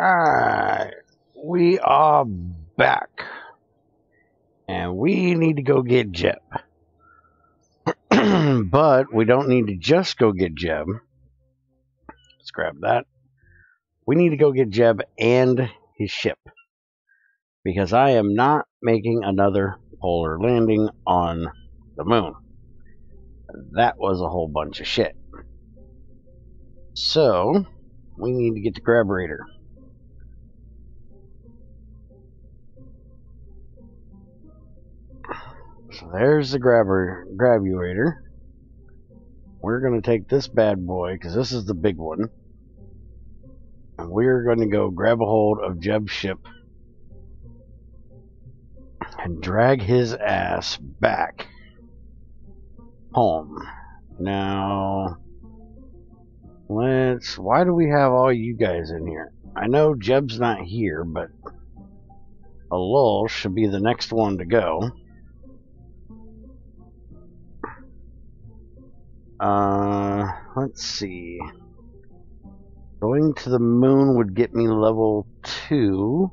Alright, we are back. And we need to go get Jeb. But we don't need to just go get Jeb. Let's grab that. We need to go get Jeb and his ship. Because I am not making another polar landing on the moon. That was a whole bunch of shit. So, we need to get the Graberator. So there's the Graburator. We're going to take this bad boy, because this is the big one. And we're going to go grab a hold of Jeb's ship. And drag his ass back home. Now, why do we have all you guys in here? I know Jeb's not here, but Alul should be the next one to go. Let's see. Going to the moon would get me level 2.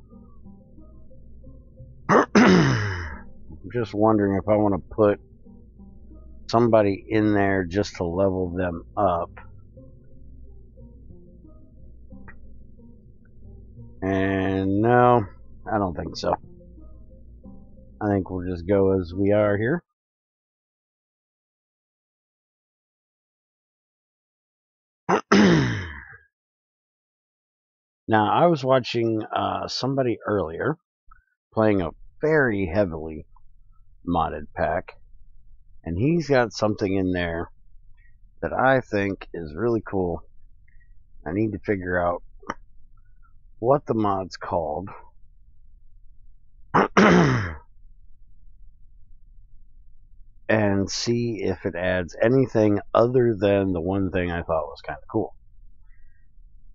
I'm just wondering if I want to put somebody in there just to level them up. And no, I don't think so. I think we'll just go as we are here. Now, I was watching somebody earlier playing a very heavily modded pack, and he's got something in there that I think is really cool. I need to figure out what the mod's called. And see if it adds anything other than the one thing I thought was kind of cool.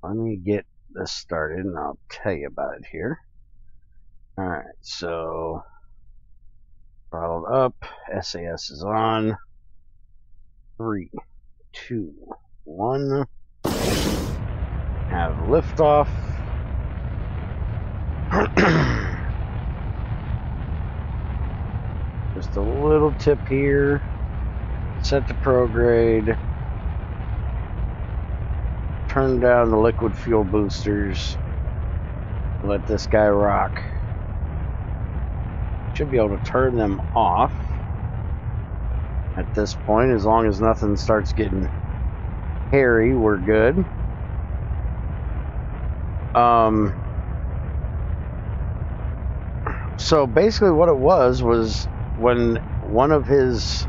Let me get this started and I'll tell you about it here. Alright, so throttled up, SAS is on. 3, 2, 1. Have liftoff. Just a little tip here. Set the prograde. Turn down the liquid fuel boosters. Let this guy rock. Should be able to turn them off at this point. As long as nothing starts getting hairy, we're good. So basically what it was when one of his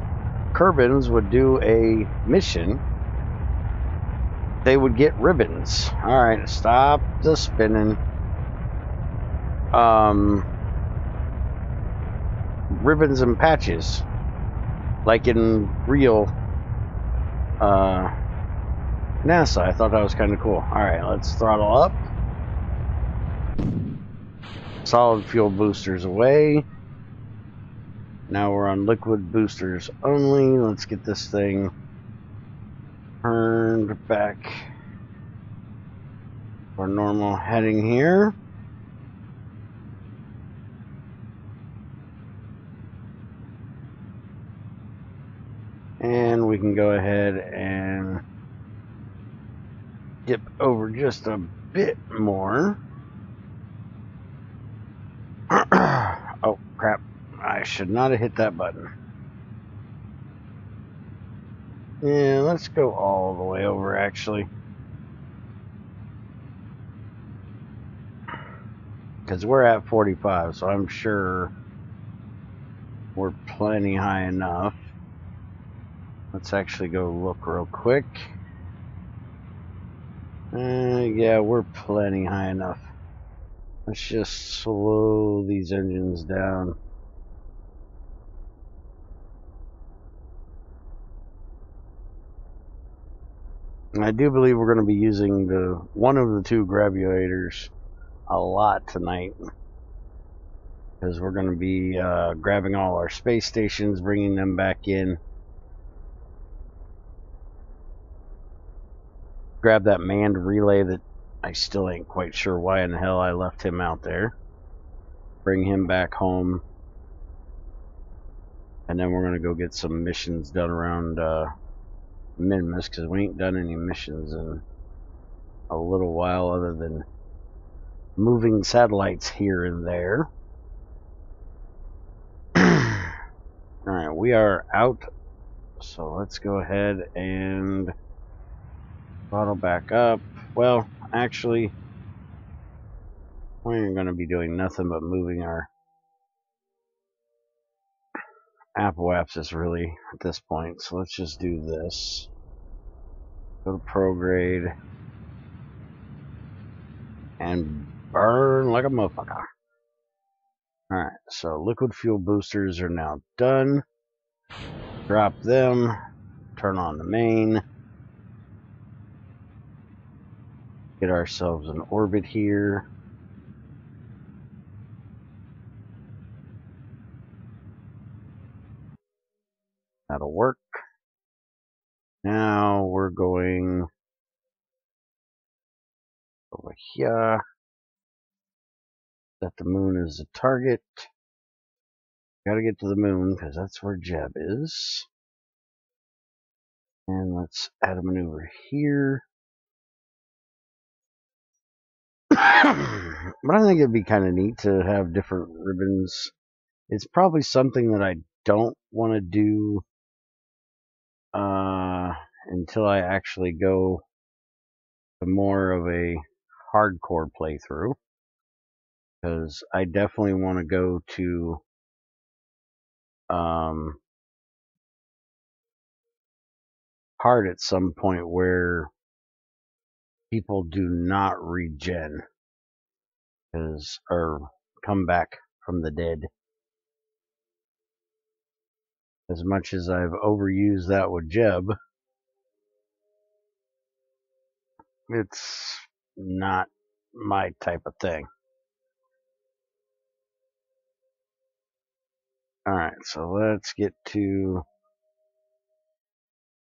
Kerbins would do a mission, they would get ribbons. Alright, stop the spinning. Ribbons and patches. Like in real NASA. I thought that was kind of cool. Alright, let's throttle up. Solid fuel boosters away. Now we're on liquid boosters only. Let's get this thing turned back for normal heading here. And we can go ahead and dip over just a bit more. Oh crap, I should not have hit that button. Yeah, let's go all the way over actually. Because we're at 45, so I'm sure we're plenty high enough. Let's actually go look real quick. Yeah, we're plenty high enough. Let's just slow these engines down. I do believe we're going to be using one of the 2 Graburators a lot tonight. Because we're going to be grabbing all our space stations, bringing them back in. Grab that manned relay that I still ain't quite sure why in the hell I left him out there. Bring him back home. And then we're going to go get some missions done around Minmus, because we ain't done any missions in a little while other than moving satellites here and there. Alright, we are out. So let's go ahead and throttle back up. Well, actually, we ain't going to be doing nothing but moving our Apple apps is really at this point. So let's just do this. Go to prograde and burn like a motherfucker. Alright, so liquid fuel boosters are now done. Drop them. Turn on the main. Get ourselves an orbit here. That'll work. Now we're going over here. Set the moon as a target. Gotta get to the moon because that's where Jeb is. And let's add a maneuver here. But I think it'd be kind of neat to have different ribbons. It's probably something that I don't want to do until I actually go to more of a hardcore playthrough. Because I definitely want to go to hard at some point where people do not regen or come back from the dead. As much as I've overused that with Jeb, it's not my type of thing. Alright, so let's get to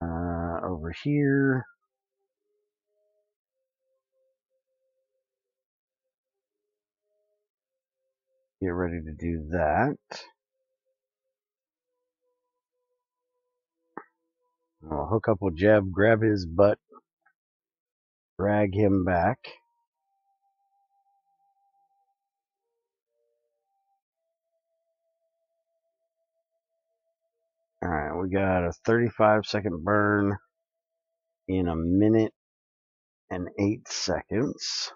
over here. Get ready to do that. I'll hook up with Jeb, grab his butt, drag him back. Alright, we got a 35-second burn in a minute and 8 seconds.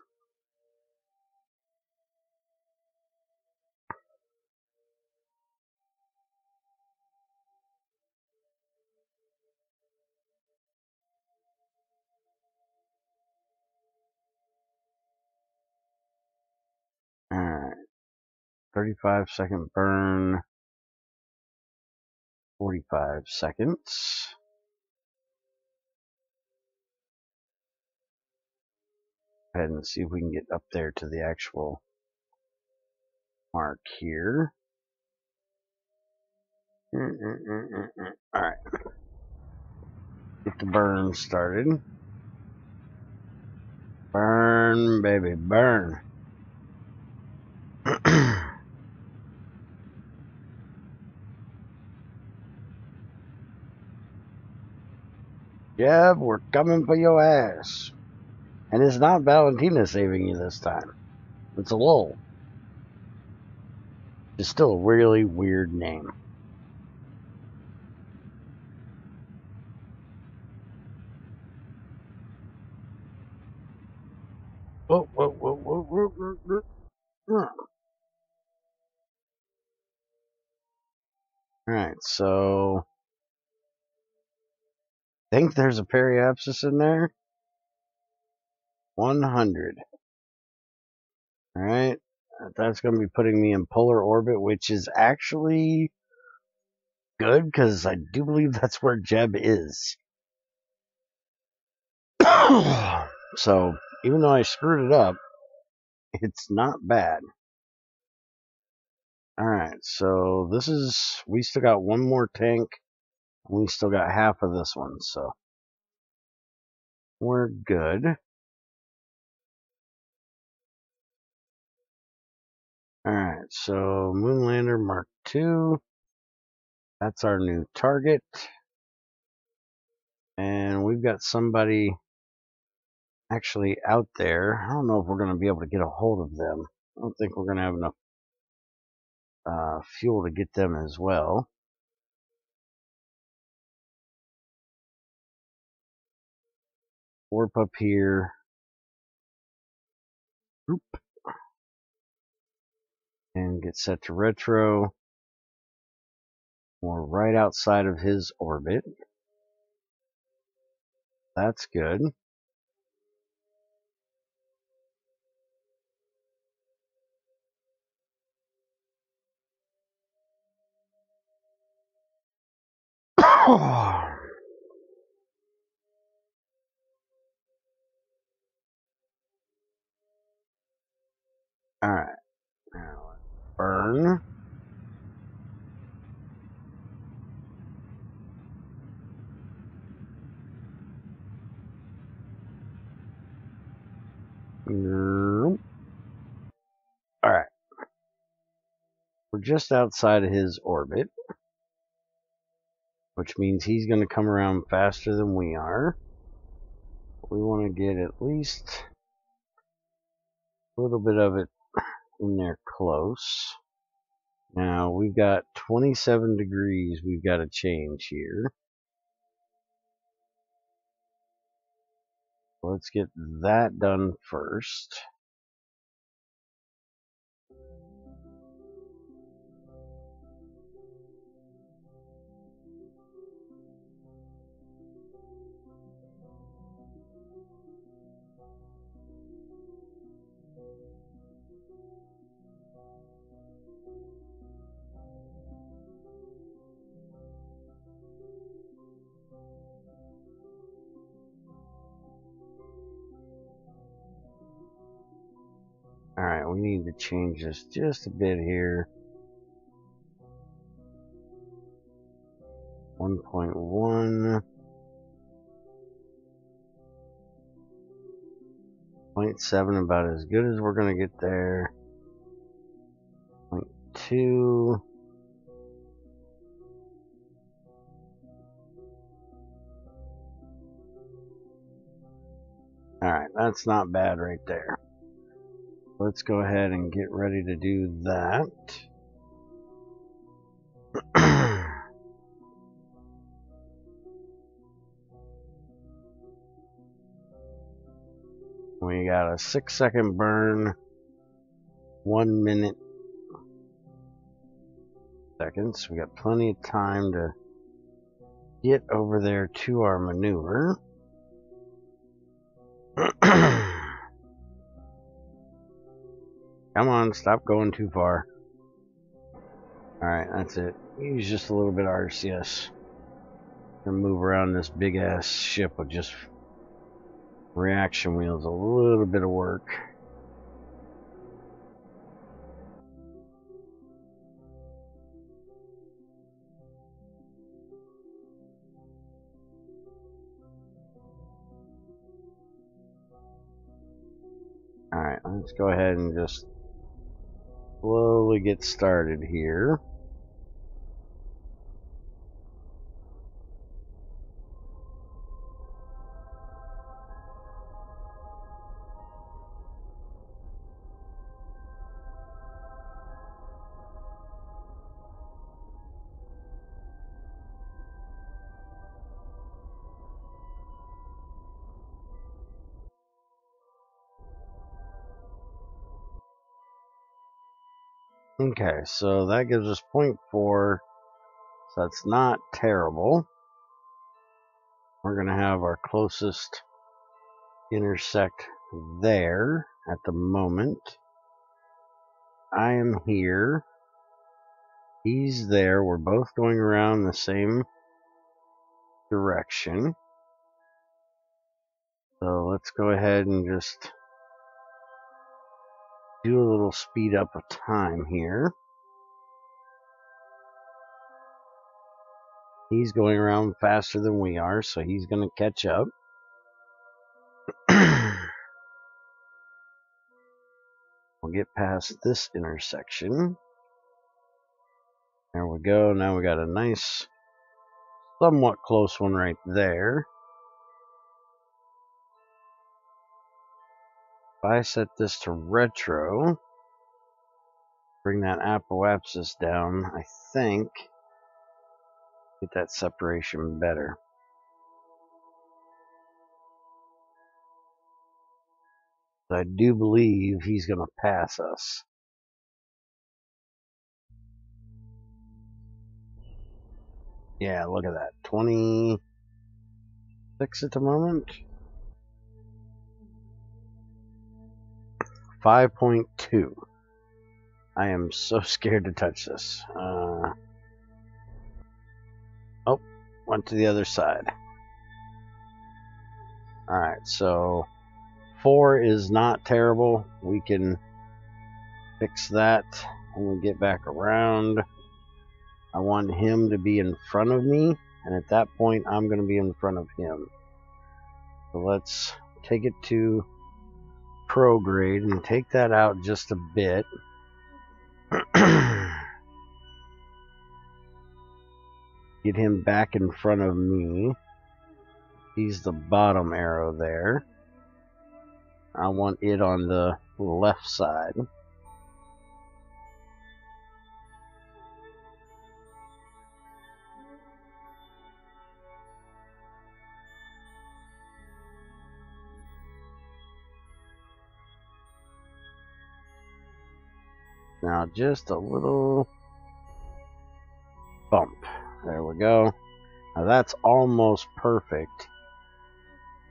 Alright, 35-second burn, 45 seconds. Go ahead and see if we can get up there to the actual mark here. Alright. Get the burn started. Burn, baby, burn. Jeb, we're coming for your ass. And it's not Valentina saving you this time. It's a lull. It's still a really weird name. Whoa, whoa, whoa, whoa, whoa, whoa, whoa. Alright, so I think there's a periapsis in there. 100. Alright, that's going to be putting me in polar orbit, which is actually good because I do believe that's where Jeb is. So, even though I screwed it up, it's not bad. Alright, so this is, we still got one more tank. We still got half of this one, so we're good. Alright, so Moonlander Mark II. That's our new target. And we've got somebody actually out there. I don't know if we're going to be able to get a hold of them. I don't think we're going to have enough fuel to get them as well. Warp up here. Oop. And get set to retro. We're right outside of his orbit. That's good. Alright. Now burn. Alright. We're just outside of his orbit, which means he's going to come around faster than we are. We want to get at least a little bit of it in there close. Now we've got 27 degrees we've got to change here. Let's get that done first. Alright, we need to change this just a bit here. 1.1. 0.7 about as good as we're going to get there. 0.2. Alright, that's not bad right there. Let's go ahead and get ready to do that. We got a 6-second burn, 1 minute seconds. We got plenty of time to get over there to our maneuver. Come on, stop going too far. Alright, that's it. Use just a little bit of RCS. Gonna move around this big ass ship with just reaction wheels, a little bit of work. Alright, let's go ahead and just slowly get started here. Okay, so that gives us 0.4, so that's not terrible. We're going to have our closest intersect there at the moment. I am here. He's there. We're both going around the same direction. So let's go ahead and just do a little speed up of time here. He's going around faster than we are, so he's going to catch up. We'll get past this intersection. There we go. Now we got a nice, somewhat close one right there. If I set this to retro, bring that apoapsis down, I think get that separation better. I do believe he's going to pass us. Yeah, look at that. 26 at the moment. 5.2. I am so scared to touch this. Oh, went to the other side. Alright, so 4 is not terrible. We can fix that when we get back around. I want him to be in front of me, and at that point I'm going to be in front of him. So let's take it to prograde and take that out just a bit. Get him back in front of me. He's the bottom arrow there. I want it on the left side. Now just a little bump. There we go. Now that's almost perfect.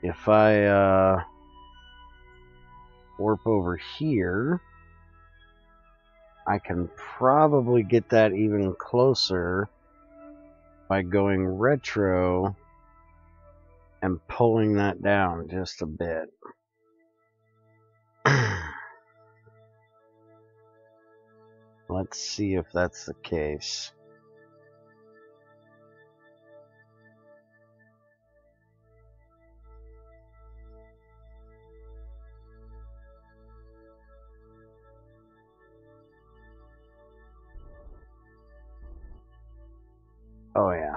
If I warp over here, I can probably get that even closer by going retro and pulling that down just a bit. Let's see if that's the case. Oh yeah.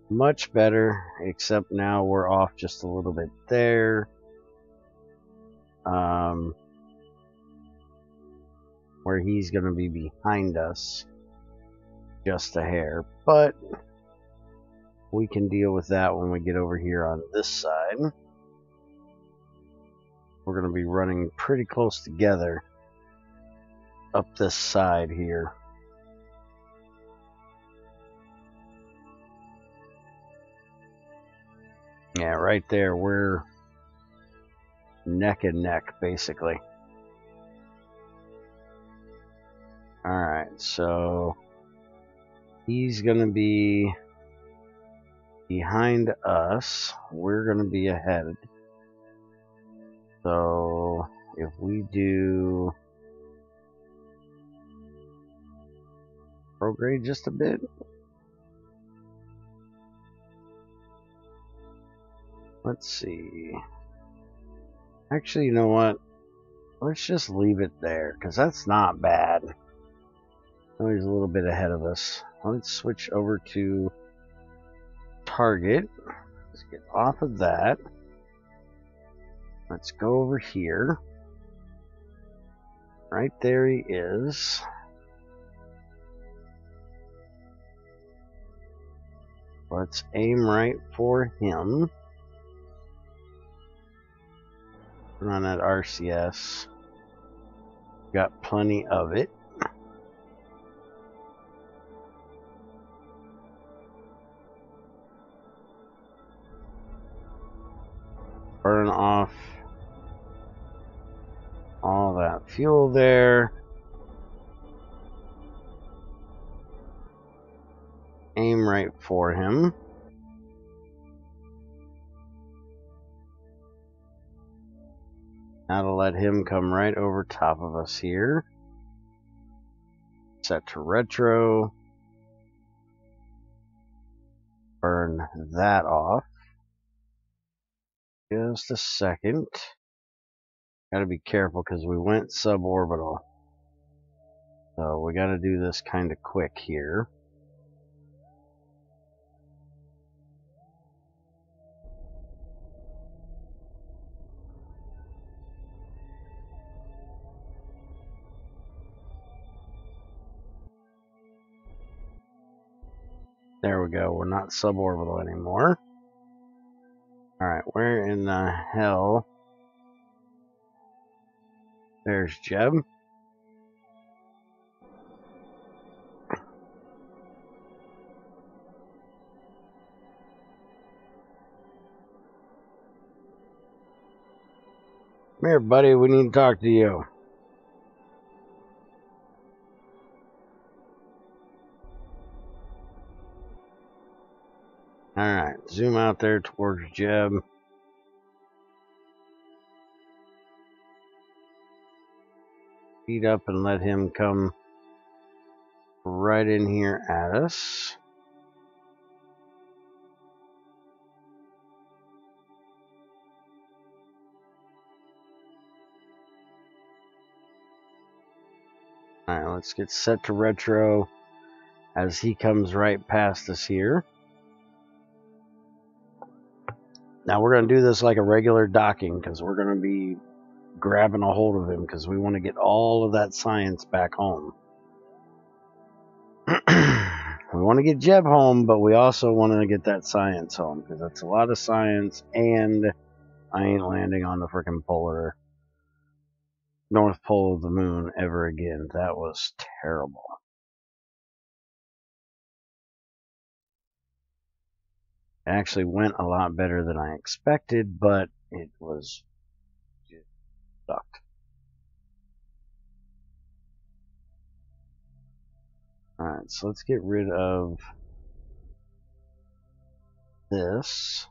Much better, except now we're off just a little bit there. Where he's going to be behind us just a hair, but we can deal with that when we get over here on this side. We're going to be running pretty close together up this side here. Yeah, right there, we're neck and neck, basically. Alright, so he's going to be behind us. We're going to be ahead. So if we do prograde just a bit. Let's see. Actually, you know what? Let's just leave it there, because that's not bad. Oh, he's a little bit ahead of us. Let's switch over to target. Let's get off of that. Let's go over here. Right there he is. Let's aim right for him. Run that RCS. Got plenty of it. Burn off all that fuel there. Aim right for him. Now to let him come right over top of us here. Set to retro. Burn that off. Just a second. Gotta be careful because we went suborbital. So we gotta do this kind of quick here. There we go. We're not suborbital anymore. Alright, where in the hell? There's Jeb. Come here, buddy. We need to talk to you. Alright, zoom out there towards Jeb. Speed up and let him come right in here at us. Alright, let's get set to retro as he comes right past us here. Now we're going to do this like a regular docking because we're going to be grabbing a hold of him because we want to get all of that science back home. We want to get Jeb home, but we also want to get that science home because that's a lot of science, and I ain't landing on the frickin' polar North Pole of the moon ever again. That was terrible. It actually went a lot better than I expected, but it was just sucked. Alright, so let's get rid of this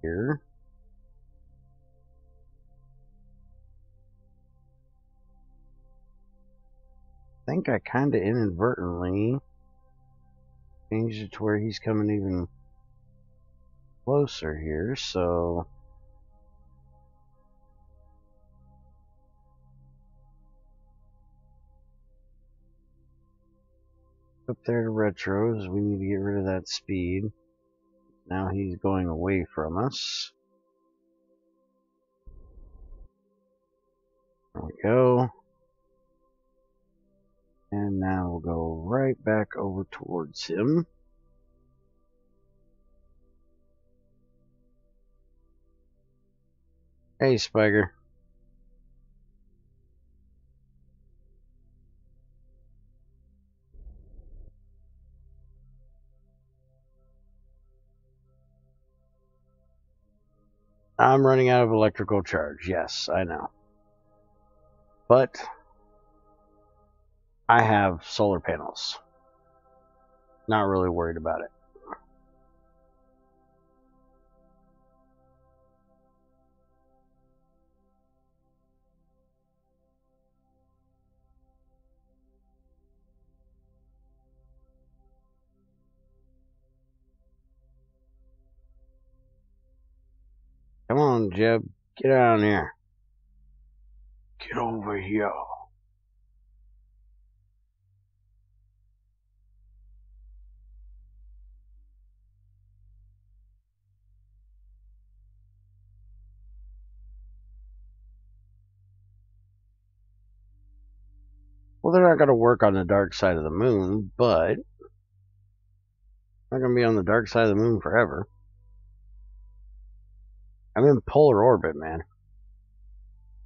here. I think I kind of inadvertently changed it to where he's coming even closer here, so up there to retros, we need to get rid of that speed. Now he's going away from us. There we go. And now we'll go right back over towards him. Hey, Spiker. I'm running out of electrical charge. Yes, I know. But I have solar panels. Not really worried about it. Come on, Jeb. Get down here. Get over here. Well, they're not going to work on the dark side of the moon, but they're going to be on the dark side of the moon forever. I'm in polar orbit, man.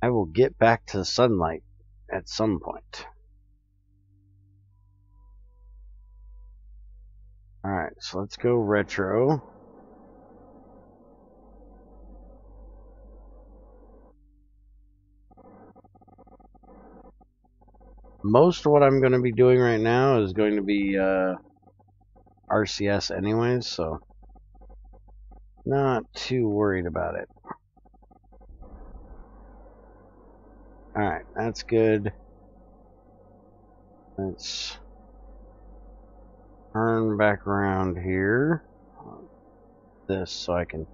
I will get back to sunlight at some point. Alright, so let's go retro. Most of what I'm going to be doing right now is going to be RCS anyways, so not too worried about it. Alright, that's good. Let's turn back around here. This so I can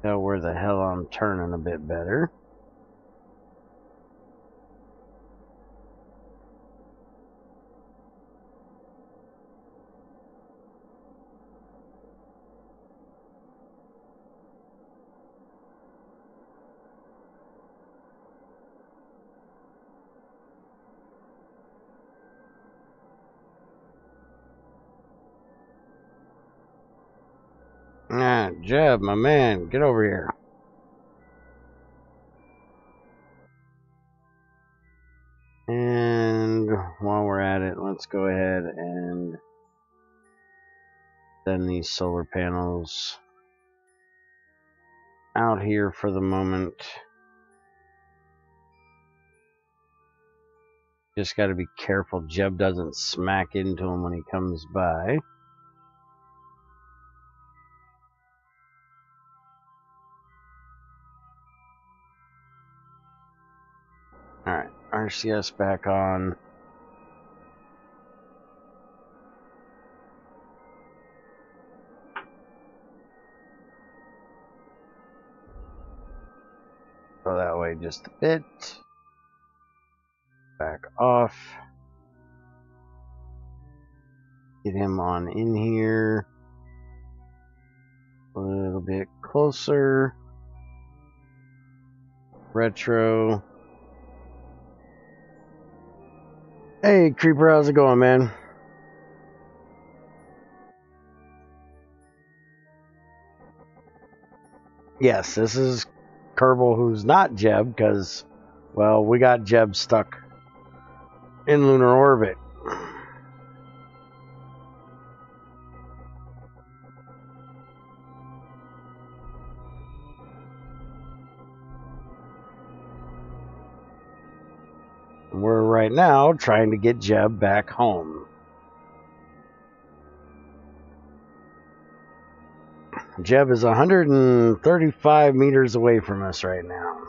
Tell where the hell I'm turning a bit better. Ah, Jeb, my man, get over here. And while we're at it, let's go ahead and send these solar panels out here for the moment. Just got to be careful Jeb doesn't smack into him when he comes by. Alright, RCS back on. Go that way just a bit. Back off. Get him on in here. A little bit closer. Retro. Hey, Creeper, how's it going, man? Yes, this is Kerbal, who's not Jeb, because, well, we got Jeb stuck in lunar orbit. We're right now trying to get Jeb back home. Jeb is 135 meters away from us right now.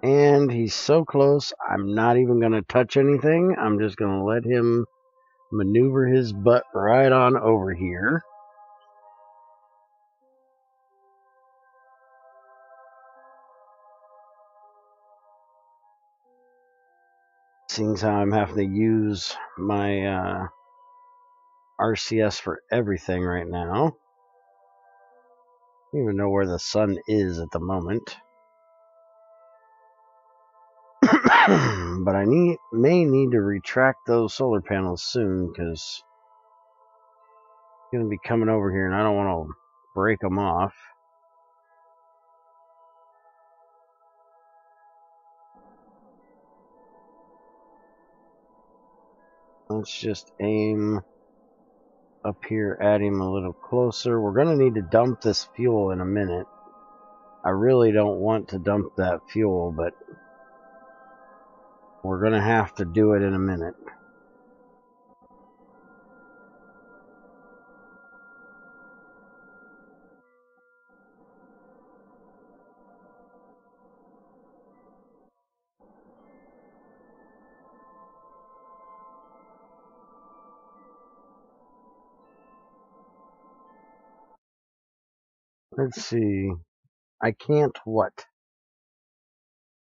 And he's so close, I'm not even going to touch anything. I'm just going to let him maneuver his butt right on over here. Seeing as how I'm having to use my RCS for everything right now. I don't even know where the sun is at the moment. But I may need to retract those solar panels soon, because I'm going to be coming over here and I don't want to break them off. Let's just aim up here at him a little closer. We're going to need to dump this fuel in a minute. I really don't want to dump that fuel, but we're going to have to do it in a minute. Let's see. I can't what?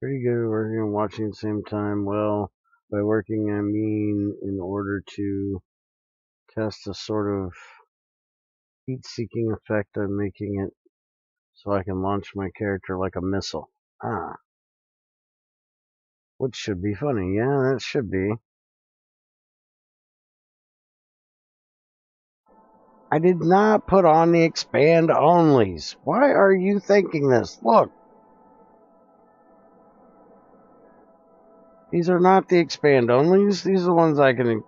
Pretty good working and watching at the same time. Well, by working I mean in order to test a sort of heat-seeking effect I'm making it so I can launch my character like a missile. Ah. Which should be funny. Yeah, that should be. I did not put on the expand onlys. Why are you thinking this? Look. These are not the expand onlys. These are the ones I can...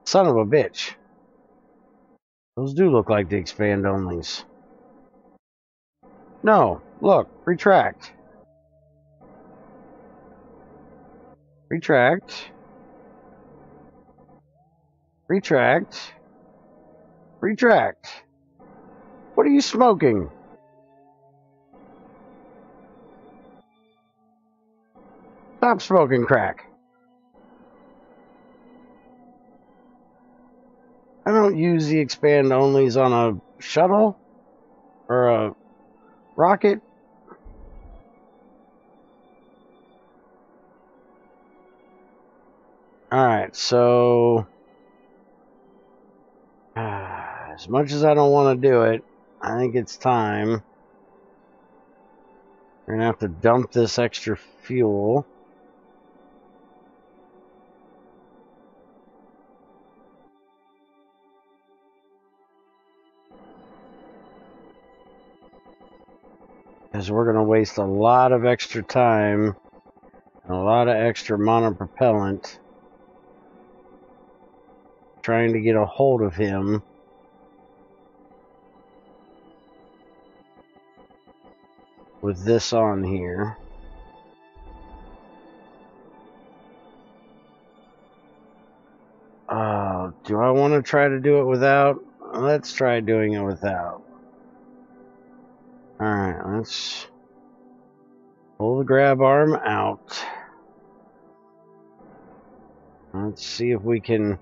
Son of a bitch. Those do look like the expand onlys. No. Look. Retract. Retract. Retract. Retract. What are you smoking? Stop smoking crack. I don't use the expand onlys on a shuttle or a rocket. Alright, so as much as I don't want to do it, I think it's time. We're going to have to dump this extra fuel. Because we're going to waste a lot of extra time and a lot of extra monopropellant trying to get a hold of him. With this on here. Do I want to try to do it without? Let's try doing it without. Alright, let's pull the grab arm out. Let's see if we can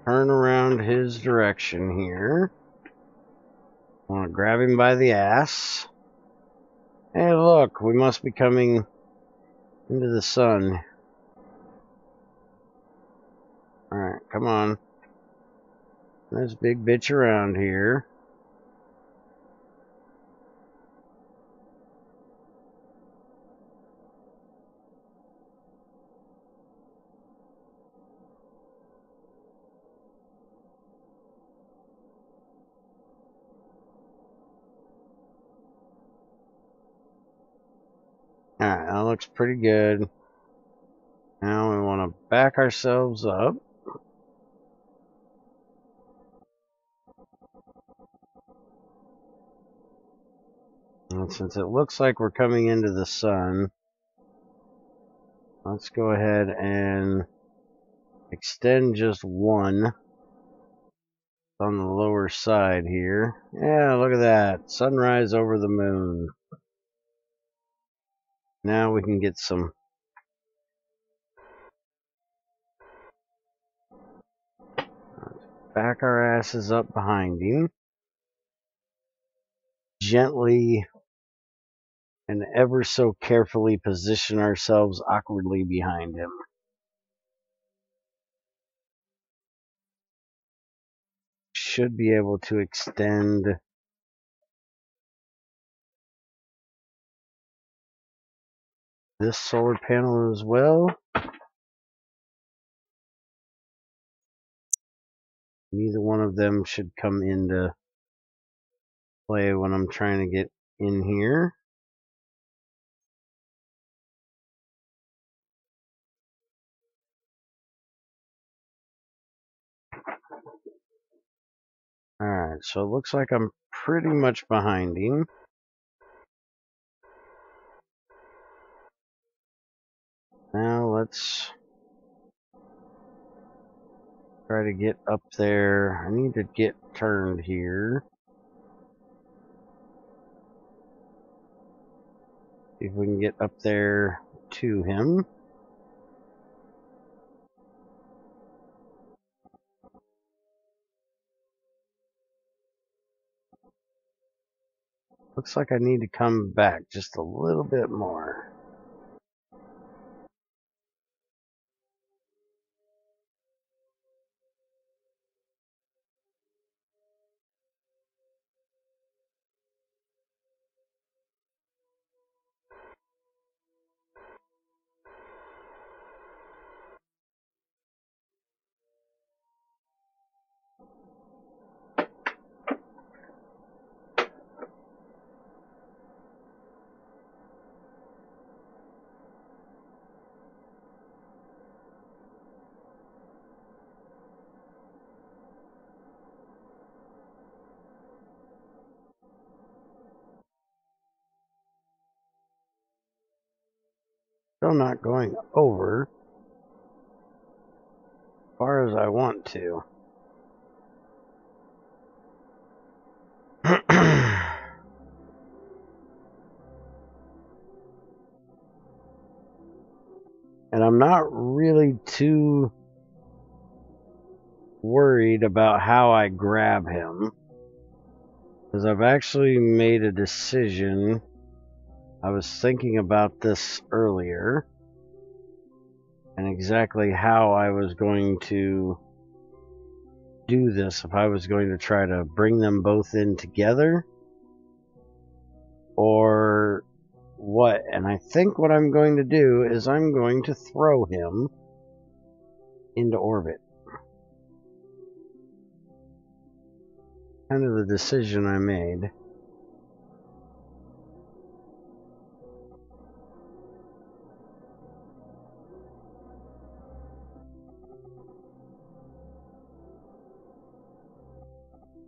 turn around his direction here. I want to grab him by the ass. Hey, look, we must be coming into the sun. Alright, come on. This big bitch around here. Alright, that looks pretty good. Now we want to back ourselves up. And since it looks like we're coming into the sun, let's go ahead and extend just one on the lower side here. Yeah, look at that. Sunrise over the moon. Now we can get some back our asses up behind him. Gently and ever so carefully position ourselves awkwardly behind him. Should be able to extend this solar panel as well. Neither one of them should come into play when I'm trying to get in here. Alright, so it looks like I'm pretty much behind him. Now let's try to get up there. I need to get turned here. See if we can get up there to him. Looks like I need to come back just a little bit more. Still not going over as far as I want to. And I'm not really too worried about how I grab him, because I've actually made a decision. I was thinking about this earlier and exactly how I was going to do this, if I was going to try to bring them both in together or what. And I think what I'm going to do is I'm going to throw him into orbit. Kind of the decision I made.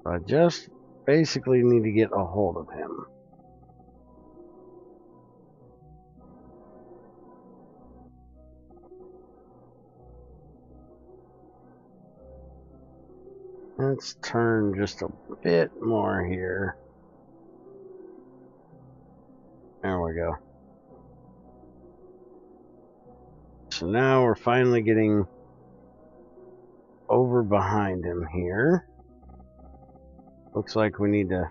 I just basically need to get a hold of him. Let's turn just a bit more here. There we go. So now we're finally getting over behind him here. Looks like we need to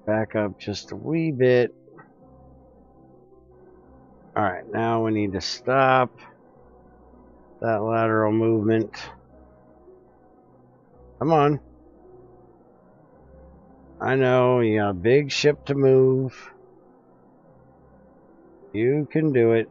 back up just a wee bit. Alright, now we need to stop that lateral movement. Come on. I know, you got a big ship to move. You can do it.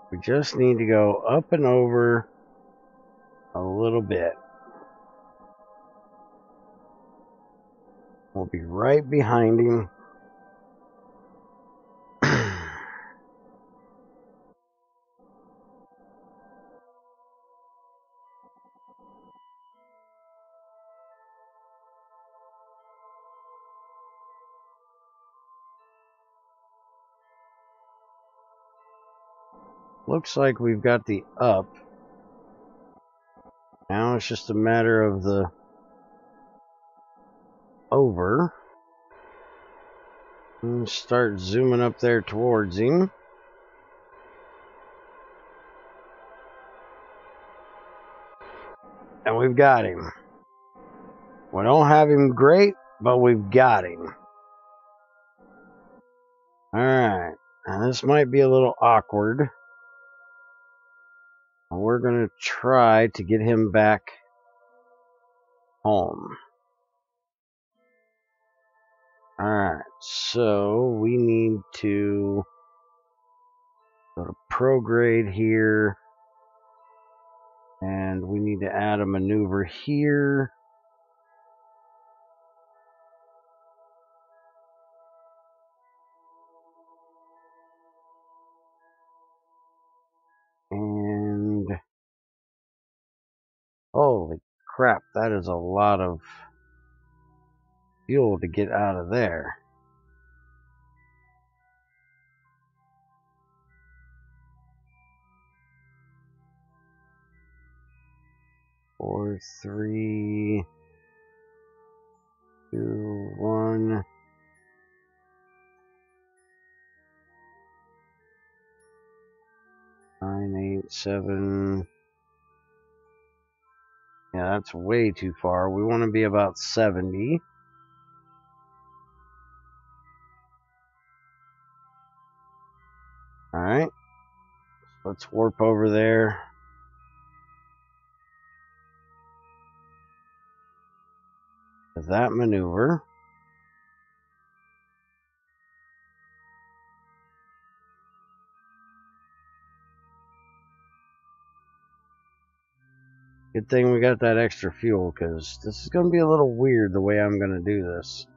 We just need to go up and over a little bit. We'll be right behind him. Looks like we've got the up. Now it's just a matter of the over. And start zooming up there towards him. And we've got him. We don't have him great, but we've got him. Alright. Now this might be a little awkward. We're going to try to get him back home. Alright, so we need to go to prograde here. And we need to add a maneuver here. And holy crap, that is a lot of fuel to get out of there. Four, three, two, one. Nine, 8, 7. Yeah, that's way too far. We want to be about 70. Alright. Let's warp over there. With that maneuver. Good thing we got that extra fuel, because this is going to be a little weird the way I'm going to do this.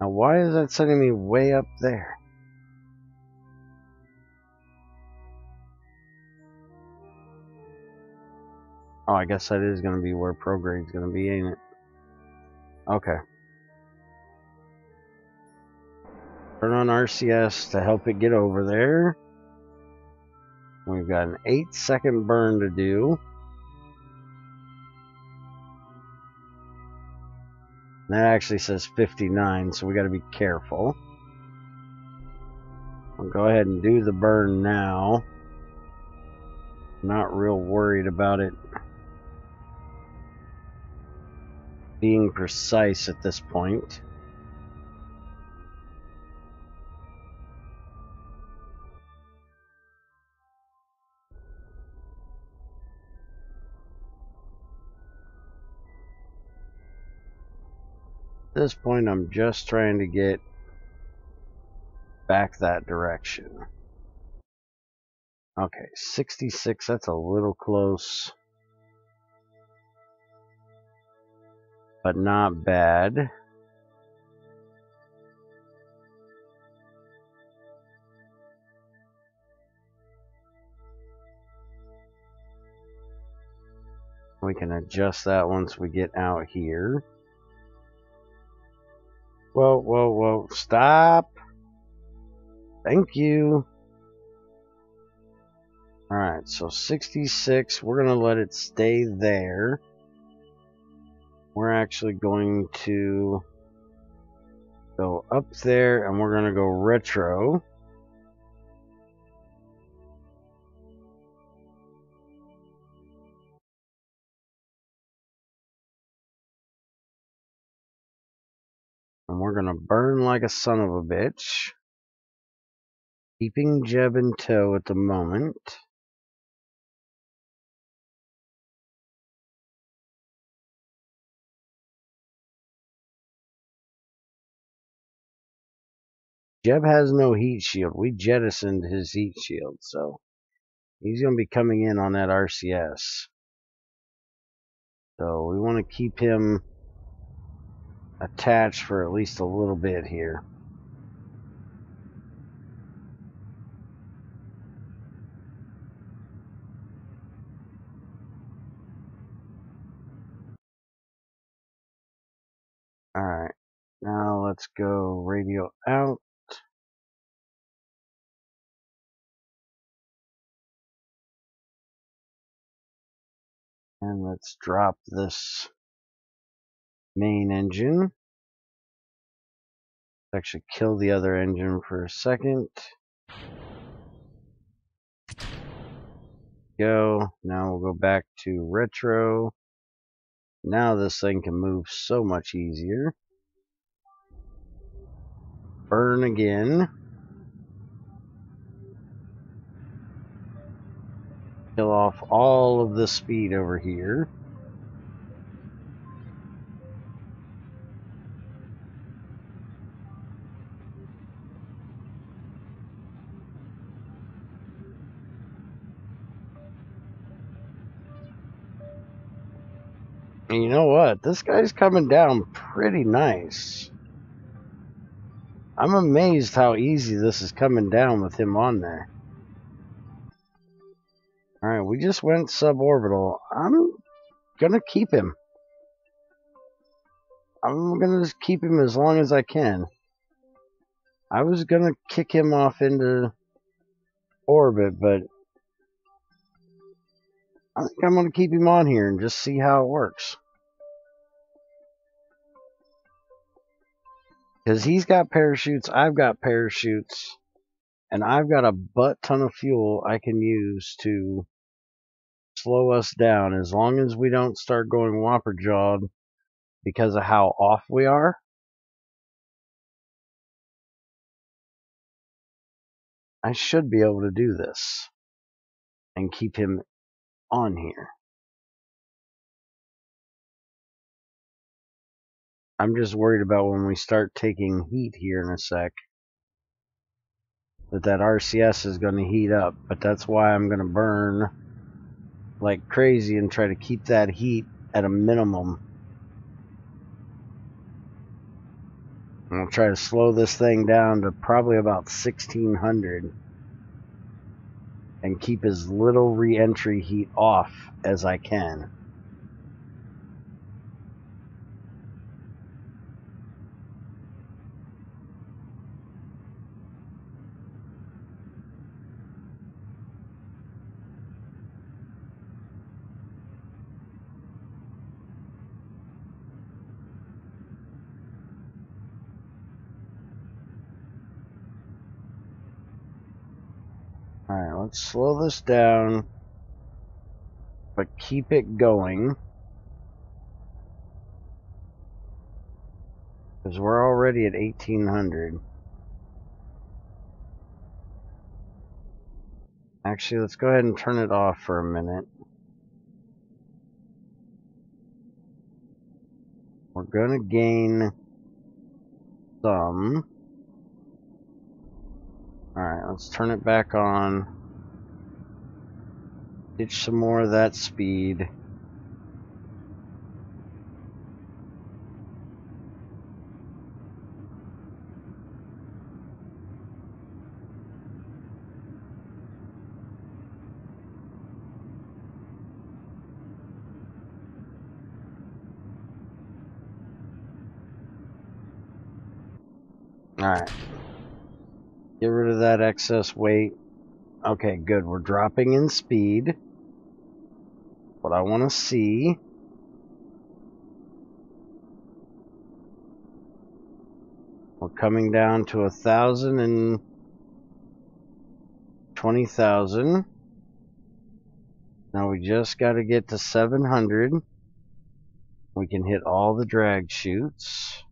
Now, why is that sending me way up there? Oh, I guess that is going to be where prograde's going to be, ain't it? Okay. Turn on RCS to help it get over there. We've got an 8-second burn to do. That actually says 59, so we got to be careful. I'll go ahead and do the burn now. Not real worried about it being precise at this point. At this point, I'm just trying to get back that direction. Okay, 66, that's a little close, but not bad. We can adjust that once we get out here. Whoa, whoa, whoa, stop! Thank you! Alright, so 66, we're going to let it stay there. We're actually going to go up there and we're going to go retro. And we're going to burn like a son of a bitch. Keeping Jeb in tow at the moment. Jeb has no heat shield. We jettisoned his heat shield, so he's going to be coming in on that RCS. So we want to keep him attached for at least a little bit here. Alright, now let's go radio out. And let's drop this main engine. Actually kill the other engine for a second. Go. Now we'll go back to retro. Now this thing can move so much easier. Burn again. Kill off all of the speed over here. And you know what? This guy's coming down pretty nice. I'm amazed how easy this is coming down with him on there. Alright, we just went suborbital. I'm gonna keep him. I'm gonna just keep him as long as I can. I was gonna kick him off into orbit, but I think I'm gonna keep him on here and just see how it works. Because he's got parachutes, I've got parachutes, and I've got a butt ton of fuel I can use to slow us down as long as we don't start going whopper jawed because of how off we are. I should be able to do this and keep him on here. I'm just worried about when we start taking heat here in a sec that RCS is going to heat up, but that's why I'm going to burn like crazy and try to keep that heat at a minimum. I'm going to try to slow this thing down to probably about 1600 and keep as little re-entry heat off as I can. let's slow this down, but keep it going. Because we're already at 1800. Actually, let's go ahead and turn it off for a minute. We're going to gain some. Alright, let's turn it back on. Get some more of that speed. Alright. Get rid of that excess weight. Okay, good. We're dropping in speed. What I want to see. We're coming down to 1,000 and 20,000. Now we just got to get to 700. We can hit all the drag chutes.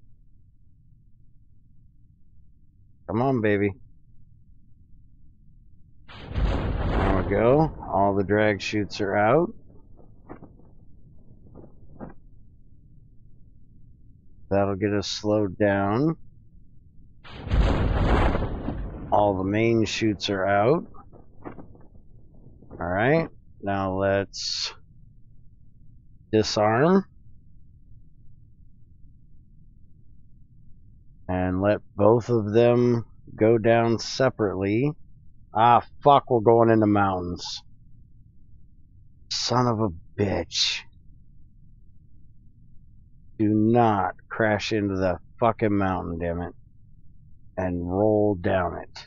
Come on, baby. There we go. All the drag chutes are out. That'll get us slowed down. All the main chutes are out. Alright, now let's disarm. And let both of them go down separately. Ah, fuck, we're going into mountains. Son of a bitch. Do not crash into the fucking mountain, damn it. And roll down it.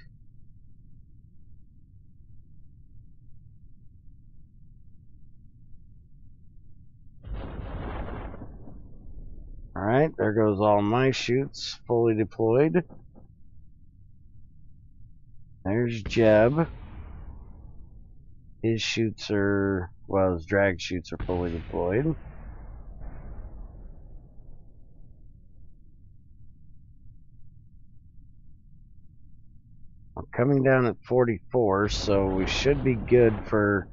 Alright, there goes all my chutes fully deployed. There's Jeb. His chutes are, well, his drag chutes are fully deployed. We're coming down at 44, so we should be good for...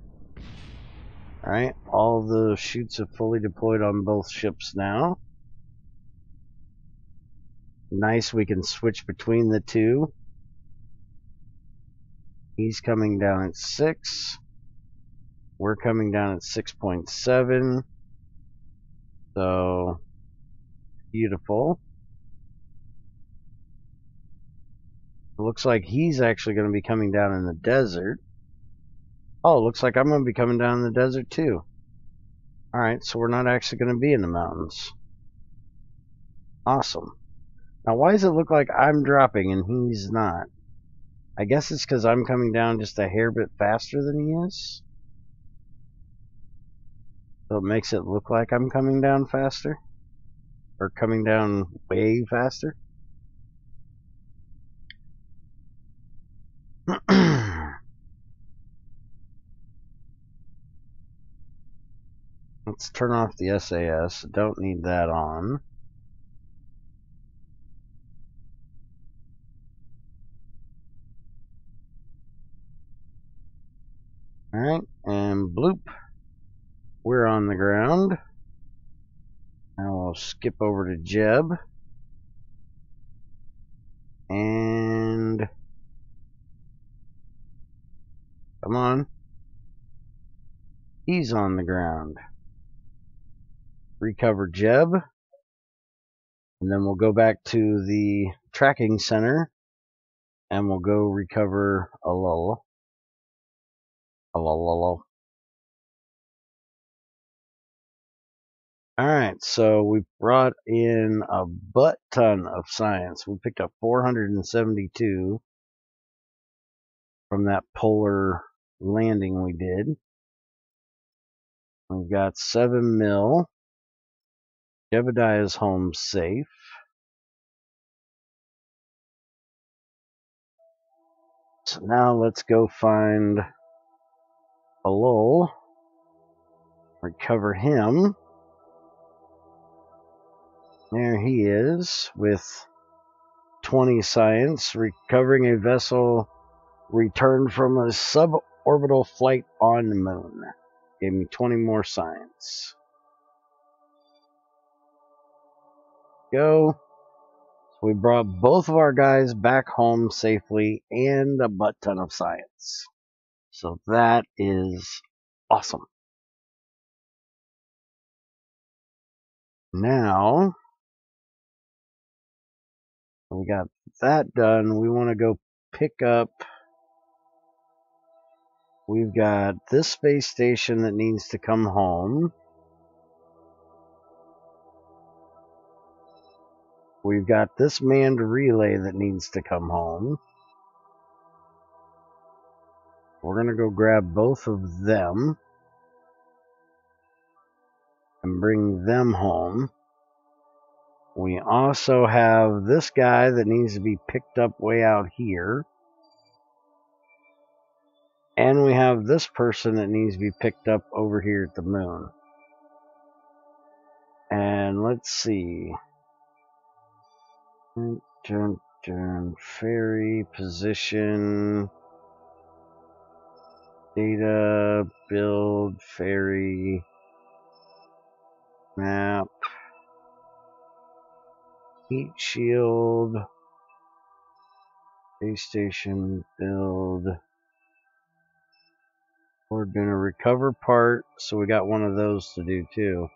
Alright, all the chutes have fully deployed on both ships now. Nice, we can switch between the two. He's coming down at 6. We're coming down at 6.7. So, beautiful. It looks like he's actually going to be coming down in the desert. Oh, it looks like I'm going to be coming down in the desert too. Alright, so we're not actually going to be in the mountains. Awesome. Now, why does it look like I'm dropping and he's not? I guess it's because I'm coming down just a hair bit faster than he is. So it makes it look like I'm coming down faster. Or coming down way faster. Let's turn off the SAS. Don't need that on. Alright, and bloop. We're on the ground. Now we'll skip over to Jeb. And... come on. He's on the ground. Recover Jeb. And then we'll go back to the tracking center. And we'll go recover Alul. Alul. Alright, so we brought in a butt ton of science. We picked up 472 from that polar landing we did. We've got 7 mil. Jebediah's home safe. So now let's go find Hello. Recover him. There he is with 20 science. Recovering a vessel returned from a suborbital flight on the moon. Gave me 20 more science. Go. So we brought both of our guys back home safely and a butt ton of science. So that is awesome. Now, we got that done. We want to go pick up. We've got this space station that needs to come home. We've got this manned relay that needs to come home. We're going to go grab both of them and bring them home. We also have this guy that needs to be picked up way out here. And we have this person that needs to be picked up over here at the moon. And let's see. Ferry, position, data, build, ferry, map, heat shield, base station, build. We're gonna recover part, so we got one of those to do too.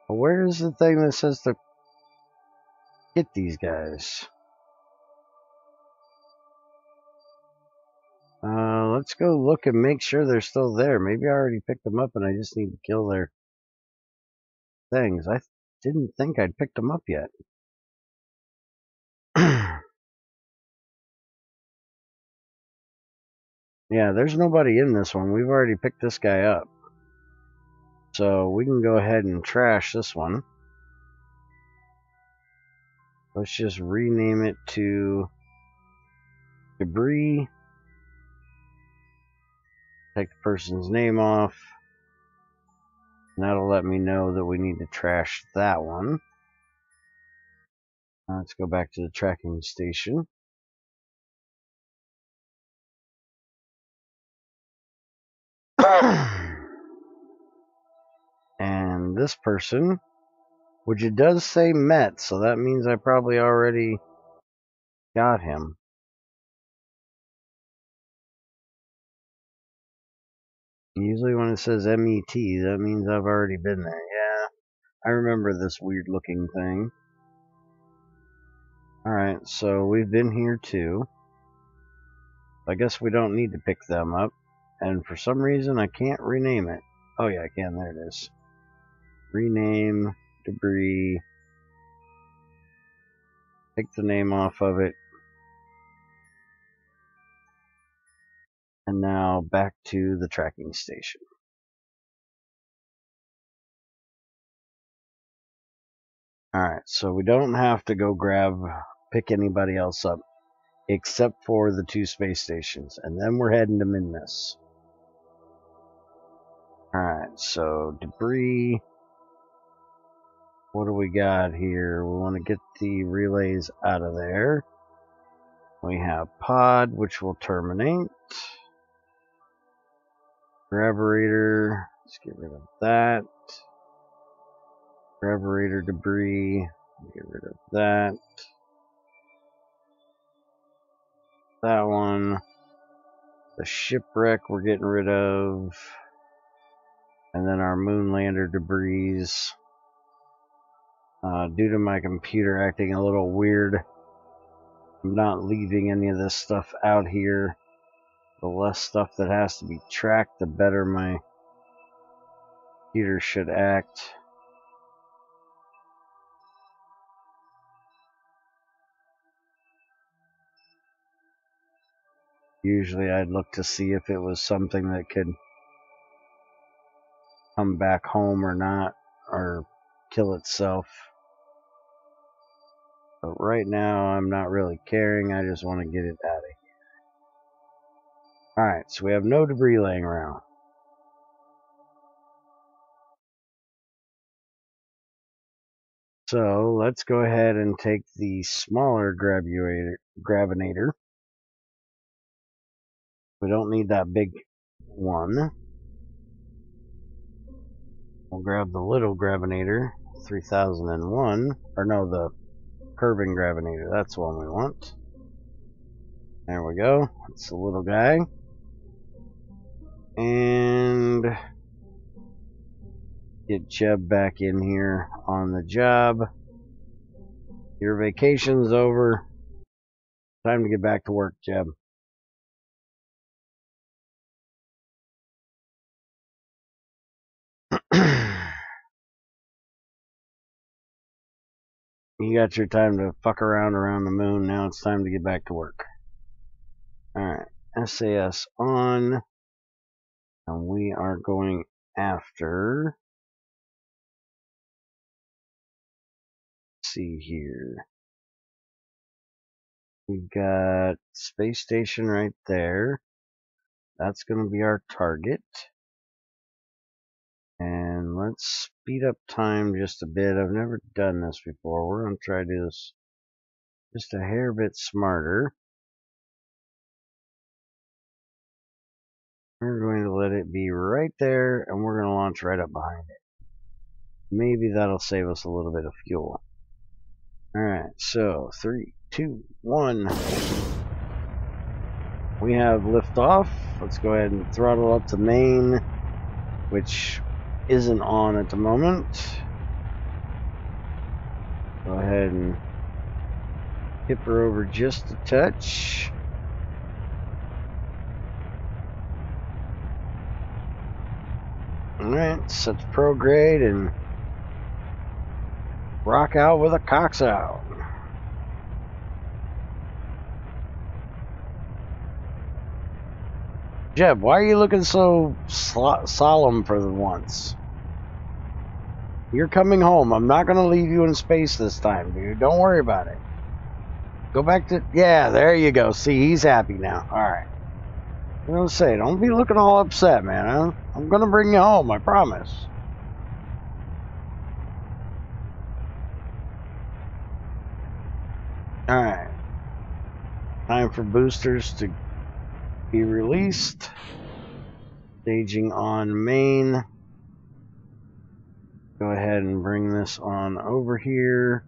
But where is the thing that says to get these guys? Let's go look and make sure they're still there. Maybe I already picked them up and I just need to kill their things. I didn't think I'd picked them up yet. Yeah, there's nobody in this one. We've already picked this guy up. So we can go ahead and trash this one. Let's just rename it to debris. Take the person's name off. And that'll let me know that we need to trash that one. Let's go back to the tracking station. And this person, which it does say met, so that means I probably already got him. Usually when it says MET, that means I've already been there. Yeah, I remember this weird looking thing. Alright, so we've been here too. I guess we don't need to pick them up. And for some reason I can't rename it. Oh yeah, I can. There it is. Rename, debris. Take the name off of it. And now back to the tracking station. Alright, so we don't have to go pick anybody else up, except for the 2 space stations. And then we're heading to Minmus. Alright, so debris. What do we got here? We want to get the relays out of there. We have pod, which will terminate. Graverator. Let's get rid of that. Graverator debris. Get rid of that. That one. The shipwreck we're getting rid of. And then our moonlander debris. Due to my computer acting a little weird, I'm not leaving any of this stuff out here. The less stuff that has to be tracked, the better my computer should act. Usually I'd look to see if it was something that could come back home or not, or kill itself. But right now I'm not really caring, I just want to get it out of here. Alright, so we have no debris laying around. So let's go ahead and take the smaller gravinator. We don't need that big one. We'll grab the little gravinator, 3001, or no, the curving gravinator. That's the one we want. There we go. It's the little guy. And get Jeb back in here on the job. Your vacation's over. Time to get back to work, Jeb. You got your time to fuck around the moon. Now it's time to get back to work. Alright, SAS on. And we are going after... Let's see here. We've got space station right there. That's going to be our target. And let's speed up time just a bit. I've never done this before. We're going to try to do this just a hair bit smarter. We're going to let it be right there, and we're going to launch right up behind it. Maybe that'll save us a little bit of fuel. Alright, so 3, 2, 1. We have liftoff. Let's go ahead and throttle up to main, which isn't on at the moment. Go ahead and tip her over just a touch. Alright, set the prograde and rock out with a cox out. Jeb, why are you looking so solemn for the once? You're coming home. I'm not going to leave you in space this time, dude. Don't worry about it. Go back to... Yeah, there you go. See, he's happy now. Alright. I'm going to say, don't be looking all upset, man. I'm going to bring you home, I promise. Alright. Time for boosters to be released. Staging on main. Go ahead and bring this on over here.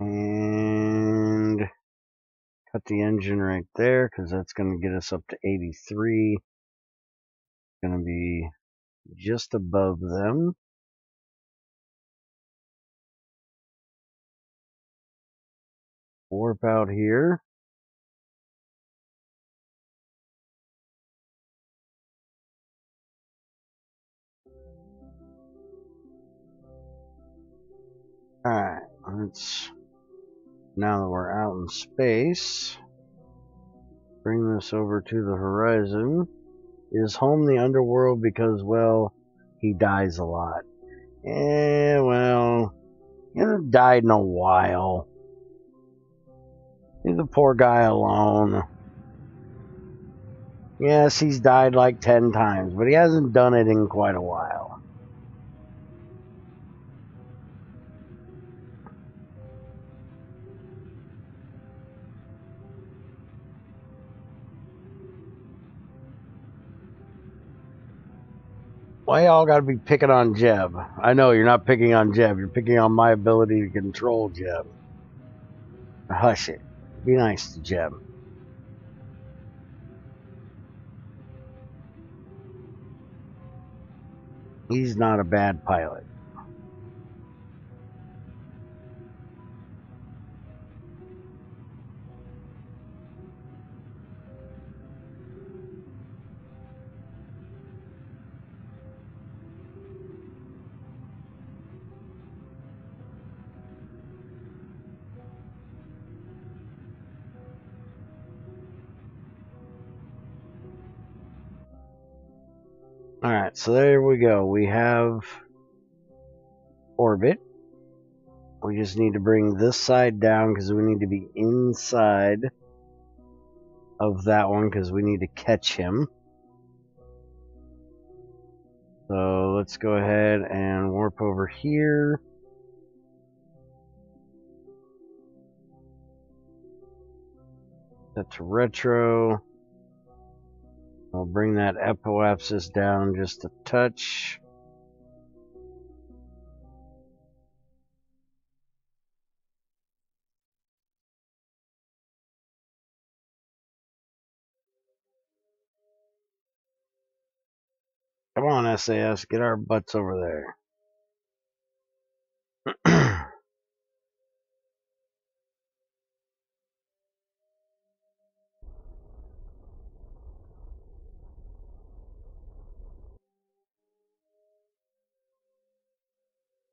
And cut the engine right there, because that's going to get us up to 83. Going to be just above them. Warp out here. Alright, let's, now that we're out in space, bring this over to the horizon. Is home the underworld because, well, he dies a lot? Well, he hasn't died in a while. Leave the poor guy alone. Yes, he's died like 10 times, but he hasn't done it in quite a while. Why y'all gotta be picking on Jeb? I know you're not picking on Jeb. You're picking on my ability to control Jeb. Hush it. Be nice to Jeb. He's not a bad pilot. Alright, so there we go. We have orbit. We just need to bring this side down because we need to be inside of that one because we need to catch him. So let's go ahead and warp over here. Set to retro. I'll bring that apoapsis down just a touch. Come on, SAS, get our butts over there.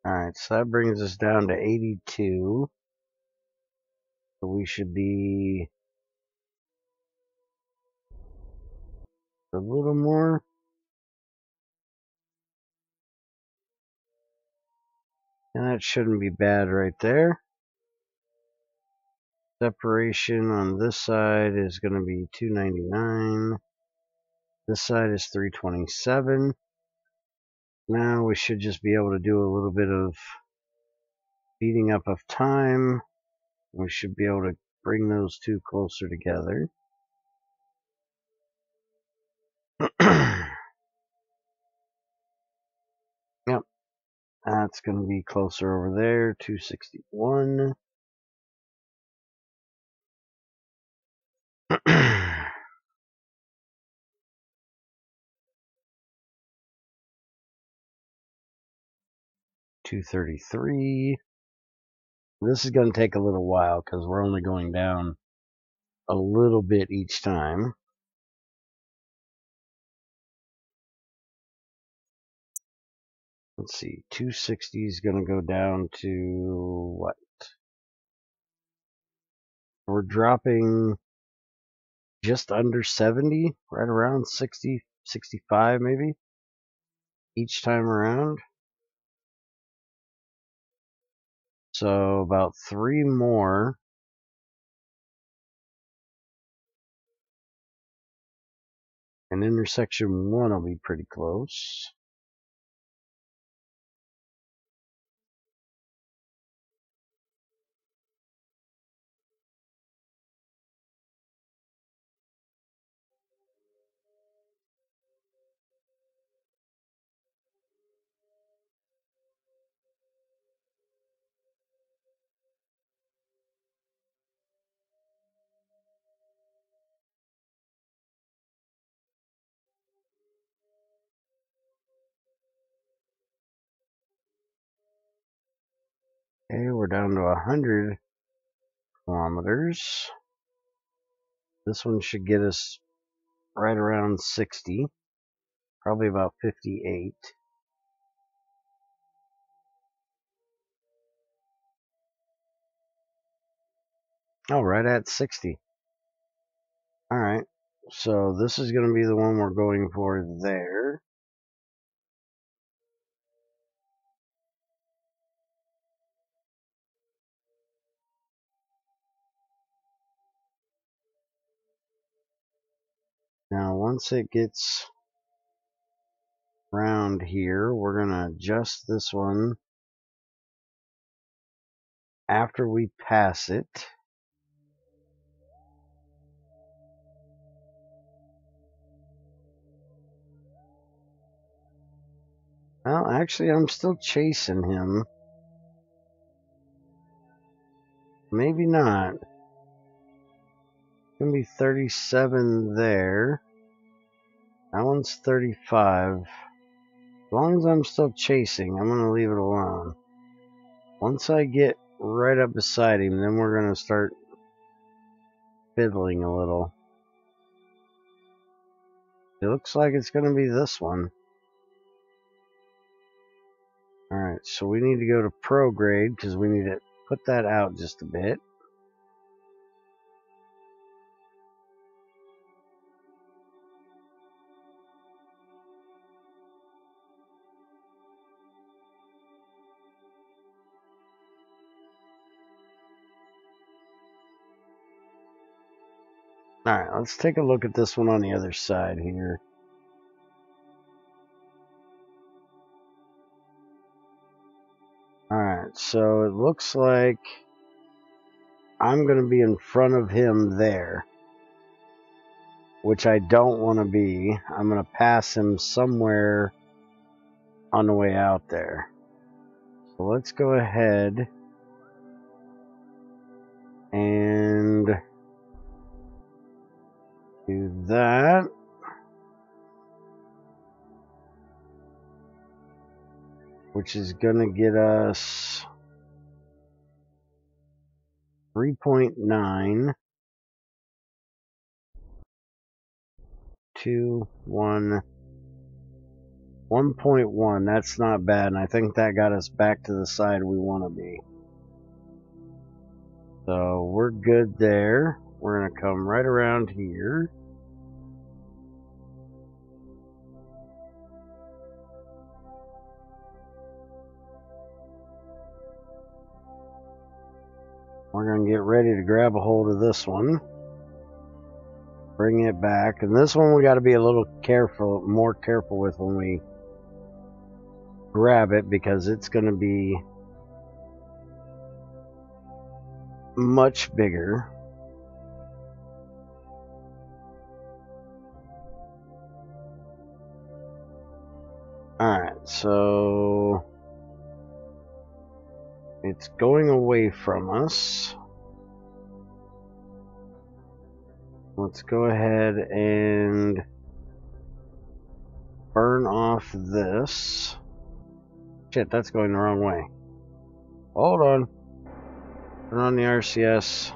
Alright, so that brings us down to 82. So we should be a little more. And that shouldn't be bad right there. Separation on this side is going to be 299. This side is 327. Now we should just be able to do a little bit of speeding up of time. We should be able to bring those two closer together. Yep, that's going to be closer over there, 261. 233. This is going to take a little while because we're only going down a little bit each time. Let's see, 260 is going to go down to what? We're dropping just under 70, right around 60, 65 maybe, each time around. So about 3 more. And intersection 1 will be pretty close. Okay, we're down to 100 kilometers. This one should get us right around 60, probably about 58. Oh, right at 60. Alright, so this is going to be the one we're going for there. Now, once it gets around here, we're going to adjust this one after we pass it. Well, actually, I'm still chasing him. Maybe not. It's going to be 37 there. That one's 35. As long as I'm still chasing, I'm going to leave it alone. Once I get right up beside him, then we're going to start fiddling a little. It looks like it's going to be this one. Alright, so we need to go to Pro Grade because we need to put that out just a bit. Alright, let's take a look at this one on the other side here. Alright, so it looks like I'm going to be in front of him there, which I don't want to be. I'm going to pass him somewhere on the way out there. So let's go ahead and do that. Which is going to get us 3.9, 2, 1, 1.1. That's not bad, and I think that got us back to the side we want to be. So we're good there. We're going to come right around here. We're going to get ready to grab a hold of this one. Bring it back. And this one we got to be a little careful, more careful with when we grab it, because it's going to be much bigger. Alright, so it's going away from us. Let's go ahead and burn off this. Shit, that's going the wrong way. Hold on. Turn on the RCS.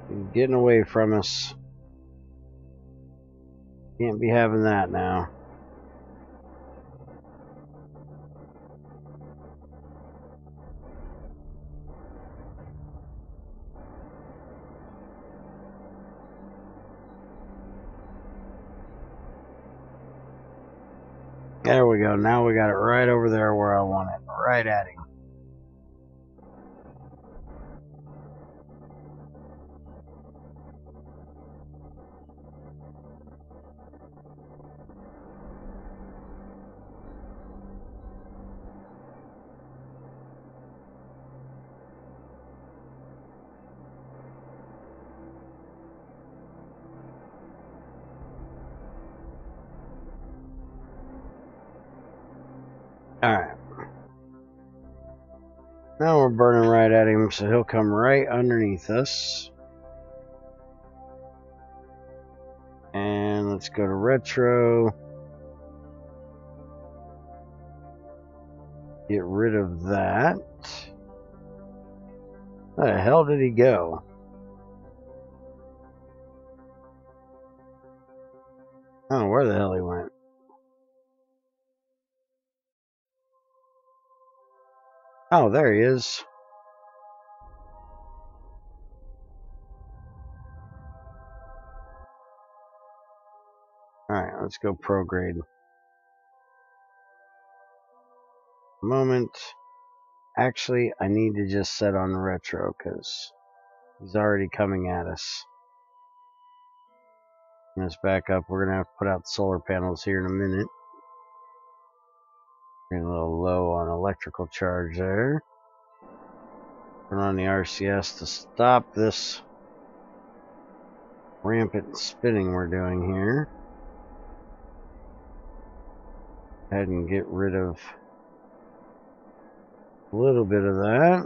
He's getting away from us. Can't be having that now. There we go. Now we got it right over there where I want it. Right at him. Alright. Now we're burning right at him, so he'll come right underneath us. And let's go to retro. Get rid of that. Where the hell did he go? I don't know where the hell he went. Oh, there he is. Alright, let's go prograde. Moment. Actually, I need to just set on retro because he's already coming at us. Let's back up. We're going to have to put out the solar panels here in a minute. Getting a little low on electrical charge there. Turn on the RCS to stop this rampant spinning we're doing here. Go ahead and get rid of a little bit of that.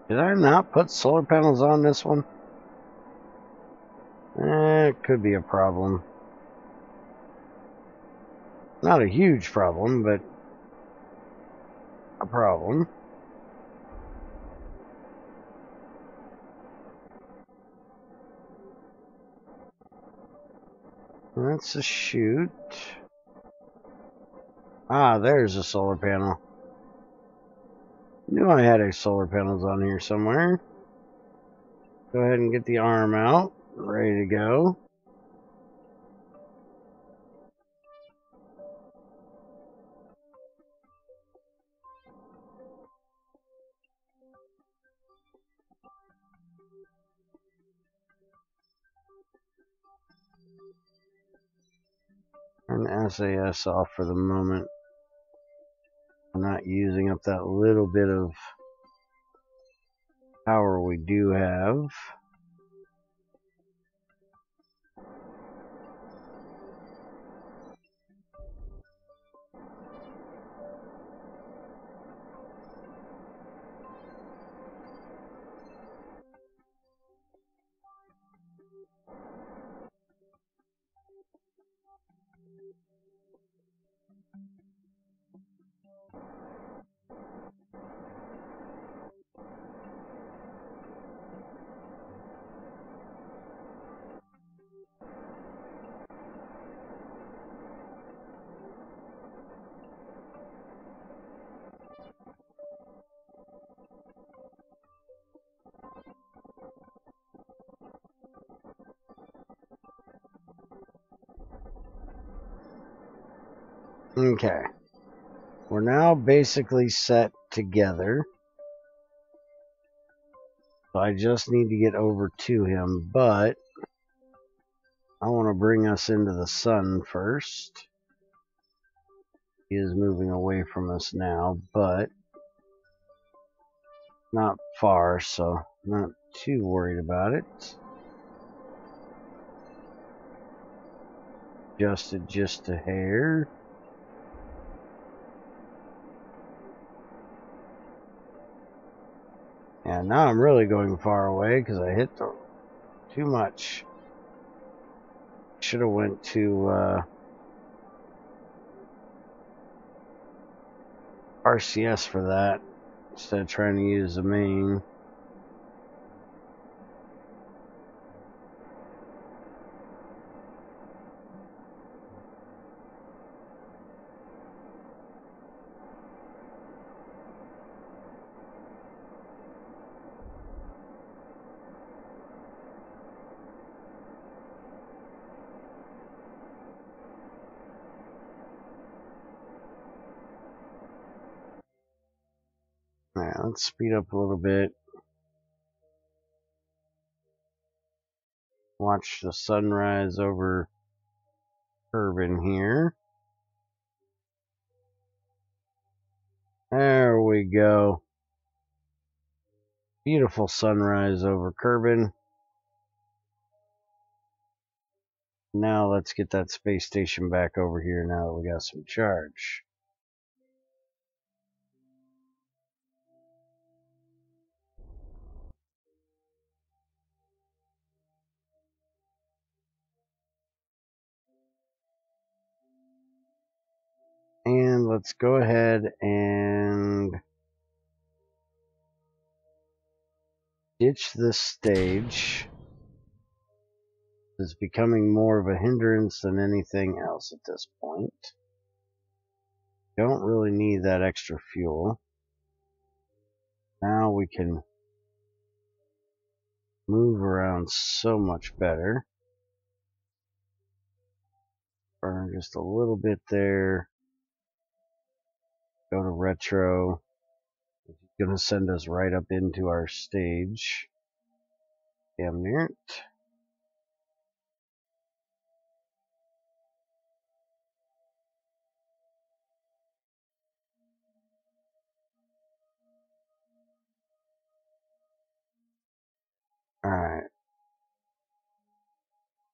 Did I not put solar panels on this one? It could be a problem. Not a huge problem, but a problem. That's a chute. Ah, there's a solar panel. Knew I had a solar panels on here somewhere. Go ahead and get the arm out. Ready to go. Turn SAS off for the moment. I'm not using up that little bit of power we do have. Okay. We're now basically set together. So I just need to get over to him, but I want to bring us into the sun first. He is moving away from us now, but not far, so not too worried about it. Adjusted just a hair. And now I'm really going far away because I hit too much. Should have went to RCS for that instead of trying to use the main. Alright, let's speed up a little bit. Watch the sunrise over Urban here. There we go. Beautiful sunrise over Kerbin. Now let's get that space station back over here now that we got some charge. And let's go ahead and ditch this stage. It's becoming more of a hindrance than anything else at this point. Don't really need that extra fuel. Now we can move around so much better. Burn just a little bit there. Go to retro. It's going to send us right up into our stage. Damn near it. Alright.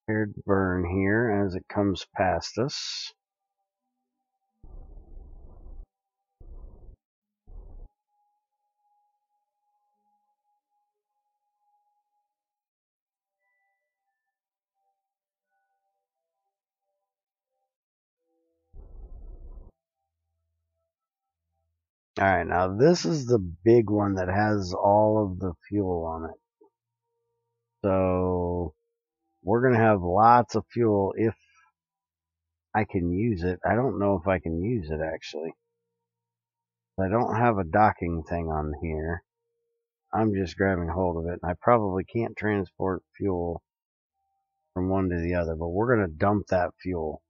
Paired burn here as it comes past us. Alright, now this is the big one that has all of the fuel on it. So we're going to have lots of fuel if I can use it. I don't know if I can use it actually. I don't have a docking thing on here. I'm just grabbing hold of it. I probably can't transport fuel from one to the other, but we're going to dump that fuel.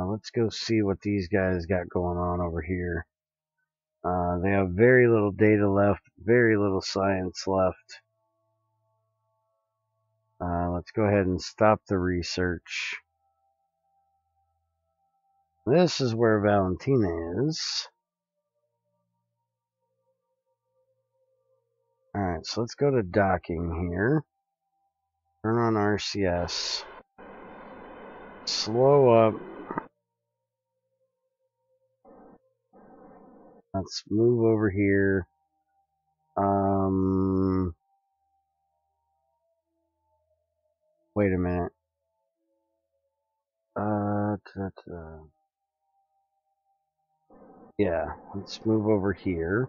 Let's go see what these guys got going on over here. They have very little data left, very little science left. Let's go ahead and stop the research. This is where Valentina is. Alright, so let's go to docking here. Turn on RCS. Slow up. Let's move over here. Wait a minute. Yeah, let's move over here.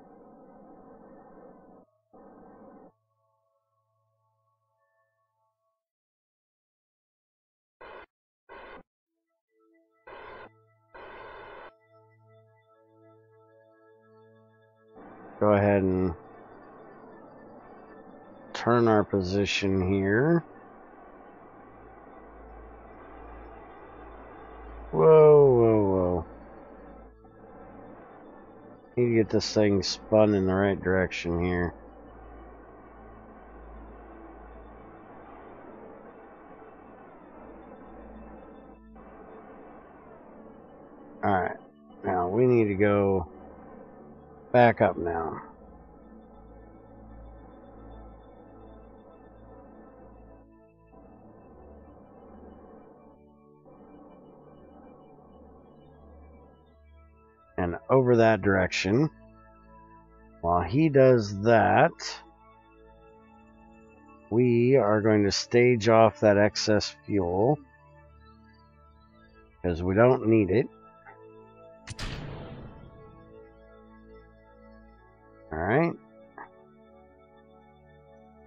Go ahead and turn our position here. Whoa. Need to get this thing spun in the right direction here. Alright, now we need to go back up now. And over that direction. While he does that, we are going to stage off that excess fuel because we don't need it. Alright.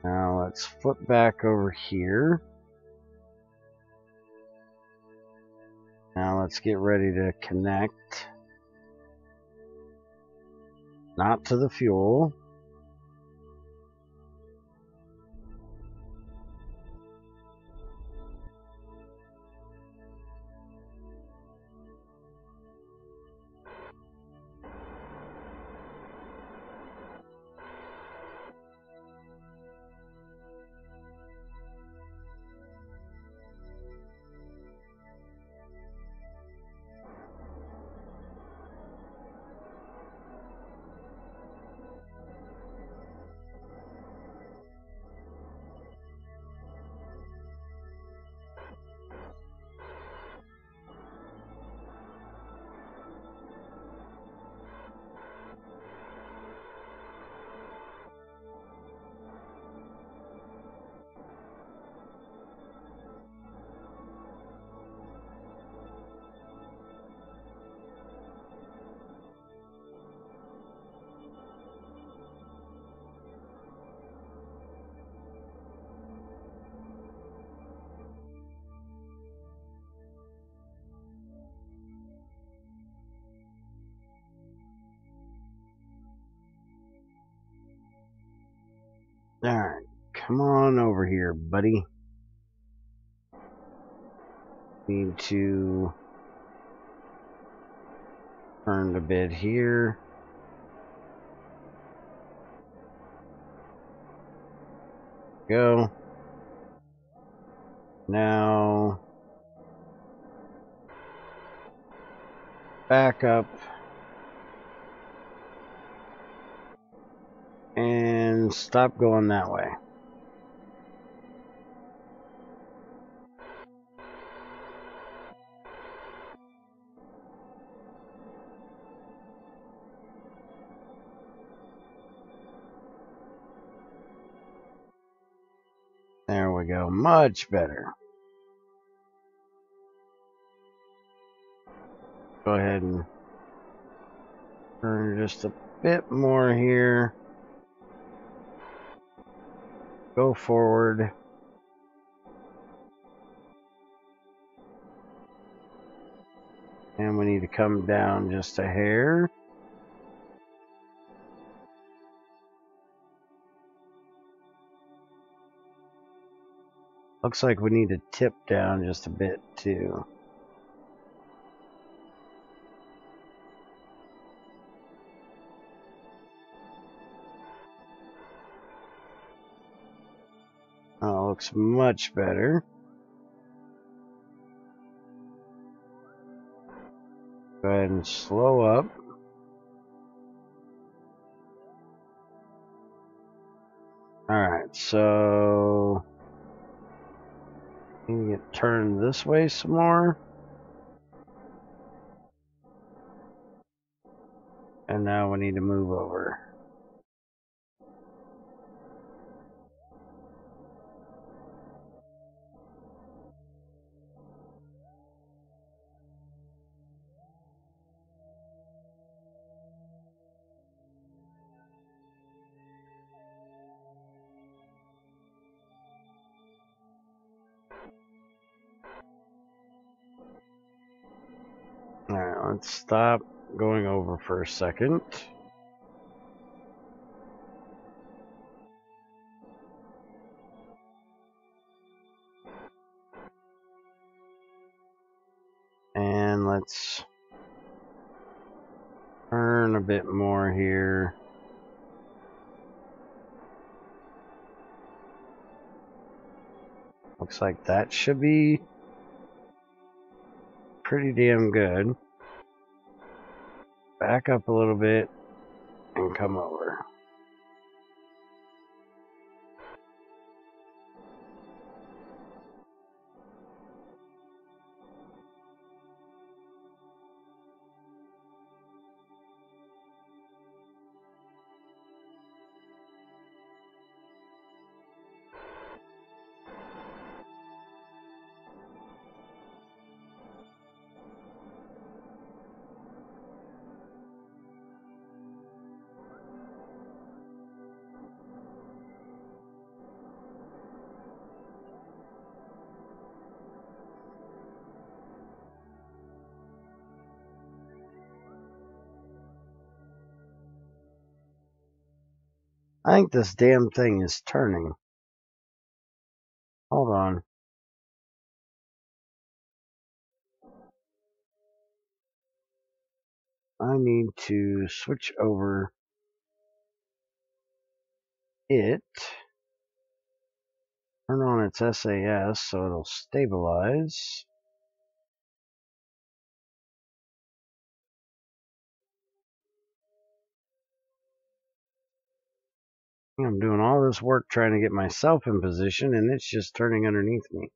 Now let's flip back over here. Now let's get ready to connect. Not to the fuel. Alright, come on over here, buddy. Need to turn a bit here. Go. Now back up and stop going that way. There we go, much better. Go ahead and Turn just a bit more here. Go forward. And we need to come down just a hair. Looks like we need to tip down just a bit too. Oh, looks much better. Go ahead and slow up. Alright, so we can get turned this way some more. And now we need to move over. Alright, let's stop going over for a second. And let's turn a bit more here. Looks like that should be pretty damn good. Back up a little bit and come over. I think this damn thing is turning. Hold on. I need to switch over it. Turn on its SAS so it'll stabilize. I'm doing all this work trying to get myself in position and it's just turning underneath me.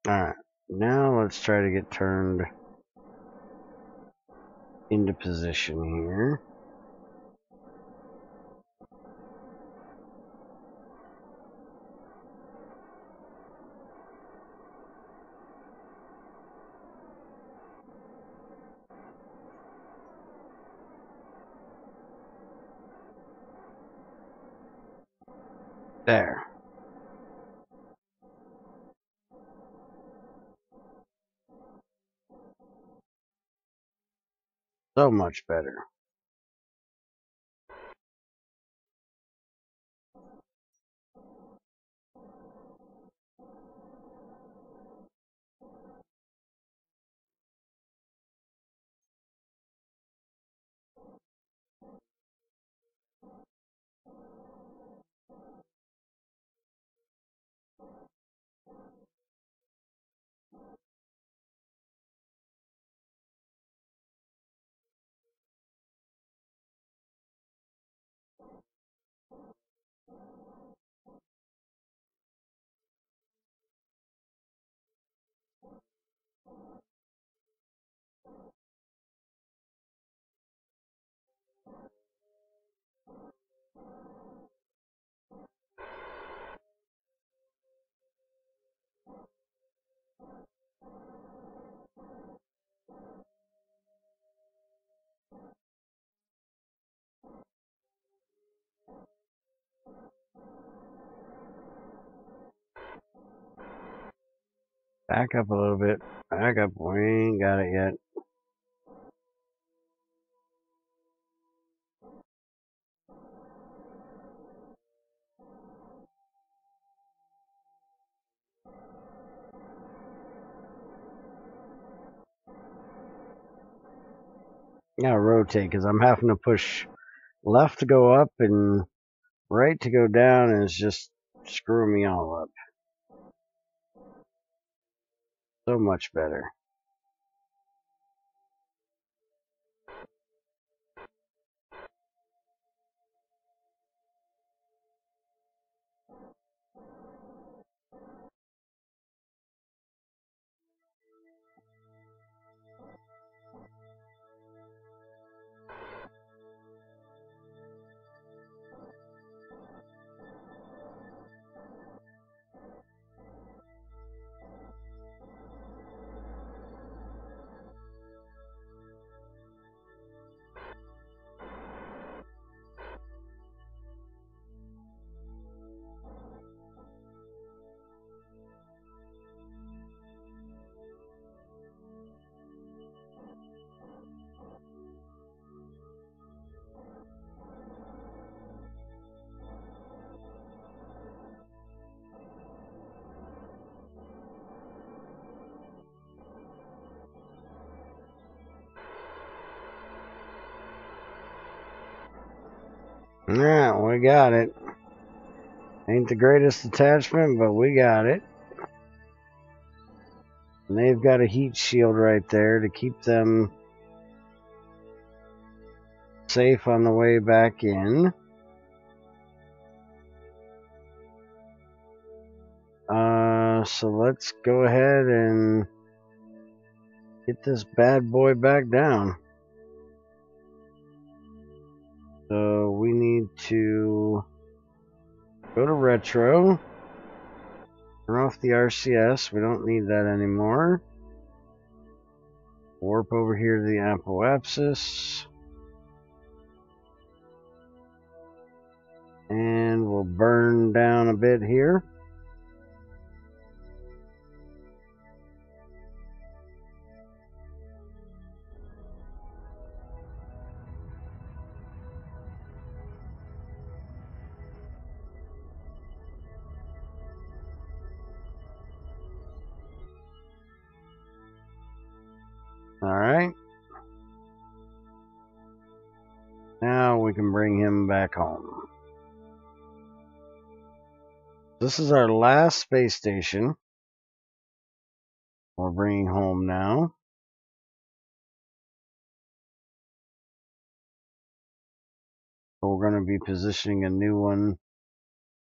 Alright, now let's try to get turned into position here. There. So much better. Back up a little bit. Back up. We ain't got it yet. Gotta rotate because I'm having to push left to go up and right to go down, and it's just screwing me all up. So much better. Alright, we got it. Ain't the greatest attachment, but we got it. And they've got a heat shield right there to keep them safe on the way back in. So let's go ahead and get this bad boy back down. So we need to go to retro, turn off the RCS, we don't need that anymore. Warp over here to the apoapsis. And we'll burn down a bit here. Alright. Now we can bring him back home. This is our last space station we're bringing home now. So we're going to be positioning a new one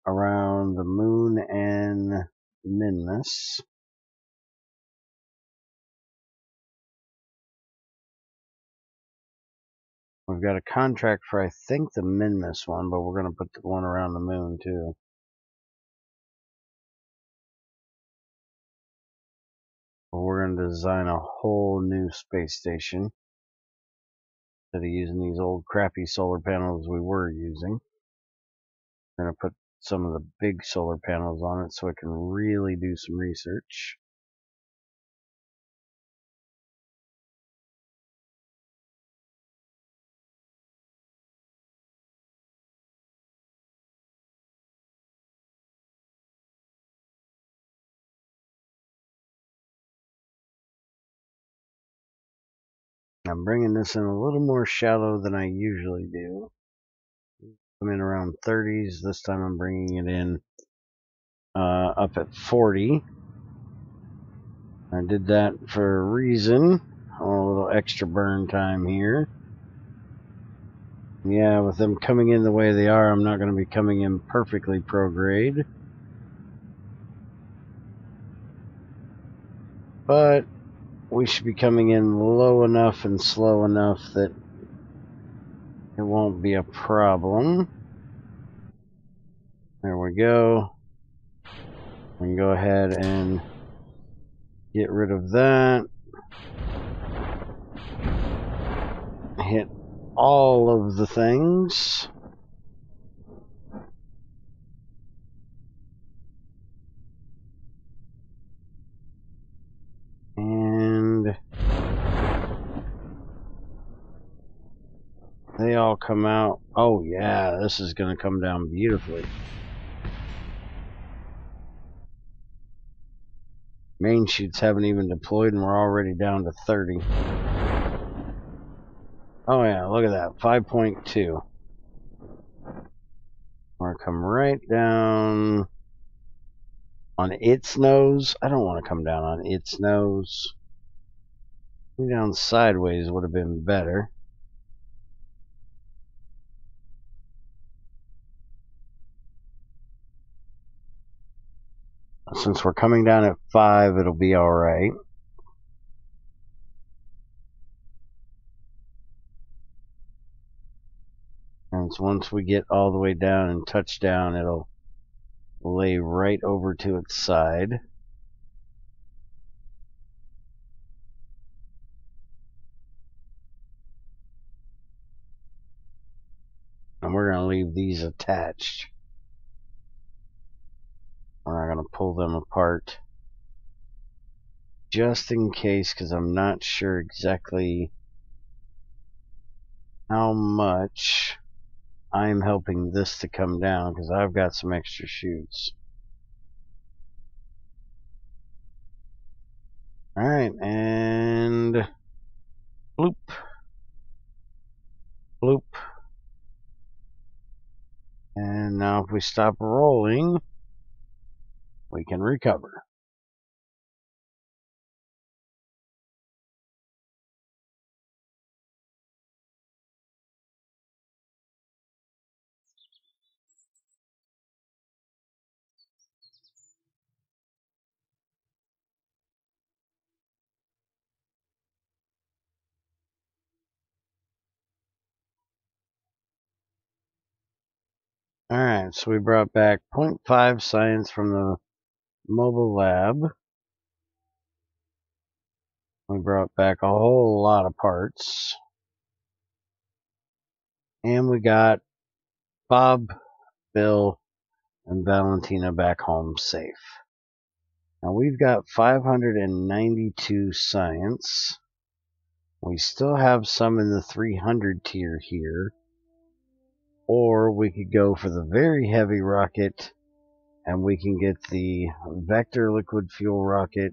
around the moon and Minmus. We've got a contract for, I think, the Minmus one, but we're going to put the one around the moon too. But we're going to design a whole new space station instead of using these old crappy solar panels we were using. We're going to put some of the big solar panels on it so it can really do some research. I'm bringing this in a little more shallow than I usually do. I'm in around 30s. This time I'm bringing it in up at 40. I did that for a reason. A little extra burn time here. Yeah, with them coming in the way they are, I'm not going to be coming in perfectly prograde. But we should be coming in low enough and slow enough that it won't be a problem. There we go. We can go ahead and get rid of that. Hit all of the things. they all come out. Oh yeah, this is going to come down beautifully. Main chutes haven't even deployed and we're already down to 30. Oh yeah, look at that, 5.2. We're going to come right down on its nose. I don't want to come down on its nose. Coming down sideways would have been better. Since we're coming down at 5, it'll be alright. And so once we get all the way down and touch down, it'll lay right over to its side. And we're going to leave these attached. We're not going to pull them apart. Just in case, because I'm not sure exactly how much I'm helping this to come down, because I've got some extra chutes. Alright, and bloop. Bloop. And now if we stop rolling, we can recover. Alright, so we brought back 0.5 science from the mobile lab. We brought back a whole lot of parts. And we got Bob, Bill, and Valentina back home safe. Now we've got 592 science. We still have some in the 300 tier here. Or we could go for the very heavy rocket and we can get the Vector liquid fuel rocket,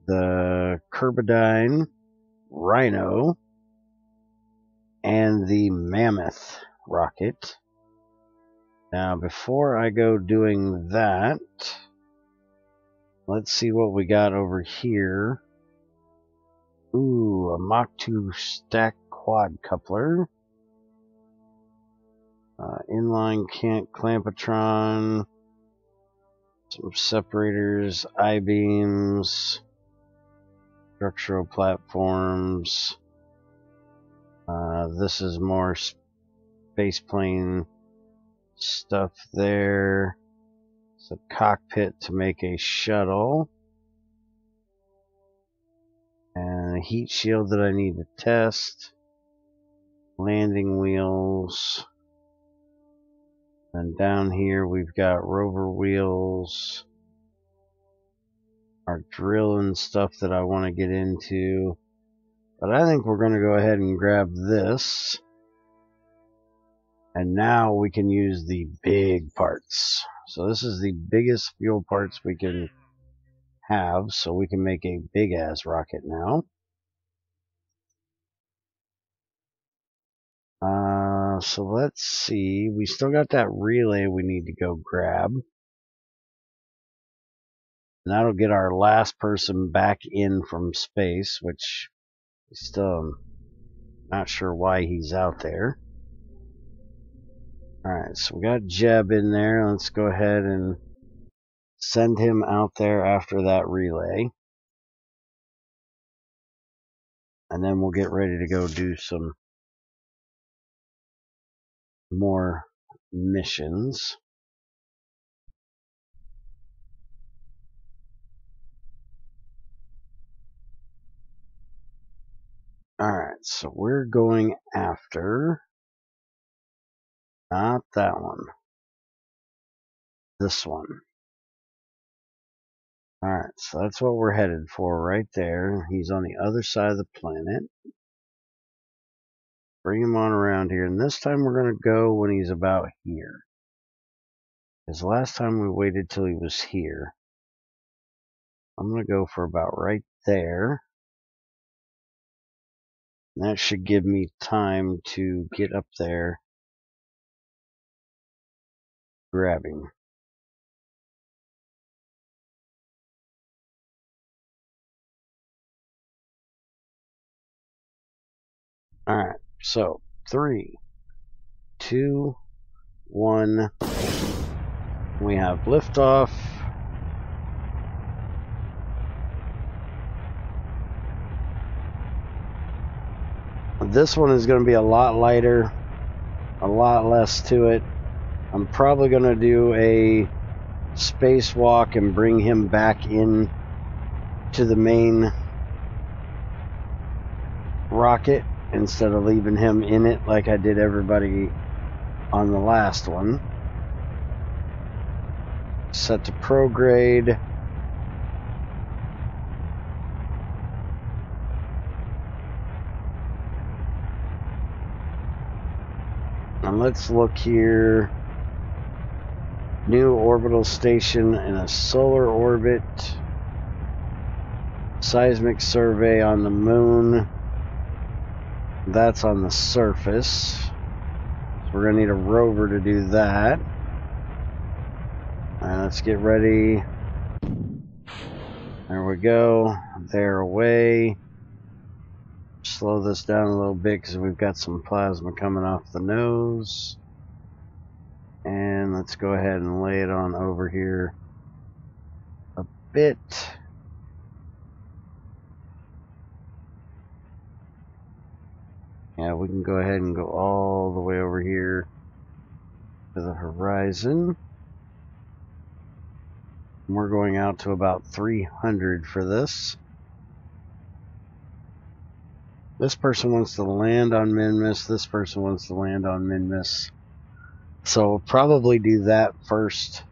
the Carbidine Rhino, and the Mammoth rocket. Now before I go doing that, let's see what we got over here. Ooh, a Mach 2 stack quad coupler. Inline clampetron. Some separators, I-beams. Structural platforms. This is more spaceplane stuff there. It's a cockpit to make a shuttle. And a heat shield that I need to test. Landing wheels. And down here we've got rover wheels. Our drill and stuff that I want to get into. But I think we're going to go ahead and grab this. And now we can use the big parts. So this is the biggest fuel parts we can have. So we can make a big ass rocket now. So let's see. We still got that relay we need to go grab. And that'll get our last person back in from space, which I still am not sure why he's out there. Alright, so we got Jeb in there. Let's go ahead and send him out there after that relay. And then we'll get ready to go do some more missions. Alright, so we're going after not that one. This one. Alright, so that's what we're headed for right there. He's on the other side of the planet. Bring him on around here, and this time we're going to go when he's about here. Because last time we waited till he was here. I'm going to go for about right there. And that should give me time to get up there, grab him. Alright, so 3, 2, 1. We have liftoff. This one is going to be a lot lighter, a lot less to it. I'm probably going to do a spacewalk and bring him back in to the main rocket instead of leaving him in it like I did everybody on the last one. Set to prograde. And let's look here. New orbital station in a solar orbit. Seismic survey on the moon. That's on the surface. So we're going to need a rover to do that. And let's get ready. There we go. They're away. Slow this down a little bit because we've got some plasma coming off the nose. And let's go ahead and lay it on over here a bit. Yeah, we can go ahead and go all the way over here to the horizon. And we're going out to about 300 for this. This person wants to land on Minmus. This person wants to land on Minmus. So we'll probably do that first.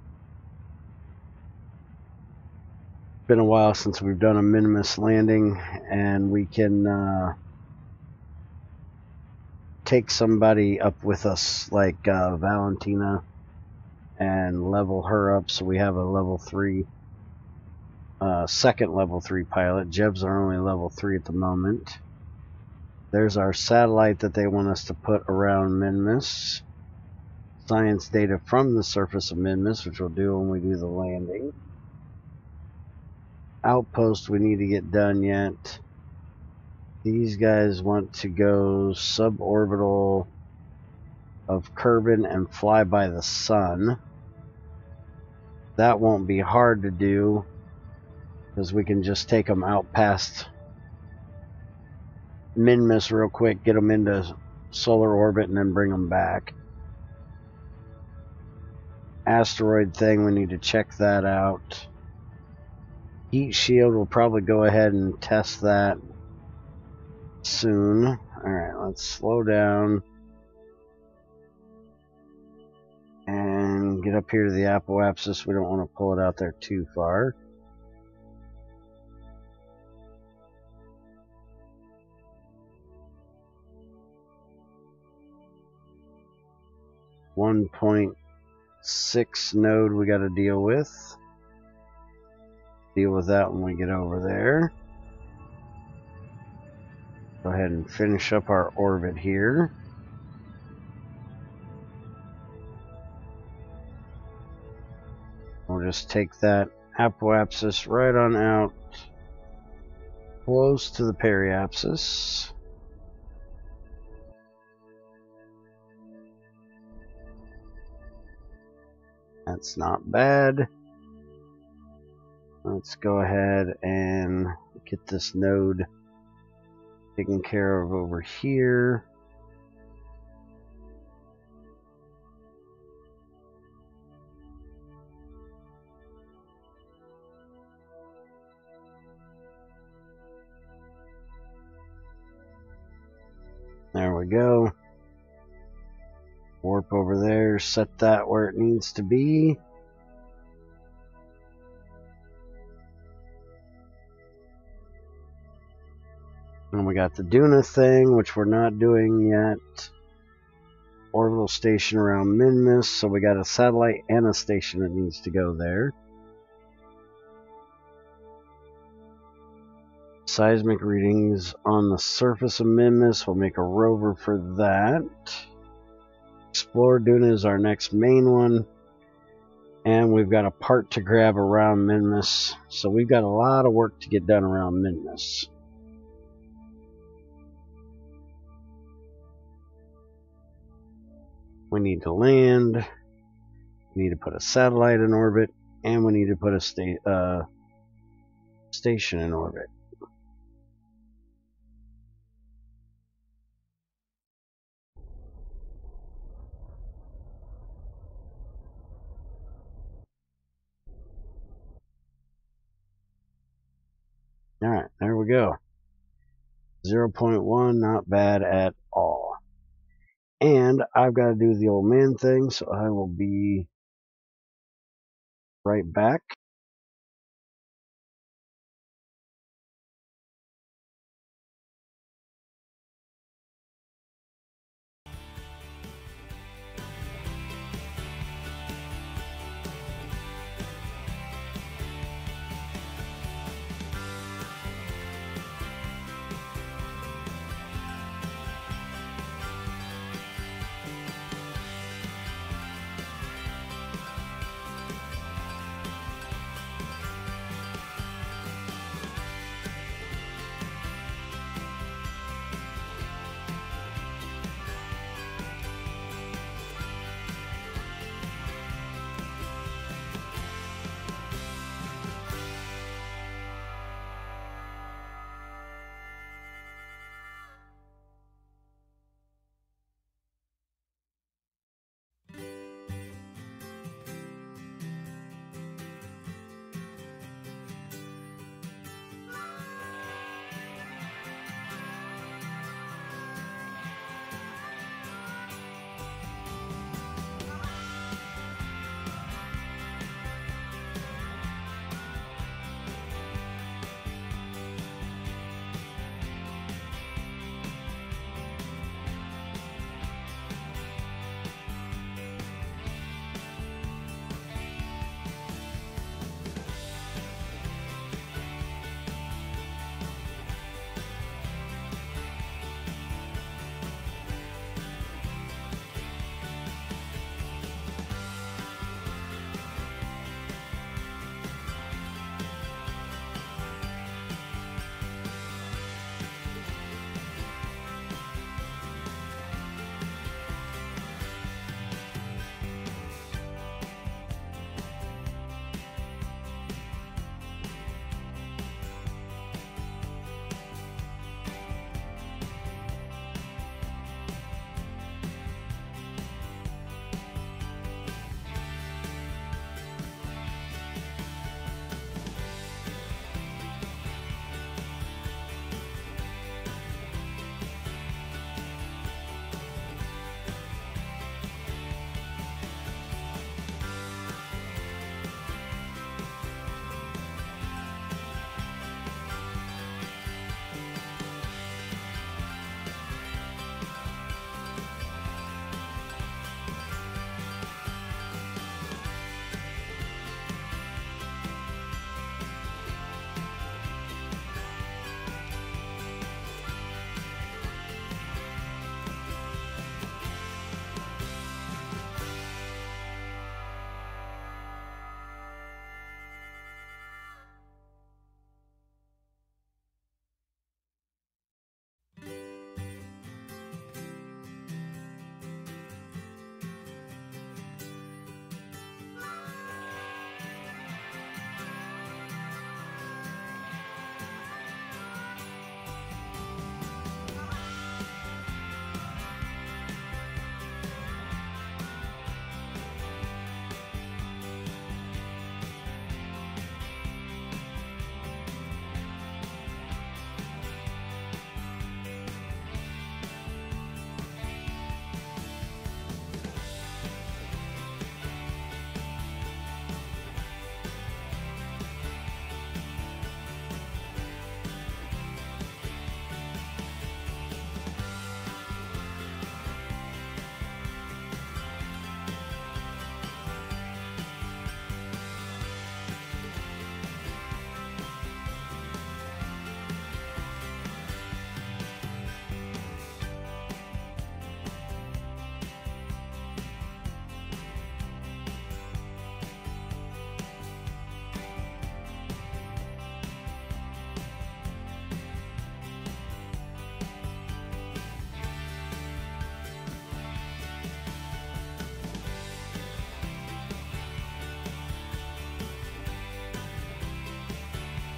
It's been a while since we've done a Minmus landing, and we can take somebody up with us, like Valentina, and level her up so we have a level 3, second level 3 pilot. Jebs are only level 3 at the moment. There's our satellite that they want us to put around Minmus. Science data from the surface of Minmus, which we'll do when we do the landing. Outpost we need to get done yet. These guys want to go suborbital of Kerbin and fly by the sun. That won't be hard to do because we can just take them out past Minmus real quick, get them into solar orbit, and then bring them back. Asteroid thing, we need to check that out. Heat shield, we'll probably go ahead and test that soon. Alright, let's slow down and get up here to the apoapsis. We don't want to pull it out there too far. .6 node we got to deal with. Deal with that when we get over there. Go ahead and finish up our orbit here. We'll just take that apoapsis right on out close to the periapsis. That's not bad. Let's go ahead and get this node taken care of over here. There we go. Warp over there, set that where it needs to be. And we got the Duna thing, which we're not doing yet. Orbital station around Minmus, so we got a satellite and a station that needs to go there. Seismic readings on the surface of Minmus. We'll make a rover for that. Explore Duna is our next main one. And we've got a part to grab around Minmus. So we've got a lot of work to get done around Minmus. We need to land. We need to put a satellite in orbit. And we need to put a station in orbit. Alright, there we go. 0.1, not bad at all. And I've got to do the old man thing, so I will be right back.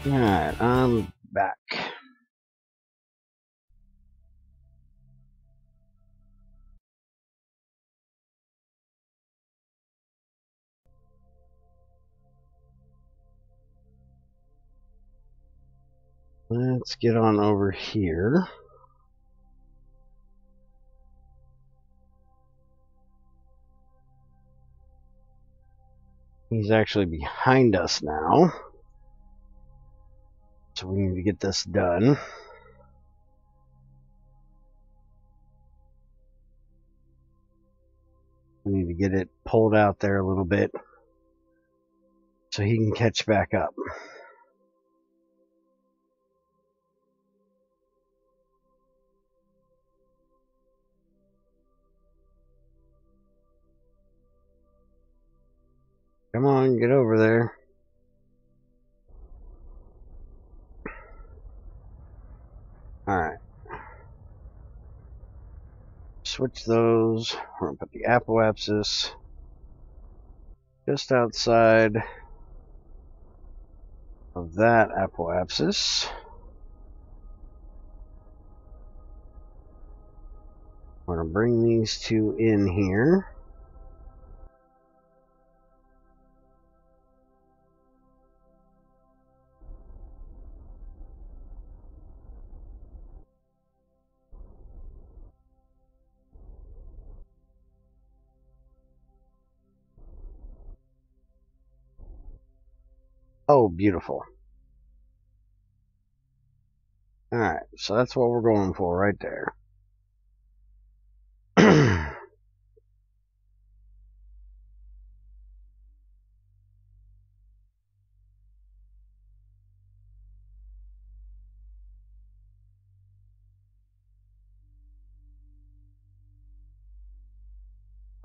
Alright, I'm back. Let's get on over here. He's actually behind us now. So we need to get this done. We need to get it pulled out there a little bit so he can catch back up. Come on, get over there. Alright. Switch those. We're going to put the apoapsis just outside of that apoapsis. We're going to bring these two in here. Oh, beautiful. Alright, so that's what we're going for right there.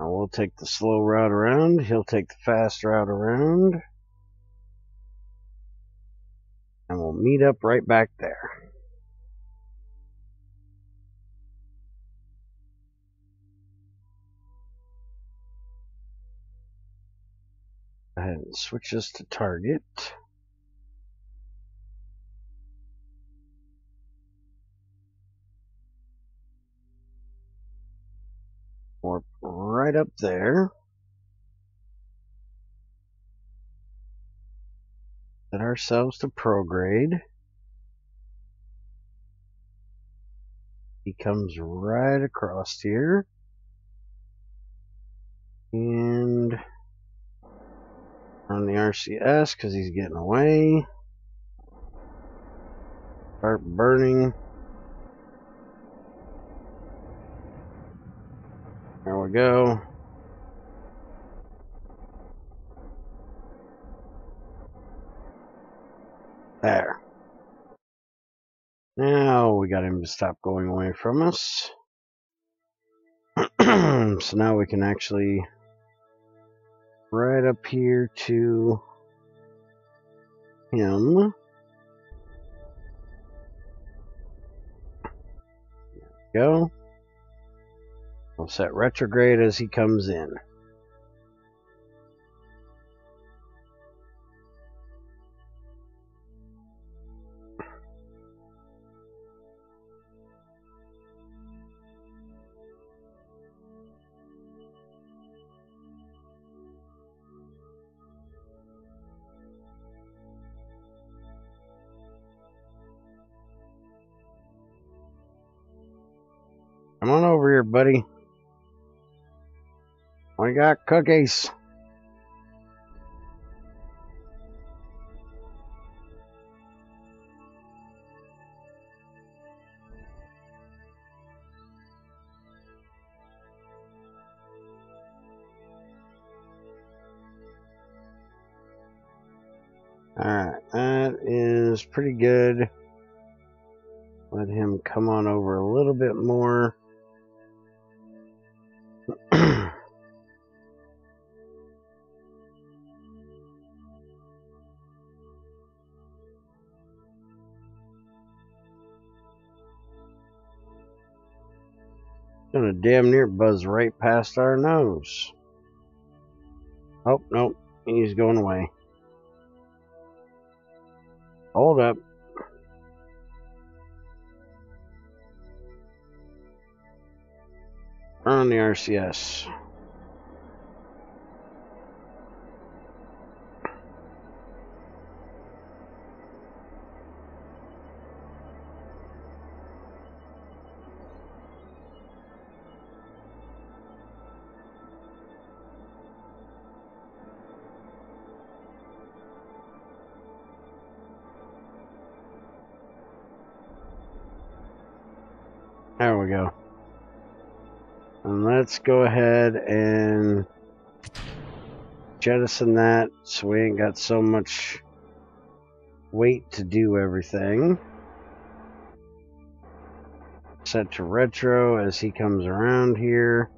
Now we'll take the slow route around. He'll take the fast route around. And we'll meet up right back there. Go ahead and switch this to target. Warp right up there. Set ourselves to prograde. He comes right across here. And on the RCS because he's getting away. Start burning. There we go. There. Now we got him to stop going away from us. So now we can actually right up here to him. There we go. We'll set retrograde as he comes in. Come on over here, buddy. We got cookies. Alright, that is pretty good. Let him come on over a little bit more. Gonna damn near buzz right past our nose. Oh, nope, he's going away. Hold up. Run on the RCS. There we go. And let's go ahead and jettison that so we ain't got so much weight to do everything. Set to retro as he comes around here.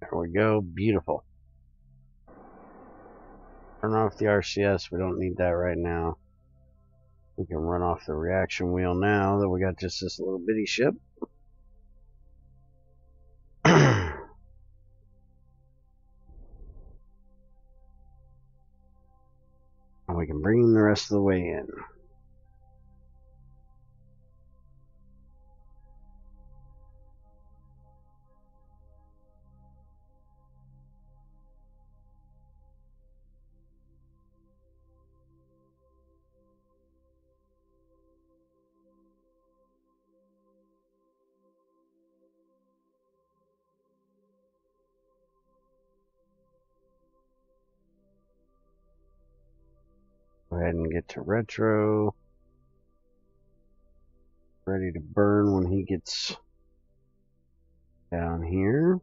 There we go. Beautiful. Turn off the RCS. We don't need that right now. We can run off the reaction wheel now that we got just this little bitty ship. And we can bring the rest of the way in. Go ahead and get to retro. Ready to burn when he gets down here.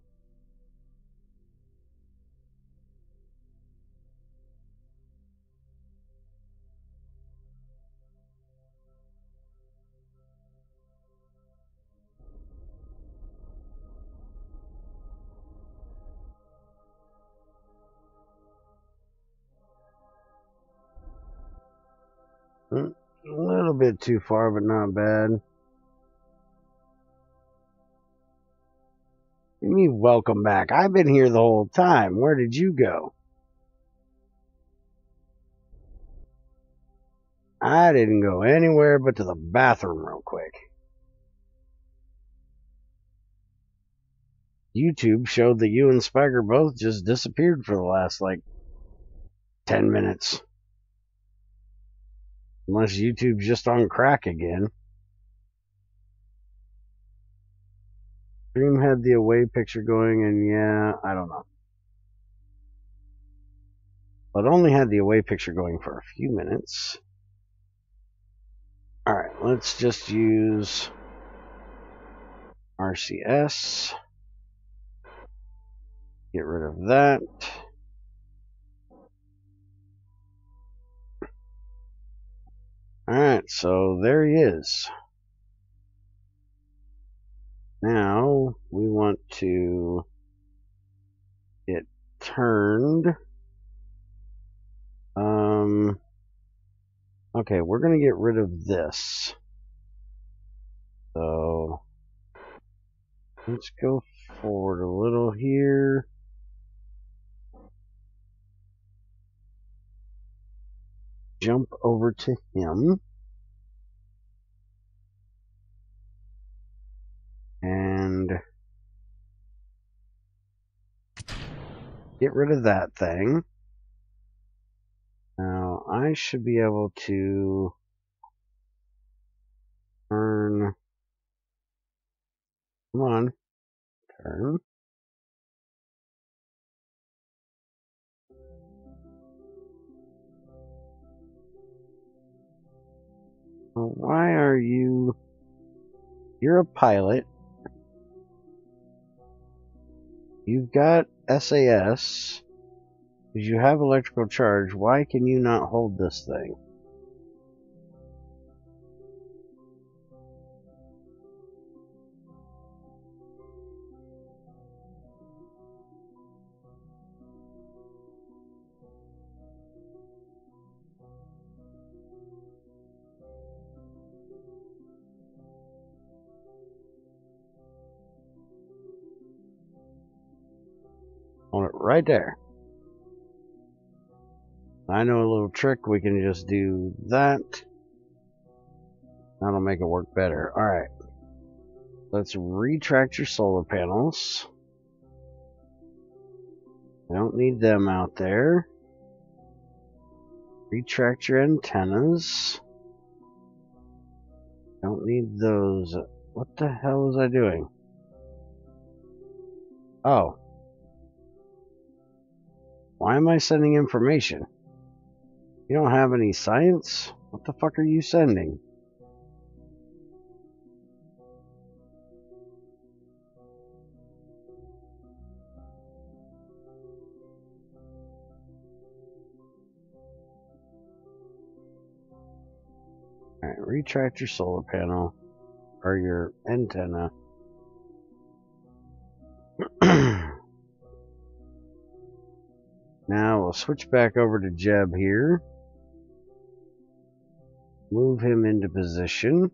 A little bit too far, but not bad. Me, welcome back. I've been here the whole time. Where did you go? I didn't go anywhere but to the bathroom real quick. YouTube showed that you and Spiker both just disappeared for the last, 10 minutes. Unless YouTube's just on crack again. Dream had the away picture going, and yeah, I don't know. But only had the away picture going for a few minutes. Alright, let's just use RCS. Get rid of that. Alright, so there he is. Now we want to get turned. Okay, we're going to get rid of this. So let's go forward a little here. Jump over to him. And get rid of that thing. Now I should be able to turn. Come on. Turn. Well, why are you... You're a pilot. You've got SAS. Because you have electrical charge. Why can you not hold this thing? want it right there. I know a little trick. We can just do that. That'll make it work better. Alright. Let's retract your solar panels. I don't need them out there. Retract your antennas. Don't need those. What the hell was I doing? Oh. Why am I sending information? You don't have any science? What the fuck are you sending? Alright, retract your solar panel. Or your antenna. Now we'll switch back over to Jeb here. Move him into position.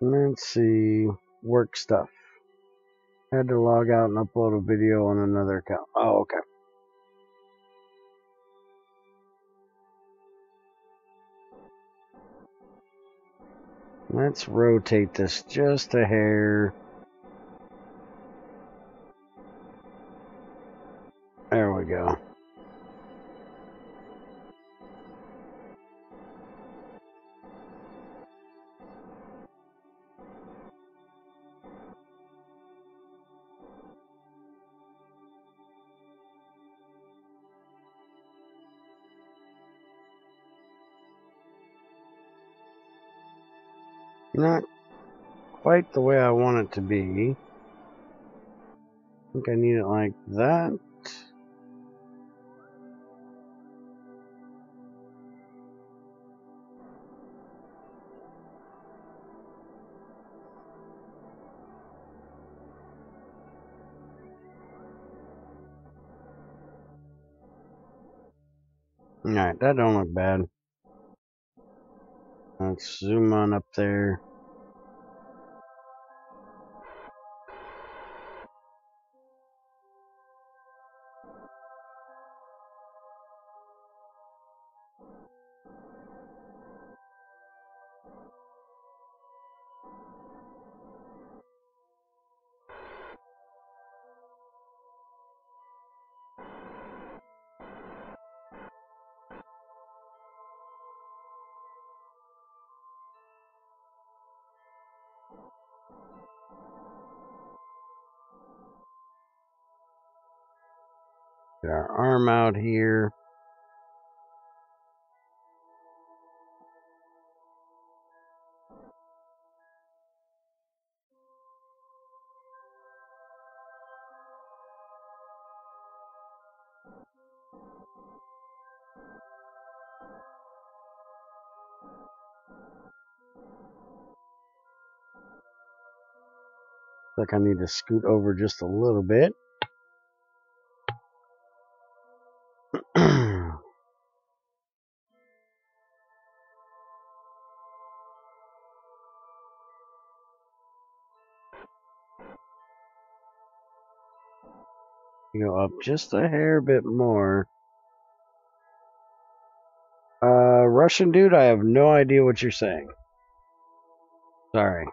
Let's see. Work stuff. Had to log out and upload a video on another account. Oh, okay. Let's rotate this just a hair. There we go. Not quite the way I want it to be. I think I need it like that. Alright, that don't look bad. Let's zoom on up there. Get our arm out here. Like I need to scoot over just a little bit. Go up just a hair bit more. Russian dude, I have no idea what you're saying. Sorry.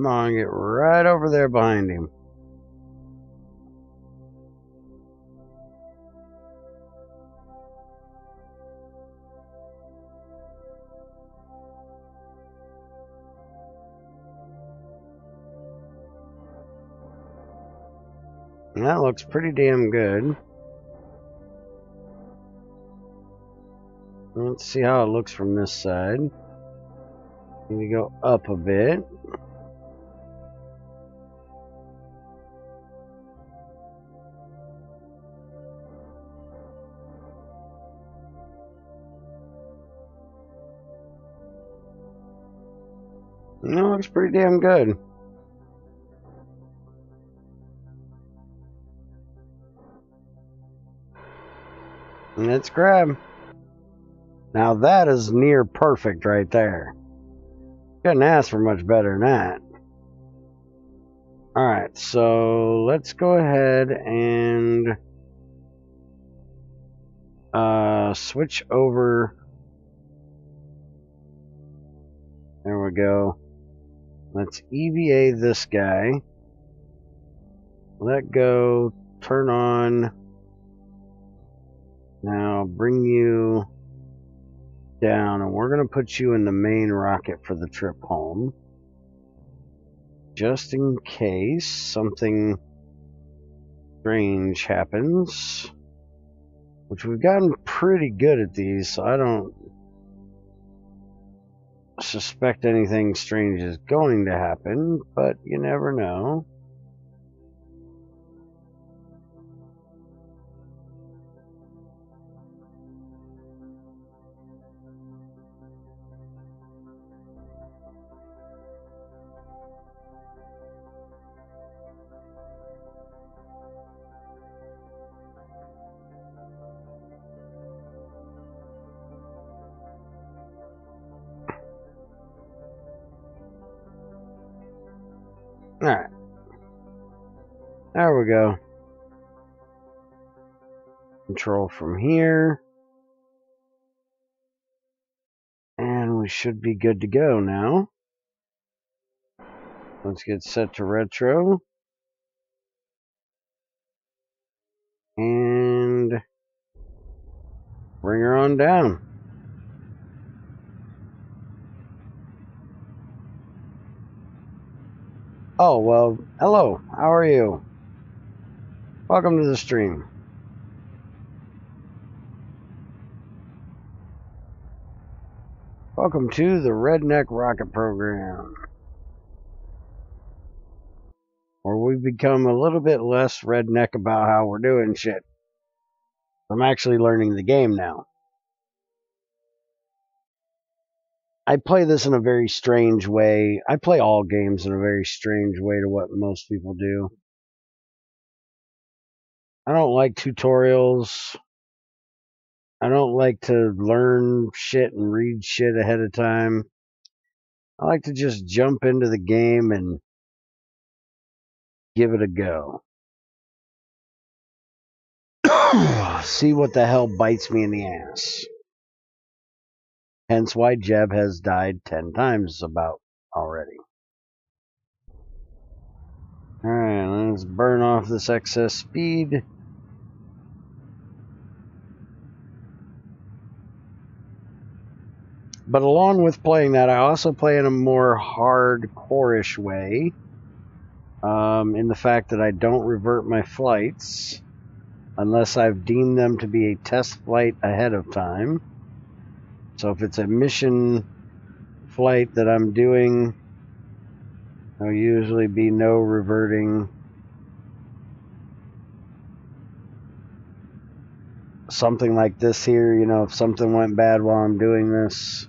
Come on, get right over there behind him. And that looks pretty damn good. Let's see how it looks from this side. Need to go up a bit. And that looks pretty damn good. Let's grab. Now that is near perfect right there. Couldn't ask for much better than that. Alright, so let's go ahead and switch over. There we go. Let's EVA this guy. Let go. Turn on. Now bring you down, and we're going to put you in the main rocket for the trip home. Just in case something strange happens. Which we've gotten pretty good at these, so I don't suspect anything strange is going to happen, but you never know. Alright. There we go. Control from here. And we should be good to go now. Let's get set to retro. And bring her on down. Oh, well, hello. How are you? Welcome to the stream. Welcome to the Redneck Rocket Program, where we've become a little bit less redneck about how we're doing shit. I'm actually learning the game now. I play this in a very strange way. I play all games in a very strange way to what most people do. I don't like tutorials. I don't like to learn shit and read shit ahead of time. I like to just jump into the game and give it a go. See what the hell bites me in the ass. Hence why Jeb has died 10 times about already. Alright, let's burn off this excess speed. But along with playing that, I also play in a more hardcore-ish way. In the fact that I don't revert my flights unless I've deemed them to be a test flight ahead of time. So if it's a mission flight that I'm doing, there'll usually be no reverting. Something like this here, you know, if something went bad while I'm doing this,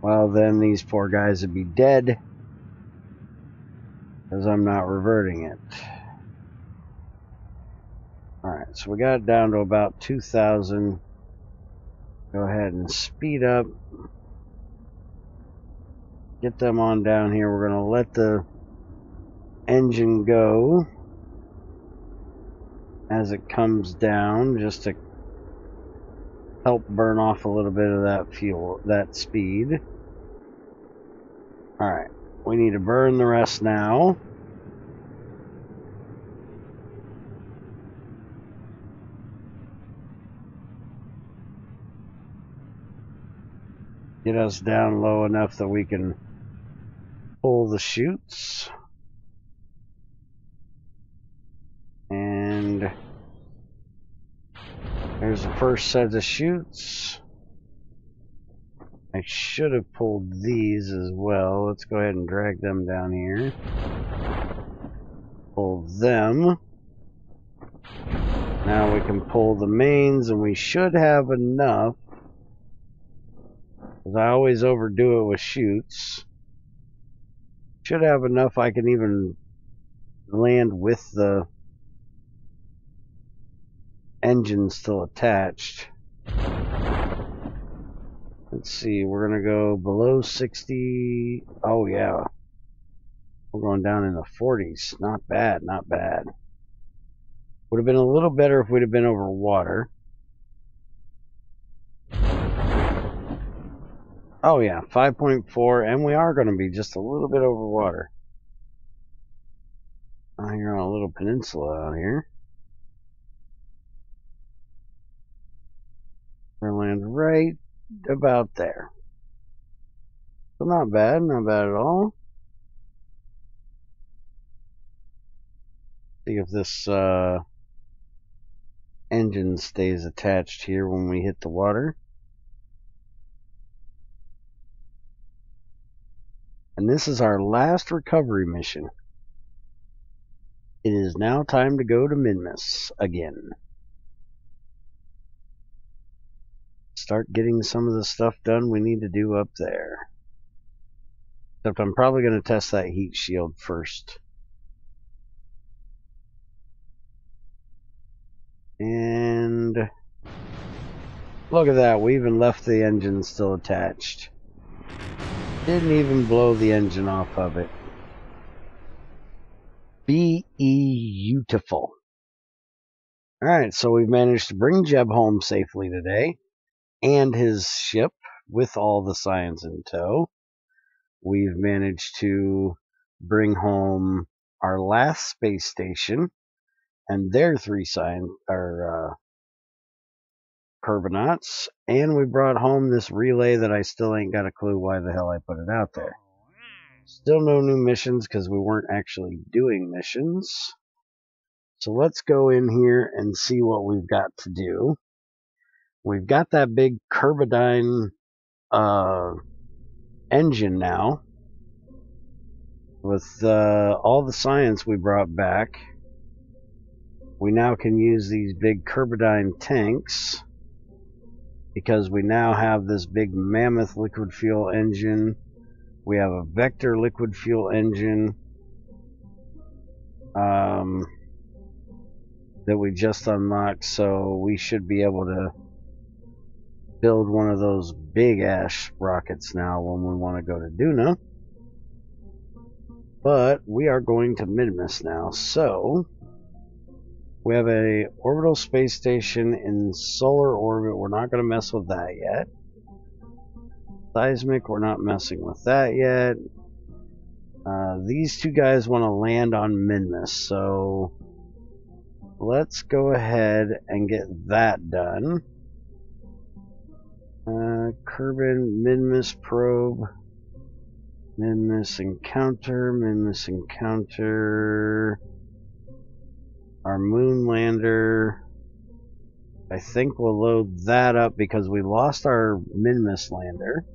well, then these poor guys would be dead because I'm not reverting it. Alright, so we got it down to about 2,000. Go ahead and speed up. Get them on down here. We're going to let the engine go as it comes down, just to help burn off a little bit of that fuel, that speed. Alright, We need to burn the rest now. Get us down low enough that we can pull the chutes. And there's the first set of chutes. I should have pulled these as well. Let's go ahead and drag them down here. Pull them. Now we can pull the mains, and we should have enough. Because I always overdo it with chutes. Should have enough I can even land with the engine still attached. Let's see, we're going to go below 60. Oh, yeah. We're going down in the 40s. Not bad, not bad. Would have been a little better if we'd have been over water. Oh, yeah, 5.4, and we are going to be just a little bit over water. Oh, you're on a little peninsula out here. We're going to land right about there. So not bad at all. See if this engine stays attached here when we hit the water. And this is our last recovery mission. It is now time to go to Minmus again. Start getting some of the stuff done we need to do up there. Except I'm probably going to test that heat shield first. And look at that, we even left the engine still attached. Didn't even blow the engine off of it. Beautiful. Alright, so we've managed to bring Jeb home safely today, and his ship with all the science in tow. We've managed to bring home our last space station and their 3 Carbonauts, and we brought home this relay that I still ain't got a clue why the hell I put it out there. Still no new missions because we weren't actually doing missions. So let's go in here and see what we've got to do. We've got that big Carbonine engine now. With all the science we brought back, we now can use these big Carbonine tanks because we now have this big mammoth liquid fuel engine. We have a vector liquid fuel engine that we just unlocked, so we should be able to build one of those big ass rockets now when we want to go to Duna. But we are going to Minmus now, so we have a orbital space station in solar orbit. We're not going to mess with that yet. Seismic, we're not messing with that yet. These 2 guys want to land on Minmus, so let's go ahead and get that done. Kerbin, Minmus probe, Minmus encounter, our moon lander. I think we'll load that up because we lost our Minmus lander.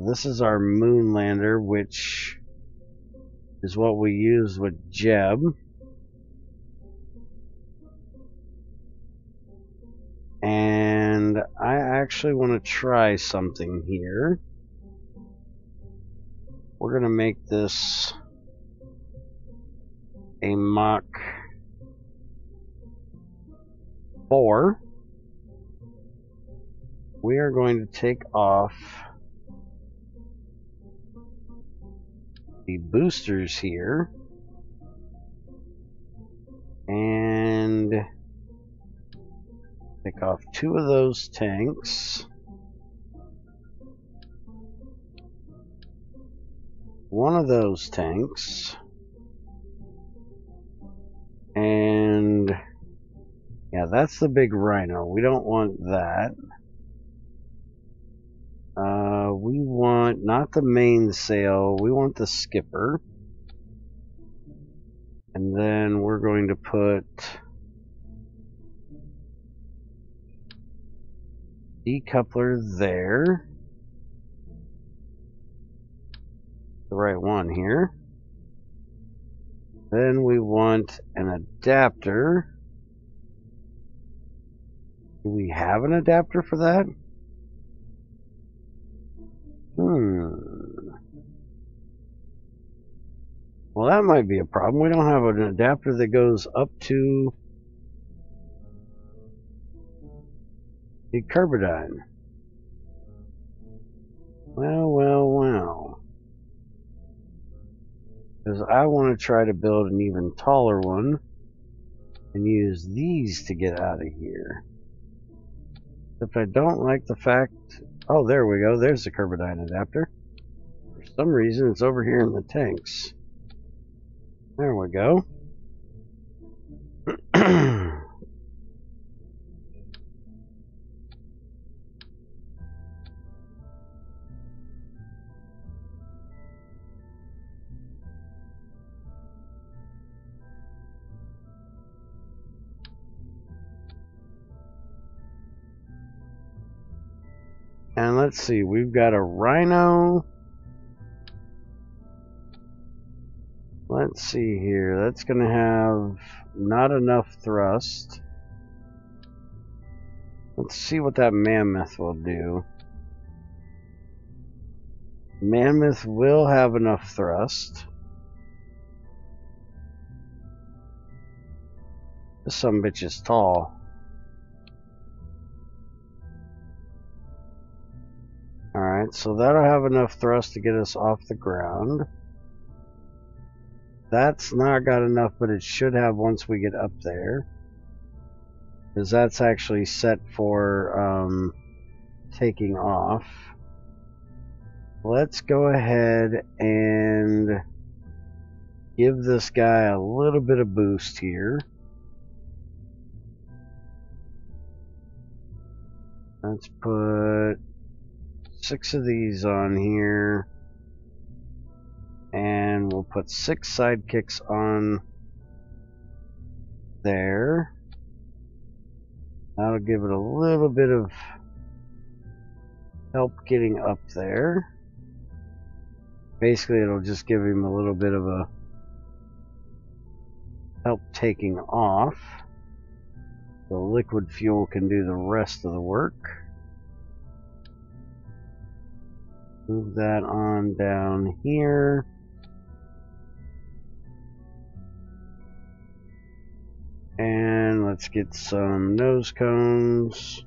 This is our moon lander, which is what we use with Jeb. And I actually want to try something here. We're going to make this a Mach 4. We are going to take off the boosters here and take off 2 of those tanks. one of those tanks. And yeah, that's the big rhino. We don't want that. We want not the mainsail, we want the skipper. And then we're going to put decoupler there. The right one here. Then we want an adapter. Do we have an adapter for that? Well, that might be a problem. We don't have an adapter that goes up to the carbidine. Well. Because I want to try to build an even taller one and use these to get out of here. If I don't like the fact... Oh, there we go. There's the carbidine adapter. For some reason, it's over here in the tanks. There we go. And let's see, we've got a rhino. Let's see here, that's going to have not enough thrust. Let's see what that mammoth will do. Mammoth will have enough thrust. This sumbitch is tall. Alright, so that'll have enough thrust to get us off the ground. That's not got enough, but it should have once we get up there. Because that's actually set for taking off. Let's go ahead and give this guy a little bit of boost here. Let's put 6 of these on here. And we'll put 6 sidekicks on there. That'll give it a little bit of help getting up there. Basically, it'll just give him a little bit of a help taking off. The liquid fuel can do the rest of the work. Move that on down here. And let's get some nose cones.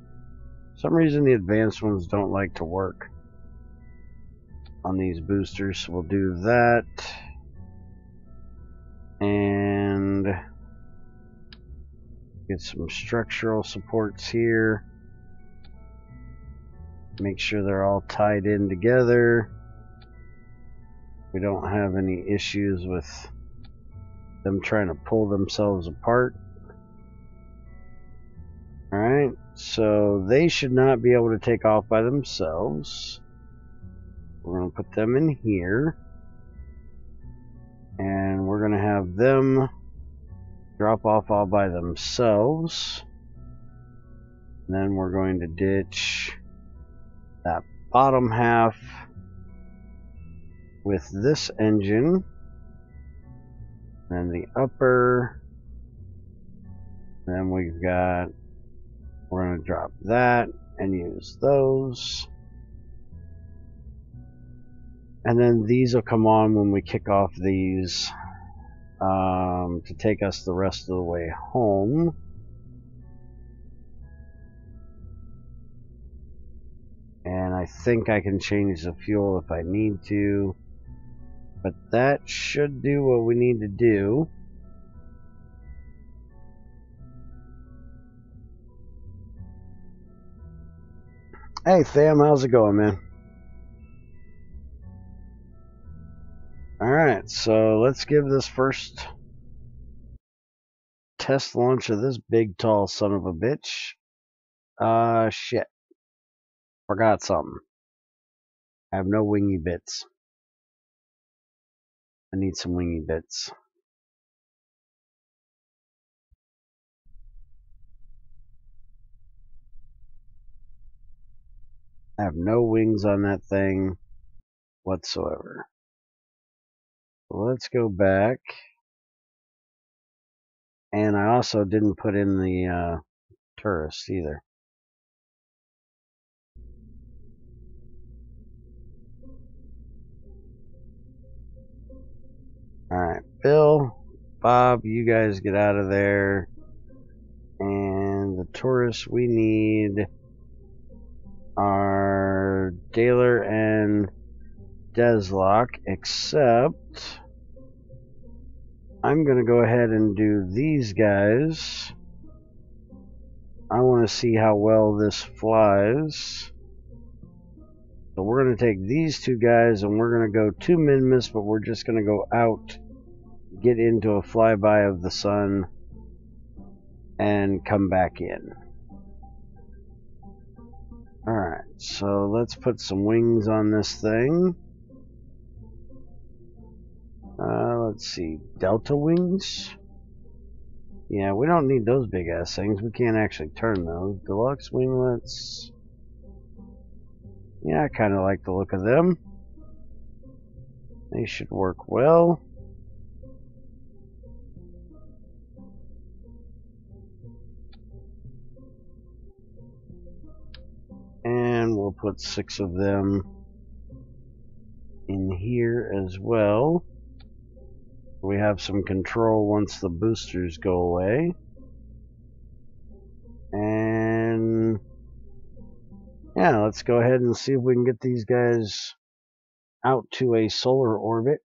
For some reason the advanced ones don't like to work on these boosters, so we'll do that. And get some structural supports here. Make sure they're all tied in together. We don't have any issues with them trying to pull themselves apart. Alright, so they should not be able to take off by themselves. We're going to put them in here. And we're going to have them drop off all by themselves. And then we're going to ditch that bottom half with this engine. And the upper. Then we've got... We're going to drop that and use those. And then these will come on when we kick off these to take us the rest of the way home. And I think I can change the fuel if I need to. But that should do what we need to do. Hey Tham, how's it going, man? Alright, so let's give this first test launch of this big tall son of a bitch. Shit. Forgot something. I have no wingy bits. I need some wingy bits. I have no wings on that thing whatsoever. Let's go back. And I also didn't put in the tourists either. Alright, Bill, Bob, you guys get out of there. And the tourists we need are Daler and Deslock, except I'm going to go ahead and do these guys. I want to see how well this flies. So we're going to take these two guys and we're going to go to Minmus, but we're just going to go out, get into a flyby of the sun, and come back in. Alright, so let's put some wings on this thing. Let's see, Delta wings? Yeah, we don't need those big ass things. We can't actually turn those. Deluxe winglets. Yeah, I kind of like the look of them. They should work well. And we'll put 6 of them in here as well. We have some control once the boosters go away. And yeah, let's go ahead and see if we can get these guys out to a solar orbit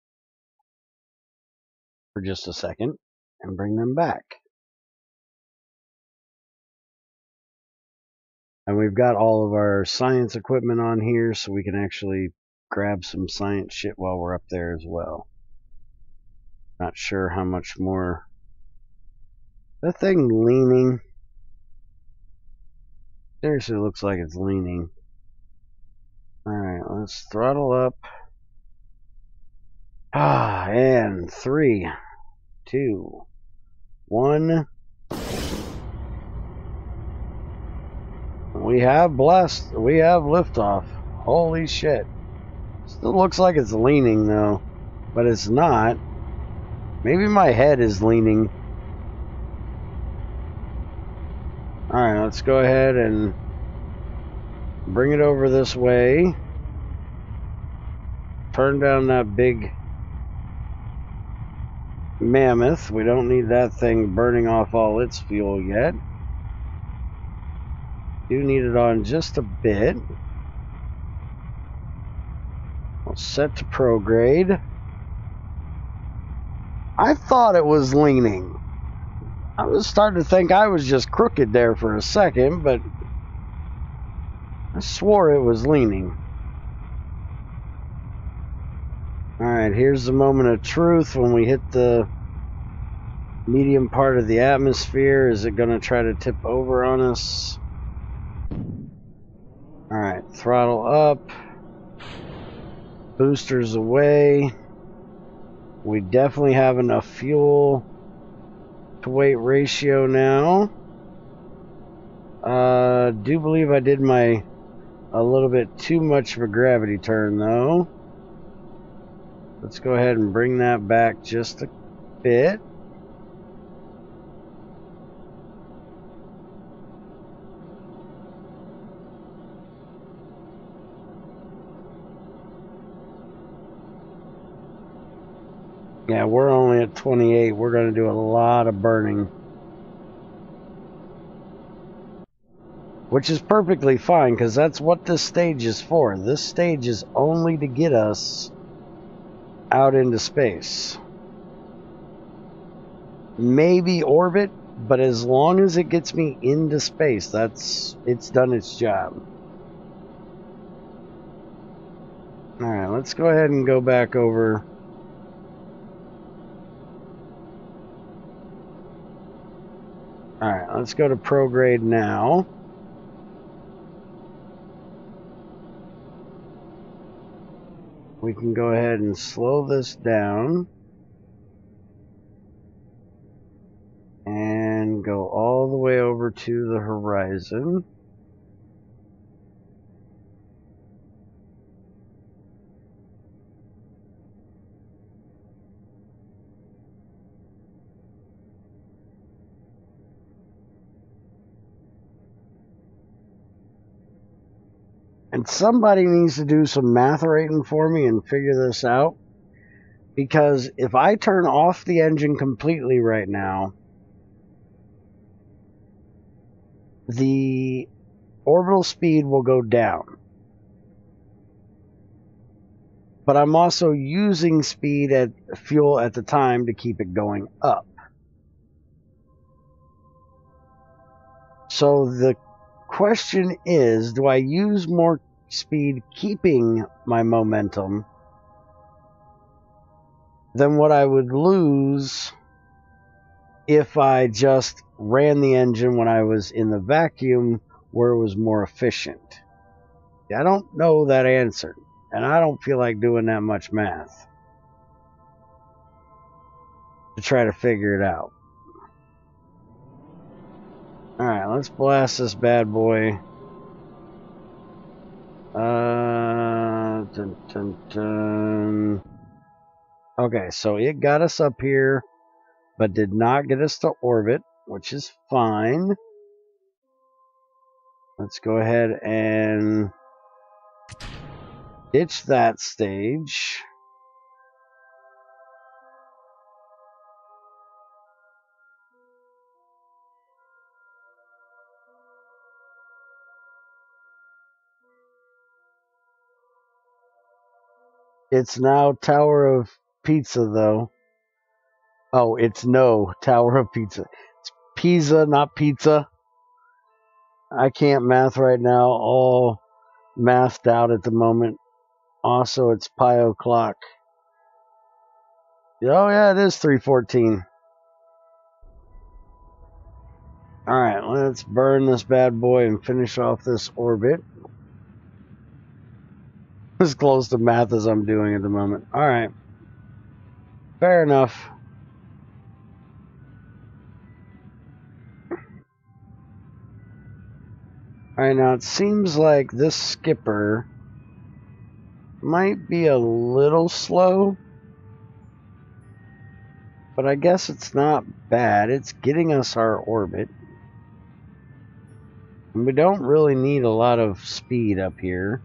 for just a second and bring them back. And we've got all of our science equipment on here, so we can actually grab some science shit while we're up there as well. Not sure how much more. That thing leaning. Seriously looks like it's leaning. Alright, let's throttle up. And 3, 2, 1. We have liftoff. Holy shit. Still looks like it's leaning though, but it's not. Maybe my head is leaning. Alright, let's go ahead and bring it over this way. Turn down that big mammoth. We don't need that thing burning off all its fuel yet. Do need it on just a bit. We'll set to prograde. I thought it was leaning. I was starting to think I was just crooked there for a second, but I swore it was leaning. Alright, here's the moment of truth when we hit the medium part of the atmosphere. Is it going to try to tip over on us? Alright, throttle up. Boosters away. We definitely have enough fuel to weight ratio now. Do believe I did a little bit too much of a gravity turn though. Let's go ahead and bring that back just a bit. Yeah, we're only at 28. We're going to do a lot of burning. Which is perfectly fine, because that's what this stage is for. This stage is only to get us out into space. Maybe orbit, but as long as it gets me into space, it's done its job. Alright, let's go ahead and go back over Alright, let's go to prograde now. We can go ahead and slow this down. And go all the way over to the horizon. And somebody needs to do some math rating for me and figure this out. Because if I turn off the engine completely right now, the orbital speed will go down. But I'm also using fuel at the time to keep it going up. So the question is, do I use more speed keeping my momentum than what I would lose if I just ran the engine when I was in the vacuum where it was more efficient? I don't know that answer, and I don't feel like doing that much math to try to figure it out. Alright, let's blast this bad boy. Dun, dun, dun. Okay, so it got us up here, but did not get us to orbit, which is fine. Let's go ahead and ditch that stage. It's now Tower of Pizza, though. Oh, it's no Tower of Pizza. It's Pizza, not pizza. I can't math right now. All mathed out at the moment. Also, it's pi o'clock. Oh, yeah, it is 3:14. Alright, let's burn this bad boy and finish off this orbit. As close to math as I'm doing at the moment. Alright. Fair enough. Alright, now it seems like this skipper might be a little slow, but I guess it's not bad. It's getting us our orbit. And we don't really need a lot of speed up here.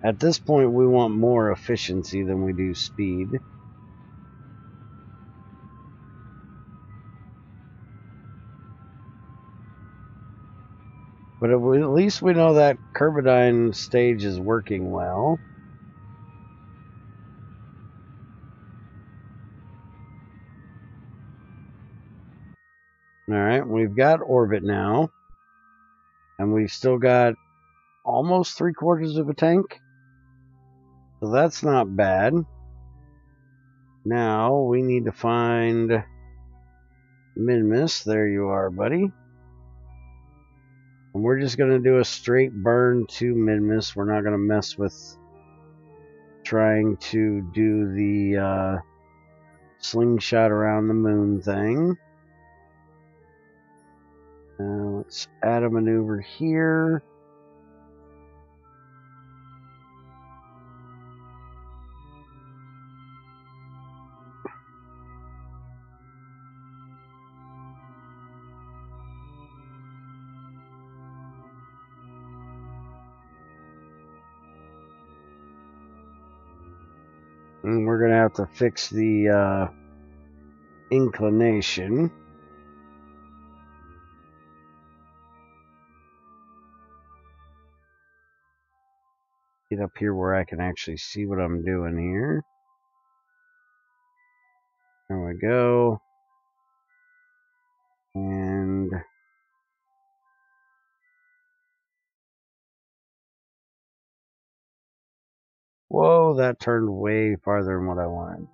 At this point, we want more efficiency than we do speed. But at least we know that Curvidine stage is working well. Alright, we've got orbit now. And we've still got almost 3/4 of a tank. So that's not bad. Now we need to find Minmus. There you are, buddy. And we're just going to do a straight burn to Minmus. We're not going to mess with trying to do the slingshot around the moon thing. Let's add a maneuver here. And we're going to have to fix the inclination. Get up here where I can actually see what I'm doing here. There we go. And whoa, that turned way farther than what I wanted.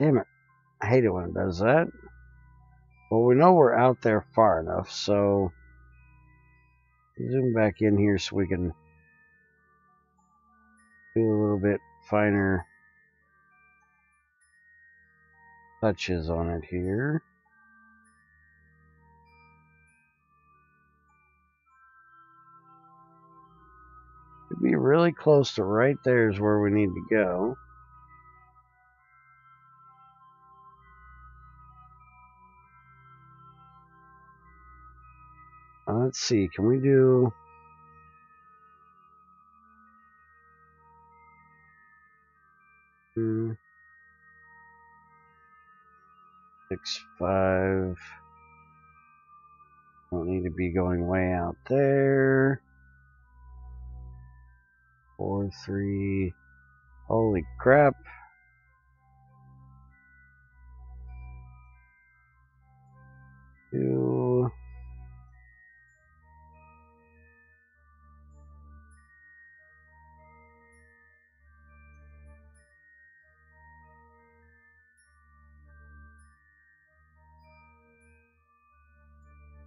Damn it. I hate it when it does that. Well, we know we're out there far enough, so zoom back in here so we can do a little bit finer touches on it here. Should be really close to right there is where we need to go. Let's see, can we do... 6, 5. Don't need to be going way out there. 4, 3. Holy crap. Two.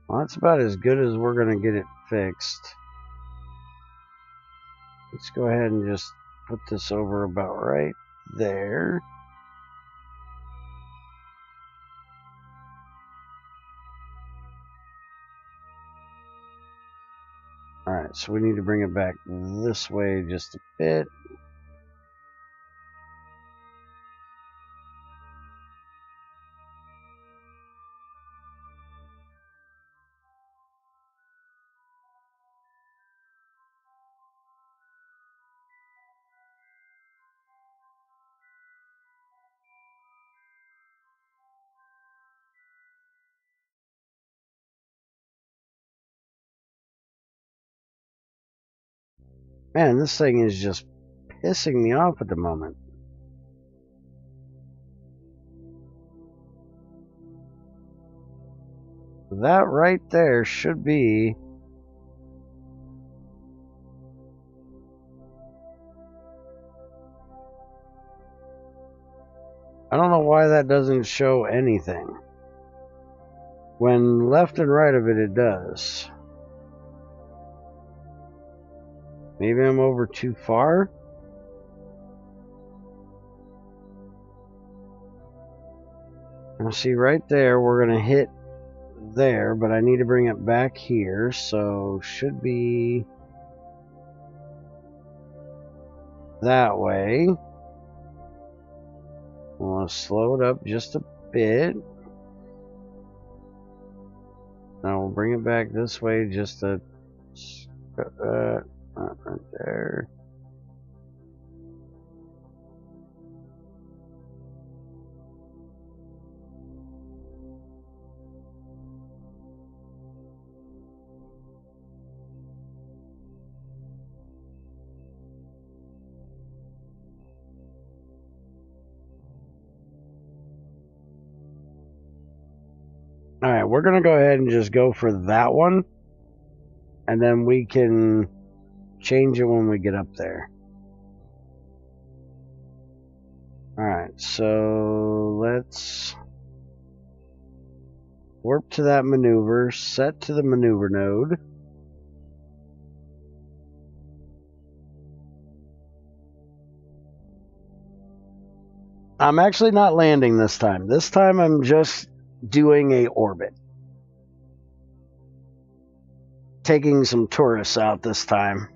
Well, that's about as good as we're going to get it fixed. Let's go ahead and just put this over about right there. Alright, so we need to bring it back this way just a bit. Man, this thing is just pissing me off at the moment. That right there should be... I don't know why that doesn't show anything. When left and right of it, it does. Maybe I'm over too far? Now see right there, we're going to hit there, but I need to bring it back here, so should be that way. I want to slow it up just a bit. Now we'll bring it back this way just to right there. Alright, we're going to go ahead and just go for that one. And then we can change it when we get up there. Alright, so let's warp to that maneuver, set to the maneuver node. I'm actually not landing this time. This time I'm just doing a orbit. Taking some tourists out this time.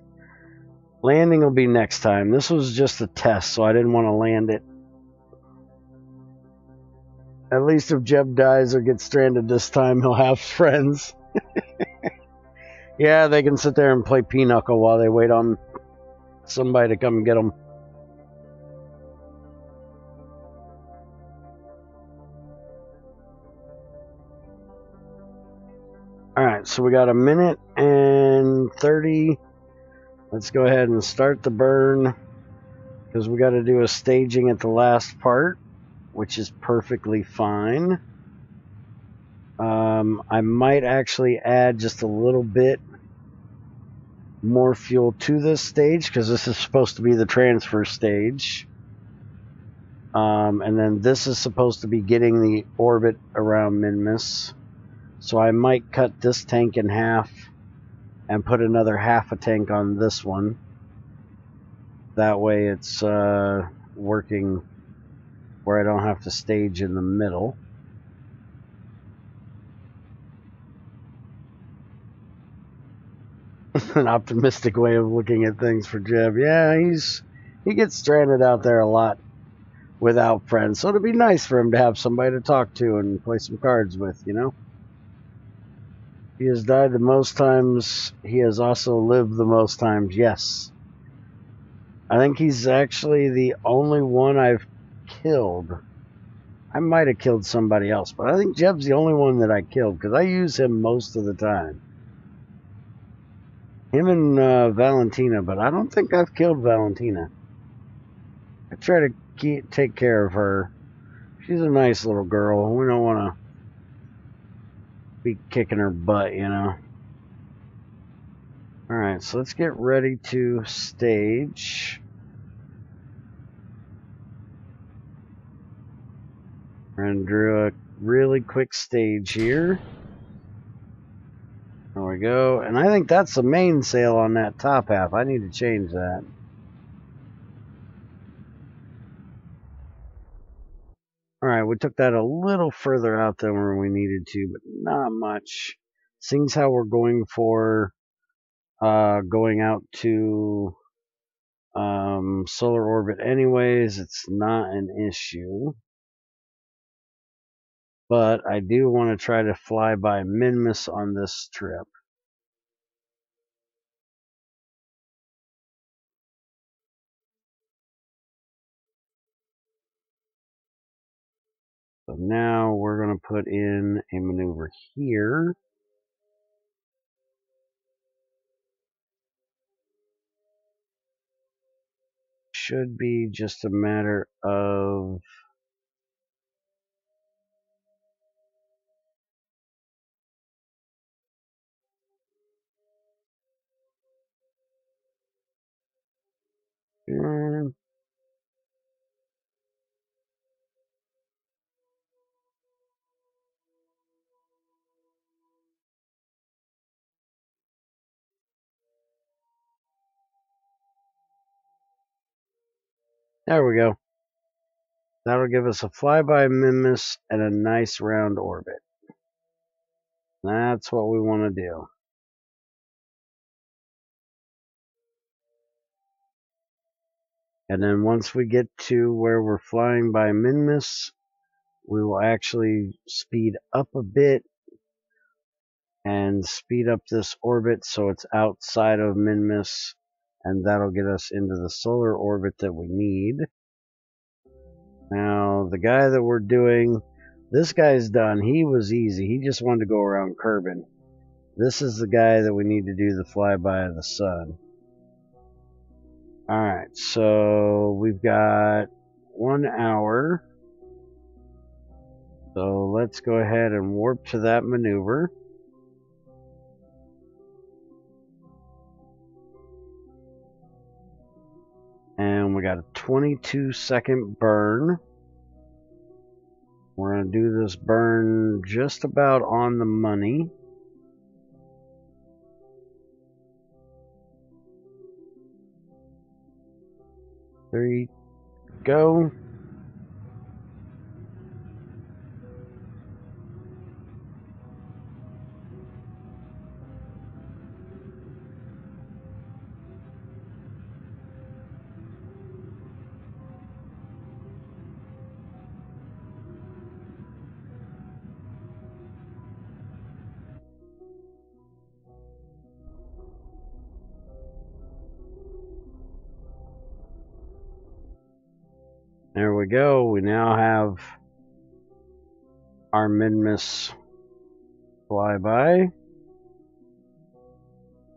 Landing will be next time. This was just a test, so I didn't want to land it. At least if Jeb dies or gets stranded this time, he'll have friends. Yeah, they can sit there and play pinochle while they wait on somebody to come and get them. Alright, so we got 1 minute and 30. Let's go ahead and start the burn, because we got to do a staging at the last part, which is perfectly fine. I might actually add just a little bit more fuel to this stage, because this is supposed to be the transfer stage. And then this is supposed to be getting the orbit around Minmus. So I might cut this tank in half and put another half a tank on this one. That way it's working where I don't have to stage in the middle. An optimistic way of looking at things for Jeb. Yeah, he gets stranded out there a lot without friends, so it'd be nice for him to have somebody to talk to and play some cards with, you know? He has died the most times. He has also lived the most times, yes. I think he's actually the only one I've killed. I might have killed somebody else, but I think Jeb's the only one that I killed, because I use him most of the time. Him and Valentina, but I don't think I've killed Valentina. I try to take care of her. She's a nice little girl. We don't want to be kicking her butt, you know. Alright, so let's get ready to stage. We're going to do a really quick stage here. There we go. And I think that's the mainsail on that top half. I need to change that. Alright, we took that a little further out than where we needed to, but not much. Seeing how we're going for going out to solar orbit anyways, it's not an issue. But I do want to try to fly by Minmus on this trip. So now we're going to put in a maneuver here. Should be just a matter of there we go. That'll give us a flyby Minmus and a nice round orbit. That's what we want to do. And then once we get to where we're flying by Minmus, we will actually speed up a bit and speed up this orbit so it's outside of Minmus, and that'll get us into the solar orbit that we need. Now, the guy that we're doing, this guy's done. He was easy. He just wanted to go around Kerbin. This is the guy that we need to do the flyby of the sun. Alright, so we've got 1 hour. So let's go ahead and warp to that maneuver. And we got a 22-second burn. We're going to do this burn just about on the money. Three, go. There we go. We now have our Minmus flyby,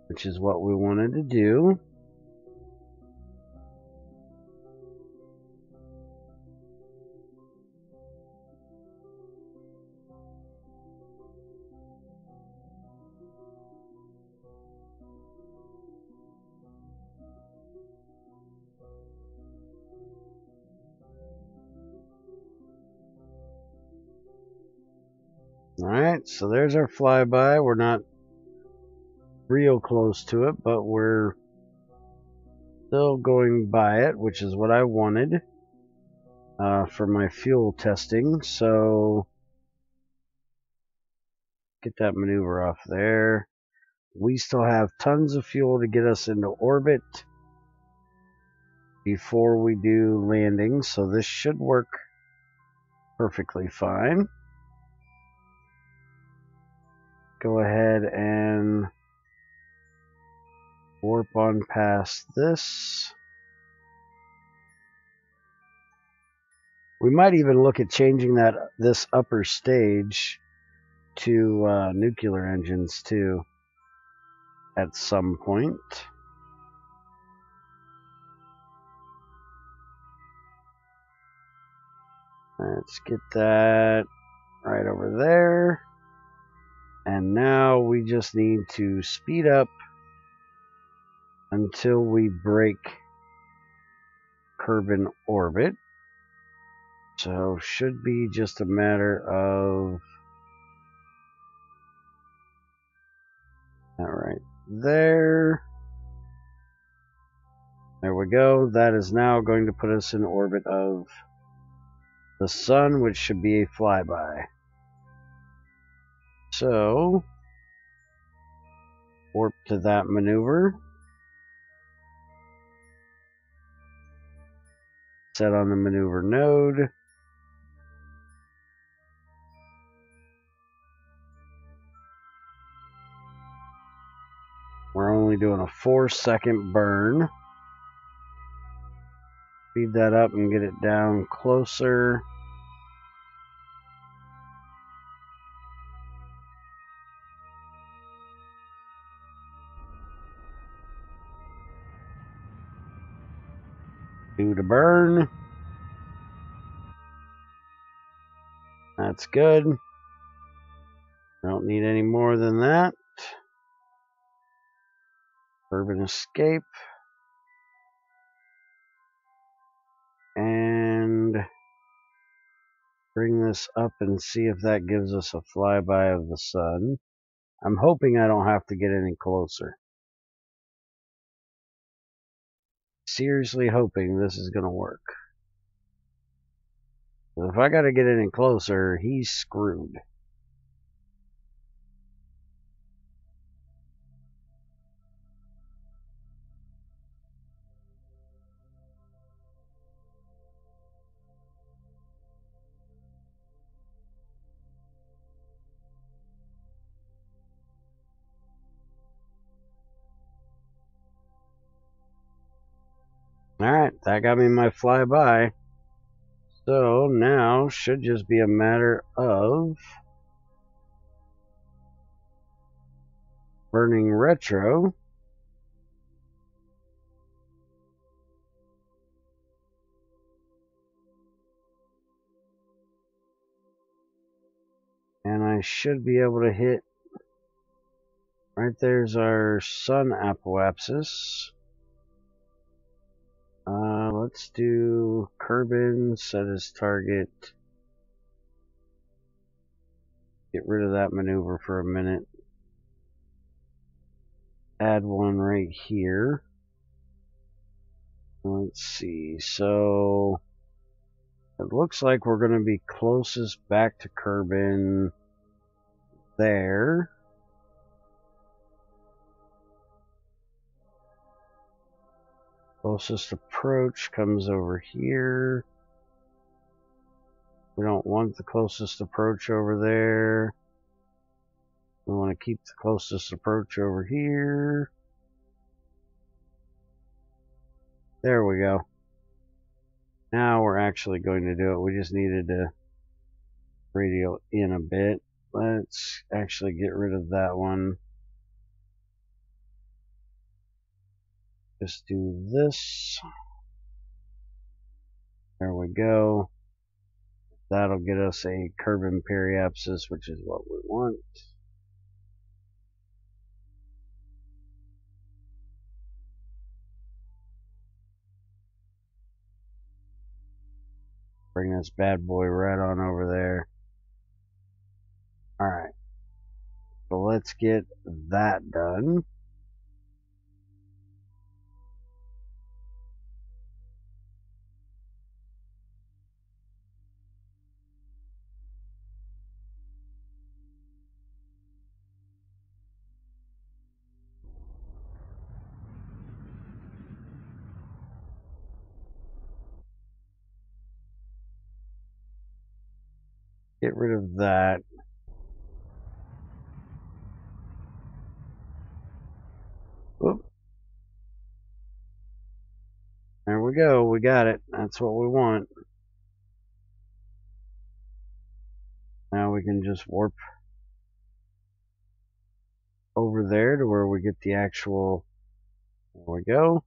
which is what we wanted to do. Alright, so there's our flyby. We're not real close to it, but we're still going by it, which is what I wanted for my fuel testing. So get that maneuver off there. We still have tons of fuel to get us into orbit before we do landing, so this should work perfectly fine. Go ahead and warp on past this. We might even look at changing this upper stage to nuclear engines too at some point. Let's get that right over there. And now we just need to speed up until we break Kerbin orbit. So should be just a matter of that right there. There we go. That is now going to put us in orbit of the sun, which should be a flyby. So warp to that maneuver. Set on the maneuver node. We're only doing a 4-second burn. Speed that up and get it down closer. Do the burn. That's good. Don't need any more than that. Urban escape. And bring this up and see if that gives us a flyby of the sun. I'm hoping I don't have to get any closer. Seriously hoping this is going to work. If I got to get any closer, he's screwed. Alright, that got me my flyby. So now should just be a matter of burning retro. And I should be able to hit, right there's our sun apoapsis. Let's do Kerbin, set as target. Get rid of that maneuver for a minute. Add one right here. Let's see, so it looks like we're going to be closest back to Kerbin there. Closest approach comes over here. We don't want the closest approach over there. We want to keep the closest approach over here. There we go. Now we're actually going to do it. We just needed to radio in a bit. Let's actually get rid of that one. Just do this. There we go. That'll get us a Kerbin periapsis, which is what we want. Bring this bad boy right on over there. Alright. So let's get that done. Get rid of that. Oop. There we go. We got it. That's what we want. Now we can just warp over there to where we get the actual. There we go.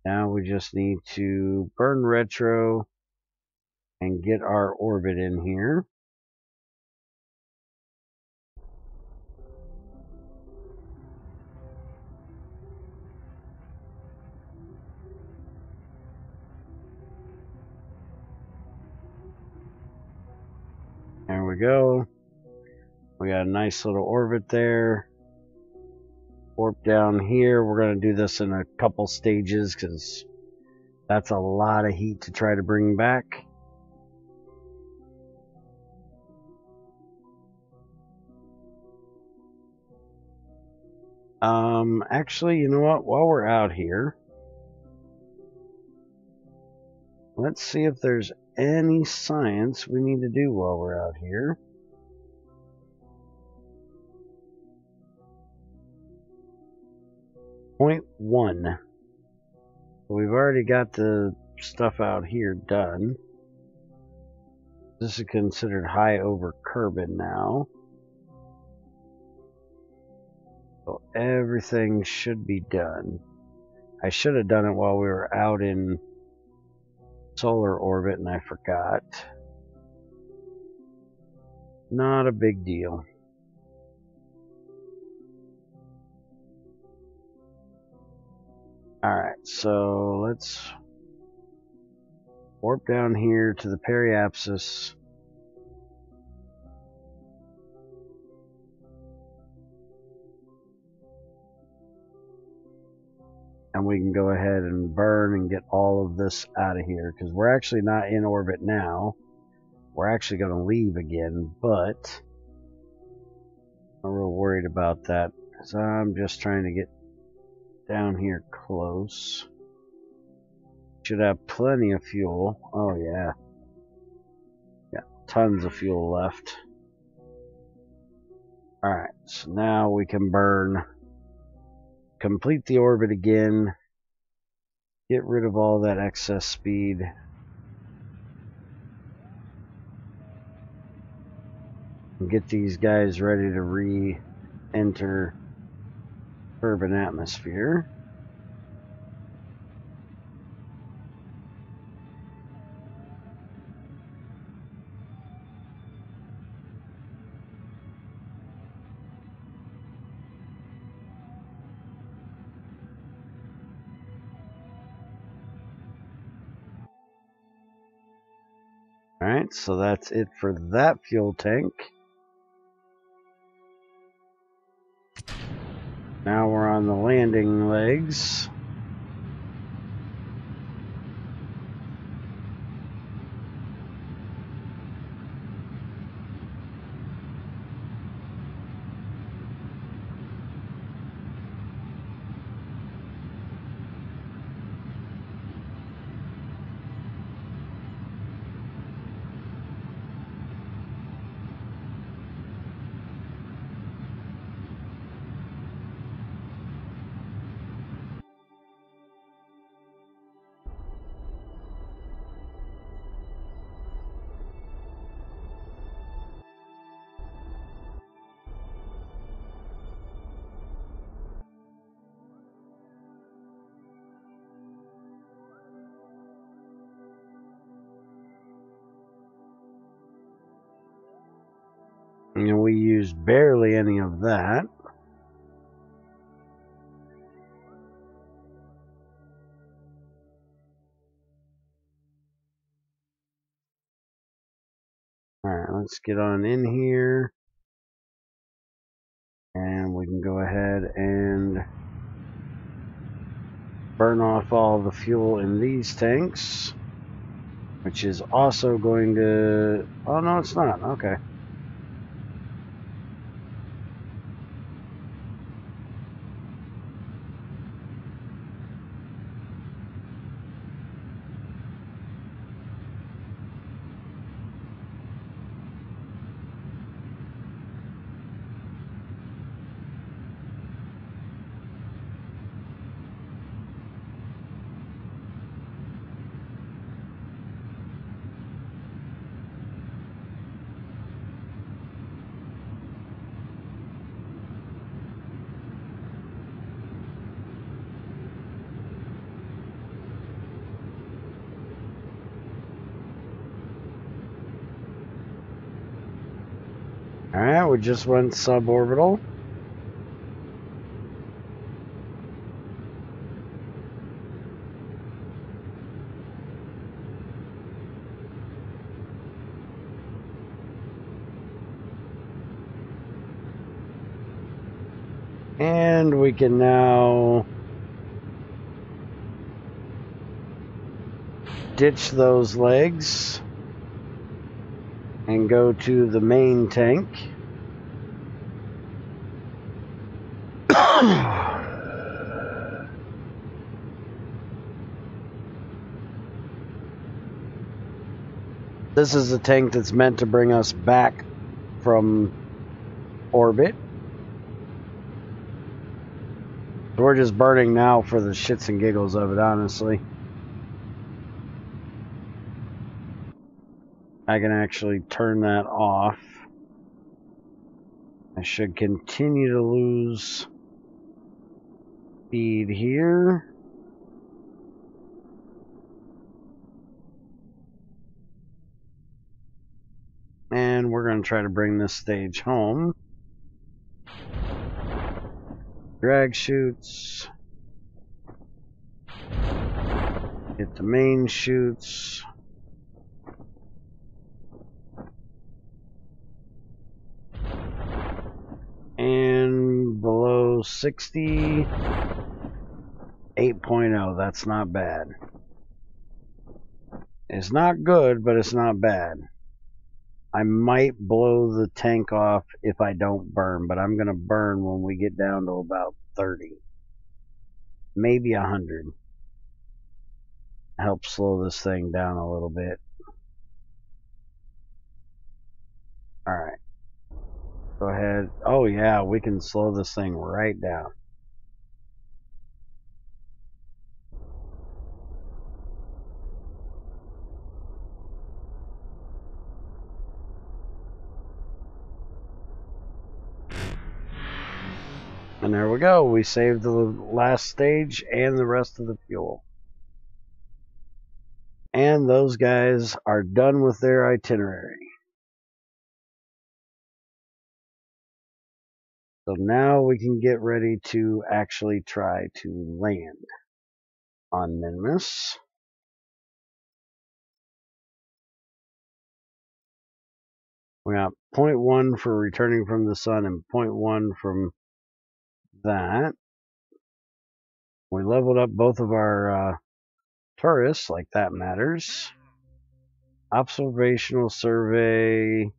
Now we just need to burn retro and get our orbit in here. There we go. We got a nice little orbit there. Warp down here. We're going to do this in a couple stages because that's a lot of heat to try to bring back. Actually, you know what? While we're out here, let's see if there's any science we need to do while we're out here. Point 1. So we've already got the stuff out here done. This is considered high over Kerbin now. So everything should be done. I should have done it while we were out in solar orbit and I forgot. Not a big deal. Alright, so let's warp down here to the periapsis. And we can go ahead and burn and get all of this out of here because we're actually not in orbit now. We're actually going to leave again, but I'm real worried about that because I'm just trying to get down here close. Should have plenty of fuel. Oh yeah. Got tons of fuel left. Alright, so now we can burn. Complete the orbit again. Get rid of all that excess speed. And get these guys ready to re-enter urban atmosphere. Alright, so that's it for that fuel tank. Now we're on the landing legs. And we used barely any of that. Alright, let's get on in here. And we can go ahead and burn off all the fuel in these tanks, which is also going to... Oh, no, it's not. Okay. Alright, we just went suborbital. And we can now ditch those legs and go to the main tank. This is a tank that's meant to bring us back from orbit. We're just burning now for the shits and giggles of it, honestly. I can actually turn that off. I should continue to lose speed here. And we're going to try to bring this stage home. Drag chutes. Hit the main chutes. And below 60. 8.0, that's not bad. It's not good, but it's not bad. I might blow the tank off if I don't burn, but I'm going to burn when we get down to about 30. Maybe 100. Help slow this thing down a little bit. Alright. Go ahead. Oh yeah, we can slow this thing right down. And there we go. We saved the last stage and the rest of the fuel. And those guys are done with their itinerary. So now we can get ready to actually try to land on Minmus. We got 0.1 for returning from the sun and 0.1 from that. We leveled up both of our tourists, like that matters. Observational survey,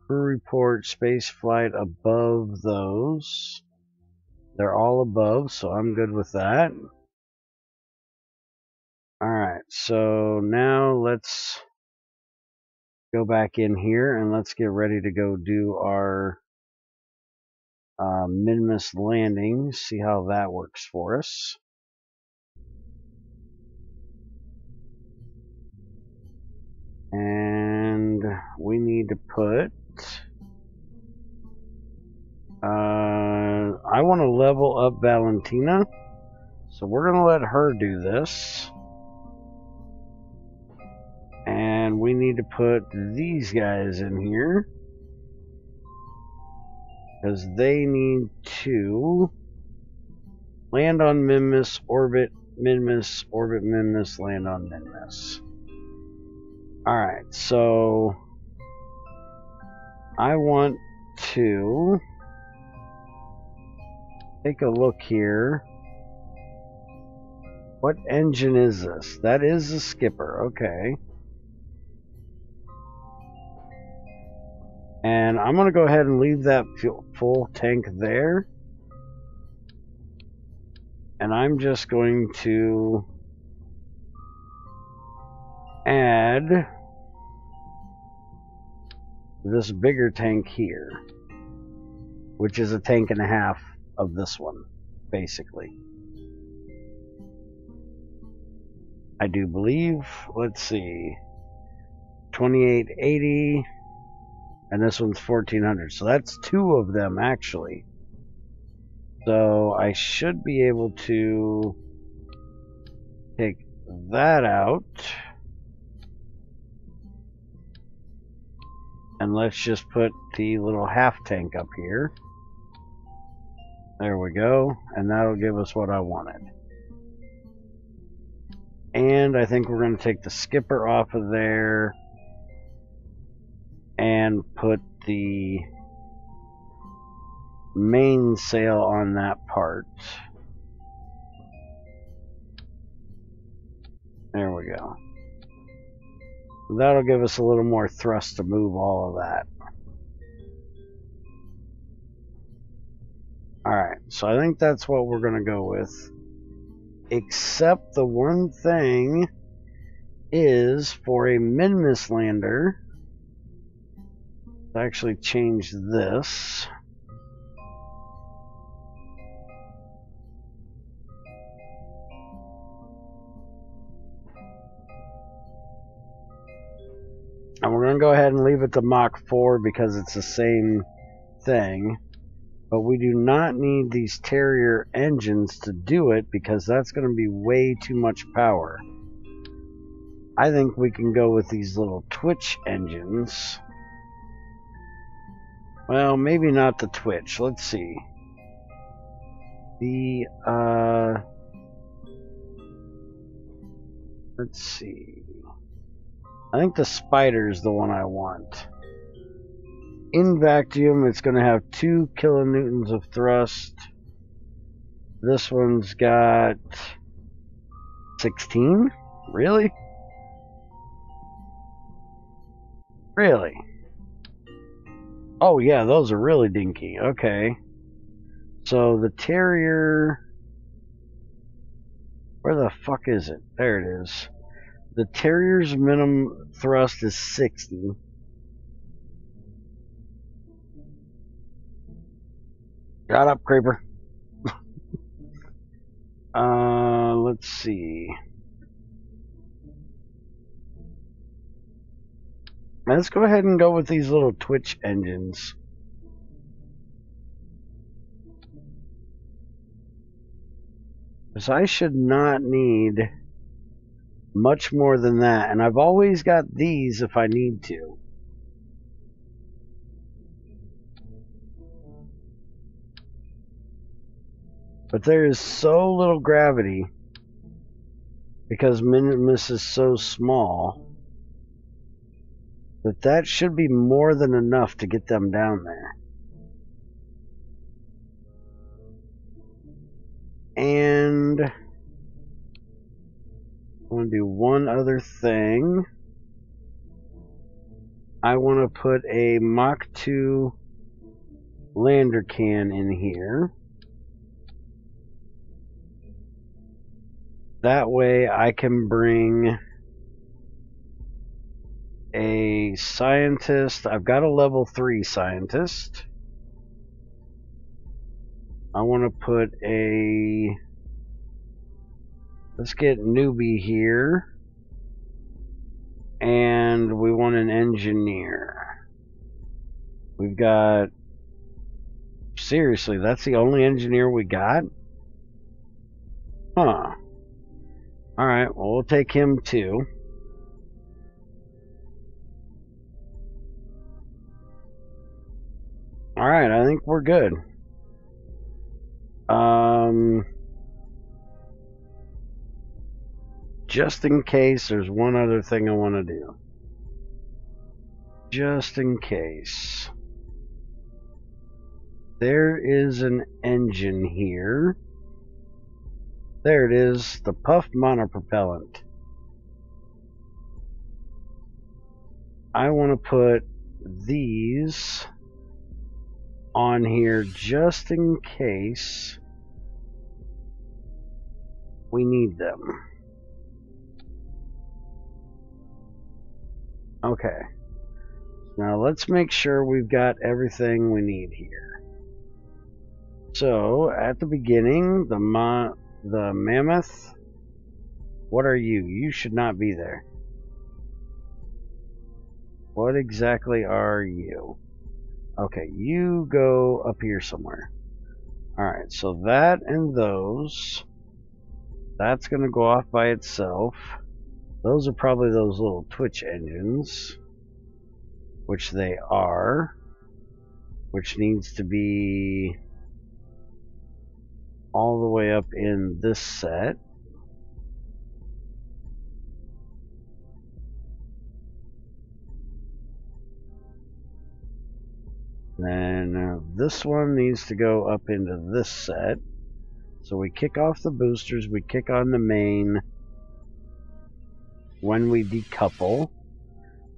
crew report, space flight above those. They're all above, so I'm good with that. Alright, so now let's go back in here and let's get ready to go do our Minmus landing, see how that works for us. And we need to put I want to level up Valentina, so we're going to let her do this. And we need to put these guys in here, because they need to land on Minmus, orbit Minmus, orbit Minmus, land on Minmus. Alright, so I want to take a look here. What engine is this? That is a skipper, okay. And I'm going to go ahead and leave that full tank there. And I'm just going to add this bigger tank here, which is a tank and a half of this one, basically. I do believe, let's see, 2880, and this one's 1400, so that's two of them actually. So I should be able to take that out, and let's just put the little half tank up here. There we go, and that'll give us what I wanted. And I think we're going to take the skipper off of there and put the mainsail on that part. There we go. That'll give us a little more thrust to move all of that. Alright, so I think that's what we're going to go with. Except the one thing is for a Minmus lander. Let's actually change this. And we're going to go ahead and leave it to Mach 4 because it's the same thing. But we do not need these Terrier engines to do it because that's going to be way too much power. I think we can go with these little Twitch engines. Well, maybe not the Twitch. Let's see. Let's see. I think the Spider is the one I want. In vacuum, it's going to have 2 kilonewtons of thrust. This one's got 16? Really? Really? Oh yeah, those are really dinky. Okay. So the Terrier... Where the fuck is it? There it is. The Terrier's minimum thrust is 60. Shut up, creeper. Let's see. Let's go ahead and go with these little Twitch engines. Because I should not need much more than that. And I've always got these if I need to. But there is so little gravity because Minmus is so small that should be more than enough to get them down there. And I want to do one other thing. I want to put a Mach 2 lander can in here. That way I can bring a scientist. I've got a level 3 scientist. I want to put a... Let's get newbie here. And we want an engineer. We've got... Seriously, that's the only engineer we got? Huh. Alright, well, we'll take him too. Alright, I think we're good. Just in case, there's one other thing I want to do. Just in case. There is an engine here. There it is, the puff monopropellant. I want to put these on here just in case we need them. Okay. Now let's make sure we've got everything we need here. So at the beginning, the mammoth, what are you? You should not be there. What exactly are you? Okay, you go up here somewhere. Alright, so that and those, that's going to go off by itself. Those are probably those little twitch engines, which they are, which needs to be all the way up in this set. Then this one needs to go up into this set. So we kick off the boosters, we kick on the main when we decouple.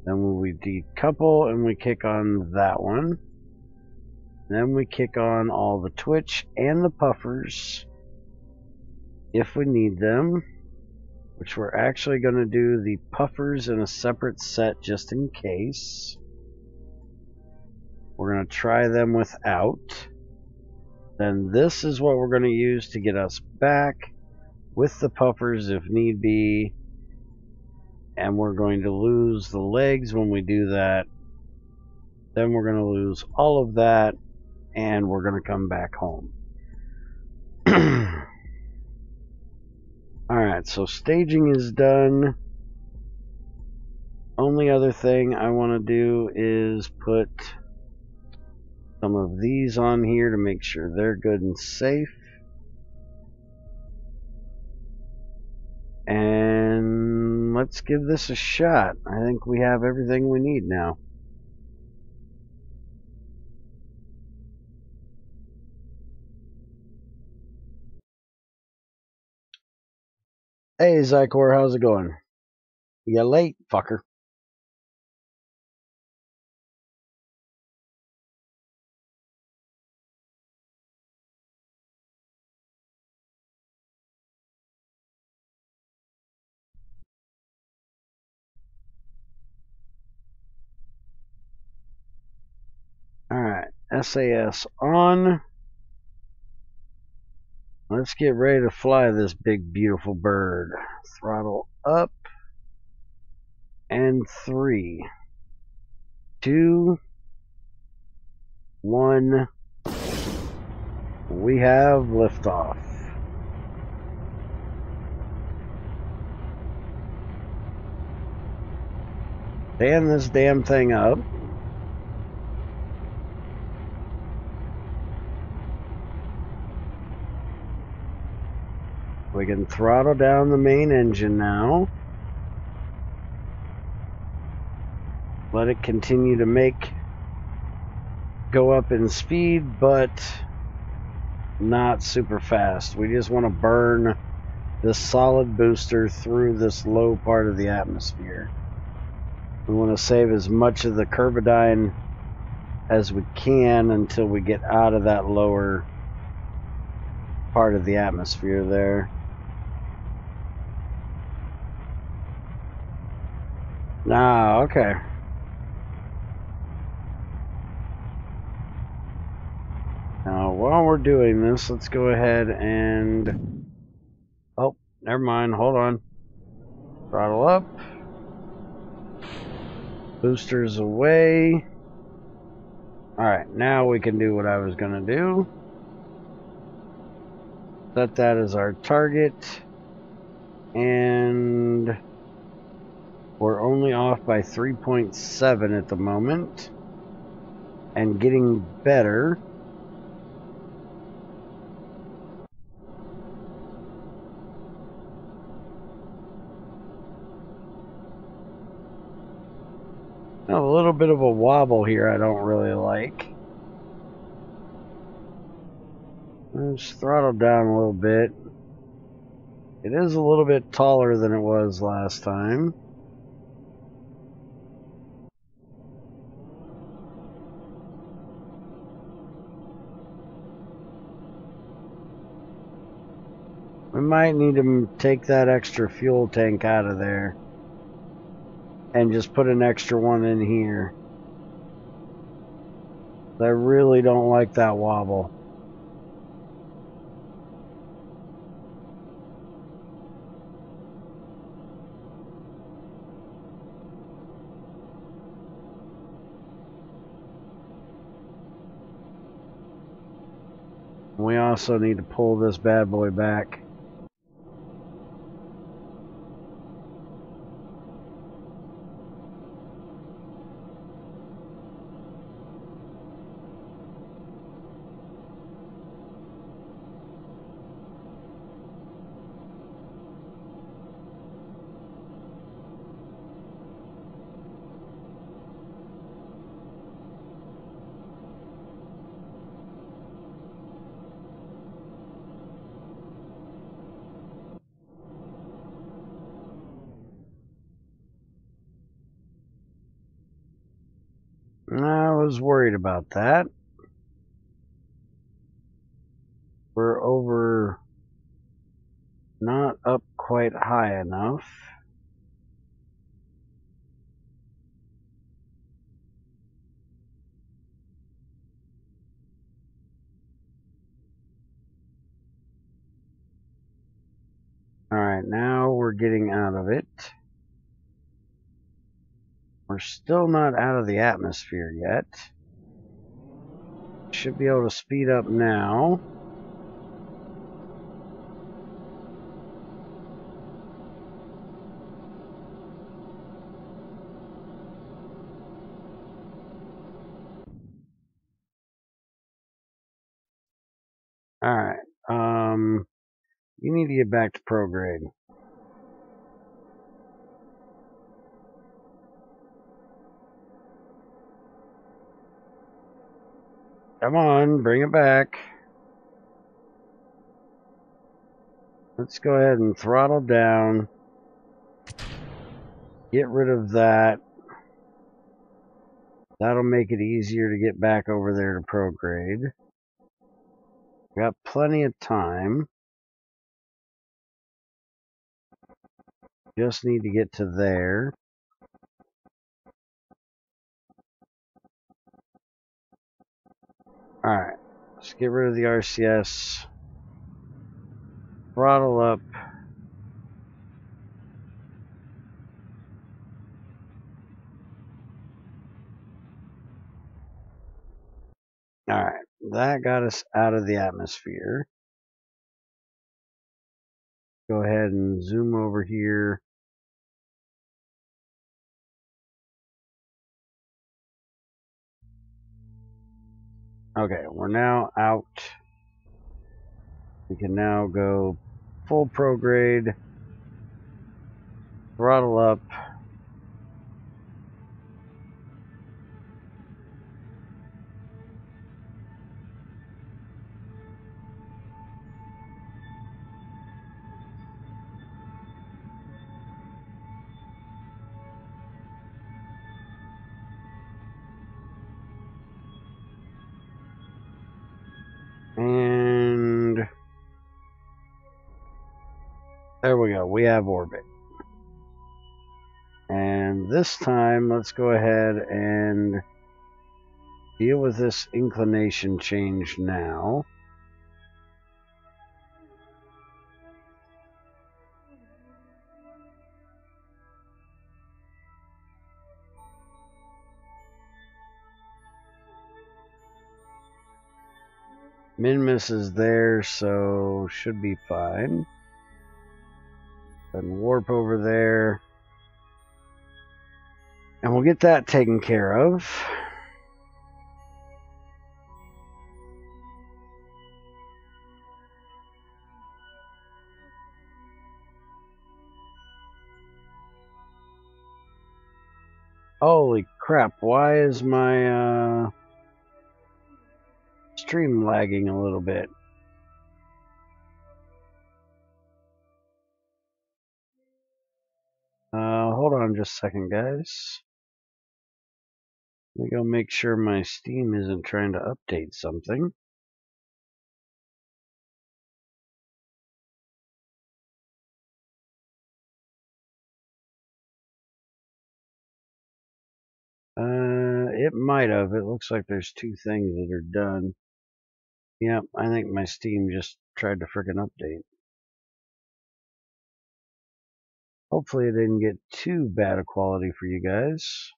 Then when we decouple and we kick on that one. Then we kick on all the twitch and the puffers if we need them, which we're actually going to do the puffers in a separate set just in case. We're going to try them without. Then this is what we're going to use to get us back with the puffers if need be. And we're going to lose the legs when we do that. Then we're going to lose all of that, and we're going to come back home. Alright, so staging is done. Only other thing I want to do is put some of these on here to make sure they're good and safe. And let's give this a shot. I think we have everything we need now. Hey Zykor, how's it going? You late, fucker. Alright, SAS on. Let's get ready to fly this big beautiful bird. Throttle up. And 3, 2, 1. We have liftoff. Stand this damn thing up. We can throttle down the main engine now. Let it continue to go up in speed, but not super fast. We just want to burn this solid booster through this low part of the atmosphere. We want to save as much of the curvadyne as we can until we get out of that lower part of the atmosphere there. Ah, okay. Now, while we're doing this, let's go ahead and... Oh, never mind. Hold on. Throttle up. Boosters away. Alright, now we can do what I was going to do. Set that as our target. And we're only off by 3.7 at the moment. And getting better. A little bit of a wobble here I don't really like. Just throttle down a little bit. It is a little bit taller than it was last time. We might need to take that extra fuel tank out of there and just put an extra one in here. I really don't like that wobble. We also need to pull this bad boy back. I was worried about that. We're over, not up quite high enough. Alright, now we're getting out of it. We're still not out of the atmosphere yet. Should be able to speed up now. Alright, you need to get back to prograde. Come on, bring it back. Let's go ahead and throttle down. Get rid of that. That'll make it easier to get back over there to prograde. Got plenty of time. Just need to get to there. Alright, let's get rid of the RCS. Throttle up. Alright, that got us out of the atmosphere. Go ahead and zoom over here. Okay, we're now out. We can now go full prograde. Throttle up. And there we go. We have orbit. And this time, let's go ahead and deal with this inclination change now. Minmus is there, so should be fine. And warp over there. And we'll get that taken care of. Holy crap, why is my stream lagging a little bit? hold on just a second, guys. Let me go make sure my Steam isn't trying to update something. It might have. It looks like there's two things that are done. Yep, I think my Steam just tried to frickin' update. Hopefully it didn't get too bad a quality for you guys.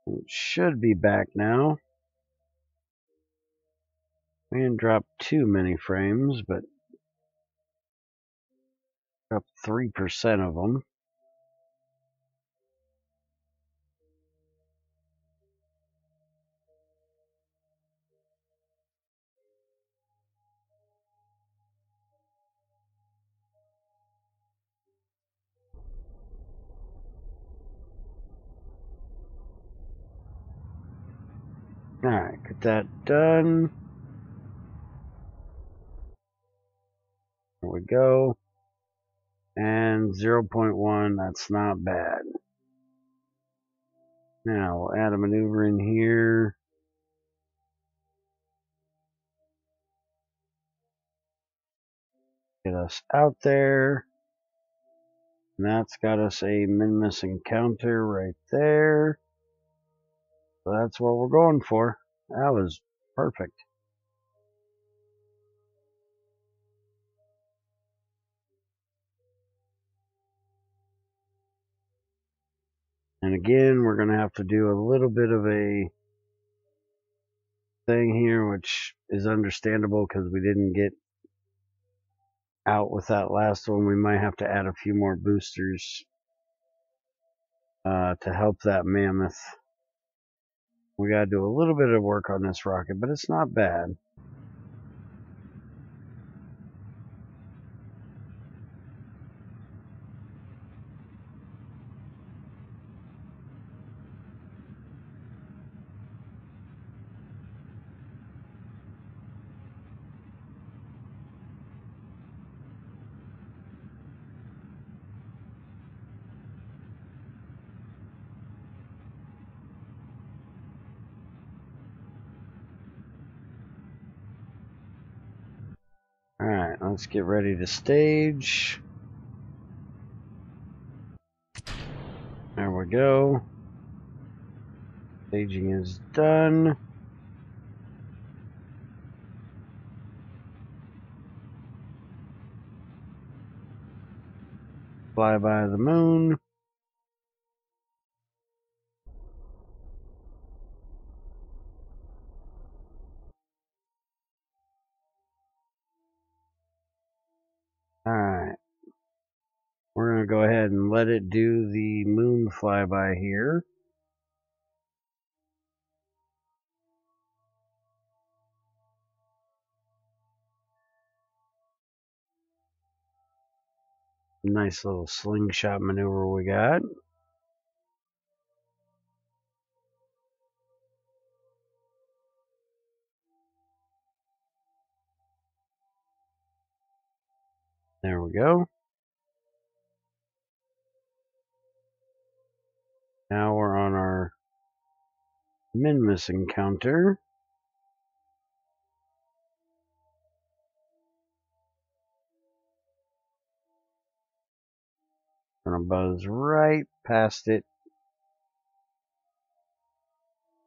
It should be back now. We didn't drop too many frames, but up 3% of them. Alright, get that done. There we go. And 0.1, that's not bad. Now we'll add a maneuver in here. Get us out there. And that's got us a Minmus encounter right there. So that's what we're going for. That was perfect. And again, we're going to have to do a little bit of a thing here, which is understandable because we didn't get out with that last one. We might have to add a few more boosters to help that mammoth. We got to do a little bit of work on this rocket, but it's not bad. Alright, let's get ready to stage. There we go. Staging is done. Fly by the moon. Alright. We're going to go ahead and let it do the moon flyby here. Nice little slingshot maneuver we got. There we go. Now we're on our Minmus encounter. Gonna buzz right past it.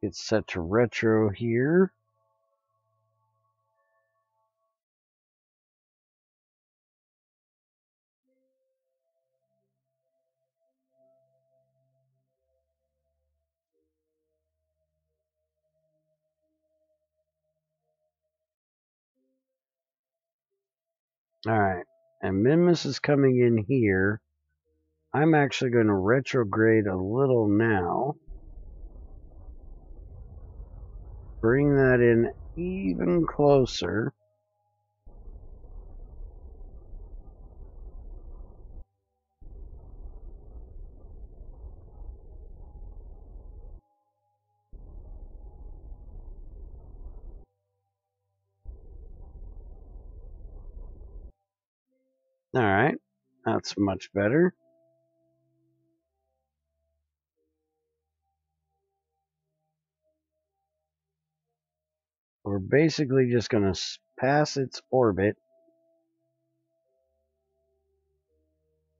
Get set to retro here. Alright, and Minmus is coming in here. I'm actually going to retrograde a little now. Bring that in even closer. Alright, That's much better. We're basically just going to pass its orbit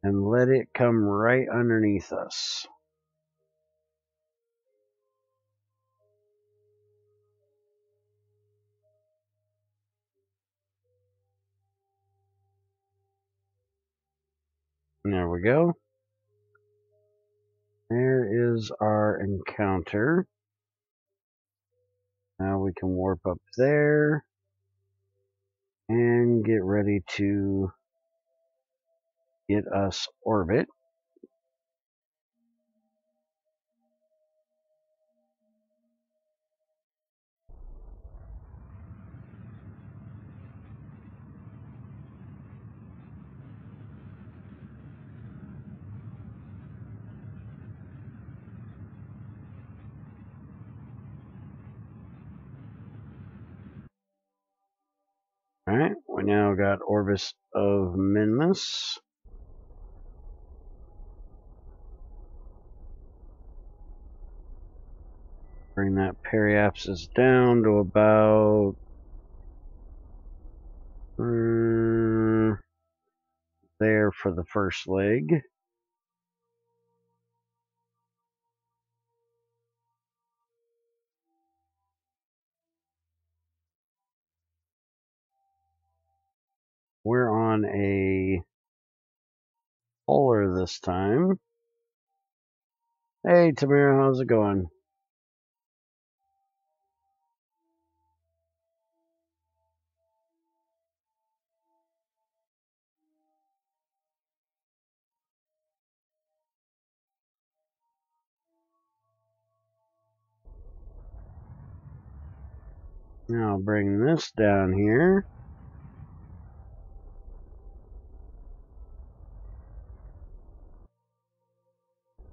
and let it come right underneath us. There we go. There is our encounter. Now we can warp up there and get ready to get us orbit. Alright, we now got orbit of Minmus. Bring that periapsis down to about there for the first leg. We're on a polar this time. Hey Tamara, how's it going? Now I'll bring this down here.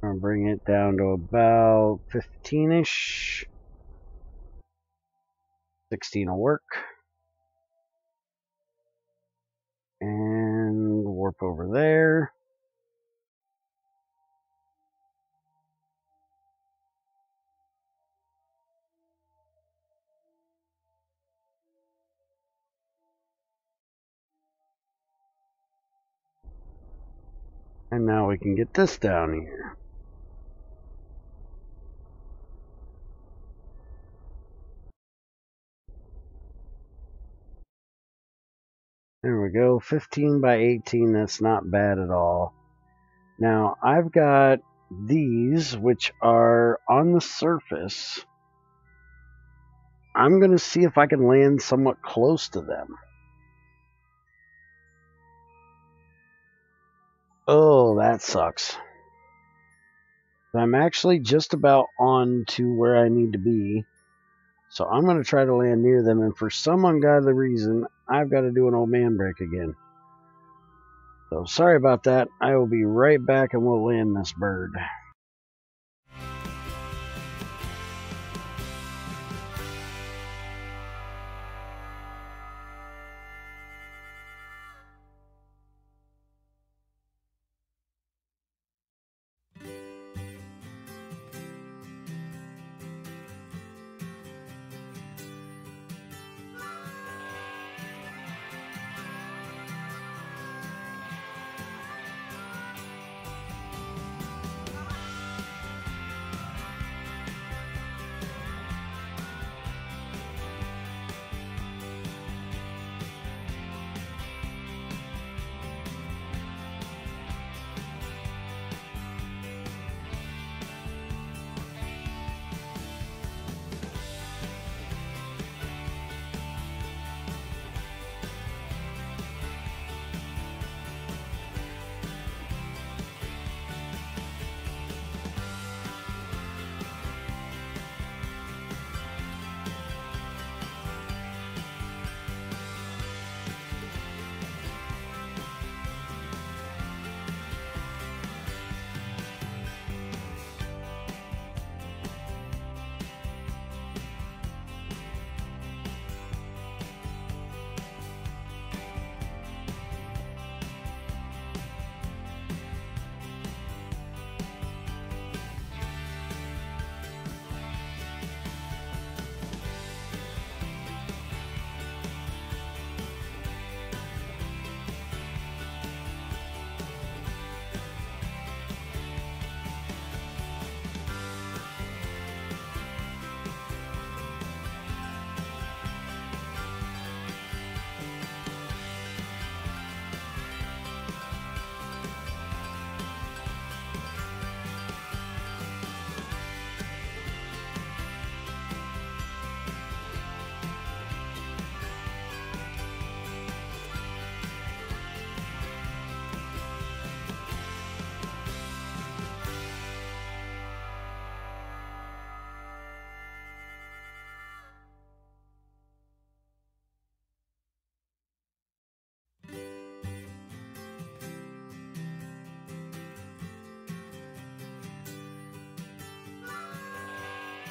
I'll bring it down to about 15-ish. 16 will work. And warp over there. And now we can get this down here. There we go, 15 by 18, that's not bad at all. Now, I've got these, which are on the surface. I'm going to see if I can land somewhat close to them. Oh, that sucks. I'm actually just about on to where I need to be. So I'm going to try to land near them, and for some ungodly reason, I've got to do an old man break again. So sorry about that. I will be right back and we'll land this bird.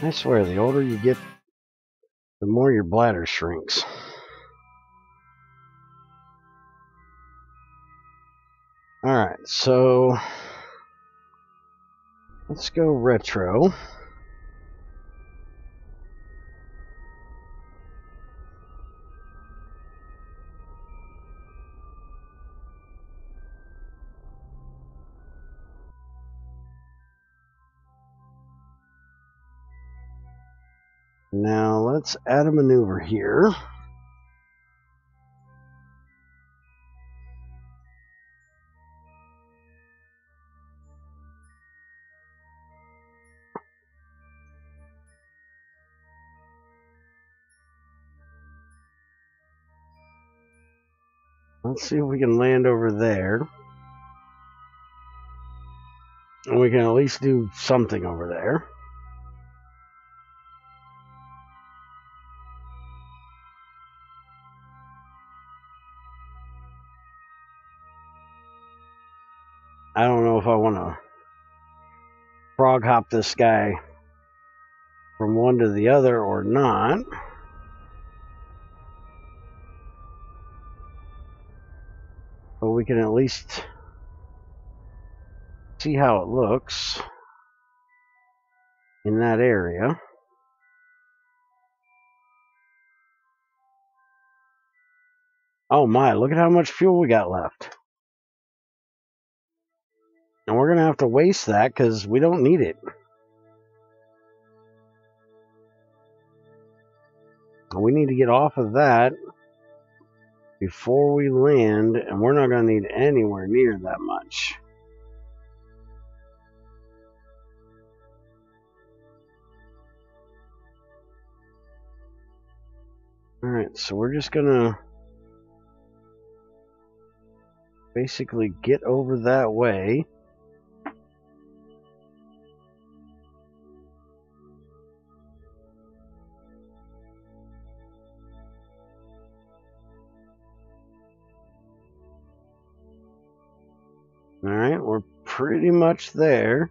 I swear, the older you get, the more your bladder shrinks. Alright, so let's go retro. Now let's add a maneuver here. Let's see if we can land over there. And we can at least do something over there. I don't know if I want to frog hop this guy from one to the other or not. But we can at least see how it looks in that area. Oh my, look at how much fuel we got left. And we're going to have to waste that because we don't need it. We need to get off of that before we land, and we're not going to need anywhere near that much. Alright, so we're just going to basically get over that way. Alright, we're pretty much there.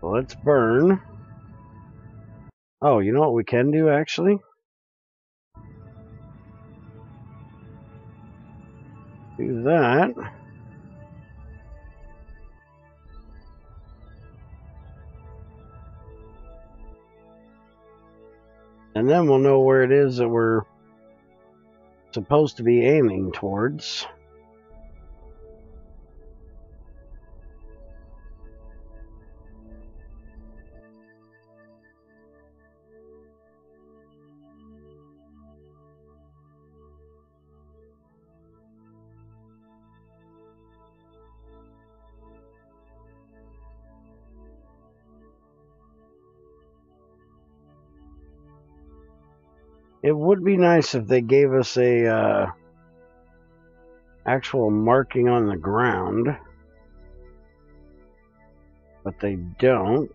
Let's burn. Oh, you know what we can do actually? Do that. And then we'll know where it is that we're supposed to be aiming towards. It would be nice if they gave us a actual marking on the ground, but they don't.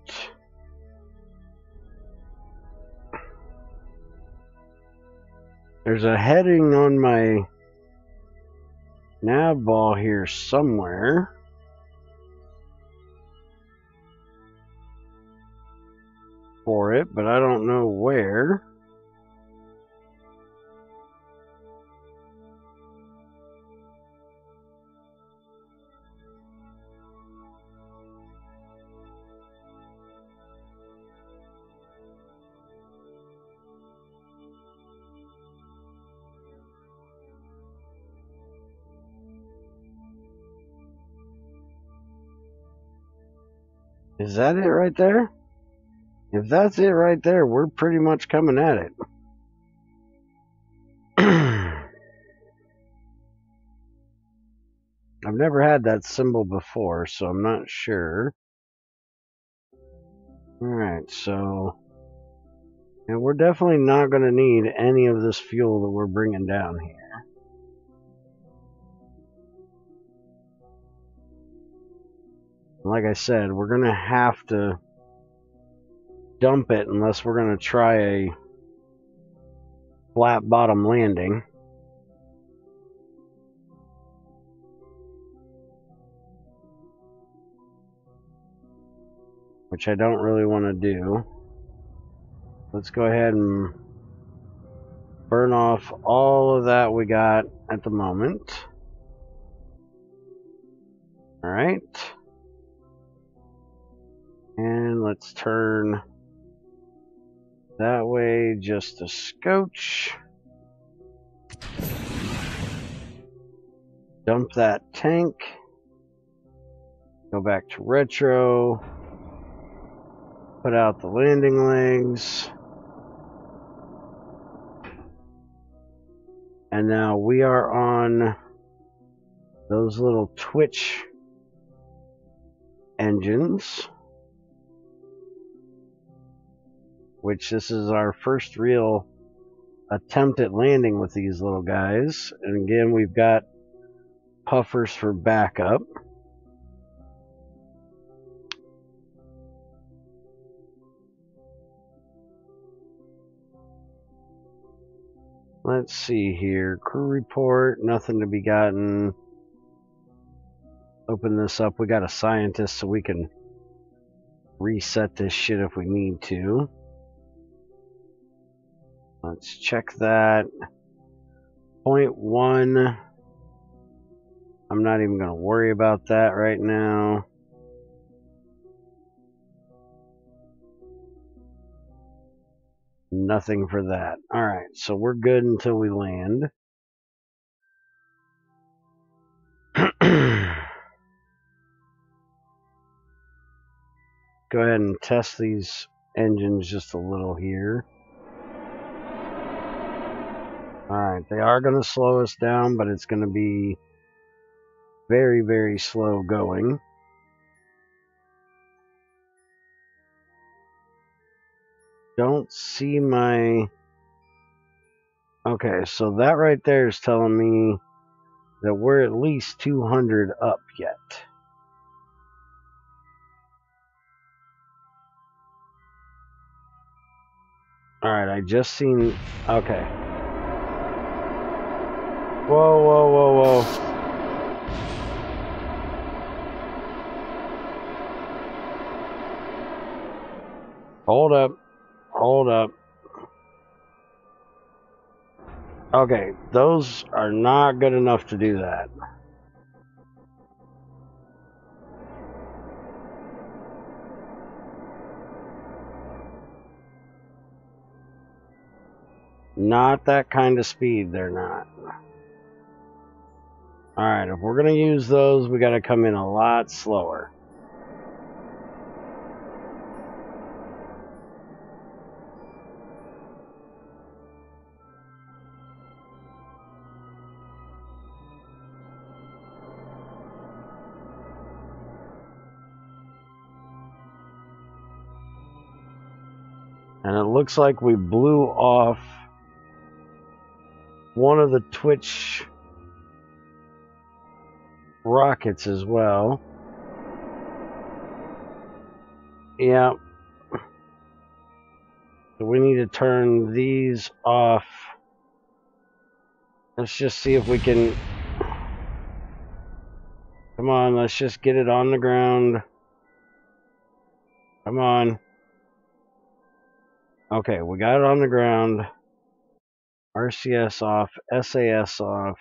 There's a heading on my nav ball here somewhere. For it, but I don't know where. Is that it right there? If that's it right there, we're pretty much coming at it. I've never had that symbol before, so I'm not sure. Alright, so... and we're definitely not going to need any of this fuel that we're bringing down here. Like I said, we're going to have to dump it unless we're going to try a flat bottom landing. which I don't really want to do. Let's go ahead and burn off all of that we got at the moment. Alright. And let's turn that way just a scotch. Dump that tank. Go back to retro. Put out the landing legs. And now we are on those little twitch engines, which this is our first real attempt at landing with these little guys. And again, we've got puffers for backup. Let's see here. Crew report, nothing to be gotten. Open this up. We got a scientist, so we can reset this shit if we need to. Let's check that. 0.1. I'm not even going to worry about that right now. Nothing for that. Alright, so we're good until we land. Go ahead and test these engines just a little here. Alright, they are going to slow us down, but it's going to be very, very slow going. Don't see my... Okay, so that right there is telling me that we're at least 200 up yet. Alright, I just seen... Okay. Whoa, whoa, whoa, whoa. Hold up. Hold up. Okay, those are not good enough to do that. Not that kind of speed, they're not. Alright, if we're going to use those, we got to come in a lot slower. And it looks like we blew off one of the Twitch rockets as well. Yeah. So we need to turn these off. Let's just see if we can... Come on, let's just get it on the ground. Come on. Okay, we got it on the ground. RCS off, SAS off.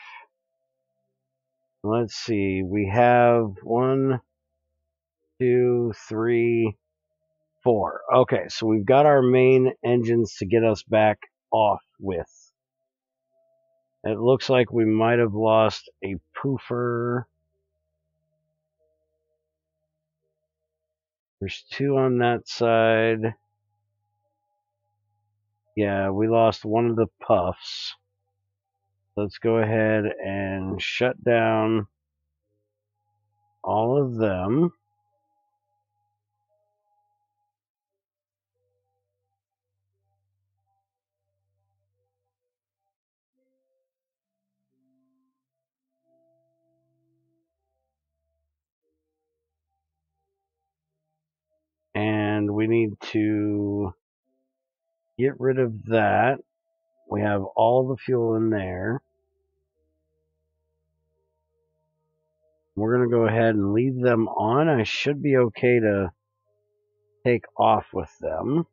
Let's see, we have 1, 2, 3, 4. Okay, so we've got our main engines to get us back off with. It looks like we might have lost a poofer. There's 2 on that side. Yeah, we lost one of the puffs. Let's go ahead and shut down all of them. And we need to get rid of that. We have all the fuel in there. We're going to go ahead and leave them on. I should be okay to take off with them.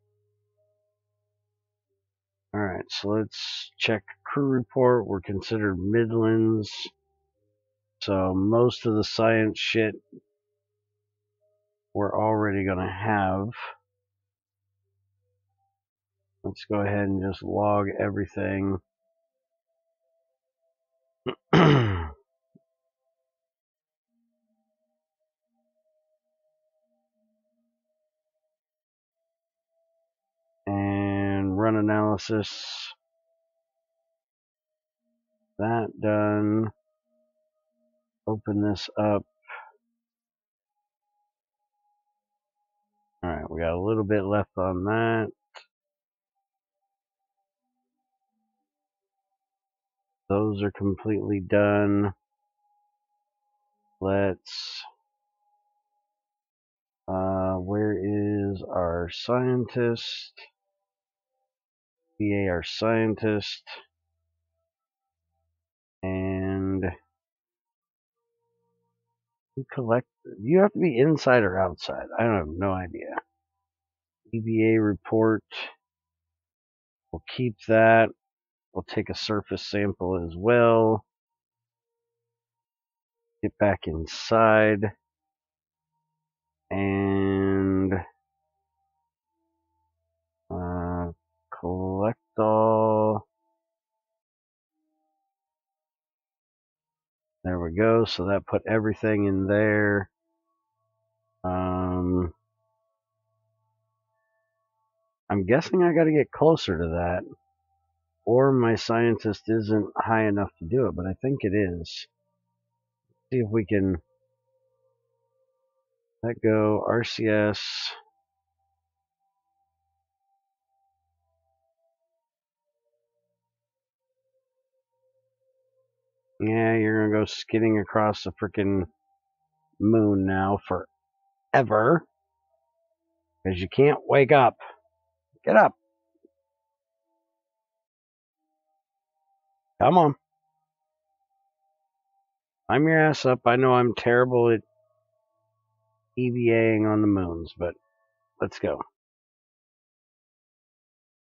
Alright, so let's check crew report. We're considered Midlands. So most of the science shit we're already going to have. Let's go ahead and just log everything. And run analysis. That done. Open this up. Alright, we got a little bit left on that. Those are completely done. Let's, where is our scientist? PA, our scientist. And who collect? You have to be inside or outside? I have no idea. EVA report. We'll keep that. We'll take a surface sample as well. Get back inside. And collect all. There we go. So that put everything in there. I'm guessing I got to get closer to that, or my scientist isn't high enough to do it, but I think it is. See if we can let go RCS. Yeah, you're gonna go skidding across the frickin' moon now forever, because you can't wake up. Get up. Come on. Climb your ass up. I know I'm terrible at EVAing on the moons, but let's go.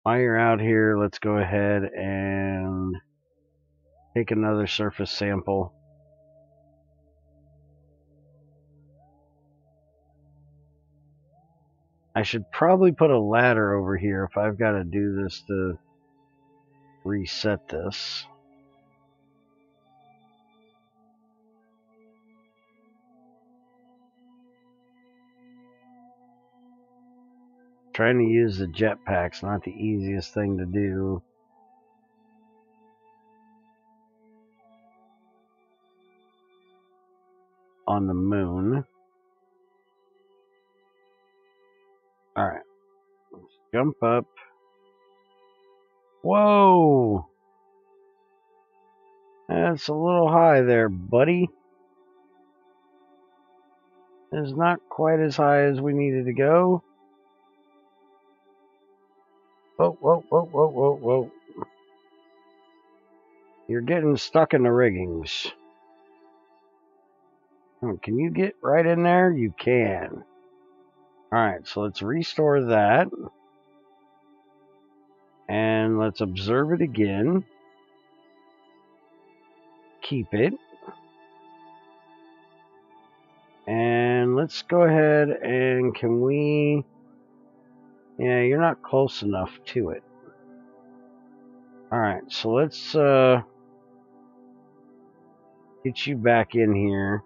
While you're out here, let's go ahead and take another surface sample. I should probably put a ladder over here if I've got to do this to reset this. Trying to use the jetpack's not the easiest thing to do. On the moon. Alright. Let's jump up. Whoa! That's a little high there, buddy. It's not quite as high as we needed to go. Whoa, whoa, whoa, whoa, whoa, whoa. You're getting stuck in the riggings. Oh, can you get right in there? You can. Alright, so let's restore that. And let's observe it again. Keep it. And let's go ahead and can we... Yeah, you're not close enough to it. Alright, so let's get you back in here.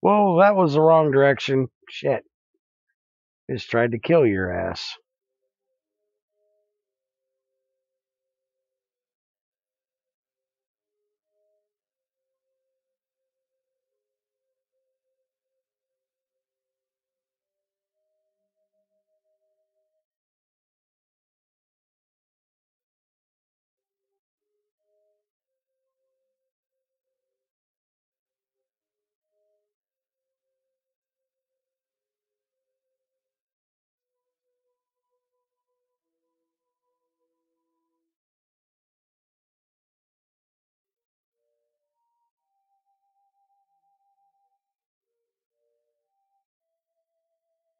Whoa, that was the wrong direction. Shit. Just tried to kill your ass.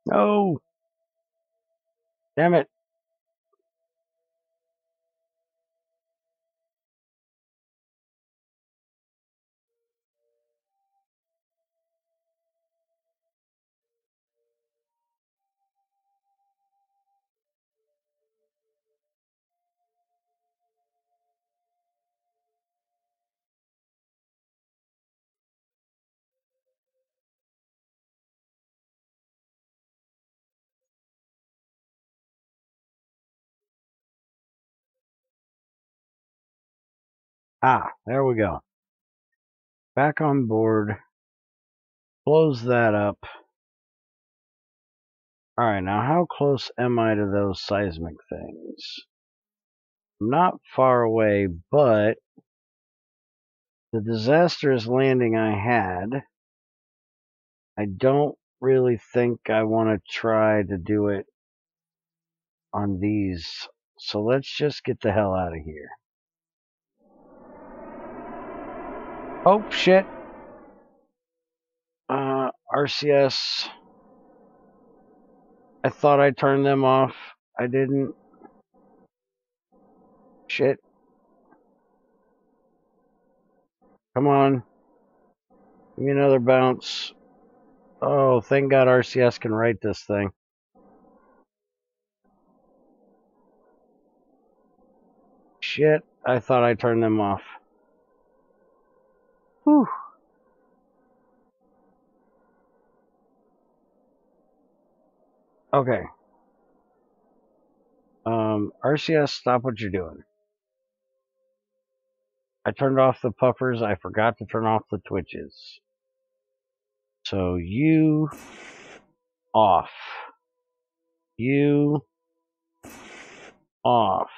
No! Damn it! Ah, there we go. Back on board. Close that up. Alright, now how close am I to those seismic things? Not far away, but the disastrous landing I had, I don't really think I want to try to do it on these. So let's just get the hell out of here. Oh, shit. RCS. I thought I turned them off. I didn't. Shit. Come on. Give me another bounce. Oh, thank God RCS can write this thing. Shit. I thought I turned them off. Whew. Okay. RCS, stop what you're doing. I turned off the puffers. I forgot to turn off the twitches. So you off. You off.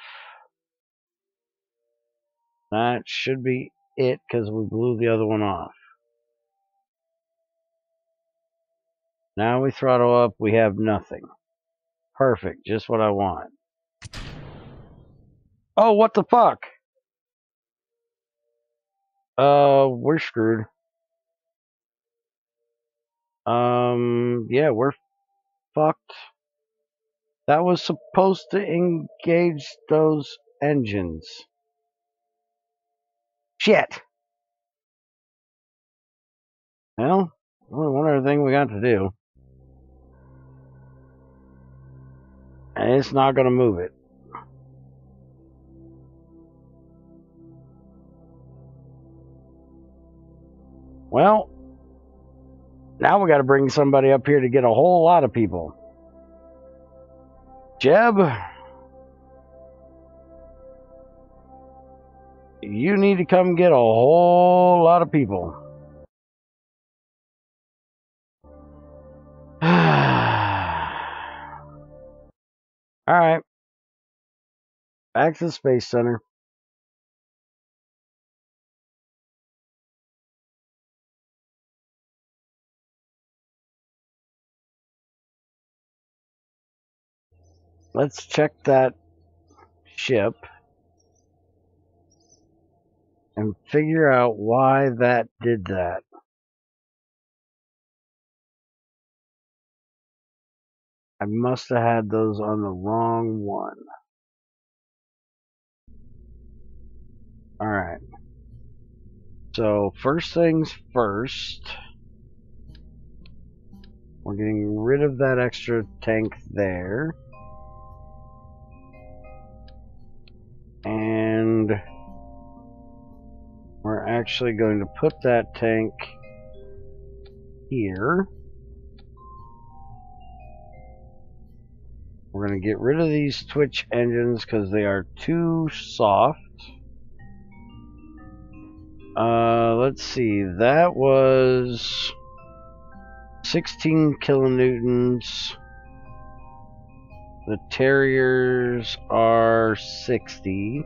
That should be it because we blew the other one off. Now we throttle up. We have nothing. Perfect. Just what I want. Oh, what the fuck? We're screwed. Yeah, we're fucked. That was supposed to engage those engines. Shit. Well, only one other thing we got to do. And it's not going to move it. Well, now we got to bring somebody up here to get a whole lot of people. Jeb, you need to come get a whole lot of people. Alright. Back to the Space Center. Let's check that ship and figure out why that did that. I must have had those on the wrong one. Alright. So, first things first. We're getting rid of that extra tank there. And we're actually going to put that tank here. We're going to get rid of these twitch engines because they are too soft. Let's see. That was 16 kilonewtons. The Terriers are 60.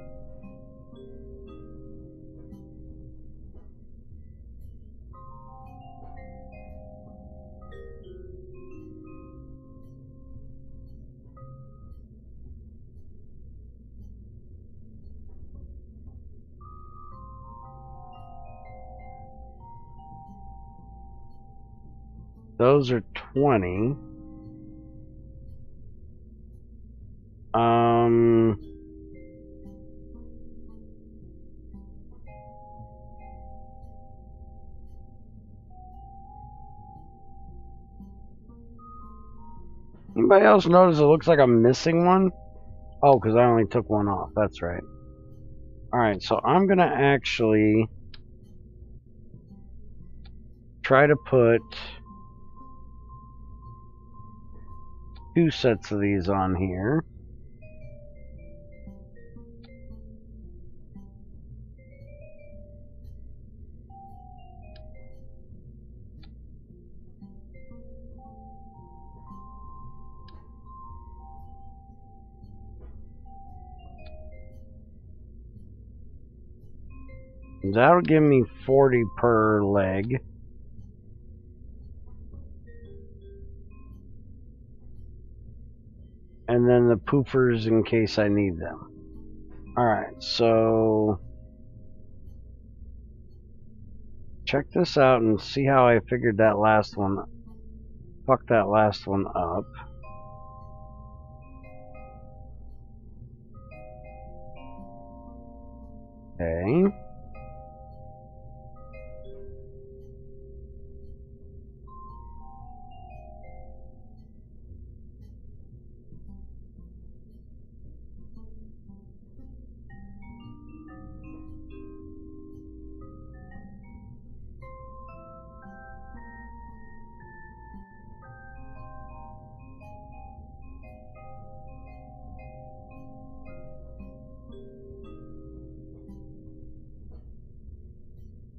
Those are 20. Anybody else notice it looks like I'm missing one? Oh, because I only took one off. That's right. Alright, so I'm going to actually try to put 2 sets of these on here. That'll give me 40 per leg. And then the poofers in case I need them. Alright, so check this out and see how I figured that last one. Fuck that last one up. Okay.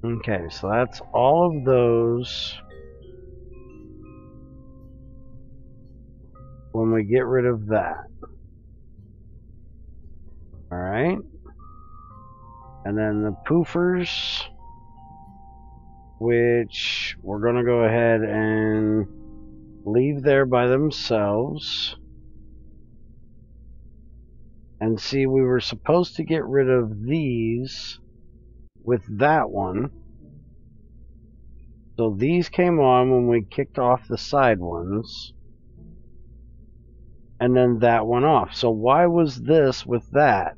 Okay, so that's all of those. When we get rid of that. Alright. And then the poofers, which we're going to go ahead and leave there by themselves. And see, we were supposed to get rid of these with that one. So these came on when we kicked off the side ones. And then that went off. So why was this with that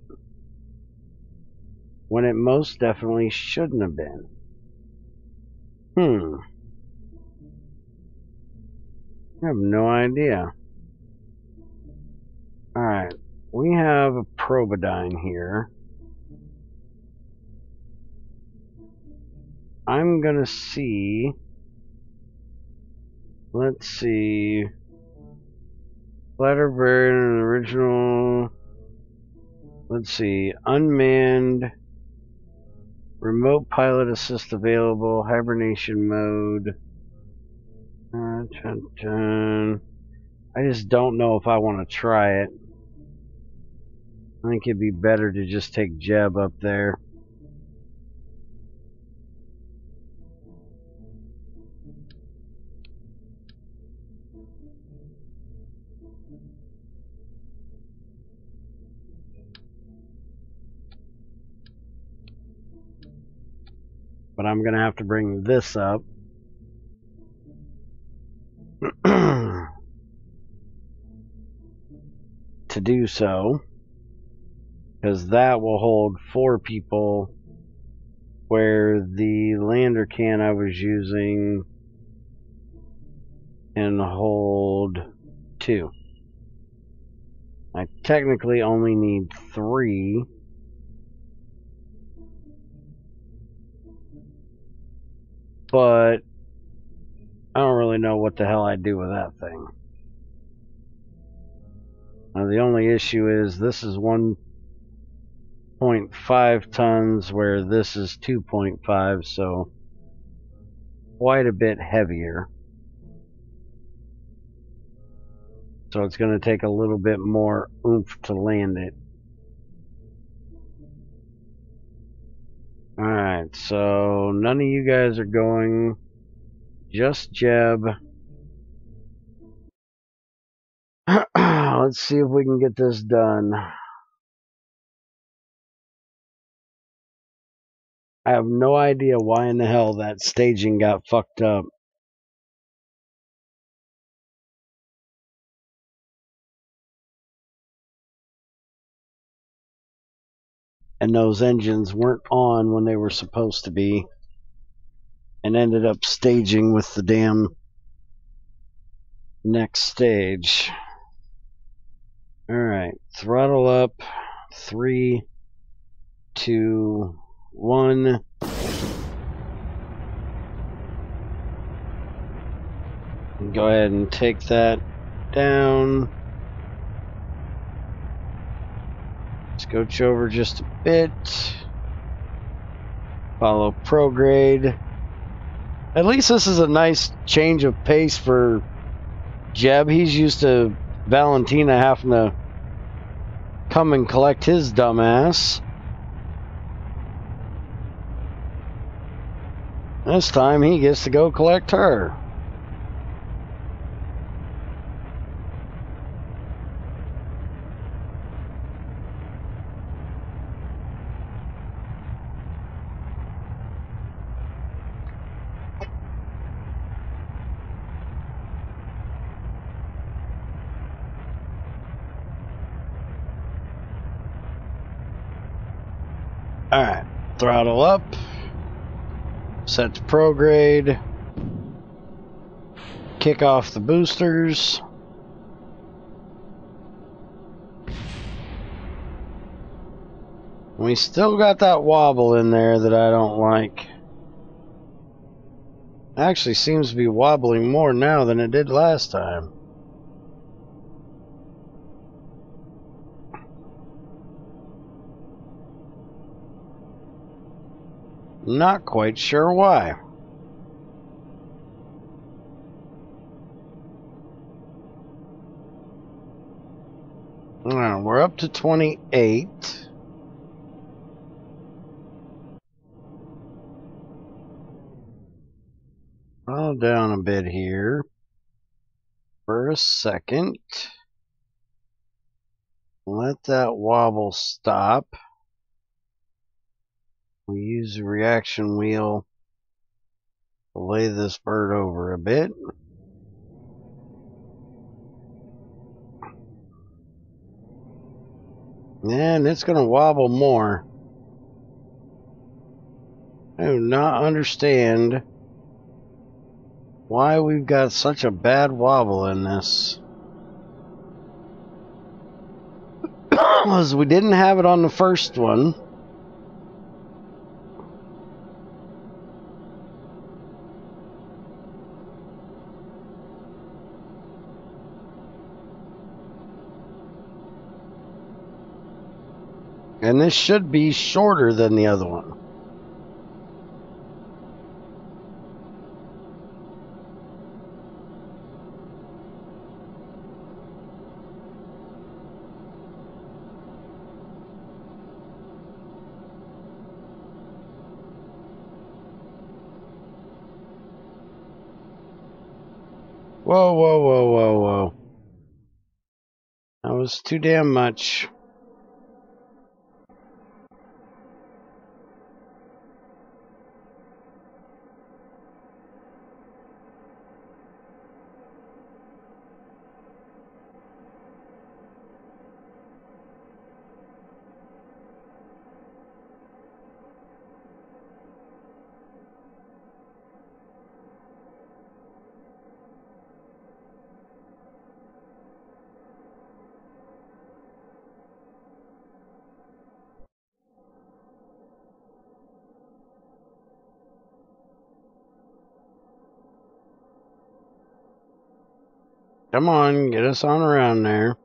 when it most definitely shouldn't have been? I have no idea. Alright, we have a Probodyne here. I'm gonna see. Let's see. Flatter variant original. Let's see. Unmanned. Remote pilot assist available. Hibernation mode. I just don't know if I want to try it. I think it'd be better to just take Jeb up there. But I'm going to have to bring this up. To do so. Because that will hold 4 people. Where the lander can I was using can hold 2. I technically only need 3. But I don't really know what the hell I'd do with that thing. Now the only issue is this is 1.5 tons where this is 2.5, so quite a bit heavier. So it's going to take a little bit more oomph to land it. Alright, so none of you guys are going. Just Jeb. Let's see if we can get this done. I have no idea why in the hell that staging got fucked up. And those engines weren't on when they were supposed to be. And ended up staging with the damn next stage. Alright, throttle up. 3, 2, 1. Go ahead and take that down. Scooch over just a bit. Follow prograde. At least this is a nice change of pace for Jeb. He's used to Valentina having to come and collect his dumbass. This time he gets to go collect her. Alright, throttle up, set to prograde, kick off the boosters. We still got that wobble in there that I don't like. Actually seems to be wobbling more now than it did last time. Not quite sure why. We're up to 28. Roll down a bit here for a second. Let that wobble stop. We use the reaction wheel to lay this bird over a bit. And it's going to wobble more. I do not understand why we've got such a bad wobble in this. Because we didn't have it on the first one. And this should be shorter than the other one. Whoa, whoa, whoa, whoa, whoa. That was too damn much. Come on, get us on around there.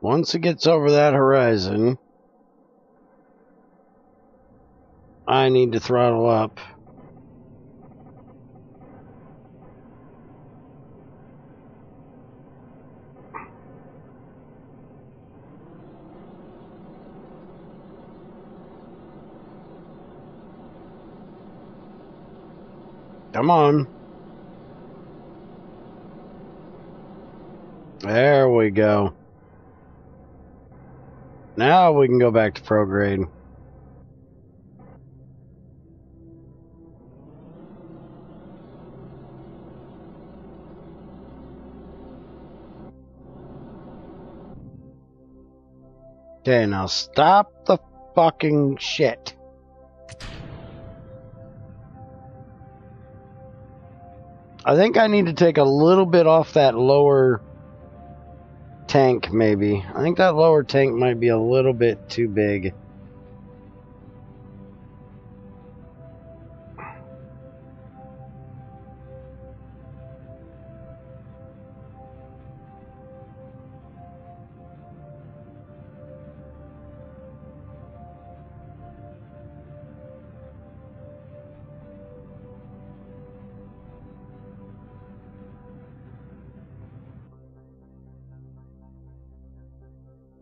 Once it gets over that horizon, I need to throttle up. Come on. There we go. Now we can go back to prograde. Okay, now stop the fucking shit. I think I need to take a little bit off that lower tank, maybe. I think that lower tank might be a little bit too big.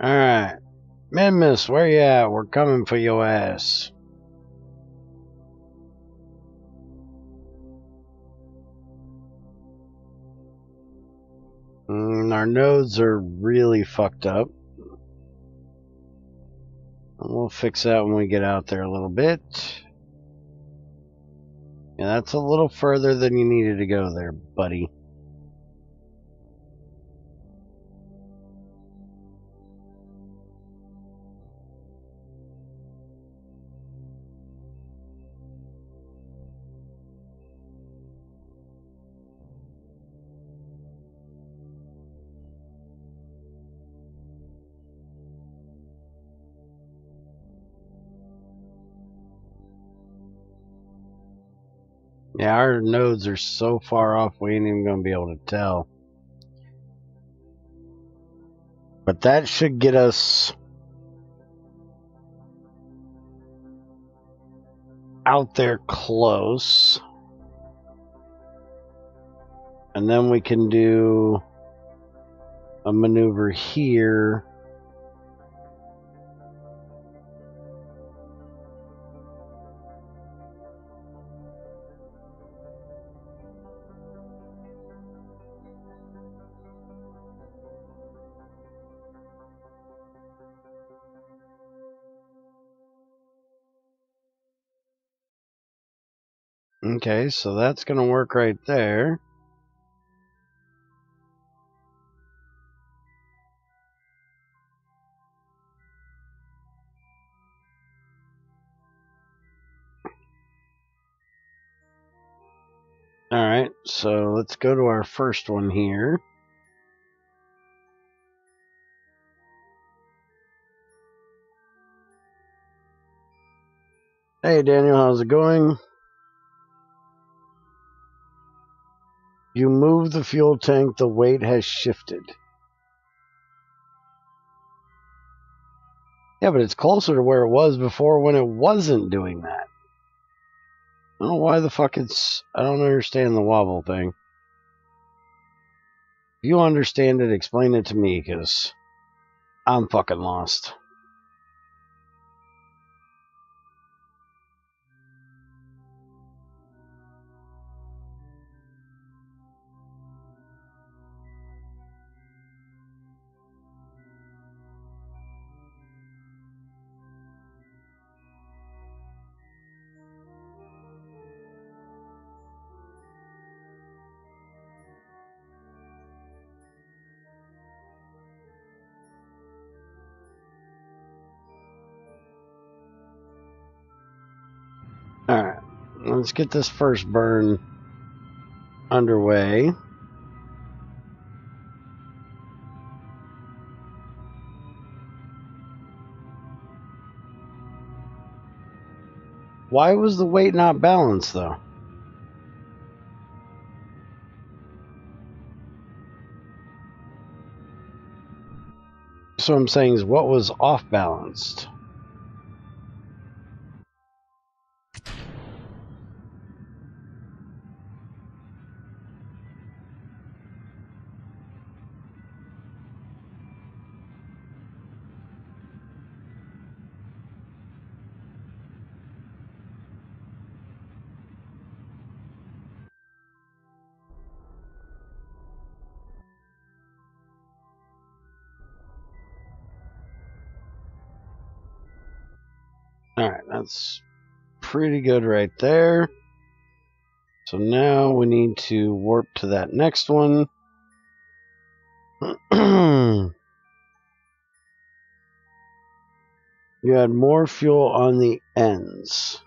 Alright. Minmus, where you at? We're coming for your ass. Our nodes are really fucked up. We'll fix that when we get out there a little bit. Yeah, that's a little further than you needed to go there, buddy. Yeah, our nodes are so far off we ain't even gonna be able to tell. But that should get us out there close. And then we can do a maneuver here. Okay, so that's going to work right there. Alright, so let's go to our first one here. Hey Daniel, how's it going? You move the fuel tank, the weight has shifted. Yeah, but it's closer to where it was before when it wasn't doing that. I don't know why the fuck it's... I don't understand the wobble thing. If you understand it, explain it to me, because I'm fucking lost. Alright, let's get this first burn underway. Why was the weight not balanced, though? So I'm saying is what was off balanced? Alright, that's pretty good right there. So now we need to warp to that next one. You had more fuel on the ends.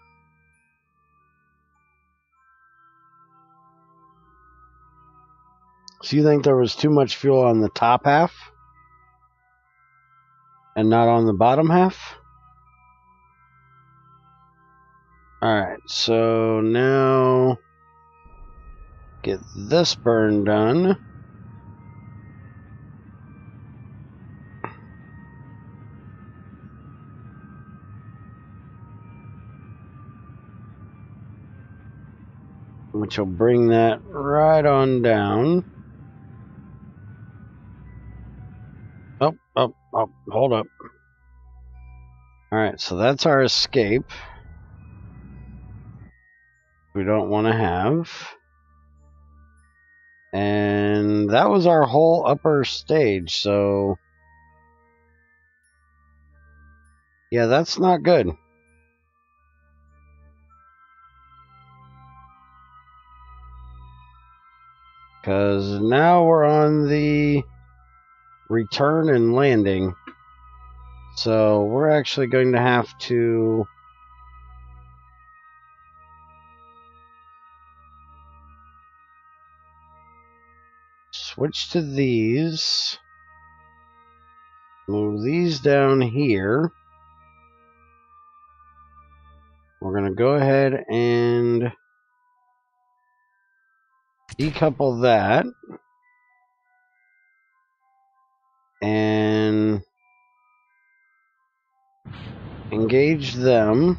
So you think there was too much fuel on the top half? And not on the bottom half? Alright, so now get this burn done. Which will bring that right on down. Oh, hold up. Alright, so that's our escape. We don't want to have. And that was our whole upper stage, so yeah, that's not good. Because now we're on the return and landing. So we're actually going to have to switch to these. Move these down here. We're going to go ahead and decouple that. And engage them.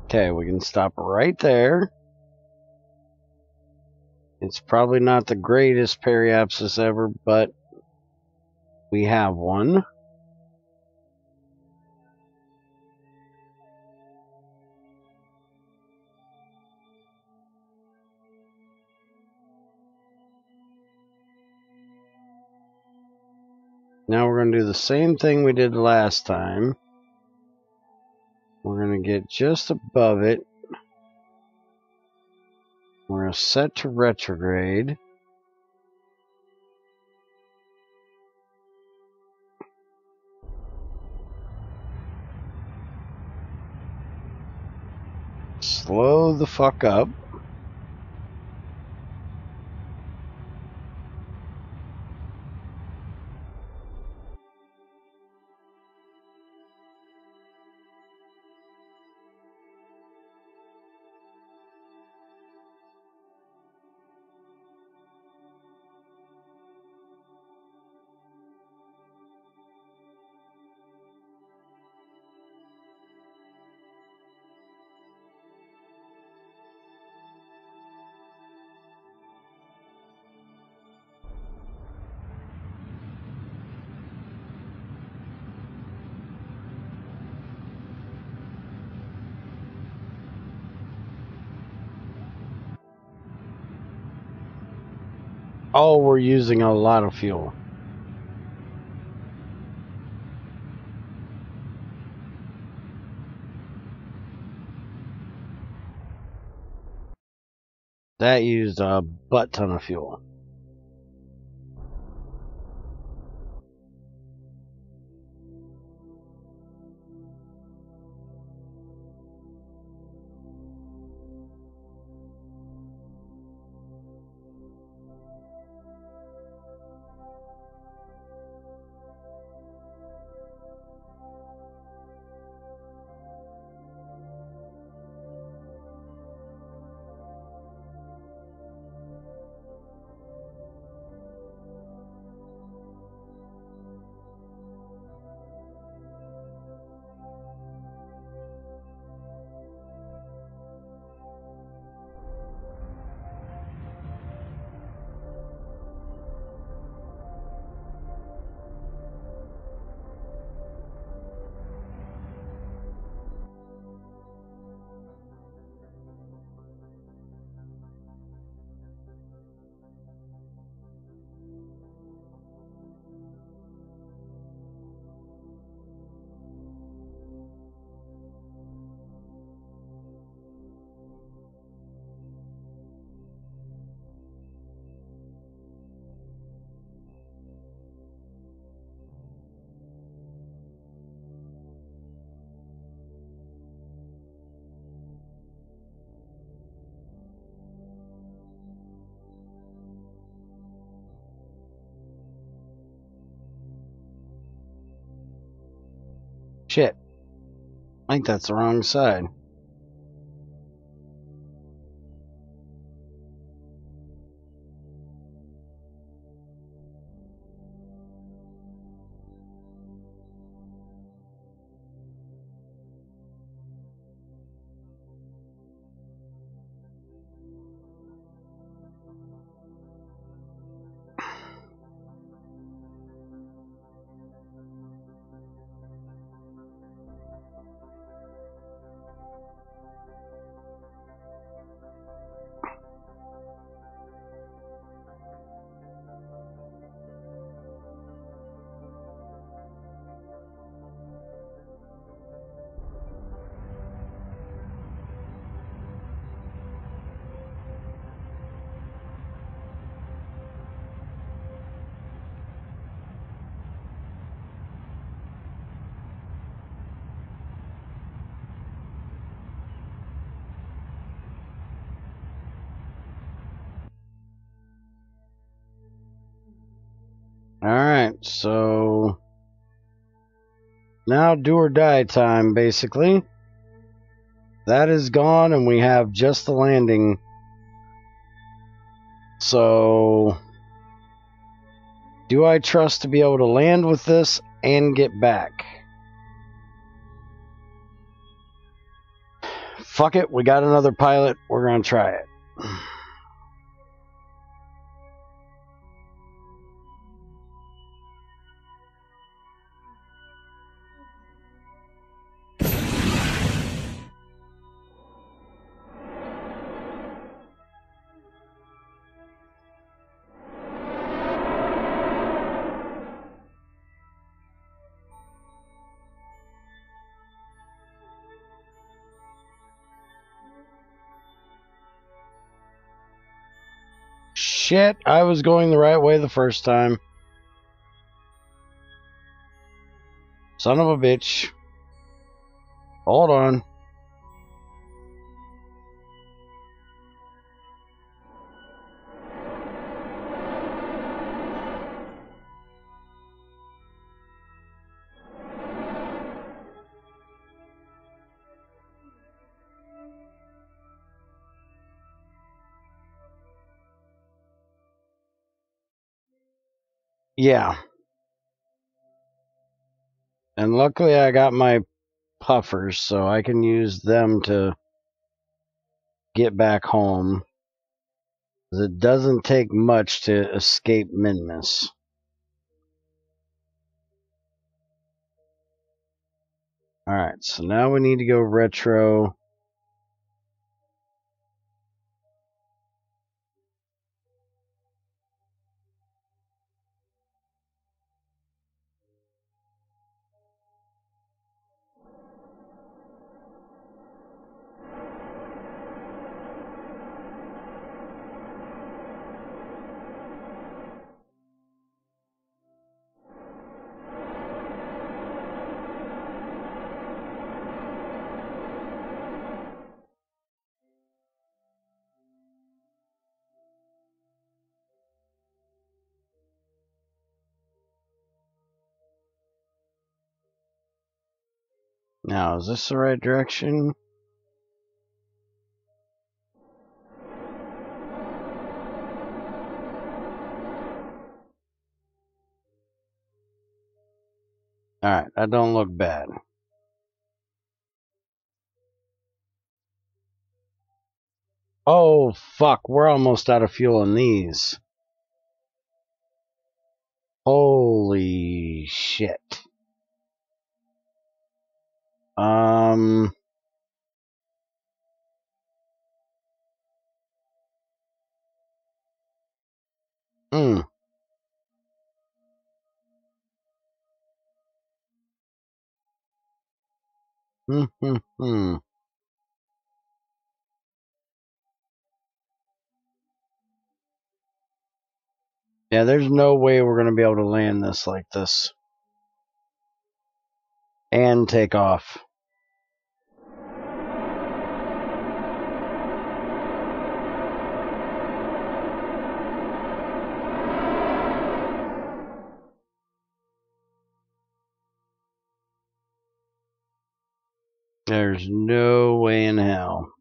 Okay, we can stop right there. It's probably not the greatest periapsis ever, but we have one. Now we're going to do the same thing we did last time. We're going to get just above it. We're going to set to retrograde. Slow the fuck up. Oh, we're using a lot of fuel. That used a butt ton of fuel. Shit. I think that's the wrong side. Alright, so now do or die time, basically. That is gone, and we have just the landing. So, do I trust to be able to land with this and get back? Fuck it, we got another pilot. We're gonna try it. Shit, I was going the right way the first time. Son of a bitch. Hold on. Yeah. And luckily I got my puffers, so I can use them to get back home. It doesn't take much to escape Minmus. Alright, so now we need to go retro. Now, is this the right direction? Alright, that don't look bad. Oh, fuck, we're almost out of fuel in these. Holy shit. Hmm. Yeah, there's no way we're going to be able to land this like this. And take off. There's no way in hell.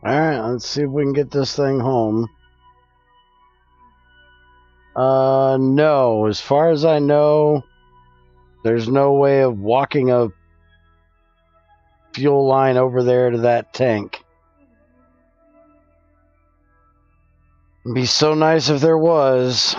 Alright, let's see if we can get this thing home. No. As far as I know, there's no way of walking a fuel line over there to that tank. It'd be so nice if there was.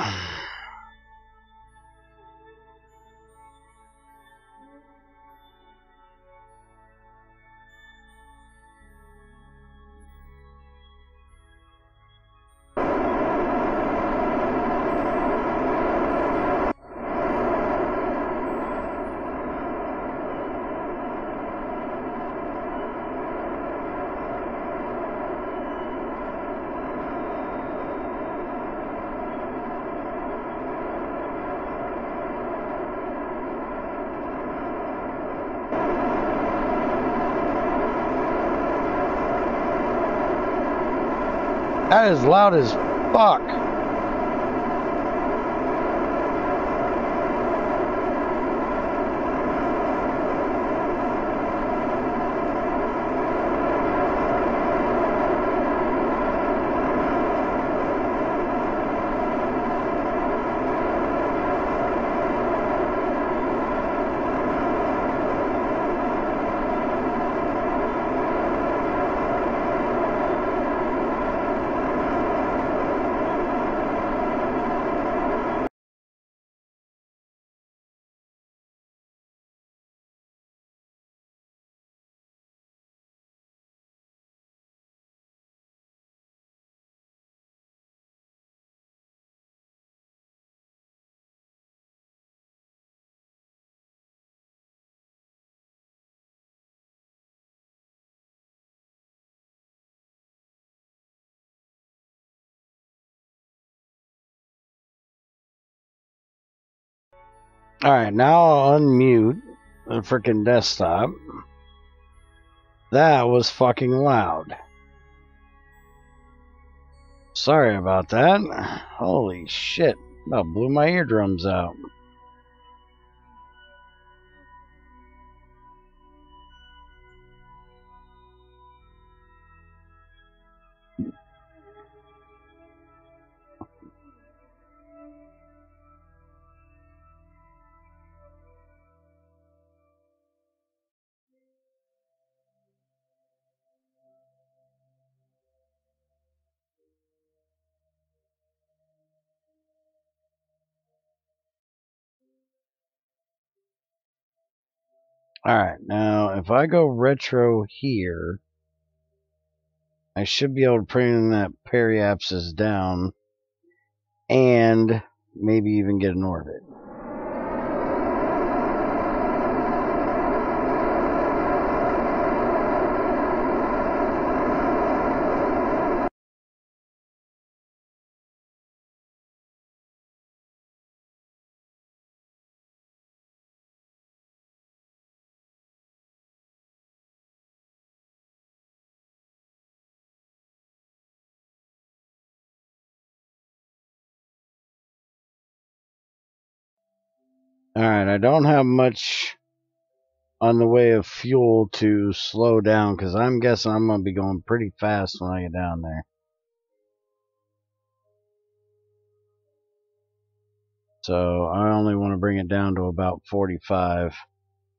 That is loud as fuck. Alright, now I'll unmute the freaking desktop. That was fucking loud. Sorry about that. Holy shit. About blew my eardrums out. Alright, now if I go retro here, I should be able to bring that periapsis down and maybe even get an orbit. Alright, I don't have much on the way of fuel to slow down because I'm guessing I'm going to be going pretty fast when I get down there. So I only want to bring it down to about 45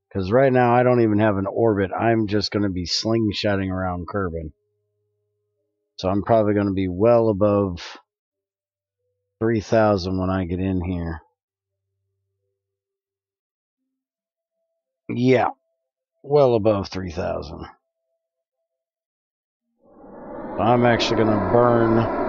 because right now I don't even have an orbit. I'm just going to be slingshotting around Kerbin. So I'm probably going to be well above 3,000 when I get in here. Yeah, well above 3,000. I'm actually going to burn.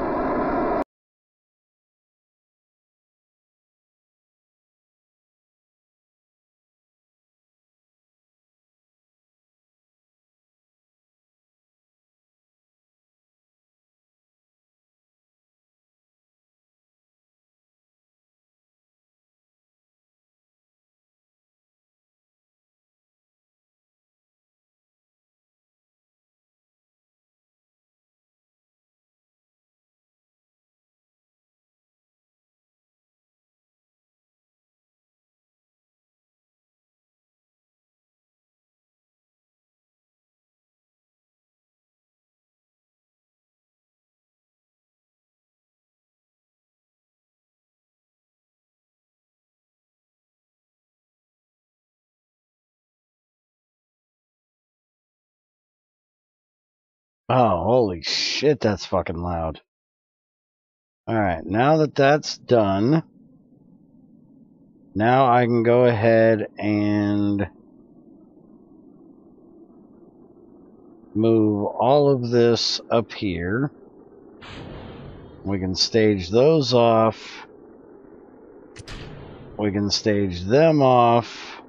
Oh, holy shit, that's fucking loud. Alright, now that that's done, now I can go ahead and move all of this up here. We can stage those off. We can stage them off.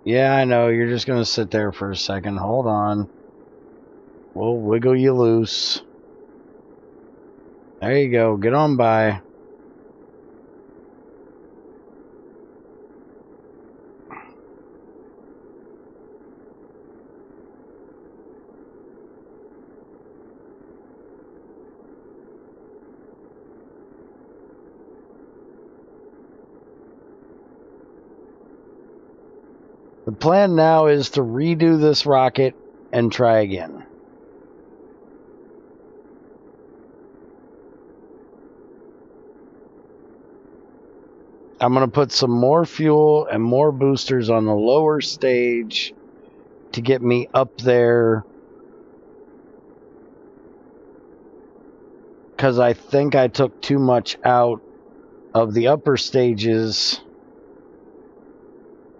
Yeah, I know, you're just going to sit there for a second. Hold on. We'll wiggle you loose. There you go. Get on by. The plan now is to redo this rocket and try again. I'm going to put some more fuel and more boosters on the lower stage to get me up there. Because I think I took too much out of the upper stages.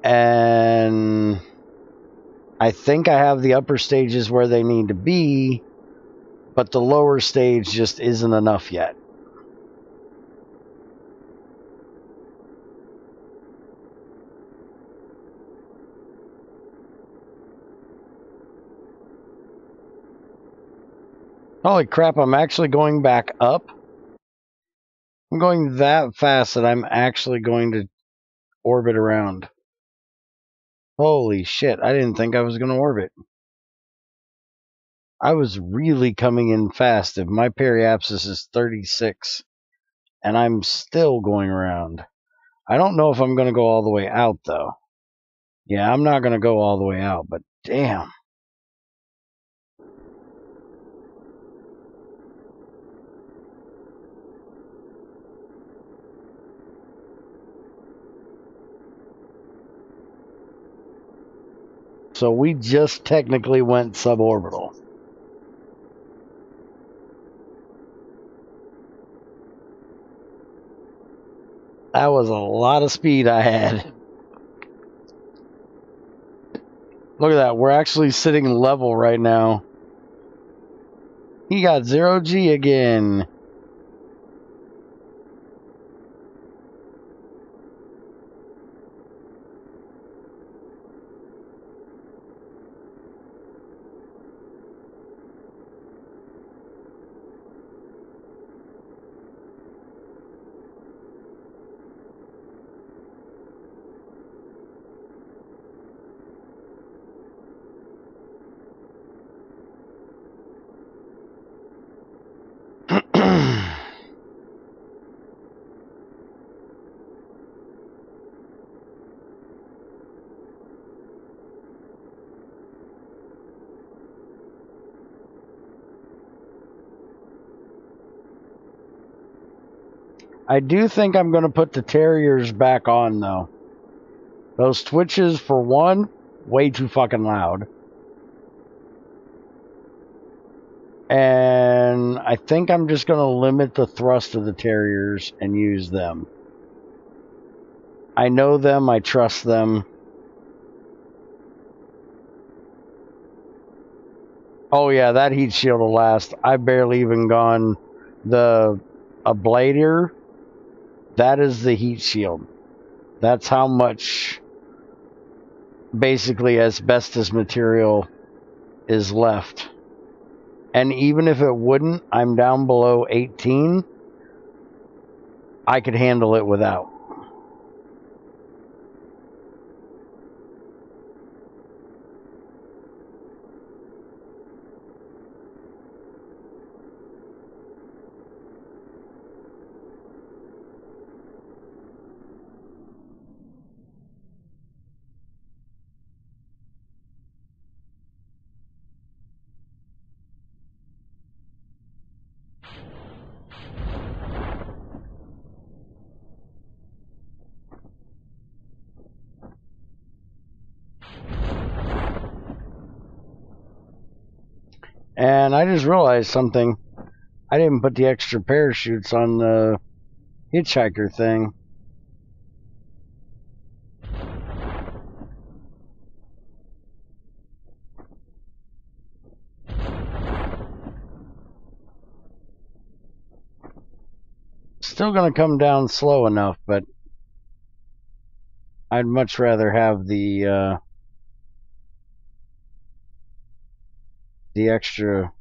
And I think I have the upper stages where they need to be. But the lower stage just isn't enough yet. Holy crap, I'm actually going back up. I'm going that fast that I'm actually going to orbit around. Holy shit, I didn't think I was going to orbit. I was really coming in fast. If my periapsis is 36, and I'm still going around. I don't know if I'm going to go all the way out, though. Yeah, I'm not going to go all the way out, but damn. So we just technically went suborbital. That was a lot of speed I had. Look at that. We're actually sitting level right now He got 0G again. I do think I'm going to put the Terriers back on, though. Those twitches, for one, way too fucking loud. And I think I'm just going to limit the thrust of the Terriers and use them. I know them, I trust them. Oh yeah, that heat shield will last. I've barely even gone a blader. That is the heat shield. That's how much basically asbestos material is left. And even if it wouldn't, I'm down below 18. I could handle it without. And I just realized something. I didn't put the extra parachutes on the hitchhiker thing. Still going to come down slow enough, but I'd much rather have the extra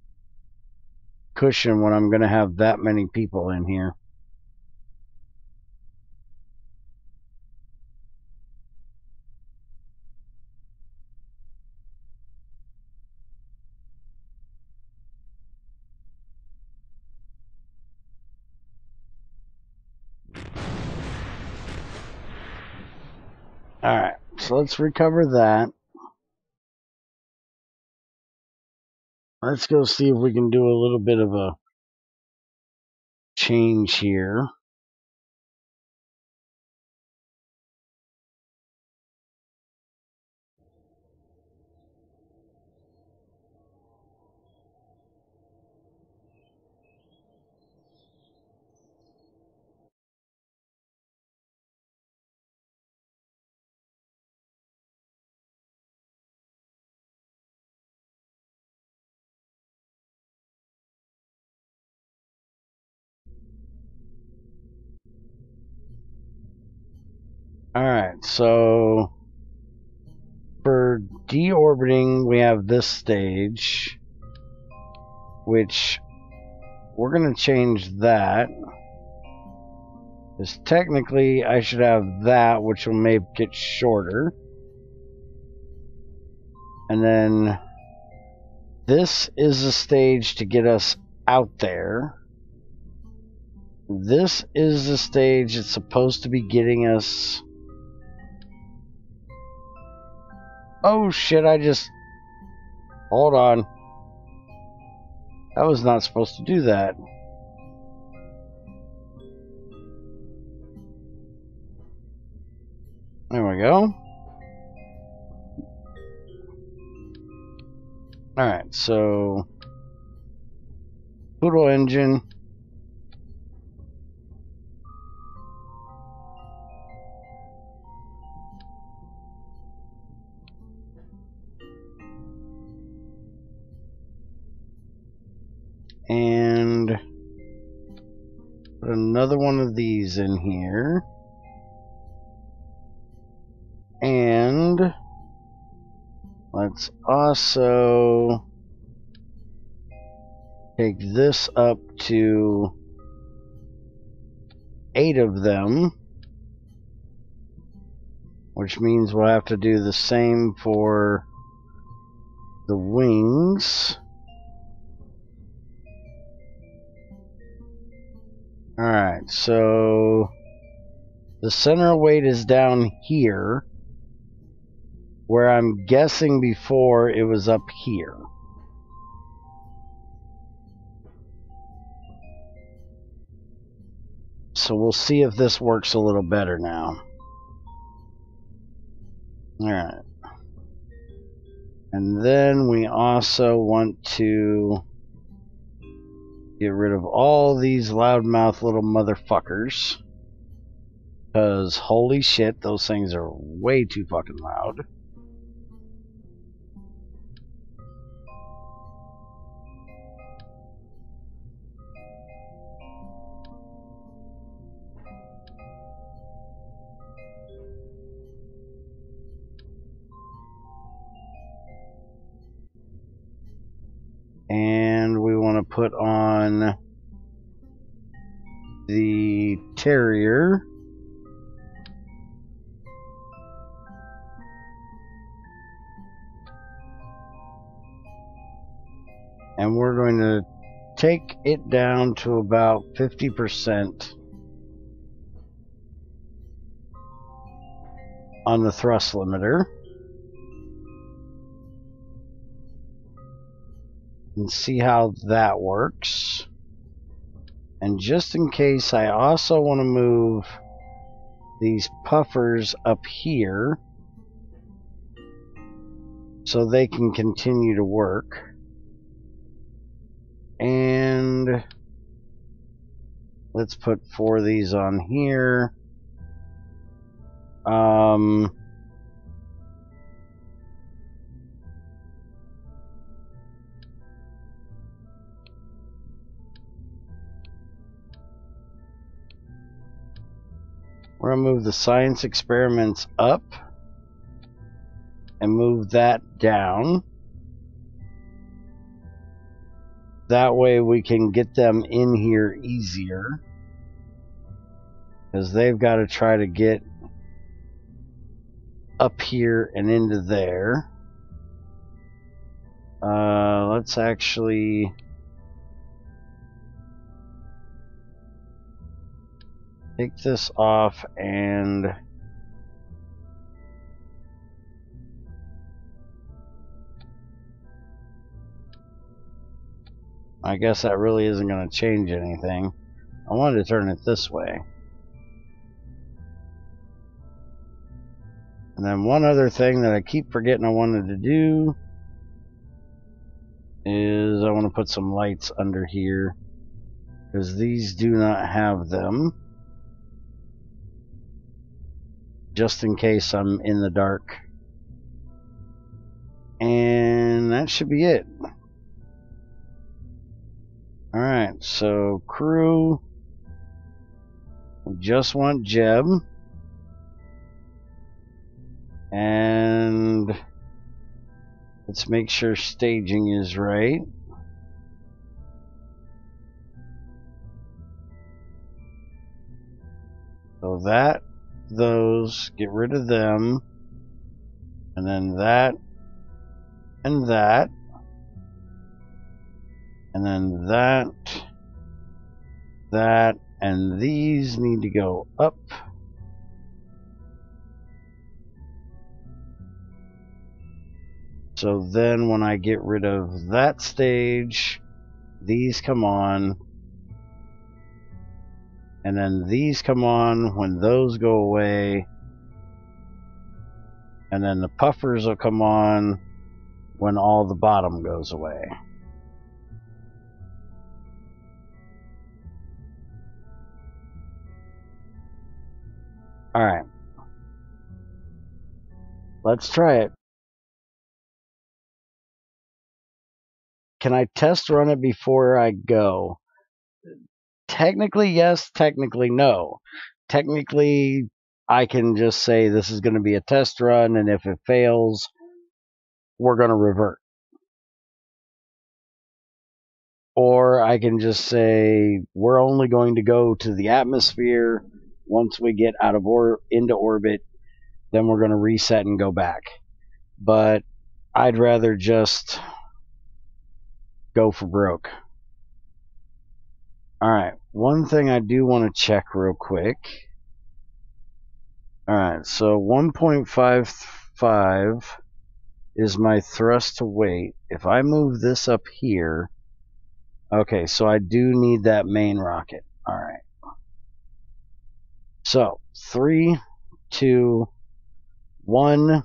cushion when I'm going to have that many people in here. Alright, so let's recover that. Let's go see if we can do a little bit of a change here. Alright, so for deorbiting, we have this stage, which we're going to change that. Because technically, I should have that, which will make it shorter. And then this is a stage to get us out there. This is the stage that's supposed to be getting us... Oh shit, Hold on. I was not supposed to do that. There we go. Alright, so... Poodle engine. And put another one of these in here. And let's also take this up to 8 of them, which means we'll have to do the same for the wings. Alright, so the center weight is down here, where I'm guessing before it was up here. So we'll see if this works a little better now. Alright. And then we also want to get rid of all these loudmouth little motherfuckers. Because holy shit, those things are way too fucking loud. And we want to put on the terrier. And we're going to take it down to about 50% on the thrust limiter. And see how that works. And just in case, I also want to move these puffers up here so they can continue to work. And let's put 4 of these on here. We're going to move the science experiments up and move that down. That way we can get them in here easier, because they've got to try to get up here and into there. Let's actually take this off, and I guess that really isn't going to change anything. I wanted to turn it this way. And then one other thing that I keep forgetting I wanted to do is I want to put some lights under here, because these do not have them, just in case I'm in the dark. And that should be it. Alright, so crew, we just want Jeb. And let's make sure staging is right. So that, those, get rid of them. And then that, and that. And then that, that, and these need to go up. So then when I get rid of that stage, these come on. And then these come on when those go away. And then the puffers will come on when all the bottom goes away. Alright. Let's try it. can I test run it before I go? Technically, yes. Technically, no. Technically, I can just say this is going to be a test run, and if it fails, we're going to revert. Or I can just say we're only going to go to the atmosphere. Once we get out of into orbit, then we're going to reset and go back. But I'd rather just go for broke. Alright, one thing I do want to check real quick. Alright, so 1.55 is my thrust to weight. If I move this up here, okay, so I do need that main rocket. Alright. So, 3, 2, 1.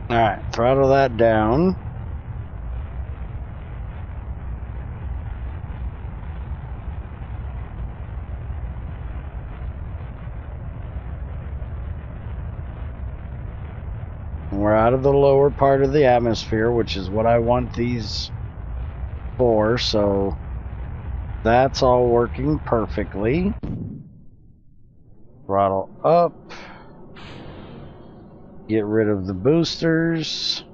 Alright, throttle that down. We're out of the lower part of the atmosphere, which is what I want these for, so that's all working perfectly. Throttle up. Get rid of the boosters.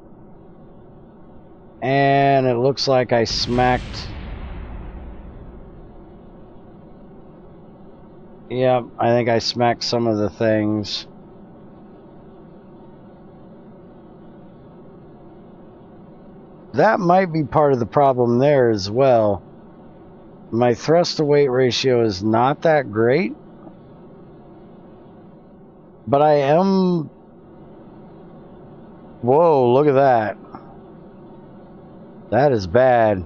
And it looks like I smacked... Yep, I think I smacked some of the things. That might be part of the problem there as well. My thrust to weight ratio is not that great. But I am... Whoa, look at that. That is bad.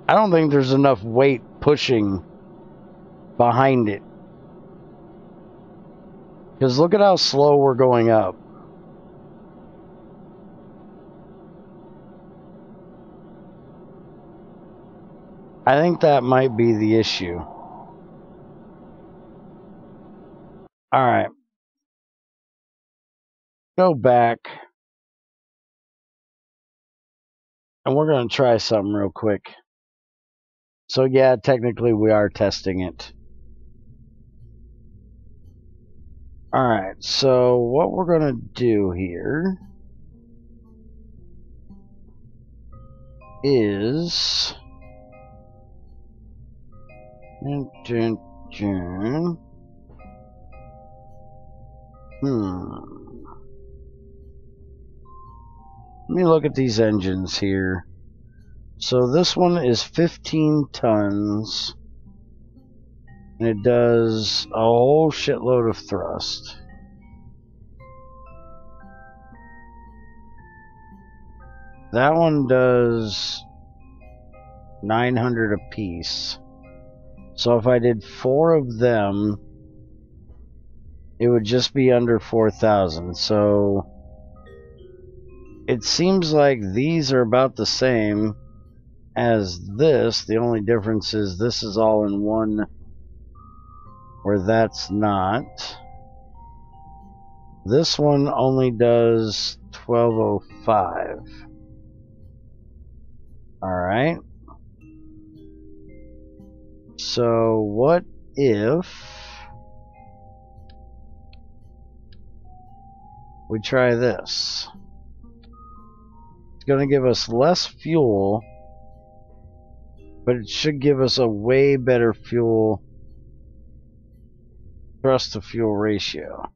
I don't think there's enough weight pushing behind it. Because look at how slow we're going up. I think that might be the issue. Alright. Go back. And we're going to try something real quick. So yeah, technically we are testing it. Alright, so what we're going to do here is... Let me look at these engines here. So this one is 15 tons. And it does a whole shitload of thrust. That one does 900 apiece. So if I did 4 of them, it would just be under 4,000. So it seems like these are about the same as this. The only difference is this is all in one, where that's not. This one only does 1205. Alright. So what if we try this? It's going to give us less fuel, but it should give us a way better fuel thrust to fuel ratio.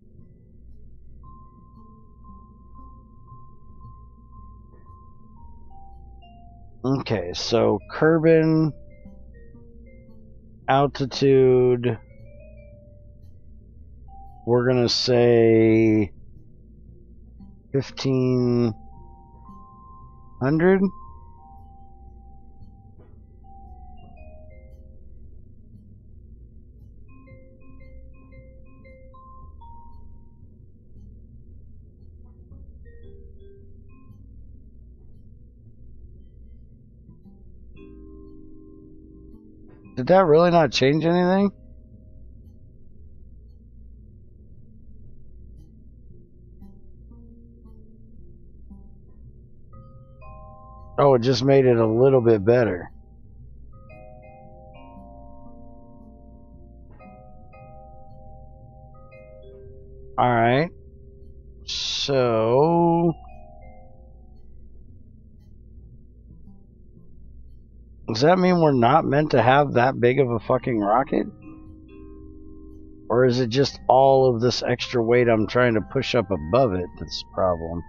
Okay, so Kerbin altitude, we're gonna say 1500. Did that really not change anything? Oh, it just made it a little bit better. Alright. So... does that mean we're not meant to have that big of a fucking rocket? Or is it just all of this extra weight I'm trying to push up above it that's the problem?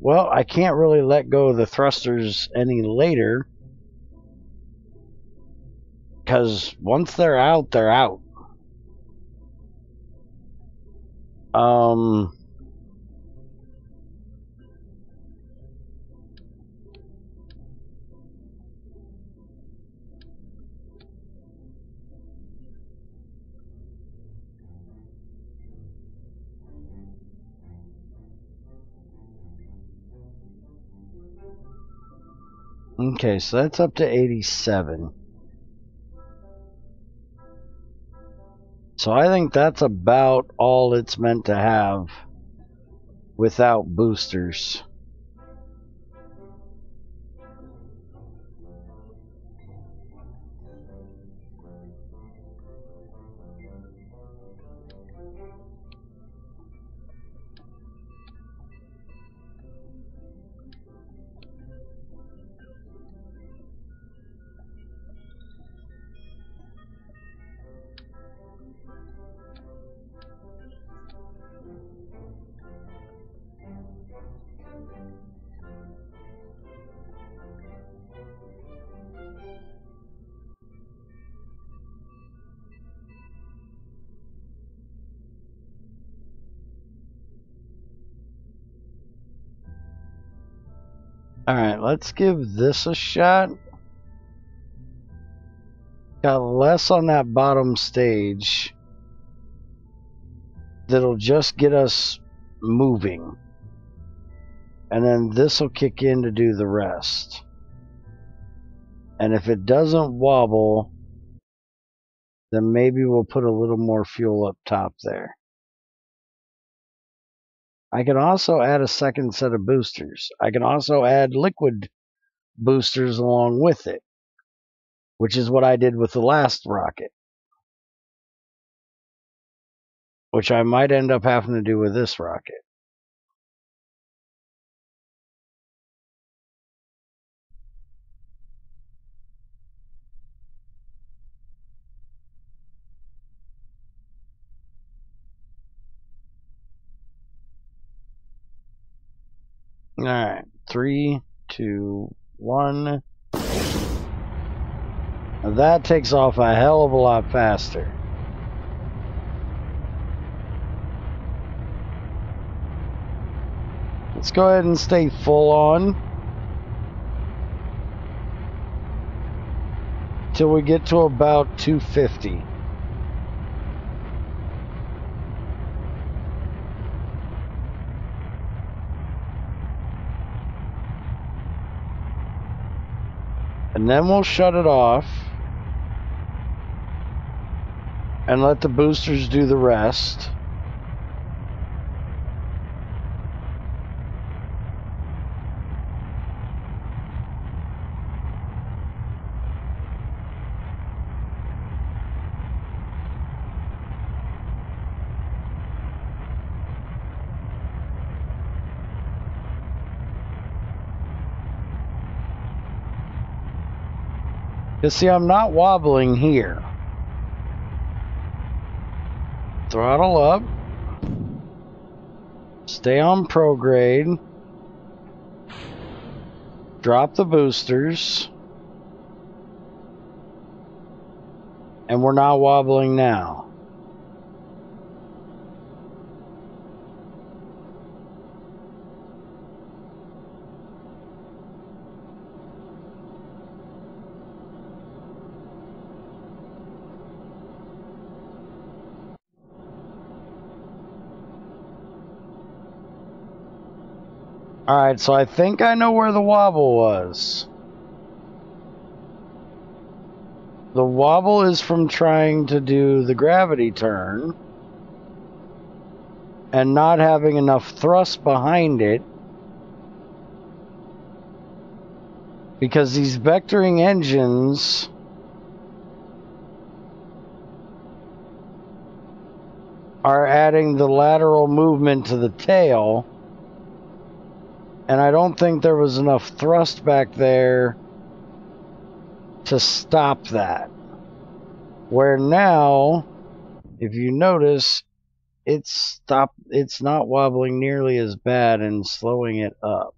Well, I can't really let go of the thrusters any later, because once they're out, they're out. Okay, so that's up to 87. So I think that's about all it's meant to have without boosters. Alright, let's give this a shot. Got less on that bottom stage. That'll just get us moving. And then this will kick in to do the rest. And if it doesn't wobble, then maybe we'll put a little more fuel up top there. I can also add a second set of boosters. I can also add liquid boosters along with it, which is what I did with the last rocket, which I might end up having to do with this rocket. Alright, 3, 2, 1. Now that takes off a hell of a lot faster. Let's go ahead and stay full on till we get to about 250. And then we'll shut it off and let the boosters do the rest. Because see, I'm not wobbling here. Throttle up. Stay on prograde. Drop the boosters. And we're not wobbling now. Alright, so I think I know where the wobble was. The wobble is from trying to do the gravity turn and not having enough thrust behind it, because these vectoring engines are adding the lateral movement to the tail, and I don't think there was enough thrust back there to stop that. Where now, if you notice, it's not wobbling nearly as bad and slowing it up.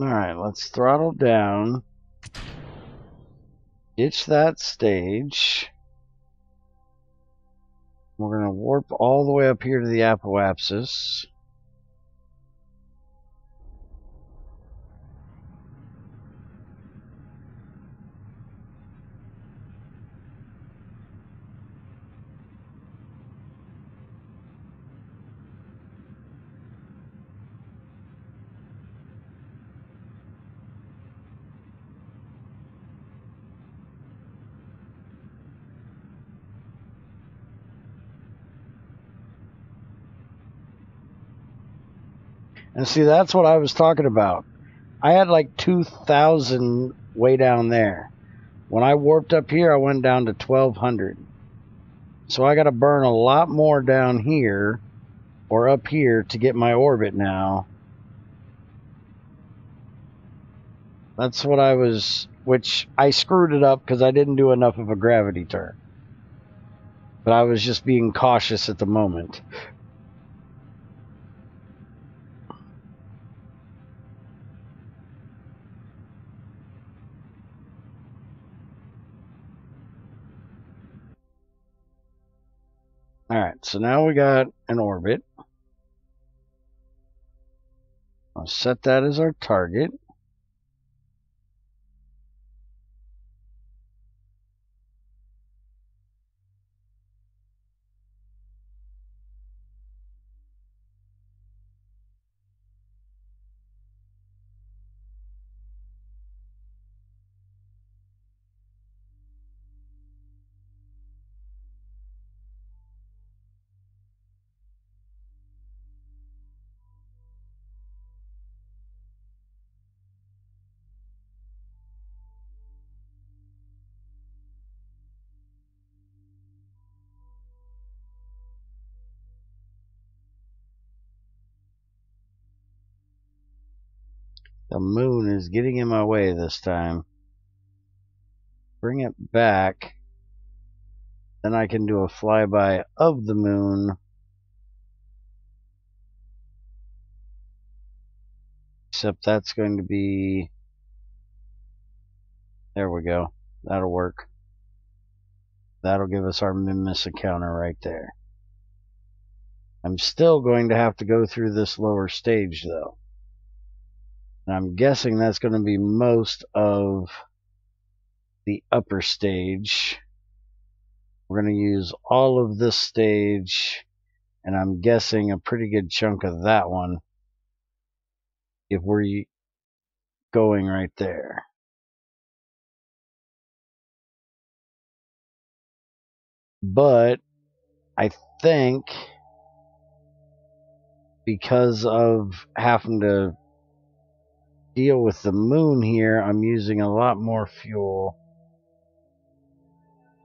Alright, let's throttle down. Ditch that stage. We're going to warp all the way up here to the apoapsis. And see, that's what I was talking about. I had like 2,000 way down there. When I warped up here, I went down to 1,200. So I got to burn a lot more down here or up here to get my orbit now. That's what I was, which I screwed it up because I didn't do enough of a gravity turn. But I was just being cautious at the moment. Alright, so now we got an orbit. I'll set that as our target. The moon is getting in my way this time. Bring it back. Then I can do a flyby of the moon. Except that's going to be... There we go. That'll work. That'll give us our Minmus encounter right there. I'm still going to have to go through this lower stage, though. And I'm guessing that's going to be most of the upper stage. We're going to use all of this stage, and I'm guessing a pretty good chunk of that one if we're going right there. But I think because of having to deal with the moon here, I'm using a lot more fuel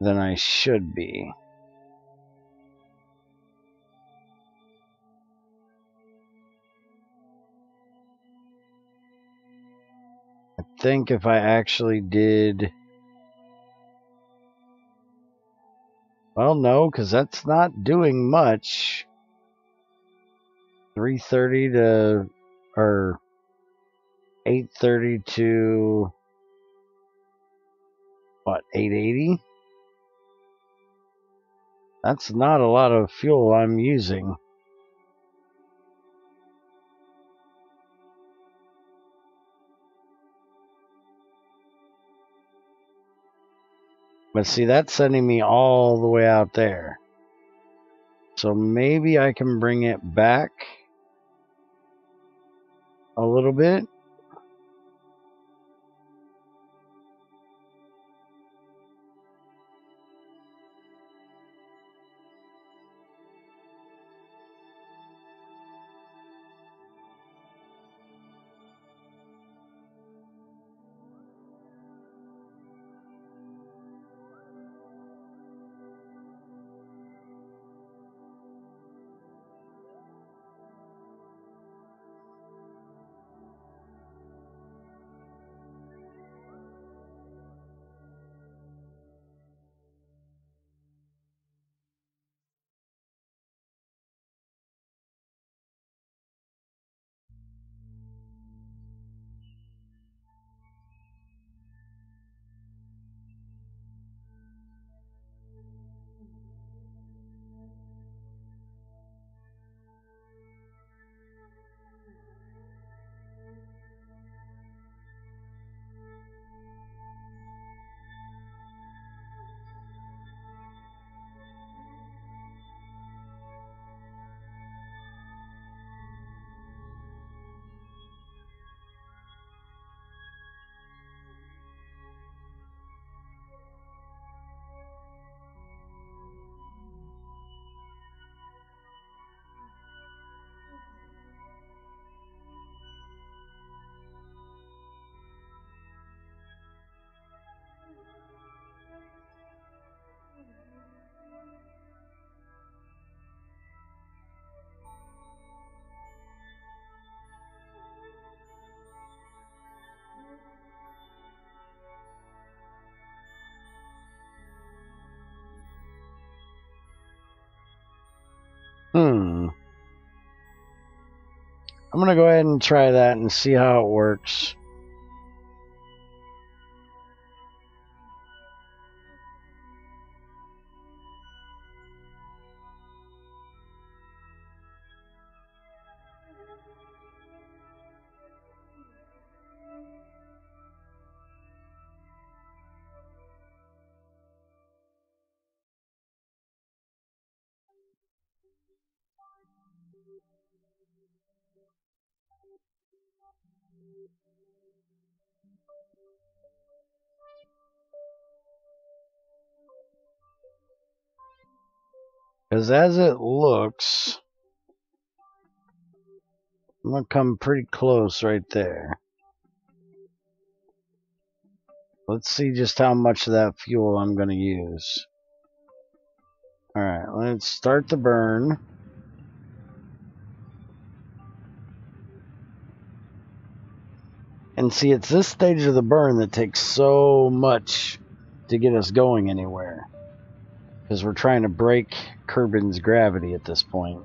than I should be. I think if I actually did... Well, no, because that's not doing much. 330 to... or 830 to... what, 880? That's not a lot of fuel I'm using. But see, that's sending me all the way out there. So maybe I can bring it back a little bit. I'm going to go ahead and try that and see how it works. Because as it looks, I'm going to come pretty close right there. Let's see just how much of that fuel I'm going to use. Alright, let's start the burn. And see, it's this stage of the burn that takes so much to get us going anywhere. Because we're trying to break Kerbin's gravity at this point.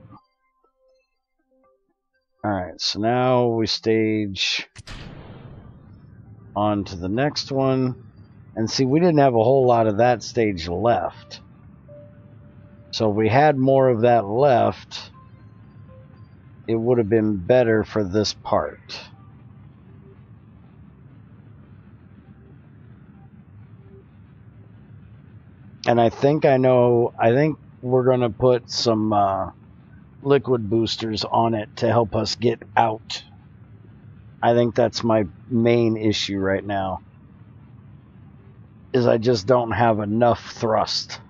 Alright, so now we stage on to the next one. And see, we didn't have a whole lot of that stage left. So if we had more of that left, it would have been better for this part. And I think we're going to put some liquid boosters on it to help us get out. I think that's my main issue right now, is I just don't have enough thrust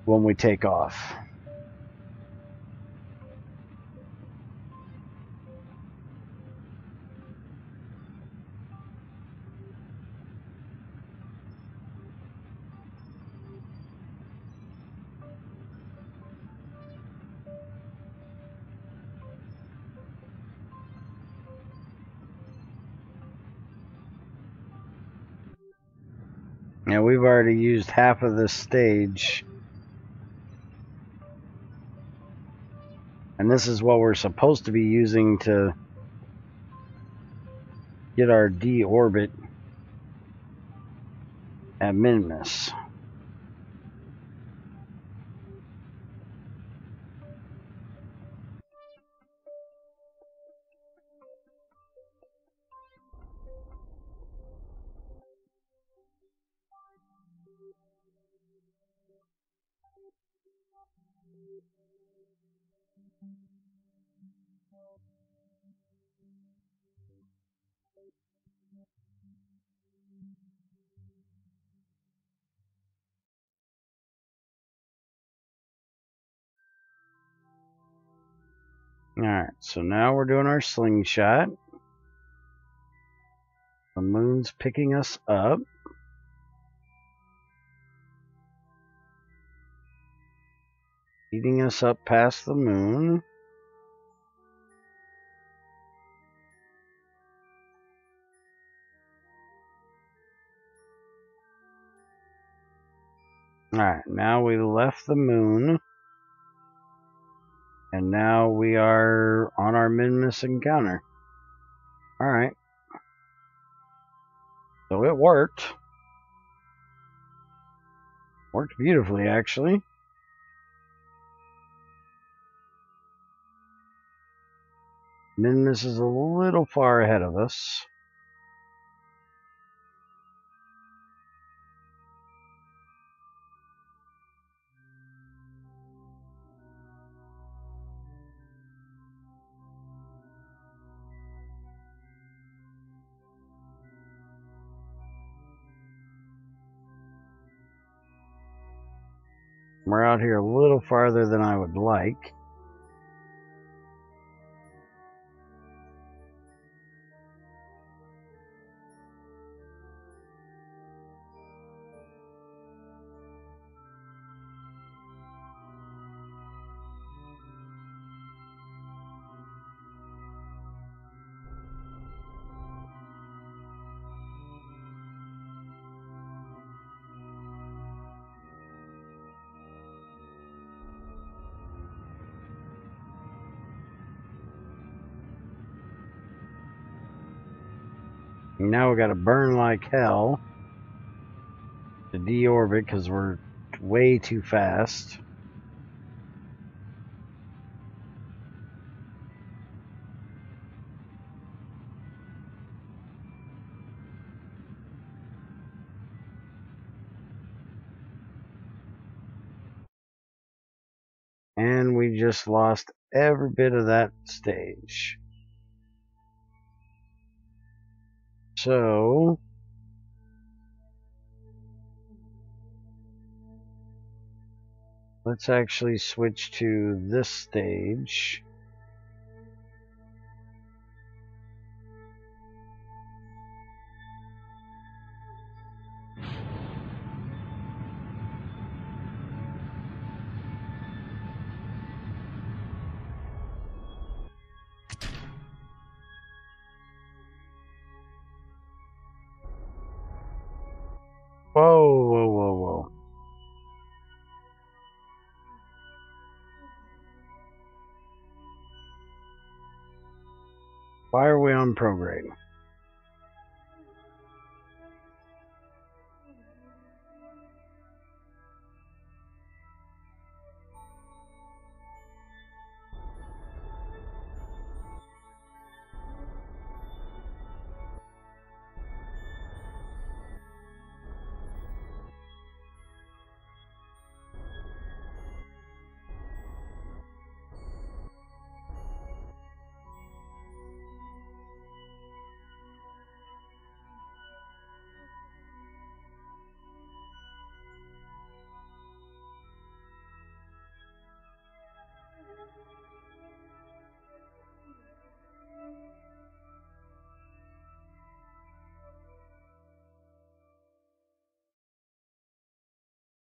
when we take off. Now we've already used half of this stage. And this is what we're supposed to be using to get our D orbit at Minmus. Alright, so now we're doing our slingshot. The moon's picking us up. Leading us up past the moon. Alright, now we left the moon. And now we are on our Minmus encounter. Alright. So it worked. Worked beautifully, actually. Minmus is a little far ahead of us. We're out here a little farther than I would like. Now we got to burn like hell to deorbit because we're way too fast. And we just lost every bit of that stage. So let's actually switch to this stage. Whoa, whoa, whoa, whoa. Why are we on prograde?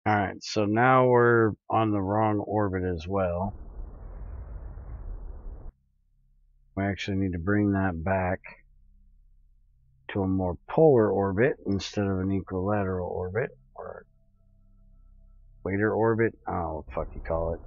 Alright, so now we're on the wrong orbit as well. We actually need to bring that back to a more polar orbit instead of an equilateral orbit, or equator orbit. Oh, what the fuck you call it.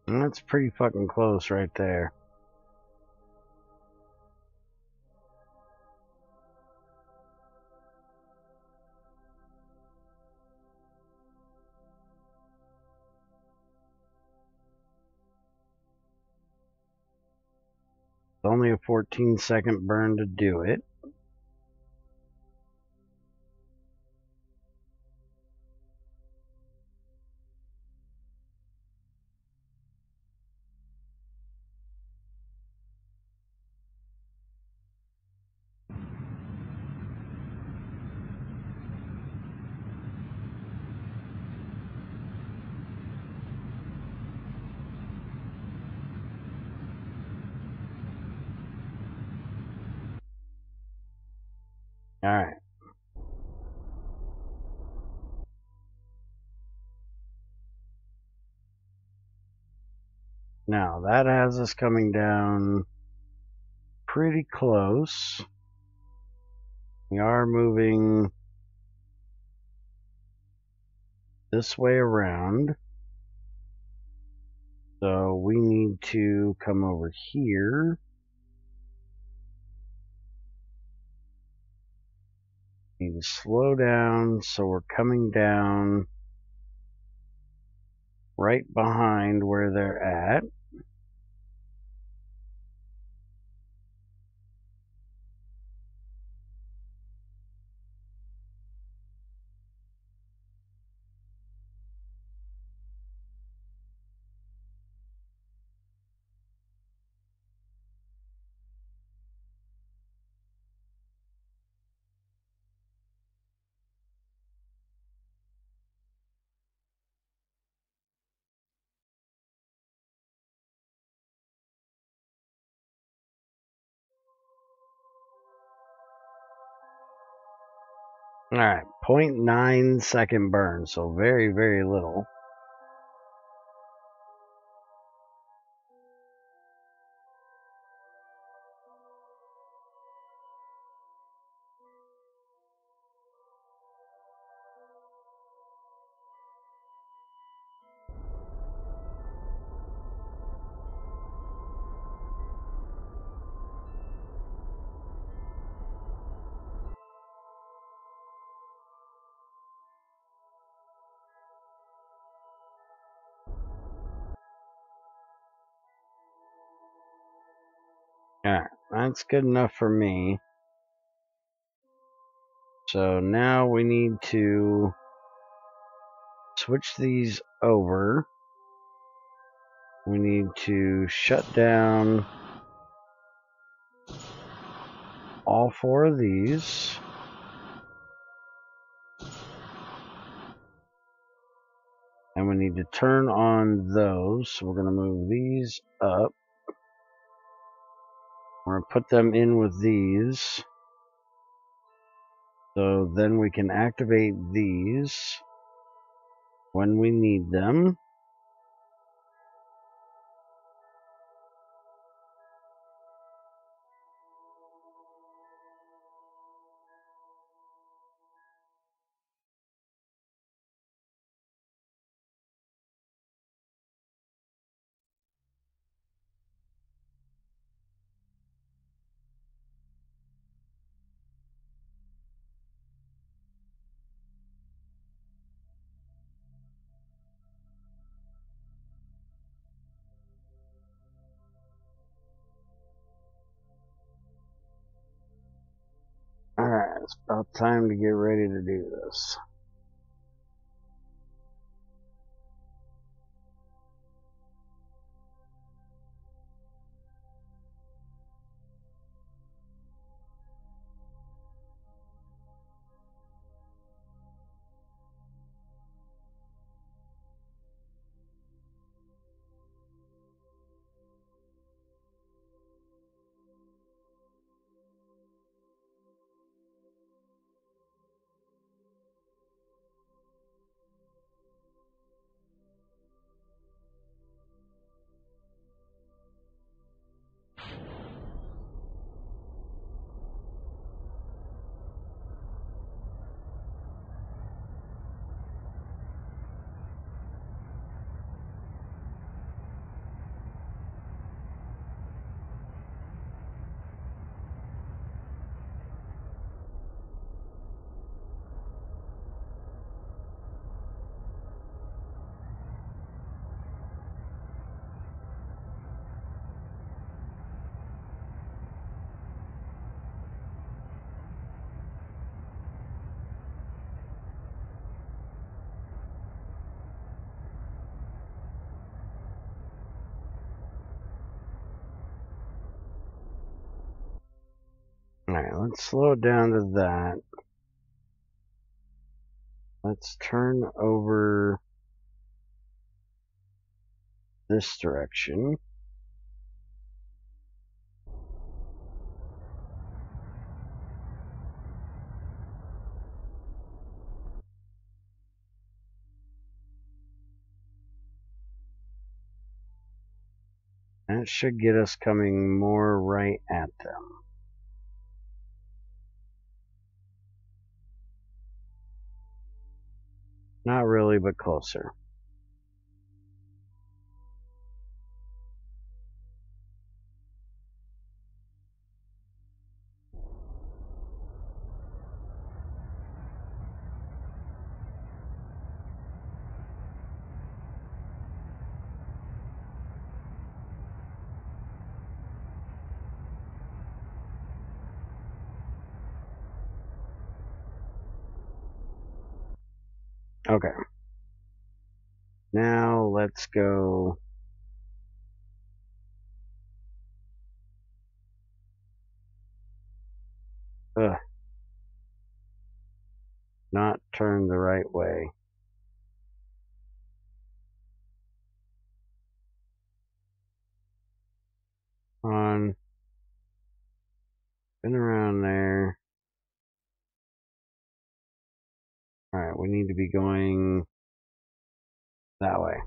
And that's pretty fucking close right there. It's only a 14-second burn to do it. Alright. Now, that has us coming down pretty close. We are moving this way around. So we need to come over here. Need to slow down so we're coming down right behind where they're at. Alright, 0.9 second burn, so very, very little. Alright, that's good enough for me. So now we need to switch these over. We need to shut down all 4 of these. And we need to turn on those. So we're going to move these up. We're going to put them in with these. So then we can activate these when we need them. it's about time to get ready to do this. Alright, let's slow it down to that. Let's turn over this direction. That should get us coming more right at them. Not really, but closer. Okay. Now let's go. Ugh. Not turn the right way. On. Been around there. Alright, we need to be going that way.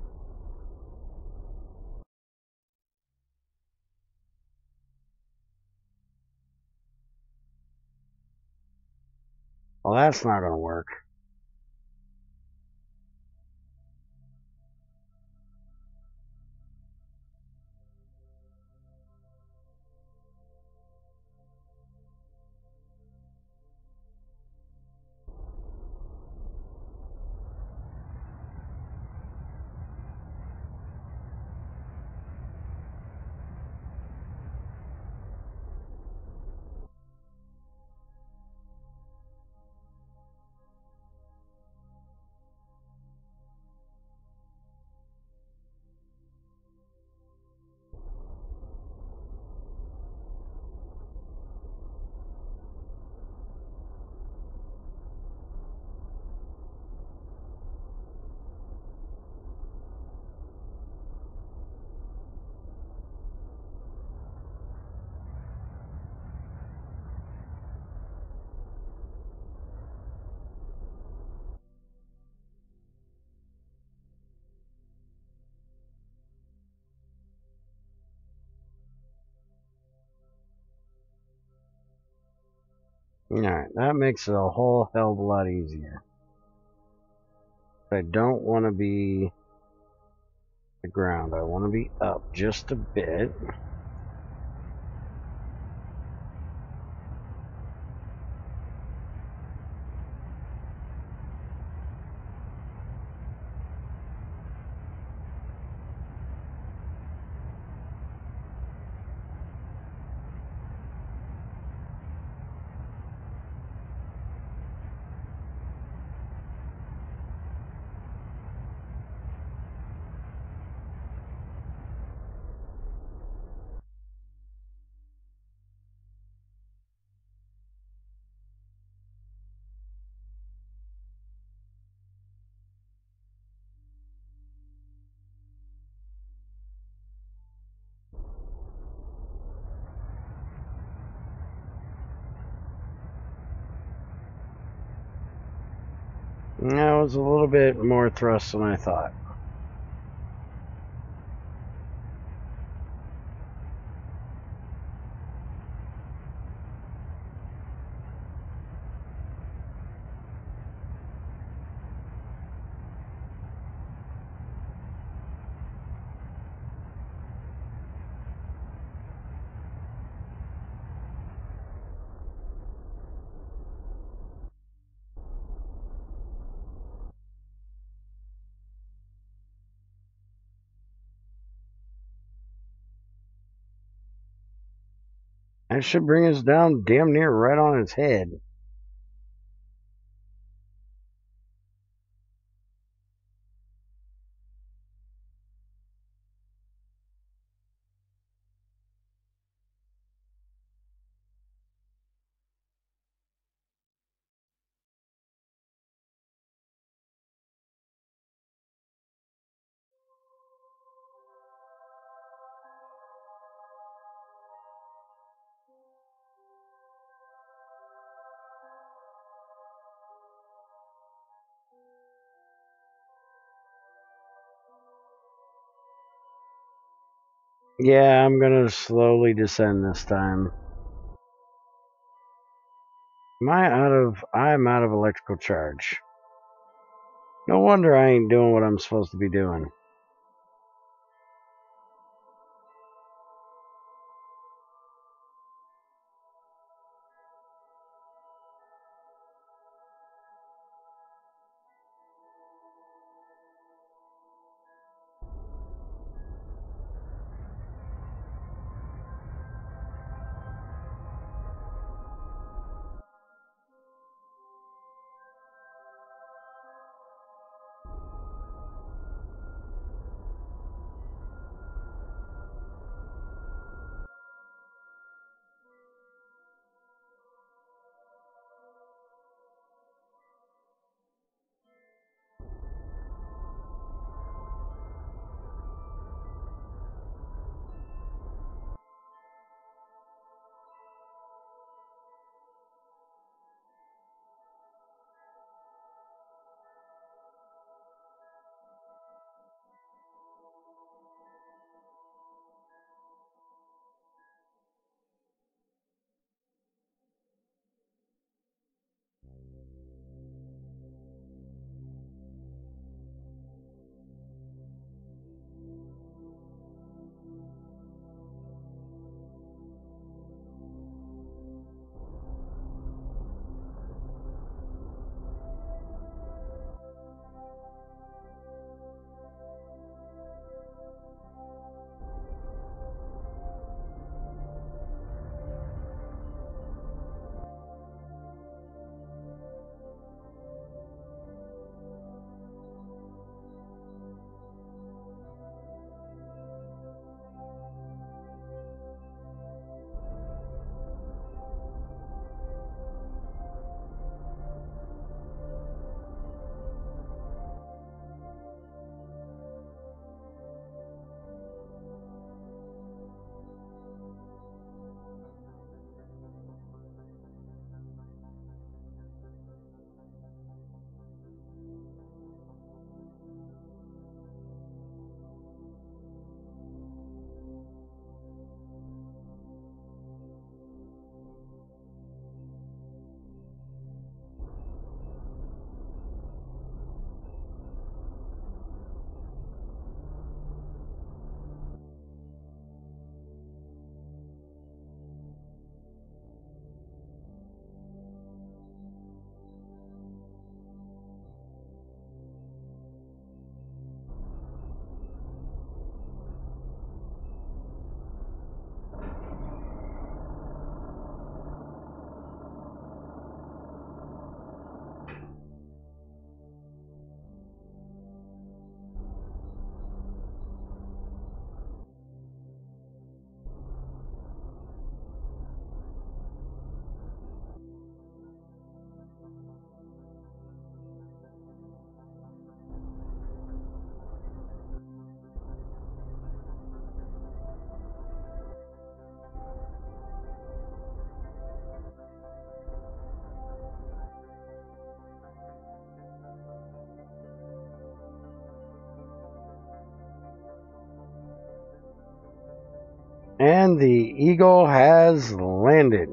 Well, that's not going to work. Alright, that makes it a whole hell of a lot easier. I don't want to be the ground. I want to be up just a bit. That was a little bit more thrust than I thought. That should bring us down damn near right on its head. Yeah, I'm gonna slowly descend this time. I'm out of electrical charge. No wonder I ain't doing what I'm supposed to be doing. And the Eagle has landed.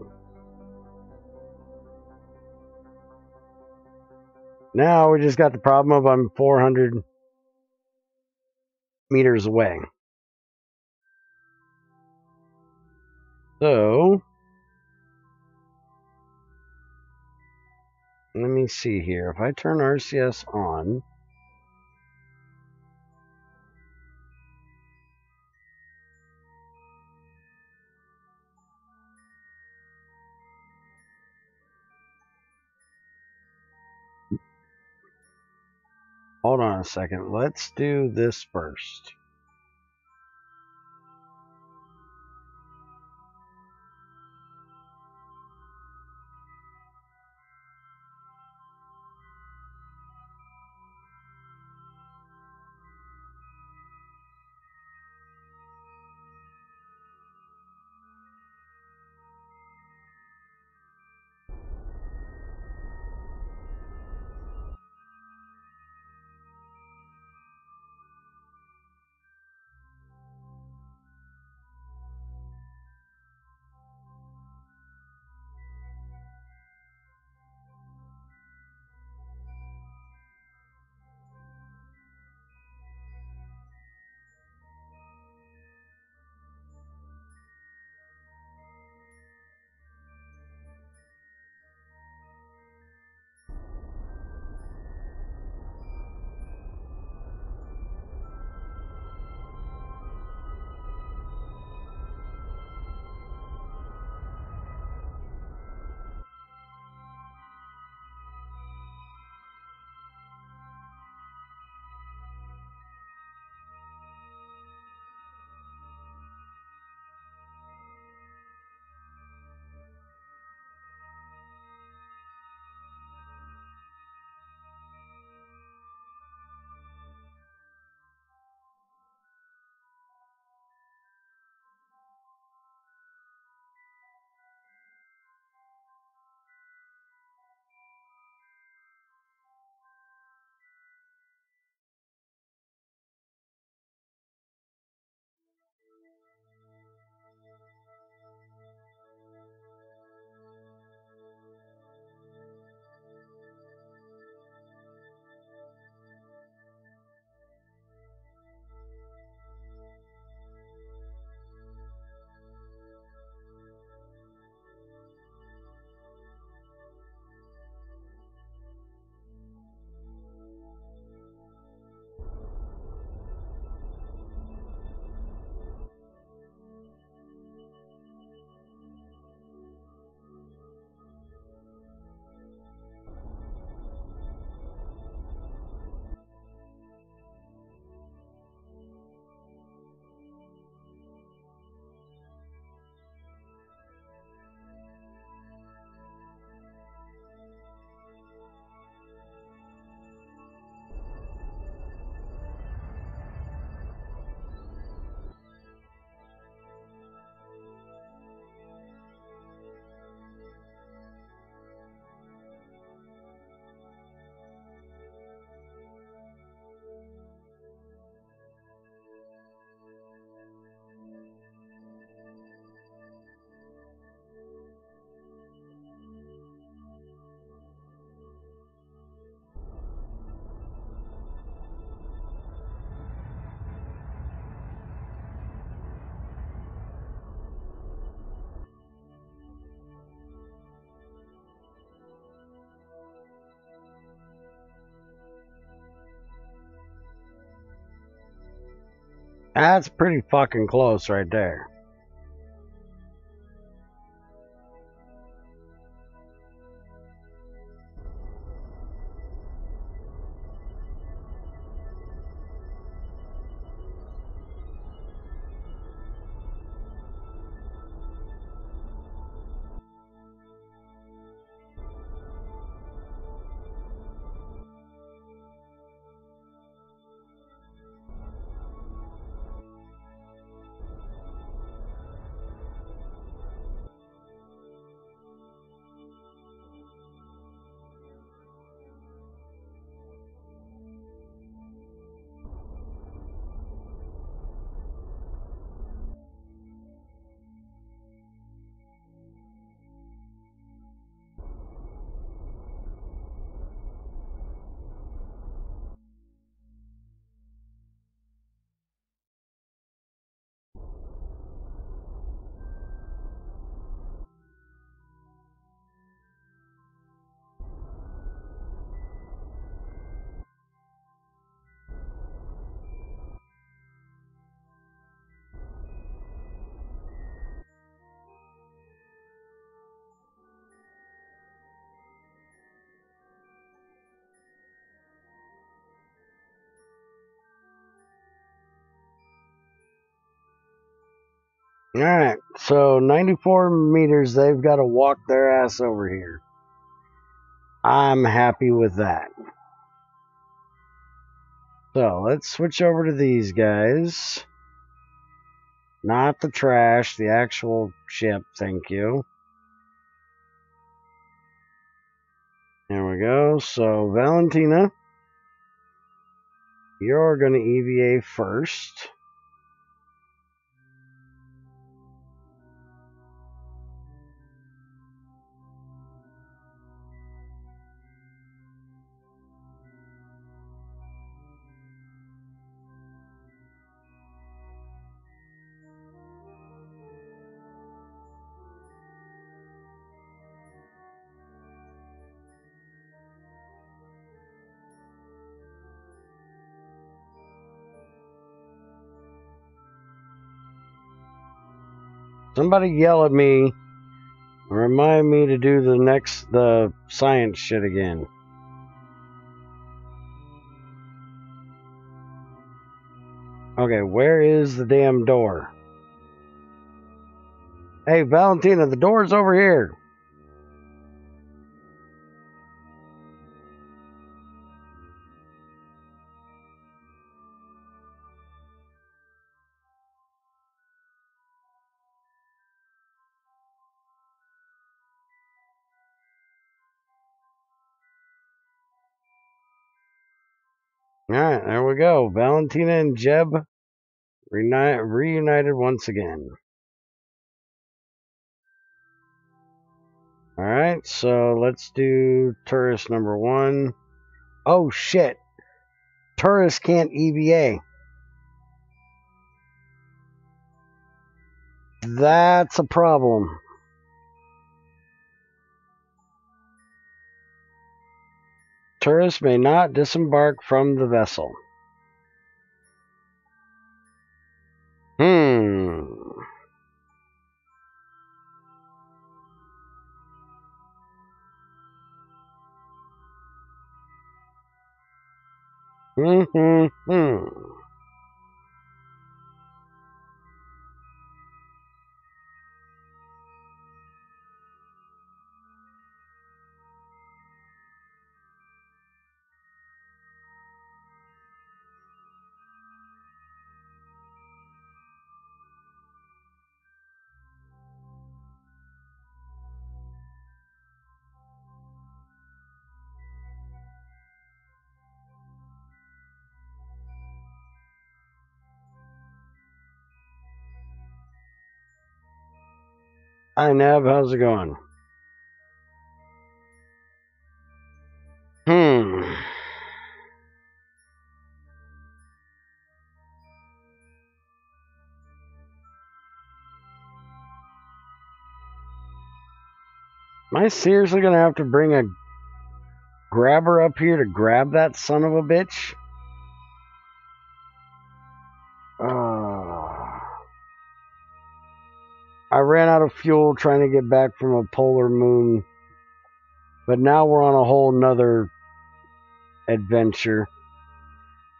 Now we just got the problem of I'm 400 meters away. So, let me see here. If I turn RCS on, hold on a second. Let's do this first. That's pretty fucking close right there. Alright, so 94 meters, they've got to walk their ass over here. I'm happy with that. So, let's switch over to these guys. Not the trash, the actual ship, thank you. There we go. So, Valentina, you're going to EVA first. Somebody yell at me. Remind me to do the science shit again. Okay, where is the damn door? Hey, Valentina, the door's over here. Alright, there we go. Valentina and Jeb reunited once again. Alright, so let's do tourist number 1. Oh shit. Tourist can't EVA. That's a problem. Tourists may not disembark from the vessel. Hi, Neb. How's it going? Am I seriously going to have to bring a grabber up here to grab that son of a bitch? I ran out of fuel trying to get back from a polar moon, but now we're on a whole nother adventure.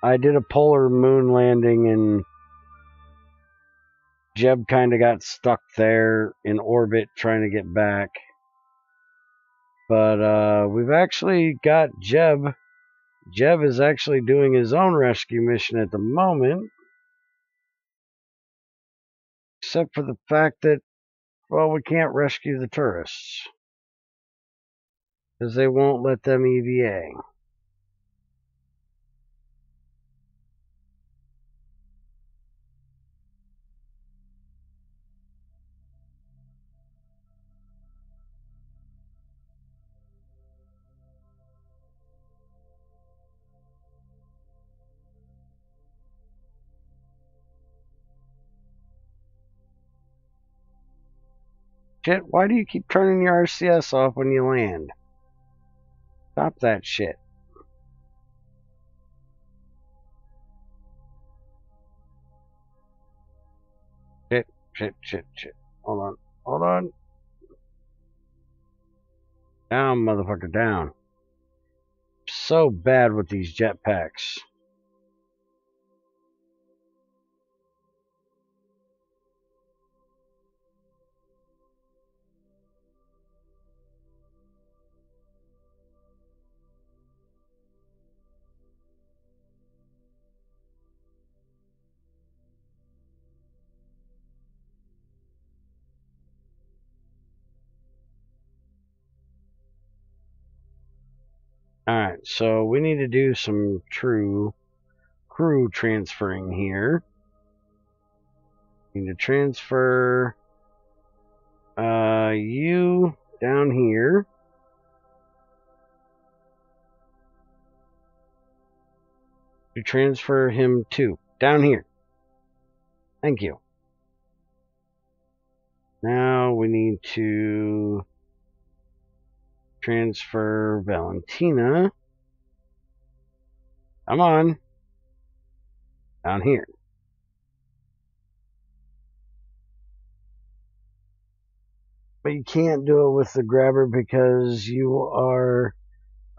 I did a polar moon landing and Jeb kind of got stuck there in orbit trying to get back. But we've actually got Jeb. Jeb is actually doing his own rescue mission at the moment. Except for the fact that, well, we can't rescue the tourists. Because they won't let them EVA. Shit, why do you keep turning your RCS off when you land? Stop that shit. Shit. Hold on. Down, motherfucker, down. So bad with these jetpacks. Alright, so we need to do some true crew transferring here. Need to transfer you down here. To transfer him to down here. Thank you. Now we need to transfer Valentina. Come on. Down here. But you can't do it with the grabber because you are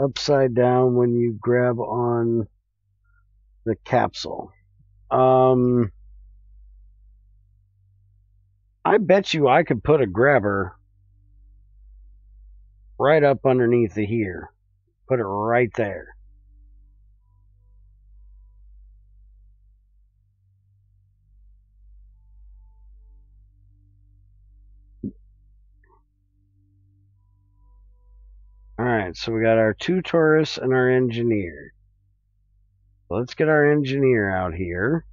upside down when you grab on the capsule. I bet you I could put a grabber right up underneath the here. Put it right there. Alright, so we got our 2 tourists and our engineer. Let's get our engineer out here.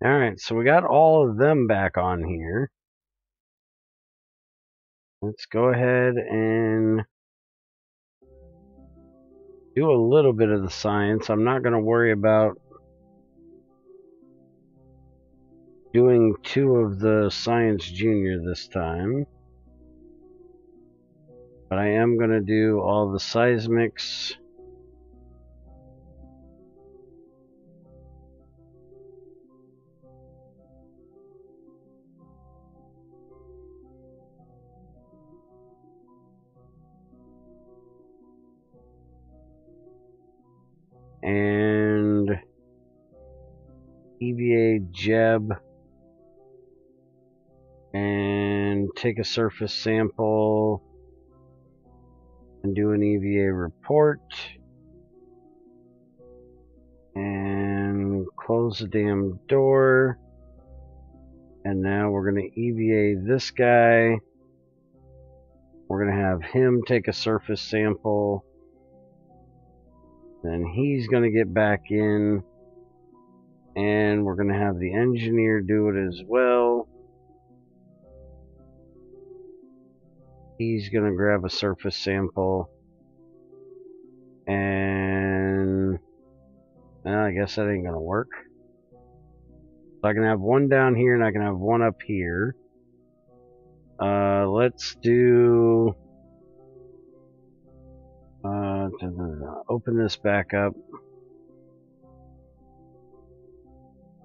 Alright, so we got all of them back on here. Let's go ahead and do a little bit of the science. I'm not going to worry about doing 2 of the Science Junior this time. But I am going to do all the seismics. And EVA Jeb. And take a surface sample and do an EVA report. And close the damn door. And now we're going to EVA this guy. We're going to have him take a surface sample. Then he's going to get back in. And we're going to have the engineer do it as well. He's going to grab a surface sample. And I guess that ain't going to work. So I can have one down here and I can have one up here. Let's do... open this back up.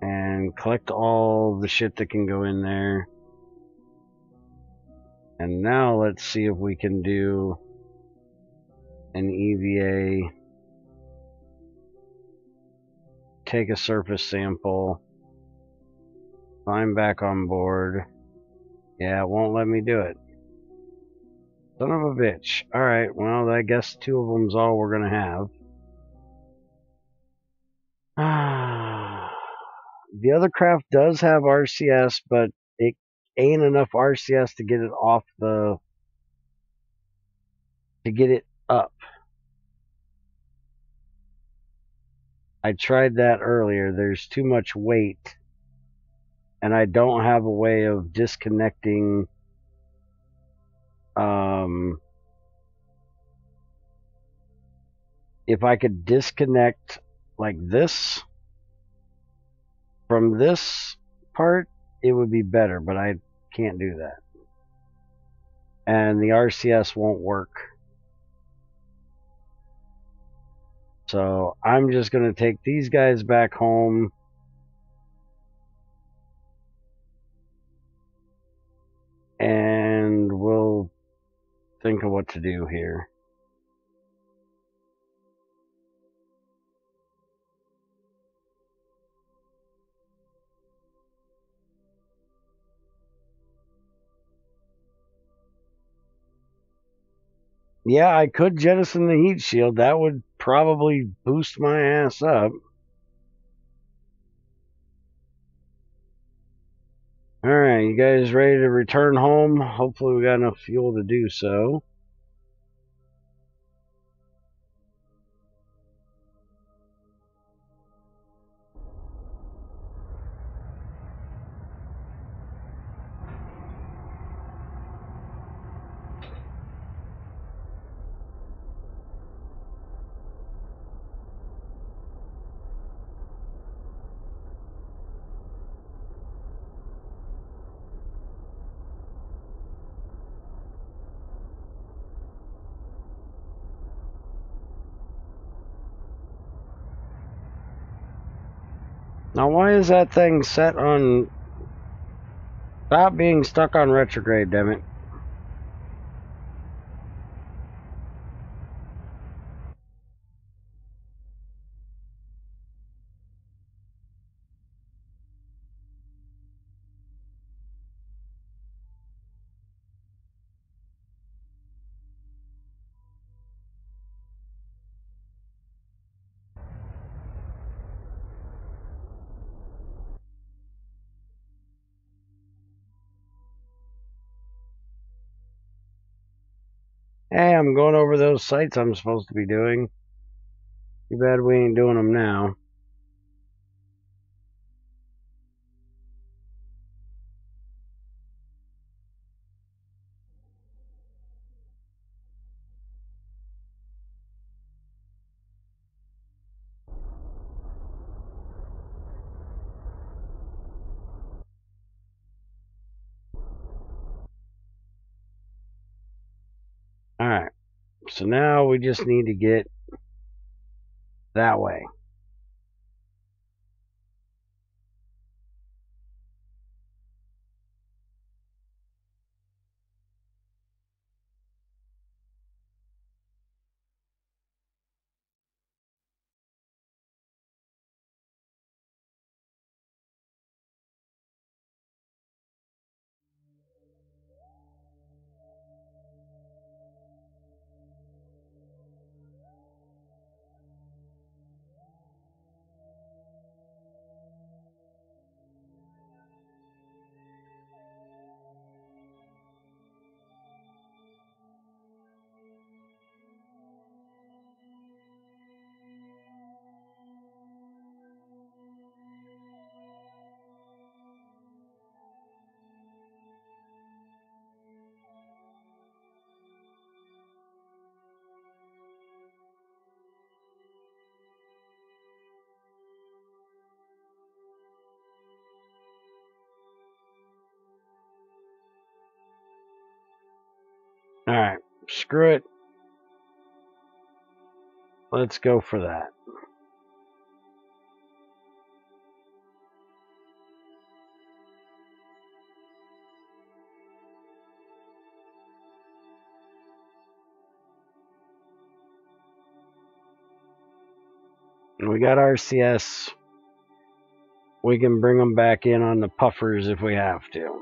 And collect all the shit that can go in there. And now let's see if we can do an EVA. Take a surface sample. Climb back on board. Yeah, it won't let me do it. Son of a bitch. Alright, well, I guess 2 of them's all we're gonna have. The other craft does have RCS, but it ain't enough RCS to get it off the... to get it up. I tried that earlier. There's too much weight. And I don't have a way of disconnecting... if I could disconnect like this from this part, it would be better, but I can't do that. And the RCS won't work. So I'm just going to take these guys back home. And we'll think of what to do here. Yeah, I could jettison the heat shield. That would probably boost my ass up. Alright, you guys ready to return home? Hopefully we got enough fuel to do so. Now why is that thing set on... Stop being stuck on retrograde, dammit. Hey, I'm going over those sites I'm supposed to be doing. Too bad we ain't doing them now. Alright, so now we just need to get that way. Alright, screw it. Let's go for that. We got RCS. We can bring them back in on the puffers if we have to.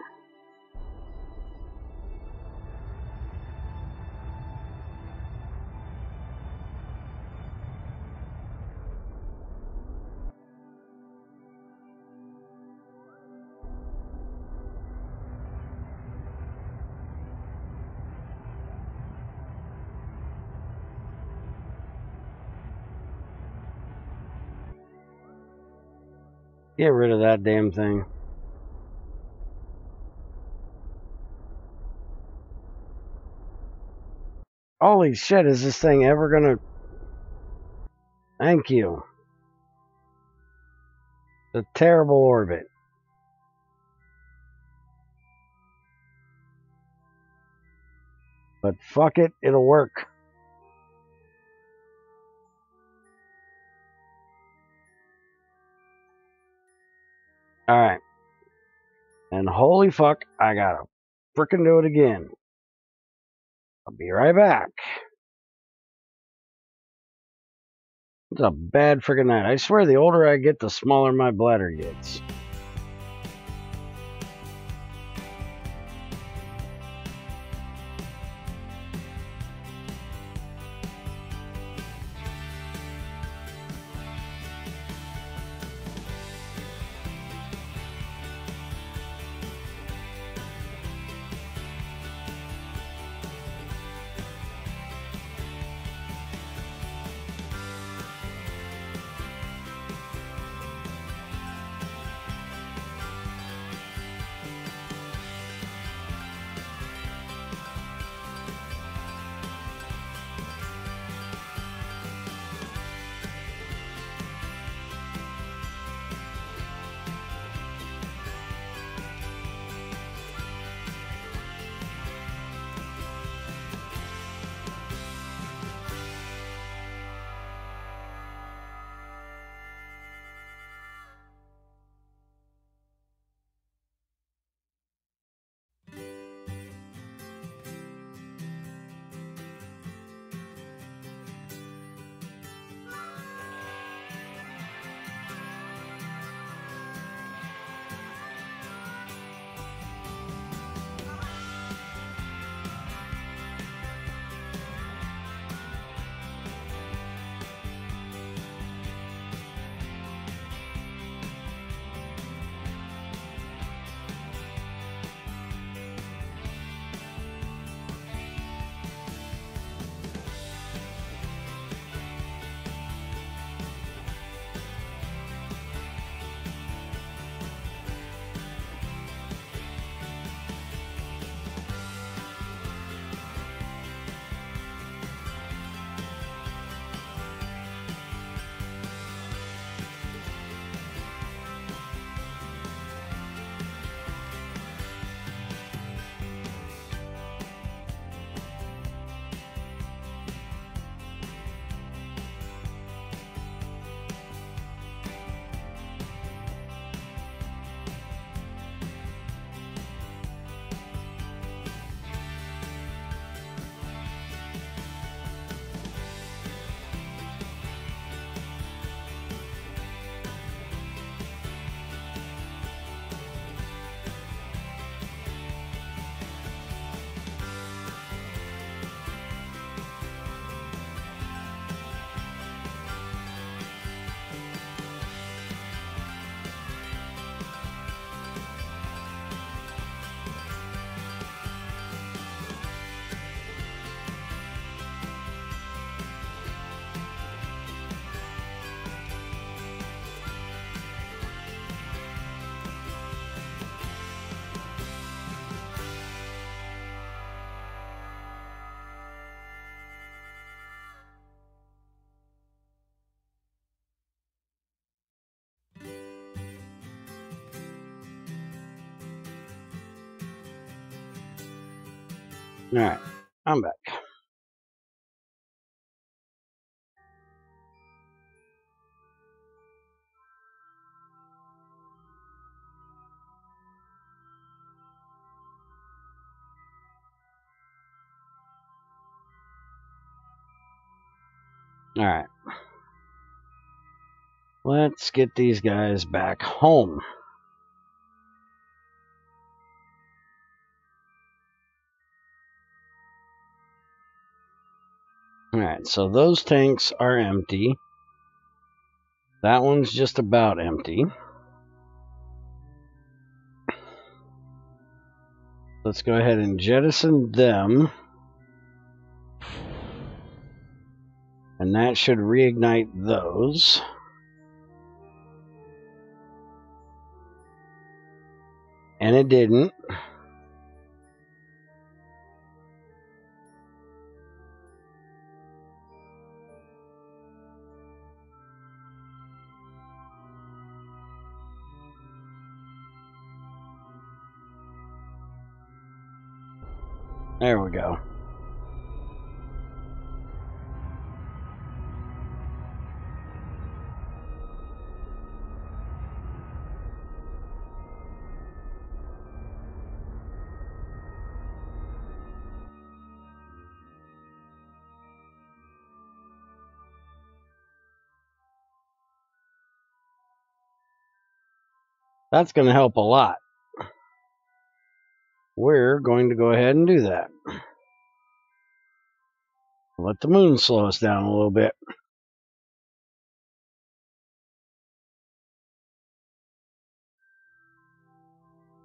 Get rid of that damn thing. Holy shit, is this thing ever gonna... Thank you. It's a terrible orbit. But fuck it, it'll work. Alright. And holy fuck, I gotta frickin' do it again. I'll be right back. It's a bad frickin' night. I swear the older I get, the smaller my bladder gets. Alright, I'm back. Alright. Let's get these guys back home. Alright, so those tanks are empty. That one's just about empty. Let's go ahead and jettison them. And that should reignite those. And it didn't. There we go. That's going to help a lot. We're going to go ahead and do that. Let the moon slow us down a little bit.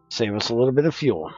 Save us a little bit of fuel.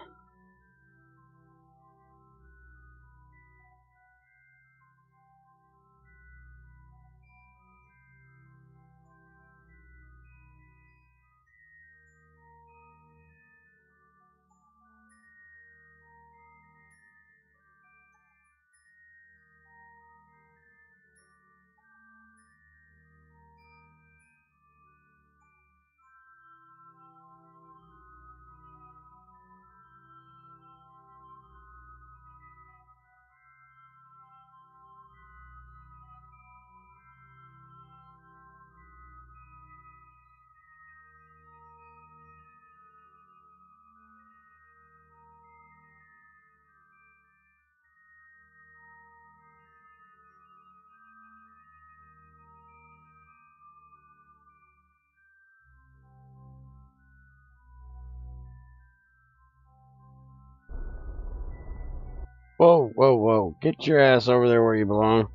Whoa, whoa, whoa. Get your ass over there where you belong.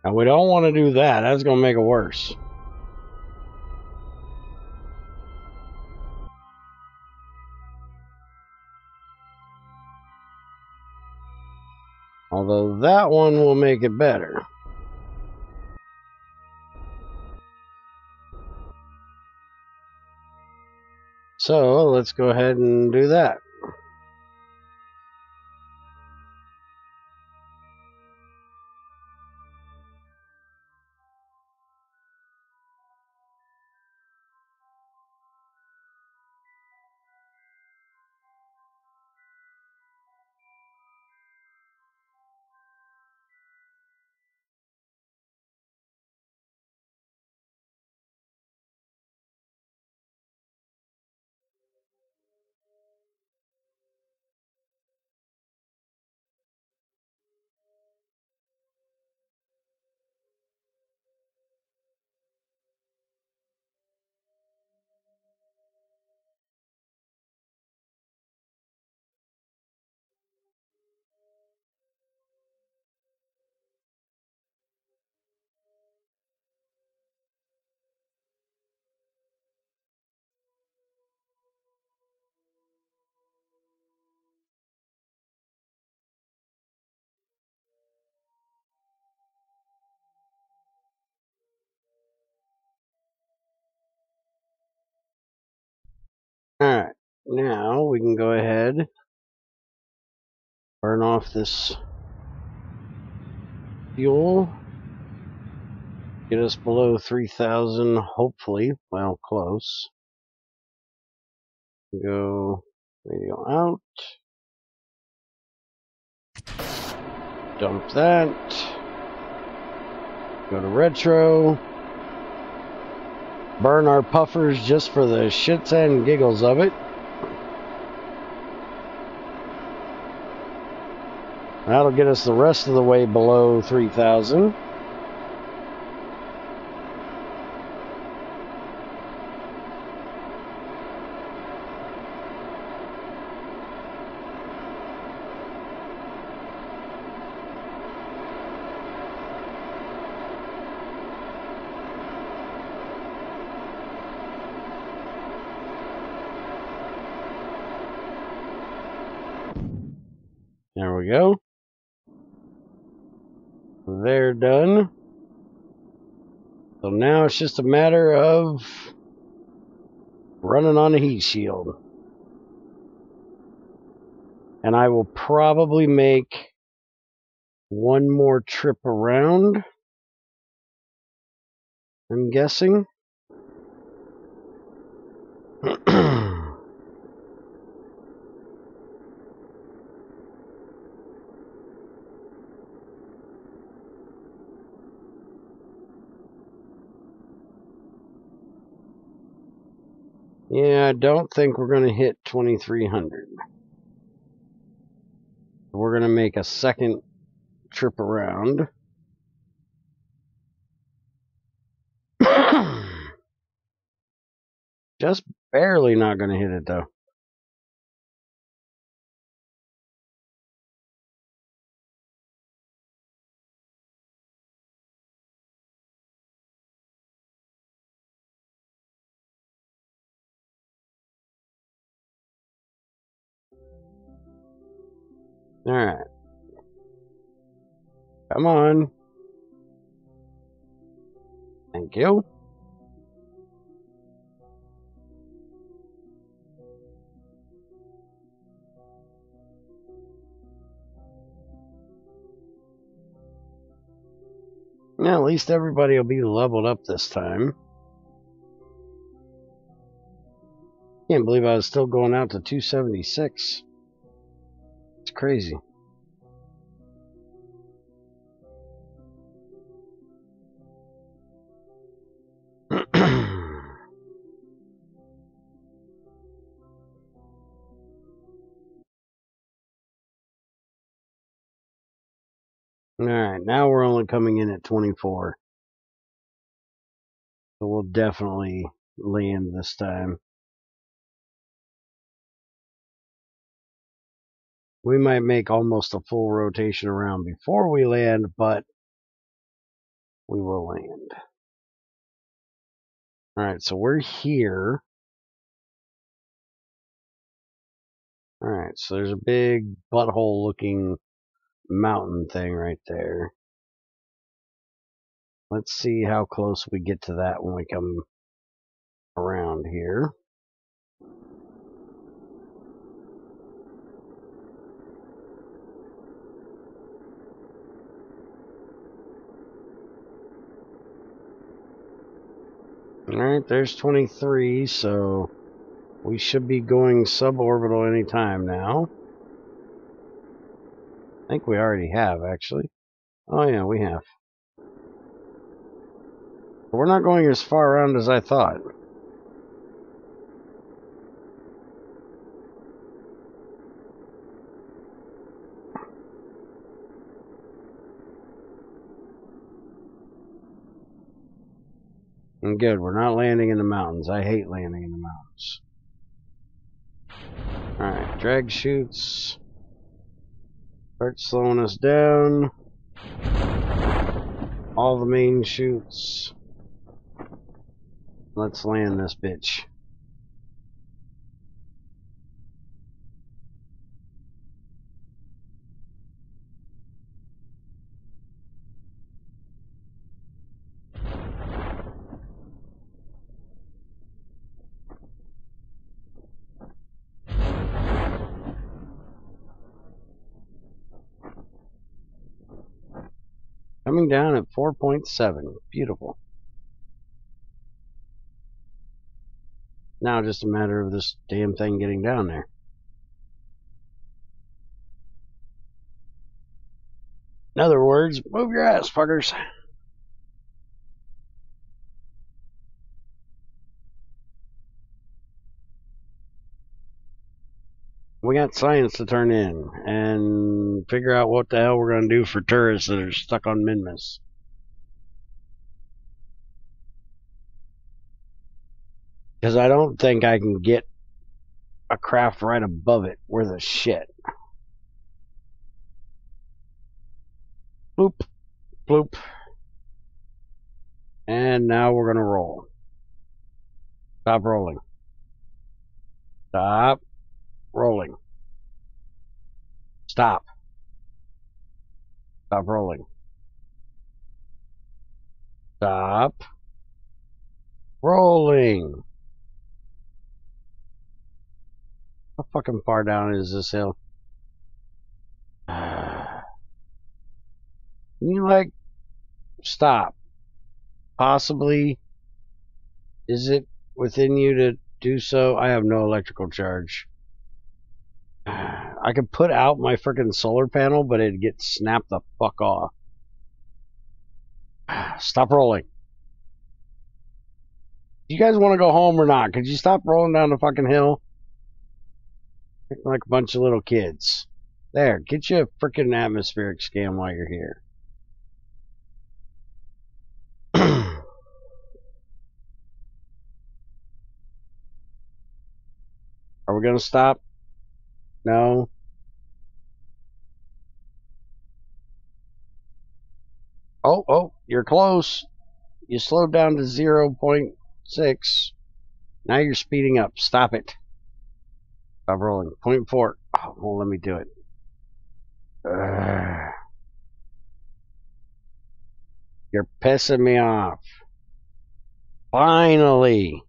Now, we don't want to do that. That's going to make it worse. Although that one will make it better. So, let's go ahead and do that. Alright, now we can go ahead, burn off this fuel, get us below 3,000, hopefully, well, close. Go radio out, dump that, go to retro, burn our puffers just for the shits and giggles of it. That'll get us the rest of the way below 3,000. There we go. They're done. So now it's just a matter of running on a heat shield. And I will probably make one more trip around, I'm guessing. Yeah, I don't think we're going to hit 2300. We're going to make a second trip around. Just barely not going to hit it, though. Alright. Come on. Thank you. Yeah, at least everybody will be leveled up this time. Can't believe I was still going out to 276. It's crazy. Alright, now we're only coming in at 24. So we'll definitely land this time. We might make almost a full rotation around before we land, but we will land. Alright, so we're here. Alright, so there's a big butthole looking mountain thing right there. Let's see how close we get to that when we come around here. Alright, there's 23, so we should be going suborbital any time now. I think we already have, actually. Oh yeah, we have. But we're not going as far around as I thought. And good, we're not landing in the mountains. I hate landing in the mountains. Alright, drag chutes. Start slowing us down. All the main chutes. Let's land this bitch. Coming down at 4.7. Beautiful. Now just a matter of this damn thing getting down there. In other words, move your ass, fuckers. We got science to turn in and figure out what the hell we're going to do for tourists that are stuck on Minmus. Because I don't think I can get a craft right above it worth of shit. Bloop, bloop. And now we're going to roll. Stop rolling. Stop rolling. Stop. Stop rolling. Stop rolling. How fucking far down is this hill? Can you, like, stop? Possibly. Is it within you to do so? I have no electrical charge. I could put out my freaking solar panel, but it'd get snapped the fuck off. Stop rolling. You guys want to go home or not? Could you stop rolling down the fucking hill? Acting like a bunch of little kids. There, get you a freaking atmospheric scan while you're here. Are we going to stop? No. Oh, you're close. You slowed down to 0.6. Now you're speeding up. Stop it. Stop rolling. 0.4. Oh, well, let me do it. You're pissing me off. Finally.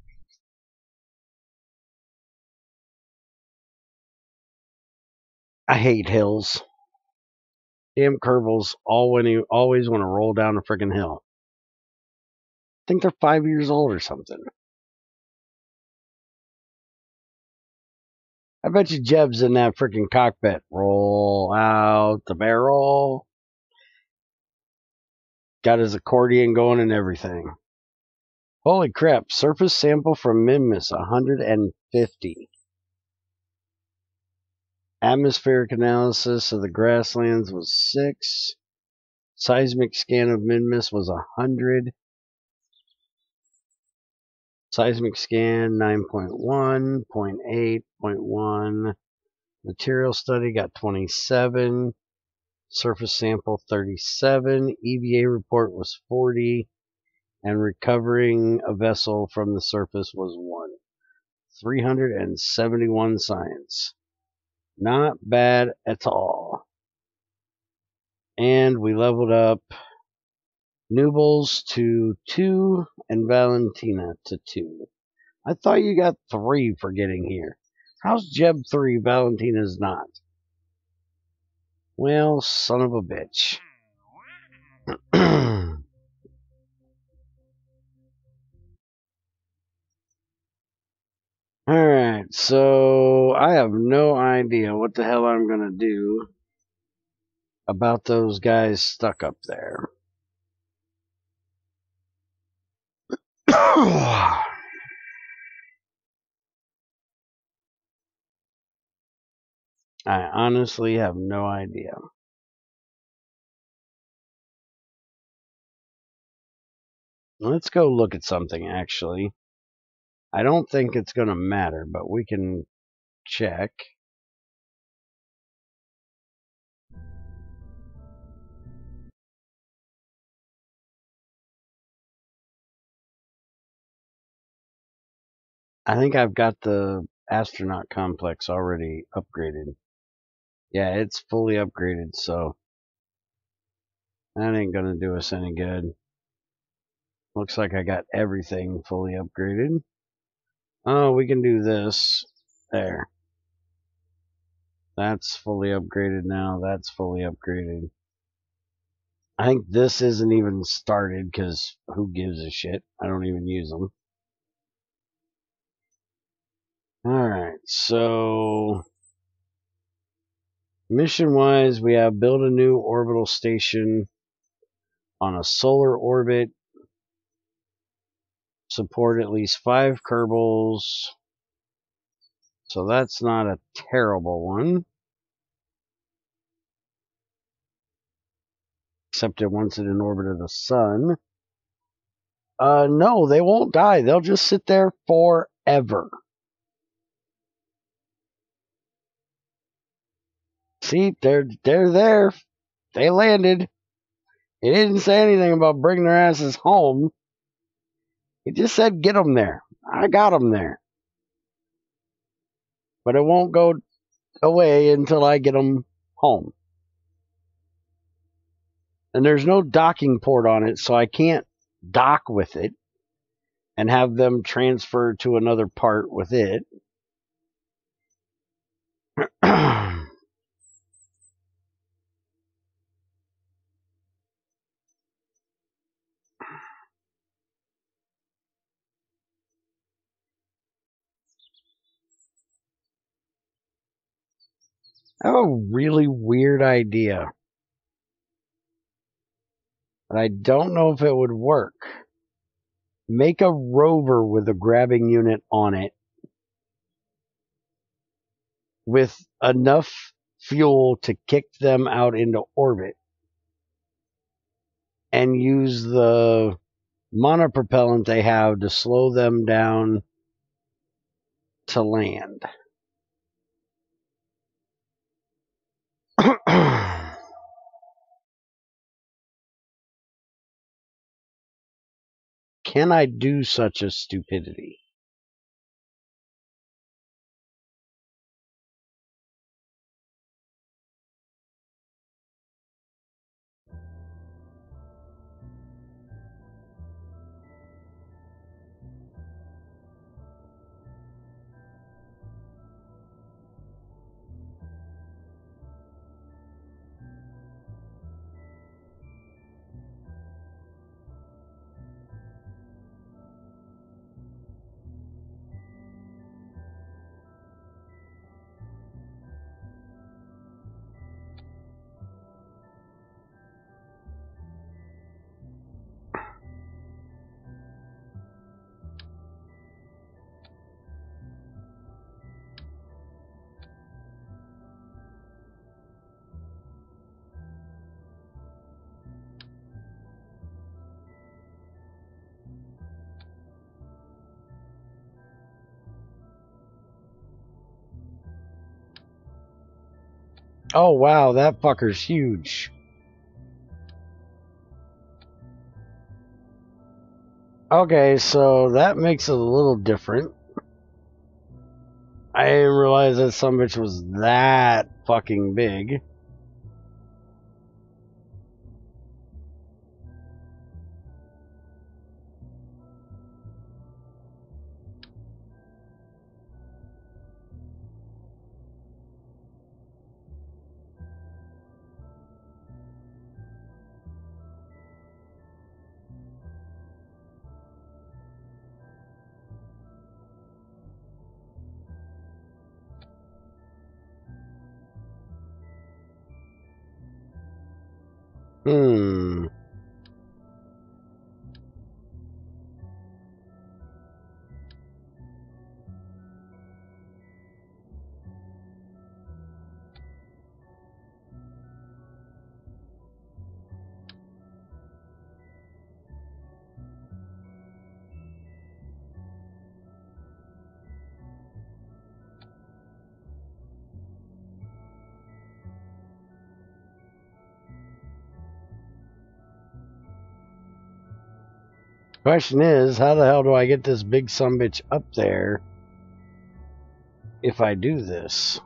I hate hills. Damn Kerbals always want to roll down a freaking hill. I think they're 5 years old or something. I bet you Jeb's in that freaking cockpit. Roll out the barrel. Got his accordion going and everything. Holy crap. Surface sample from Minmus, 150. Atmospheric analysis of the grasslands was 6. Seismic scan of Minmus was 100. Seismic scan 9.1, 0.8, 0.1. Material study got 27. Surface sample 37. EVA report was 40. And recovering a vessel from the surface was 1. 371 science. Not bad at all. And we leveled up Nubbles to 2 and Valentina to 2. I thought you got 3 for getting here. How's Jeb 3, Valentina's not? Well, son of a bitch. Alright, so I have no idea what the hell I'm gonna do about those guys stuck up there. I honestly have no idea. Let's go look at something, actually. I don't think it's gonna matter, but we can check. I think I've got the astronaut complex already upgraded. Yeah, it's fully upgraded, so that ain't gonna do us any good. Looks like I got everything fully upgraded. Oh, we can do this. There. That's fully upgraded now. That's fully upgraded. I think this isn't even started because who gives a shit? I don't even use them. Alright, so mission-wise, we have build a new orbital station on a solar orbit, support at least 5 Kerbals, so that's not a terrible one. Except it wants it in orbit of the sun. No, they won't die. They'll just sit there forever. See, they're there. They landed. It didn't say anything about bringing their asses home. It just said get them there. I got them there. But it won't go away until I get them home. And there's no docking port on it, so I can't dock with it and have them transfer to another part with it. I have a really weird idea. But I don't know if it would work. Make a rover with a grabbing unit on it with enough fuel to kick them out into orbit, and use the monopropellant they have to slow them down to land. Can I do such a stupidity? Oh wow, that fucker's huge. Okay, so that makes it a little different. I didn't realize that sumbitch was that fucking big. Question is, how the hell do I get this big sumbitch up there if I do this?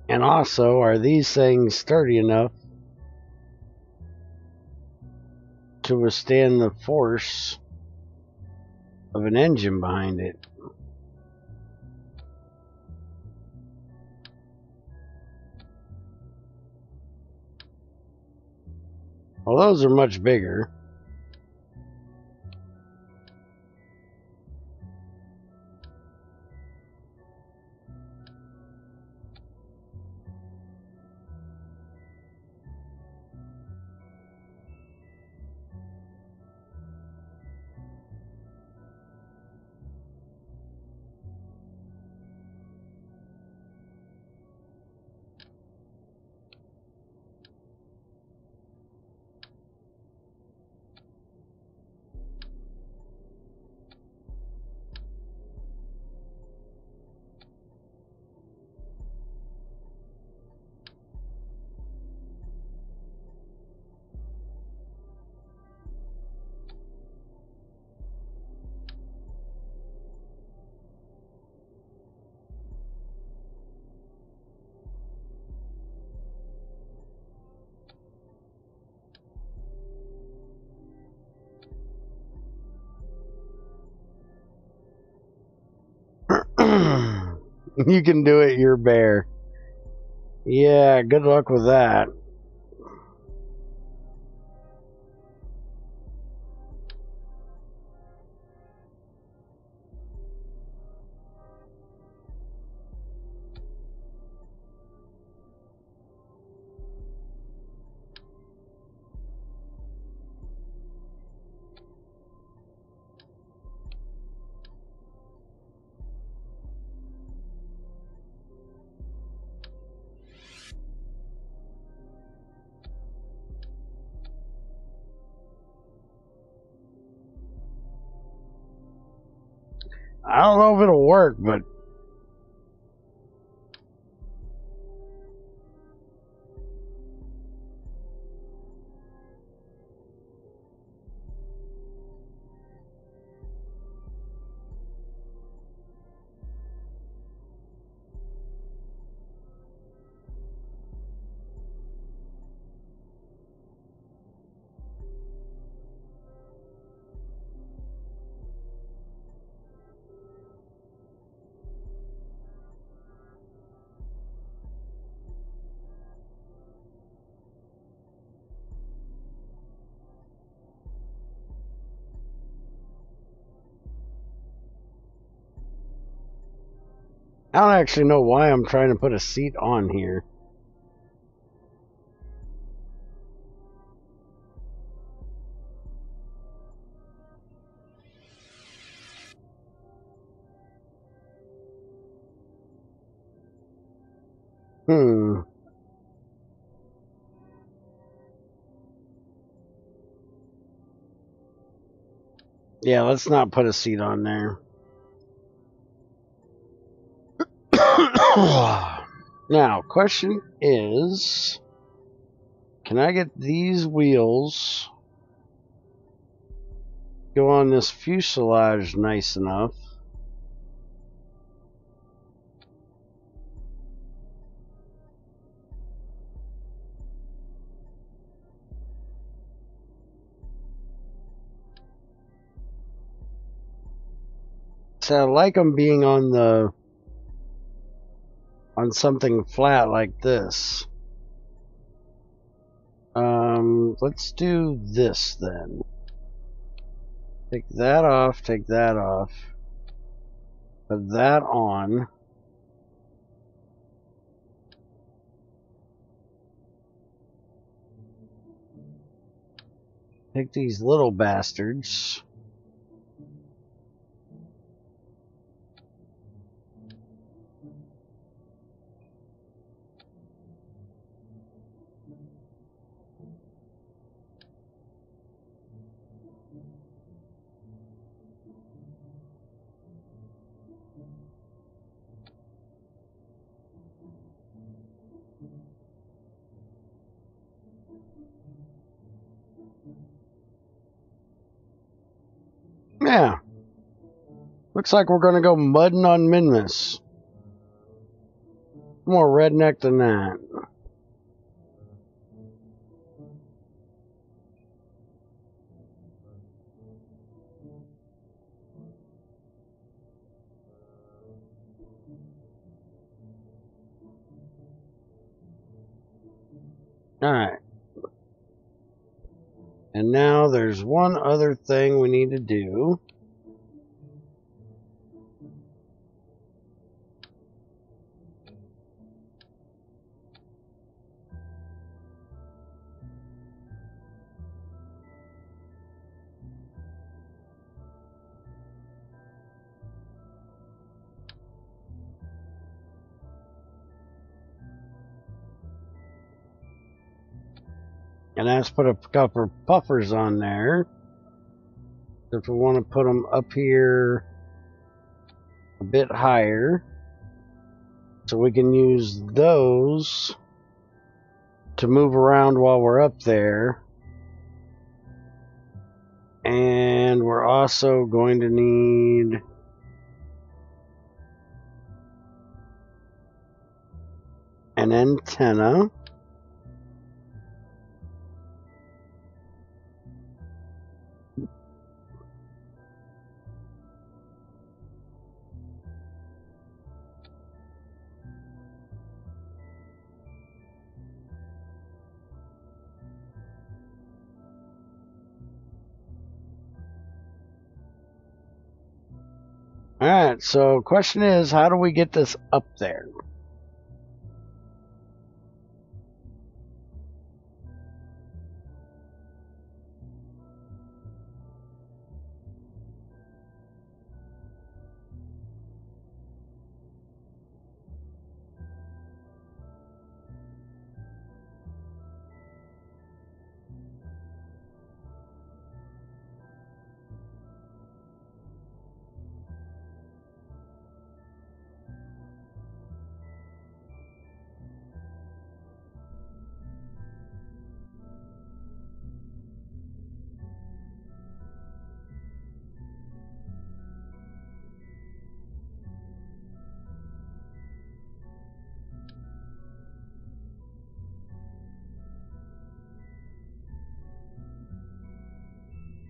And also, are these things sturdy enough to withstand the force of an engine behind it? Well, those are much bigger. You can do it, you're bear. Yeah, good luck with that. I don't know if it'll work, but I don't actually know why I'm trying to put a seat on here. Yeah, let's not put a seat on there. Now, question is, can I get these wheels go on this fuselage nice enough? So I like them being on something flat like this. Let's do this then. Take that off, take that off. Put that on. Take these little bastards. Yeah. Looks like we're going to go mudding on Minmus. More redneck than that. Alright. And now there's one other thing we need to do. And that's put a couple of puffers on there. If we want to put them up here a bit higher, so we can use those to move around while we're up there. And we're also going to need an antenna. Alright, so question is, how do we get this up there?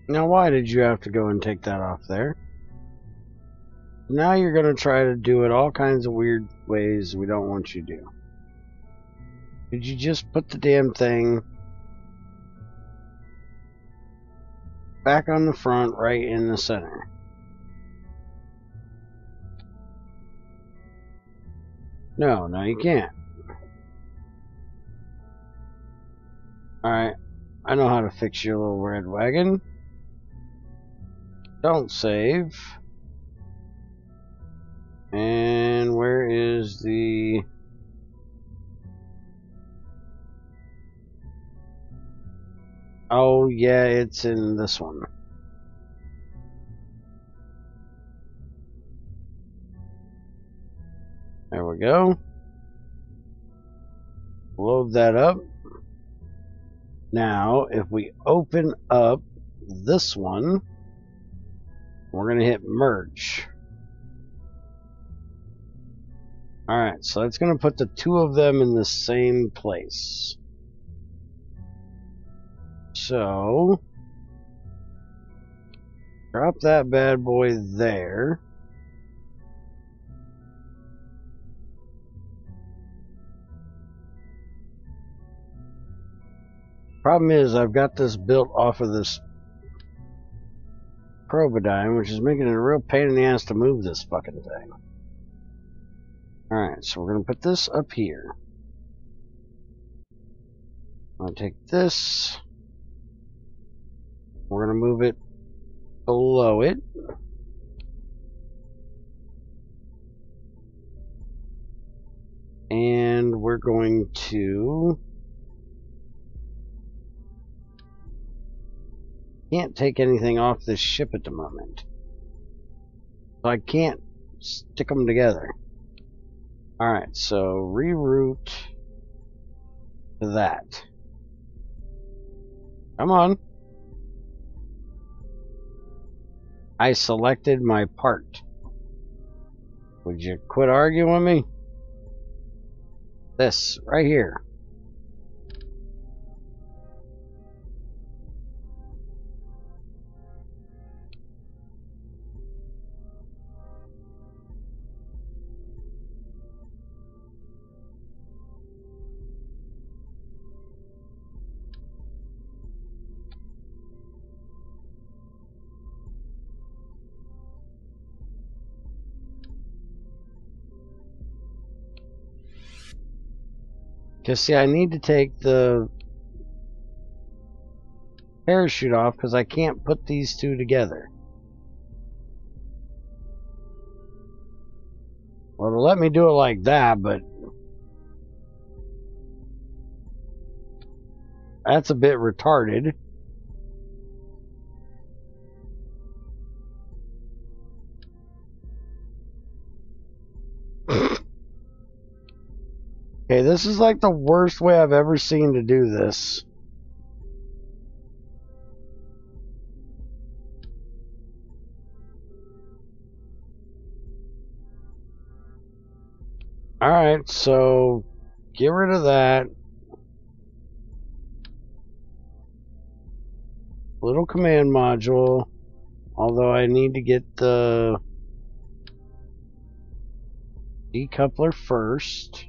Now, why did you have to go and take that off there? Now you're going to try to do it all kinds of weird ways we don't want you to do. Did you just put the damn thing back on the front, right in the center? No, you can't. Alright, I know how to fix your little red wagon. Don't save. And where is the... Oh, yeah, it's in this one. There we go. Load that up. Now, if we open up this one, we're going to hit merge. Alright, so it's going to put the two of them in the same place. So, drop that bad boy there. Problem is, I've got this built off of this Probodyne, which is making it a real pain in the ass to move this fucking thing. Alright, so we're going to put this up here. I'm going to take this. We're going to move it below it. And we're going to... Can't take anything off this ship at the moment. So I can't stick them together. Alright, so reroute to that. Come on. I selected my part. Would you quit arguing with me? This, right here. Because, see, I need to take the parachute off because I can't put these two together. Well, it'll let me do it like that, but that's a bit retarded. Okay, this is like the worst way I've ever seen to do this. Alright, so get rid of that. Little command module. Although I need to get the decoupler first.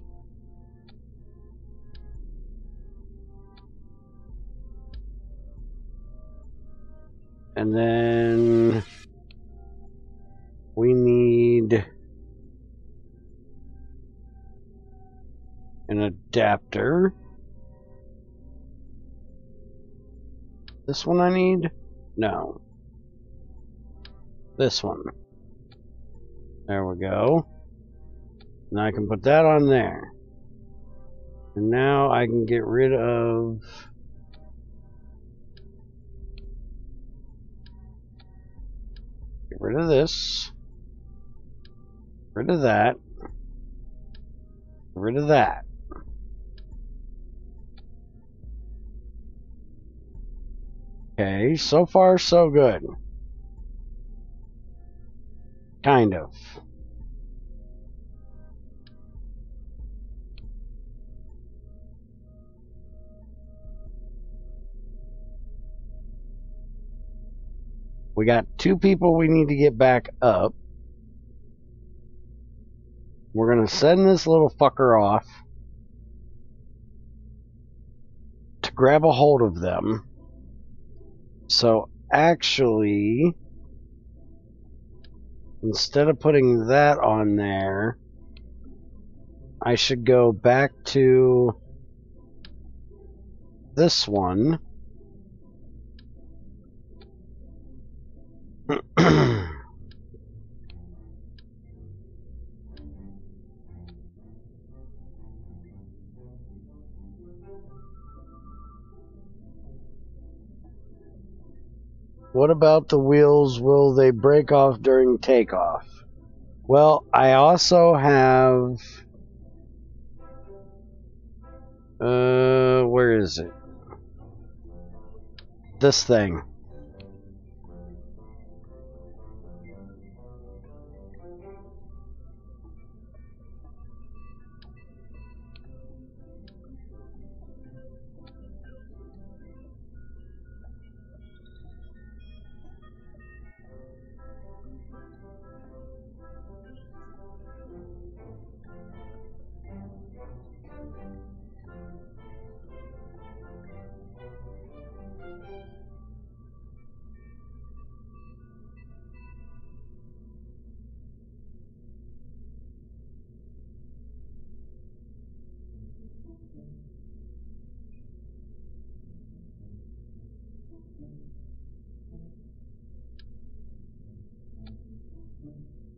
And then we need adapter. This one I need? No. This one. There we go. Now I can put that on there. And now I can get rid of... Get rid of this. Get rid of that. Get rid of that. Okay, so far so good. Kind of. We got 2 people we need to get back up. We're going to send this little fucker off to grab a hold of them. So actually, instead of putting that on there, I should go back to this one. What about the wheels? Will they break off during takeoff? Well, I also have... where is it? This thing.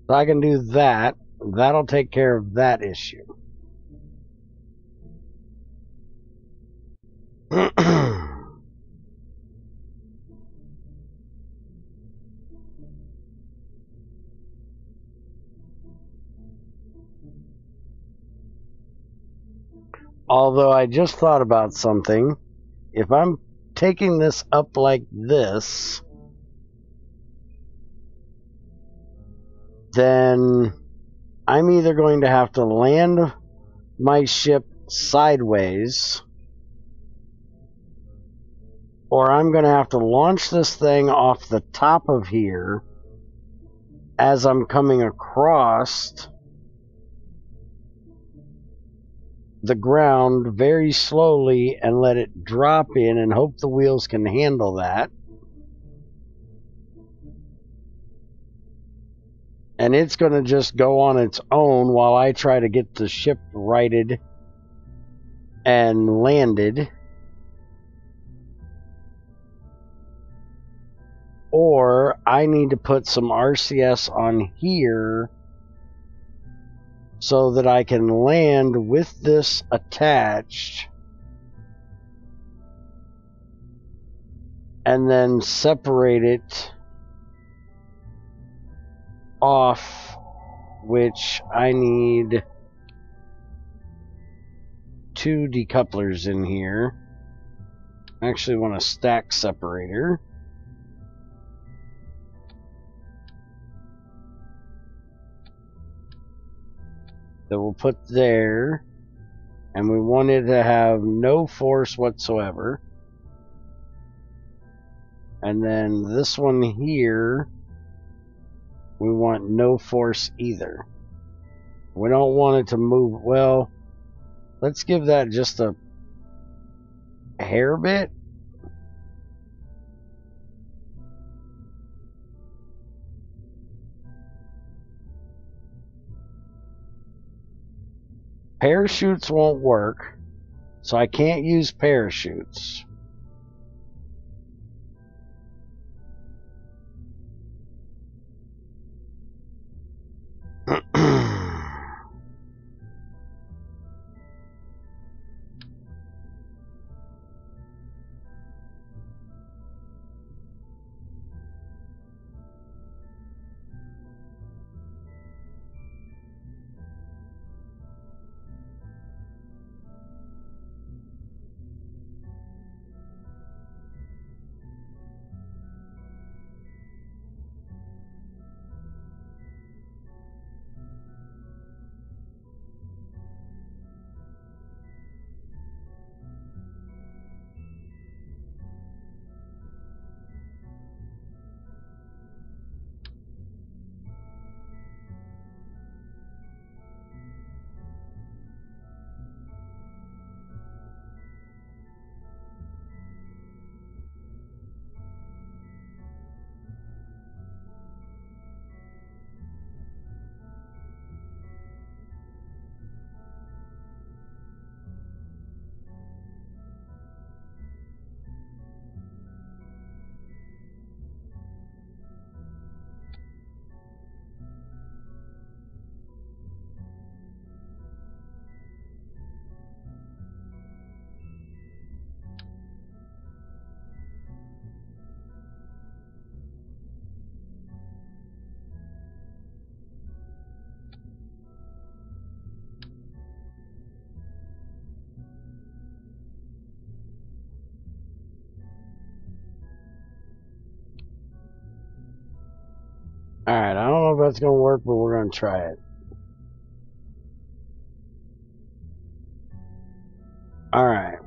So I can do that. That'll take care of that issue. Although I just thought about something. If I'm taking this up like this, then I'm either going to have to land my ship sideways, or I'm going to have to launch this thing off the top of here as I'm coming across the ground very slowly and let it drop in and hope the wheels can handle that. And it's going to just go on its own while I try to get the ship righted and landed. Or I need to put some RCS on here so that I can land with this attached and then separate it off, which I need 2 decouplers in here. I actually want a stack separator. That we'll put there, and we want it to have no force whatsoever. And then this one here, we want no force either. We don't want it to move. Well, let's give that just a hair bit. Parachutes won't work. So I can't use parachutes. Alright, I don't know if that's going to work, but we're going to try it. Alright.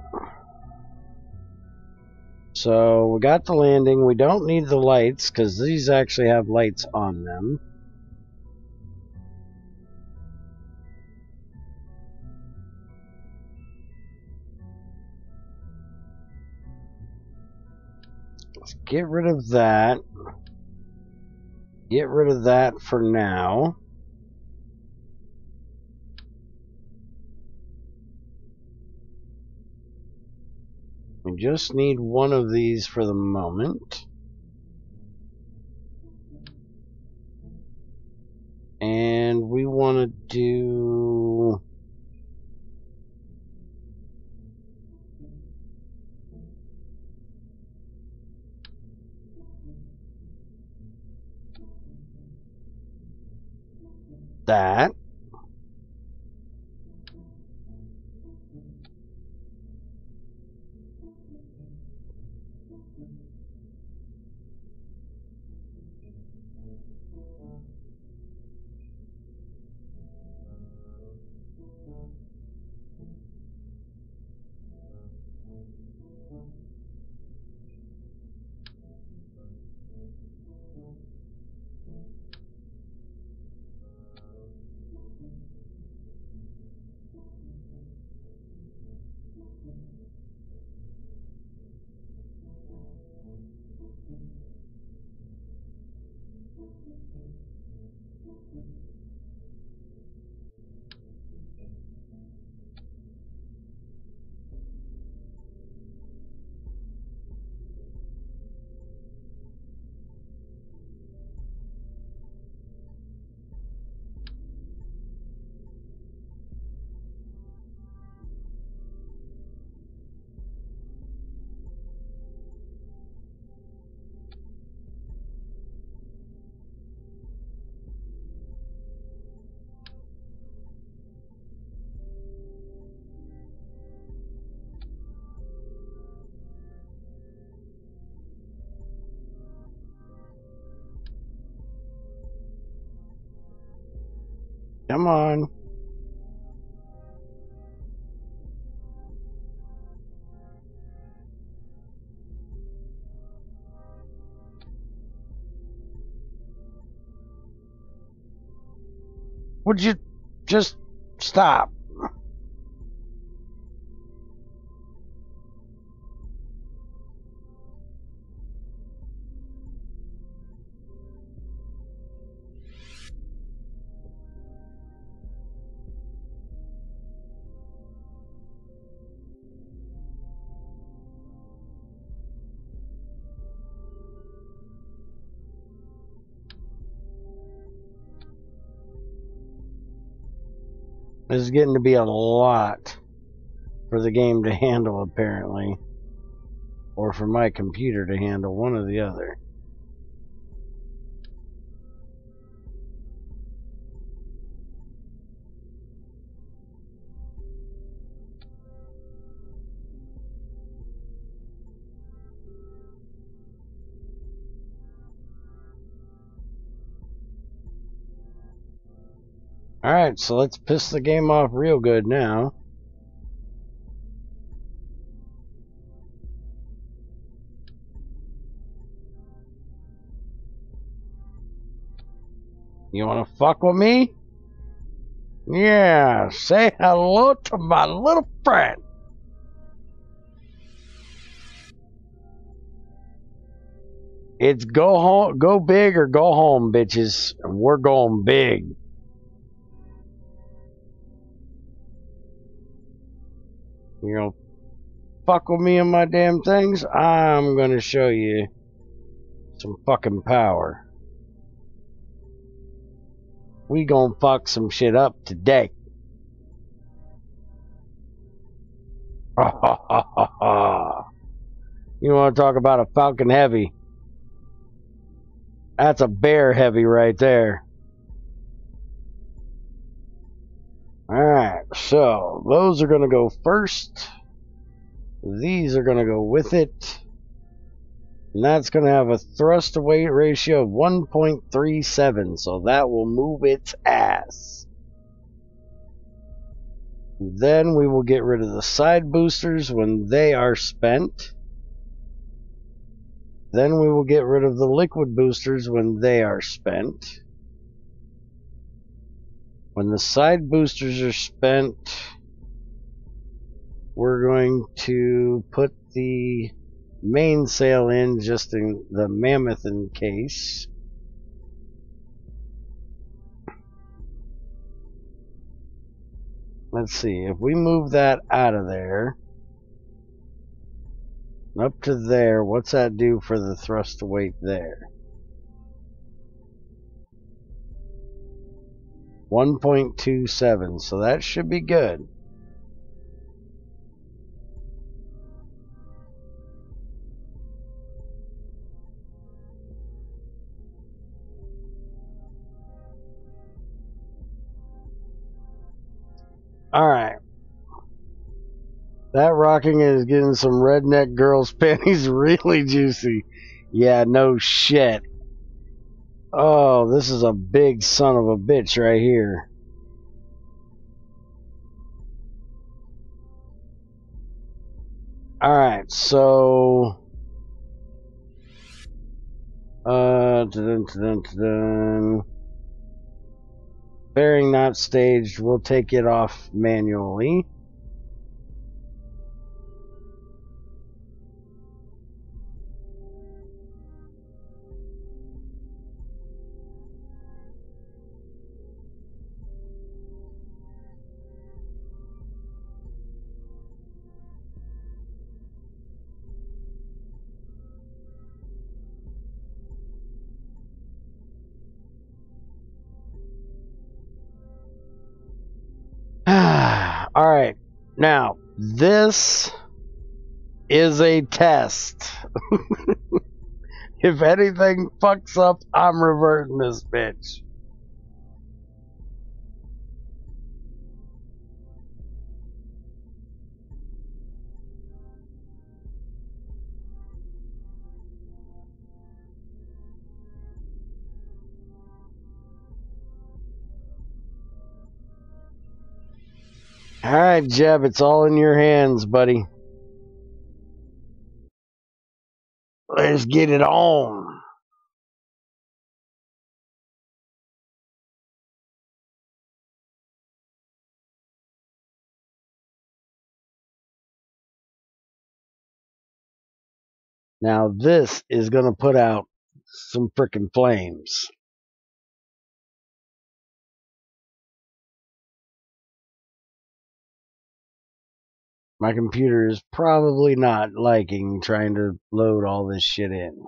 So, we got the landing. We don't need the lights, because these actually have lights on them. Let's get rid of that. Get rid of that for now. We just need one of these for the moment. And we want to do... that. Come on. Would you just stop? This is getting to be a lot for the game to handle, apparently. Or for my computer to handle, one or the other. Alright, so let's piss the game off real good now. You wanna fuck with me? Yeah, say hello to my little friend. It's go home, go big or go home, bitches. And we're going big. You know, fuck with me and my damn things, I'm gonna show you some fucking power. We gonna fuck some shit up today. You wanna talk about a Falcon Heavy? That's a Bear Heavy right there. Alright, so those are gonna go first. These are gonna go with it. And that's going to have a thrust to weight ratio of 1.37, so that will move its ass. Then we will get rid of the side boosters when they are spent. Then we will get rid of the liquid boosters when they are spent. When the side boosters are spent, we're going to put the mainsail in, just in the Mammoth in case. Let's see, if we move that out of there up to there, what's that do for the thrust to weight there? 1.27, so that should be good. Alright. That rocking is getting some redneck girls' panties really juicy. Yeah, no shit. Oh, this is a big son of a bitch right here. Alright, so... Bearing not staged, we'll take it off manually. Alright, now, this is a test. If anything fucks up, I'm reverting this bitch. Alright, Jeb, it's all in your hands, buddy. Let's get it on. Now this is going to put out some frickin' flames. My computer is probably not liking trying to load all this shit in.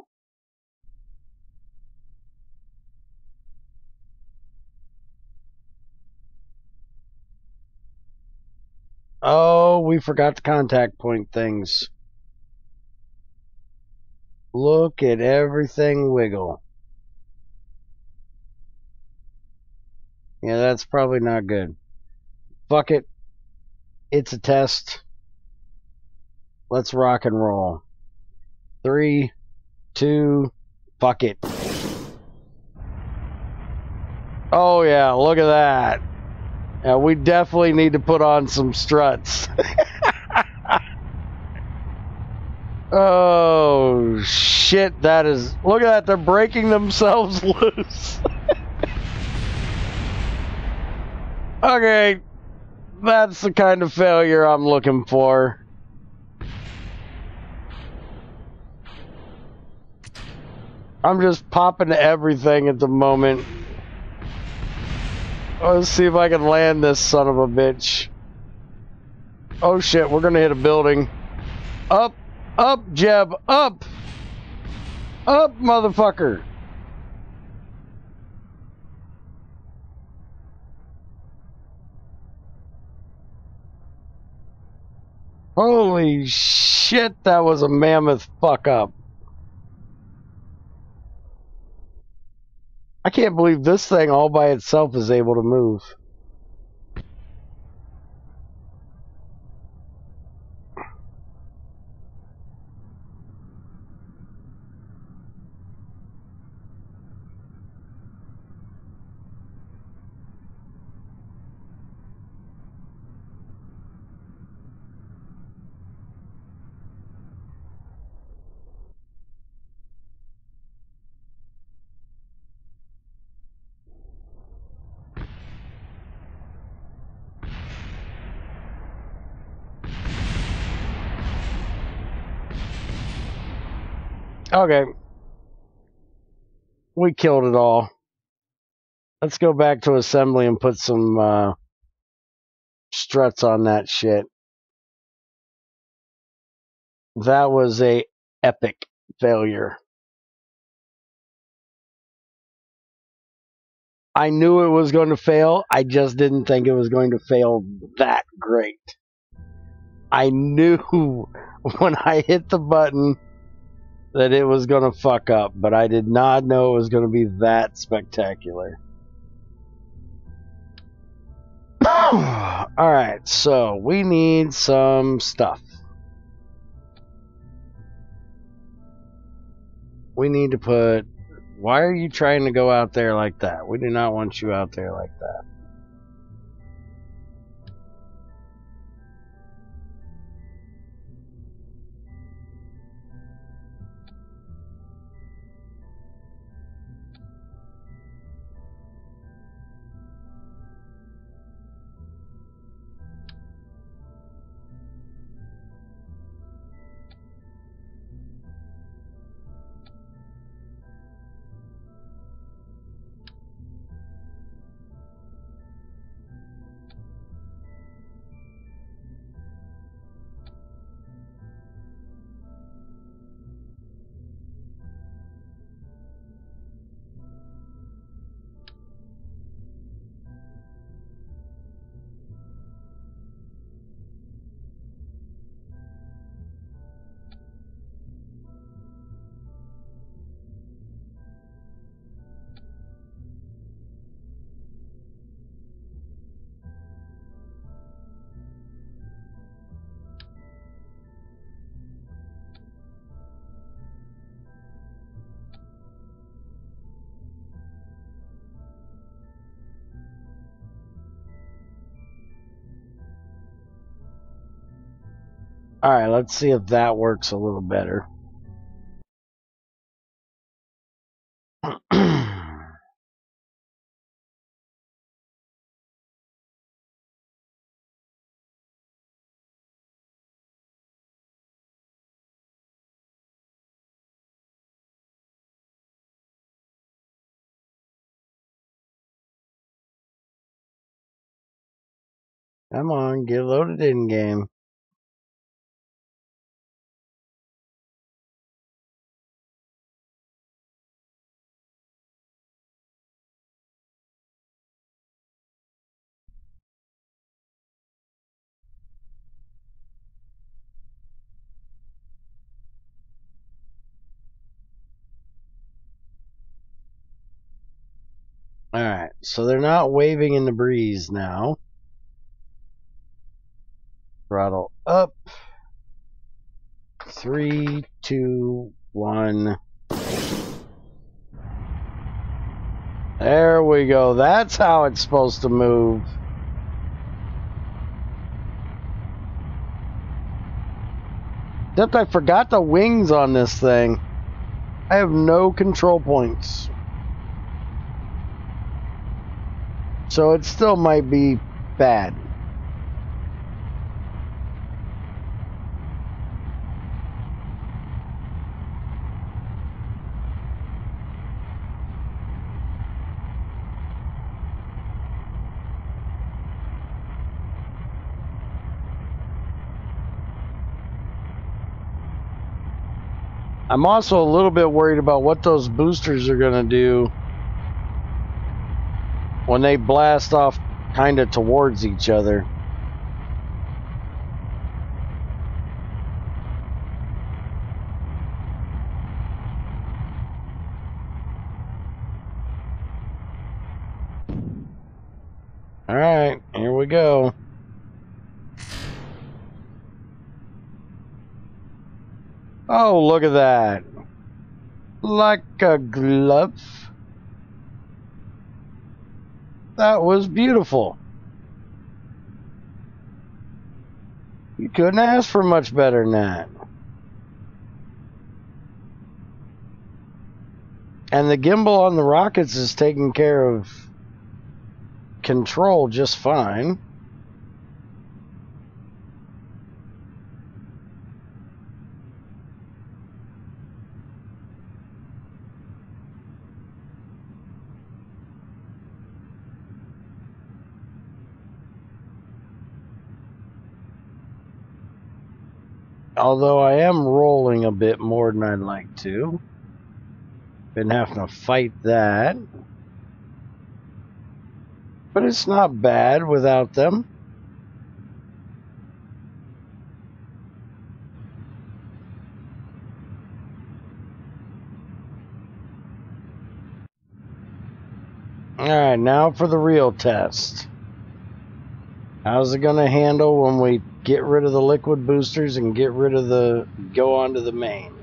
Oh, we forgot the contact point things. Look at everything wiggle. Yeah, that's probably not good. Fuck it. It's a test. Let's rock and roll. 3, 2, fuck it. Oh yeah, look at that. Yeah, we definitely need to put on some struts. Oh shit, that is, look at that, they're breaking themselves loose. Okay, that's the kind of failure I'm looking for. I'm just popping everything at the moment. Let's see if I can land this son of a bitch. Oh shit, we're gonna hit a building. Up, up, Jeb, up! Up, motherfucker! Holy shit, that was a mammoth fuck up. I can't believe this thing all by itself is able to move. Okay. We killed it all. Let's go back to assembly and put some struts on that shit. That was a epic failure. I knew it was going to fail. I just didn't think it was going to fail that great. I knew when I hit the button that it was going to fuck up, but I did not know it was going to be that spectacular. Alright, so we need some stuff. We need to put... Why are you trying to go out there like that? We do not want you out there like that. Alright, let's see if that works a little better. Come on, get loaded in game. Alright, so they're not waving in the breeze now. Throttle up. 3, 2, 1. There we go. That's how it's supposed to move. Except I forgot the wings on this thing. I have no control points. So it still might be bad. I'm also a little bit worried about what those boosters are going to do when they blast off kind of towards each other. Alright, here we go. Oh, look at that. Like a glove. That was beautiful. You couldn't ask for much better than that. And the gimbal on the rockets is taking care of control just fine. Although I am rolling a bit more than I'd like to. Been having to fight that. But it's not bad without them. Alright, now for the real test. How's it going to handle when we get rid of the liquid boosters and get rid of the... go on to the main?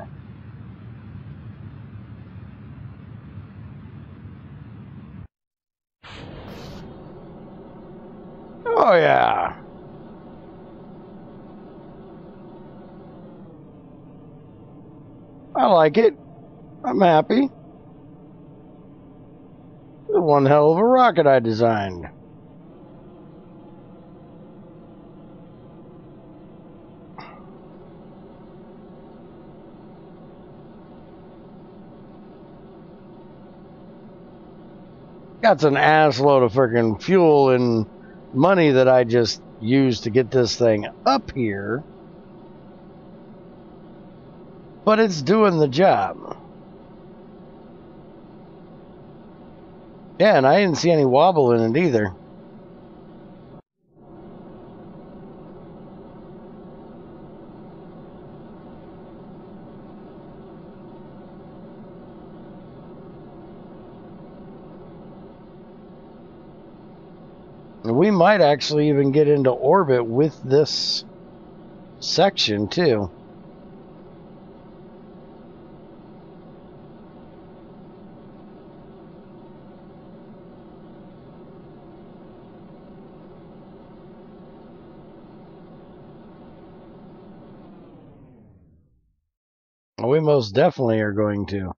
Oh yeah! I like it. I'm happy. One hell of a rocket I designed. Got an ass load of freaking fuel and money that I just used to get this thing up here. But it's doing the job. Yeah, and I didn't see any wobble in it either. We might actually even get into orbit with this section too. We most definitely are going to.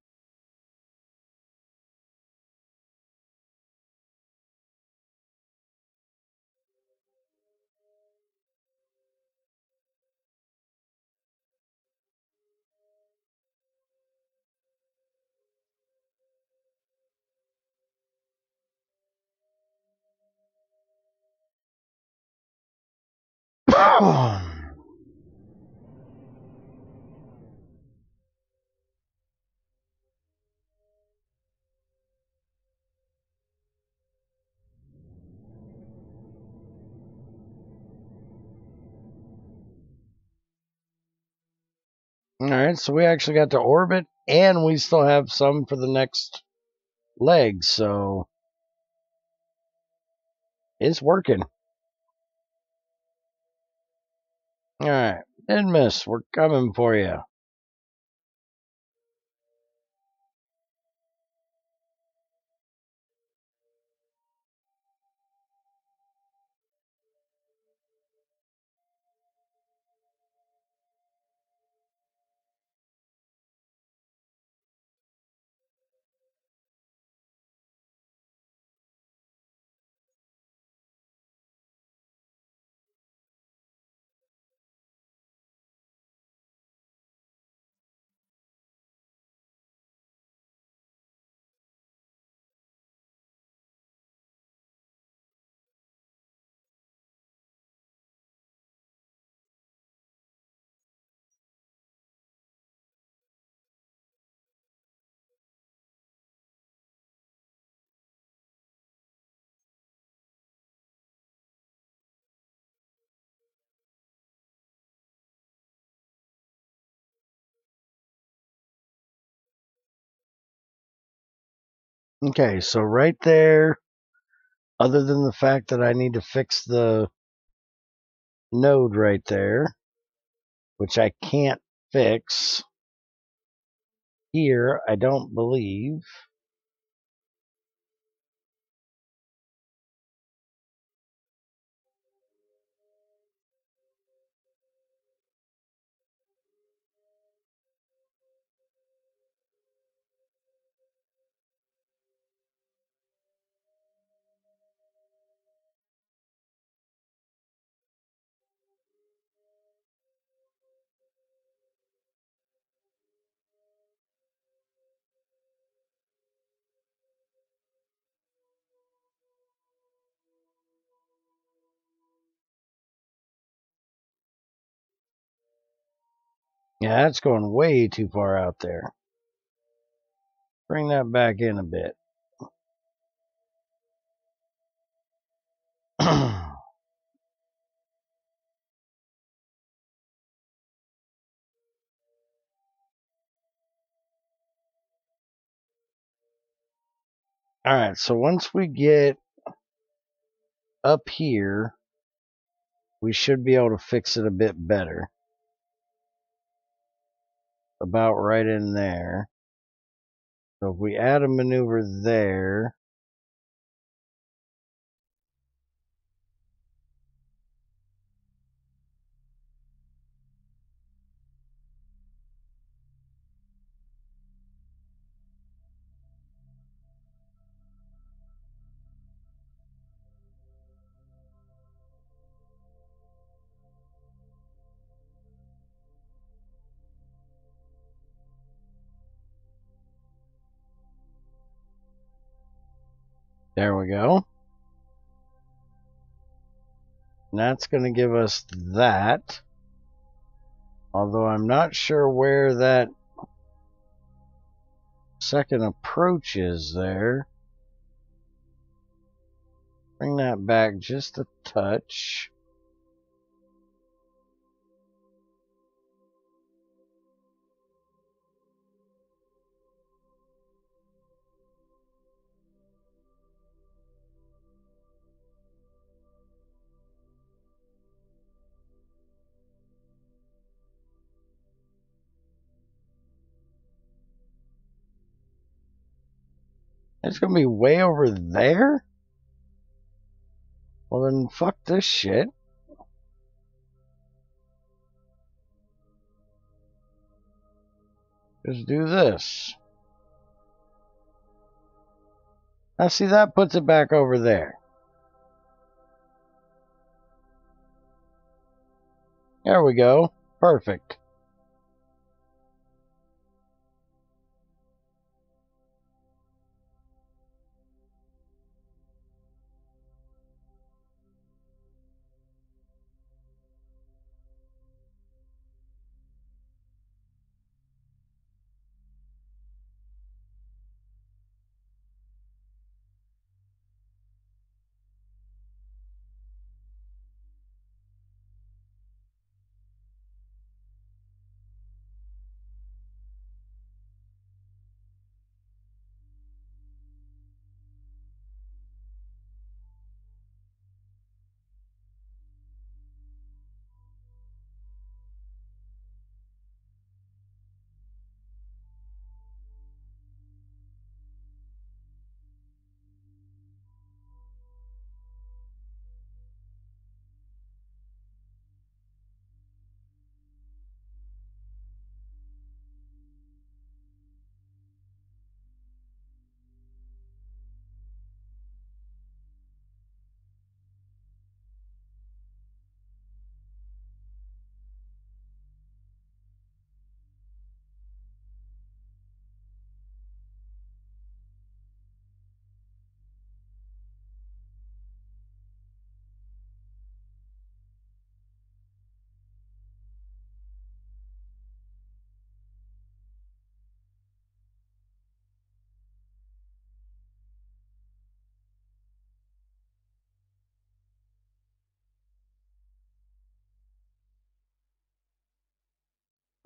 Alright, so we actually got to orbit, and we still have some for the next leg, so It's working. Alright, Minmus, we're coming for you. Okay, so right there, other than the fact that I need to fix the node right there, which I can't fix here, I don't believe. Yeah, that's going way too far out there. Bring that back in a bit. Alright, so once we get up here, we should be able to fix it a bit better. About right in there. So if we add a maneuver there, there we go. And that's going to give us that. Although I'm not sure where that second approach is there. Bring that back just a touch. It's going to be way over there? Well then fuck this shit. Just do this. Now see, that puts it back over there. There we go. Perfect.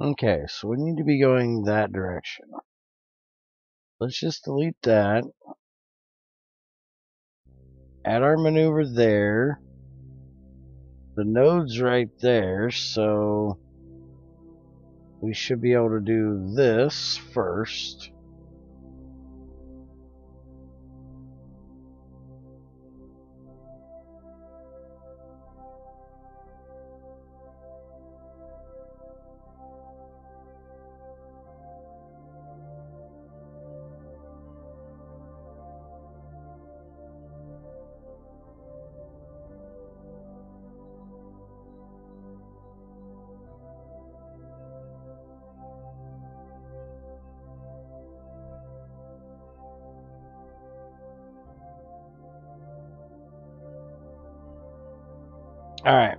Okay, so we need to be going that direction. Let's just delete that. Add our maneuver there. The node's right there, so we should be able to do this first. Alright.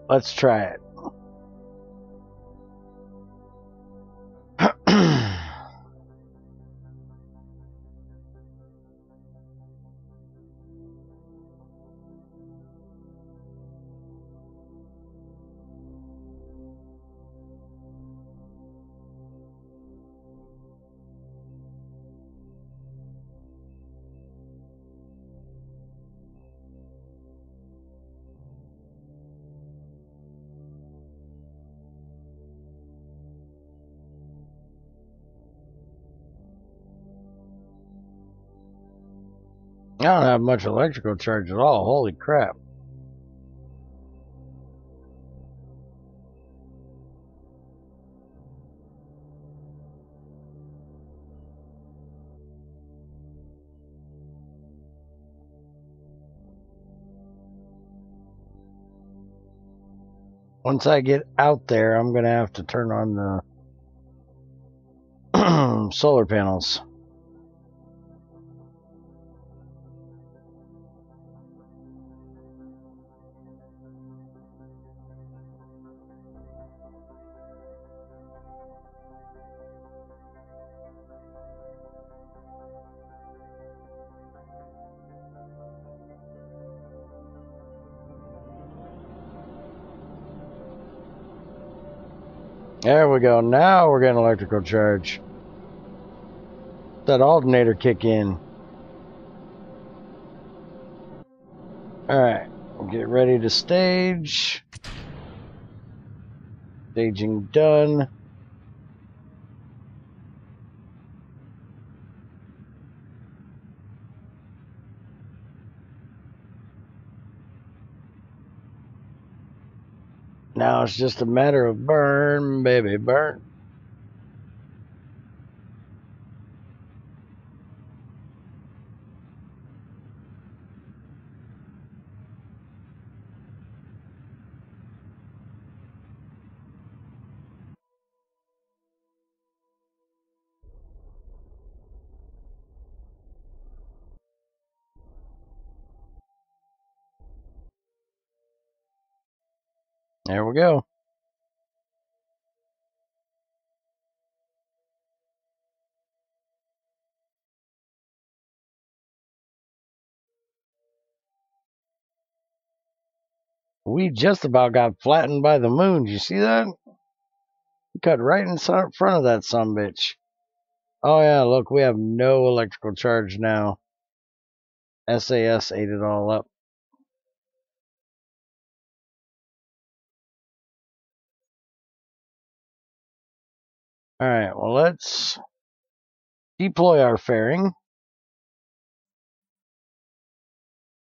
Let's try it. I don't have much electrical charge at all. Holy crap. Once I get out there, I'm going to have to turn on the solar panels. There we go. Now we're getting electrical charge. That alternator kick in. Alright. Get ready to stage. Staging done. Now it's just a matter of burn, baby, burn. There we go. We just about got flattened by the moon. Did you see that? We cut right in front of that sumbitch. Oh yeah, look, we have no electrical charge now. SAS ate it all up. Alright, well let's deploy our fairing.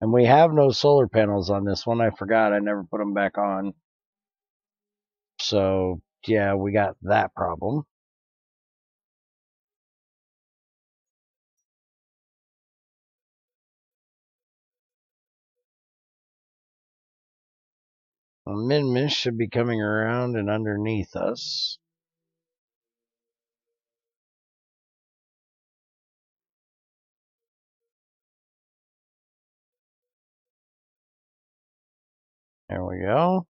And we have no solar panels on this one. I forgot, I never put them back on. So, yeah, we got that problem. Well, Minmus should be coming around and underneath us. There we go.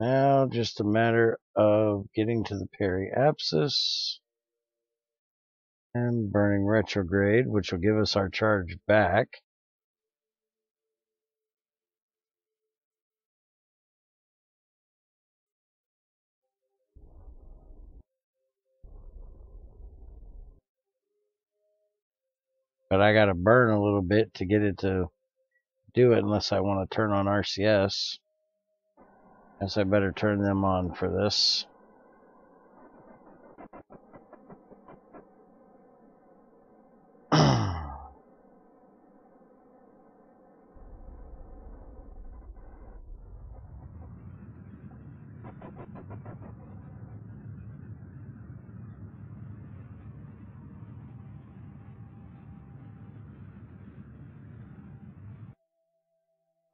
Now, just a matter of getting to the periapsis and burning retrograde, which will give us our charge back. But I gotta burn a little bit to get it to do it unless I want to turn on RCS. Guess I better turn them on for this.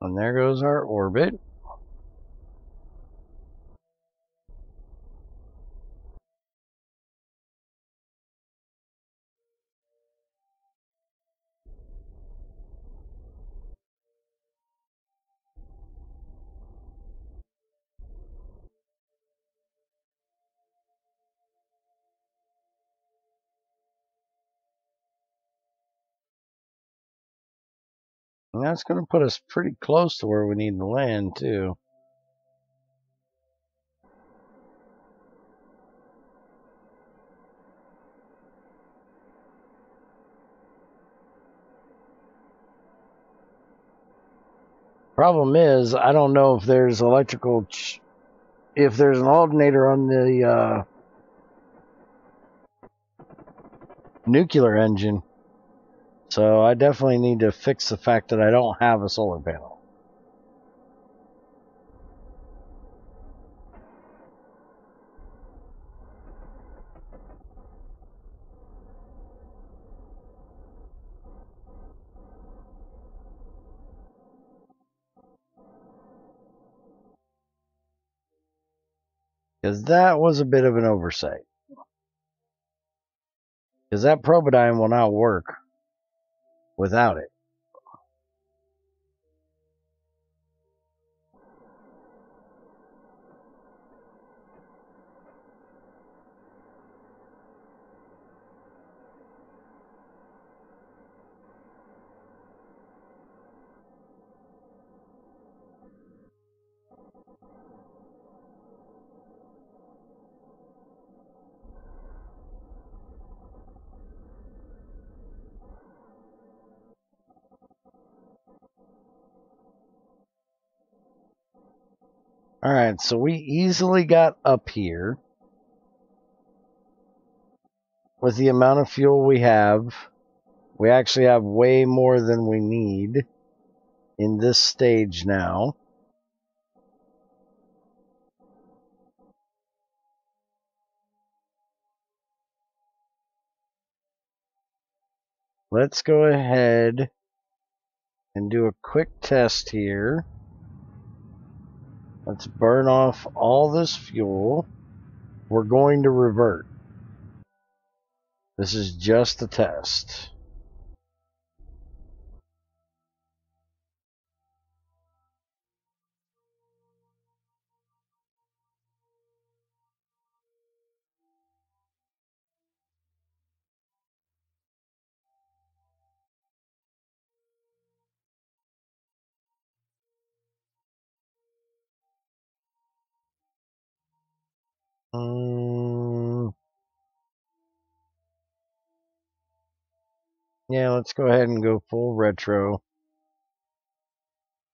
And there goes our orbit. And that's going to put us pretty close to where we need to land, too. Problem is, I don't know if there's electrical... if there's an alternator on the nuclear engine. So I definitely need to fix the fact that I don't have a solar panel. Because that was a bit of an oversight. Because that Probodyne will not work without it. Alright, so we easily got up here with the amount of fuel we have. We actually have way more than we need in this stage now. Let's go ahead and do a quick test here. Let's burn off all this fuel. We're going to revert. This is just a test. Yeah, let's go ahead and go full retro.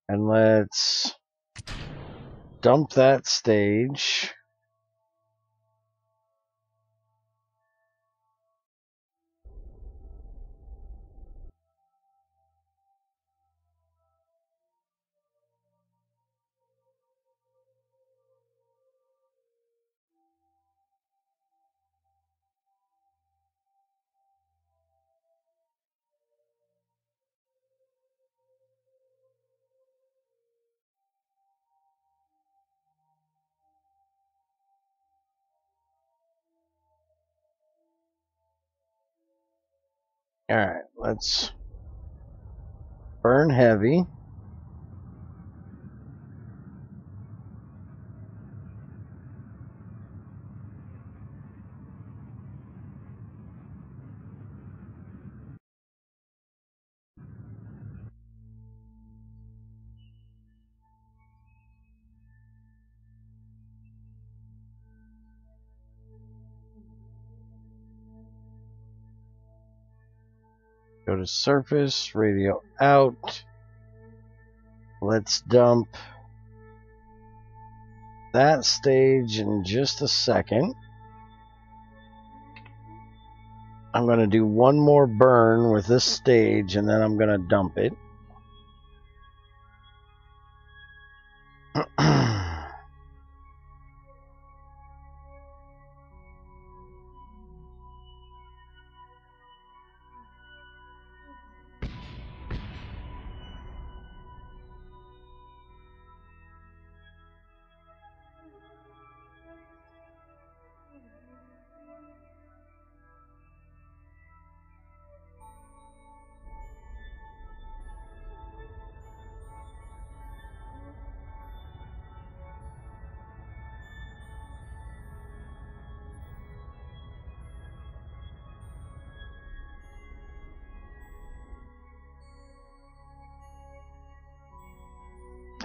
And let's dump that stage. Alright, let's burn heavy. Go to surface, radio out. Let's dump that stage in just a second. I'm going to do one more burn with this stage, and then I'm going to dump it.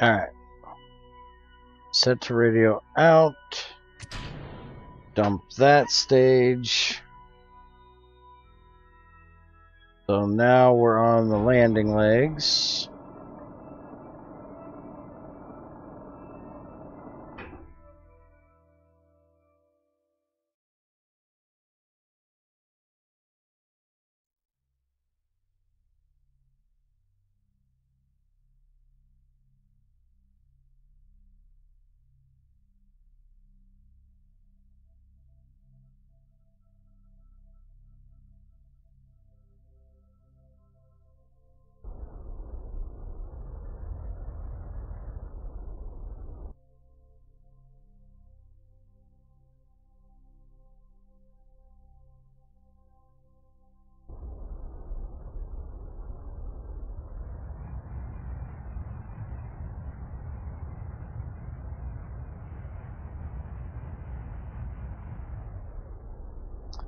Alright. Set to radio out. Dump that stage. So now we're on the landing legs.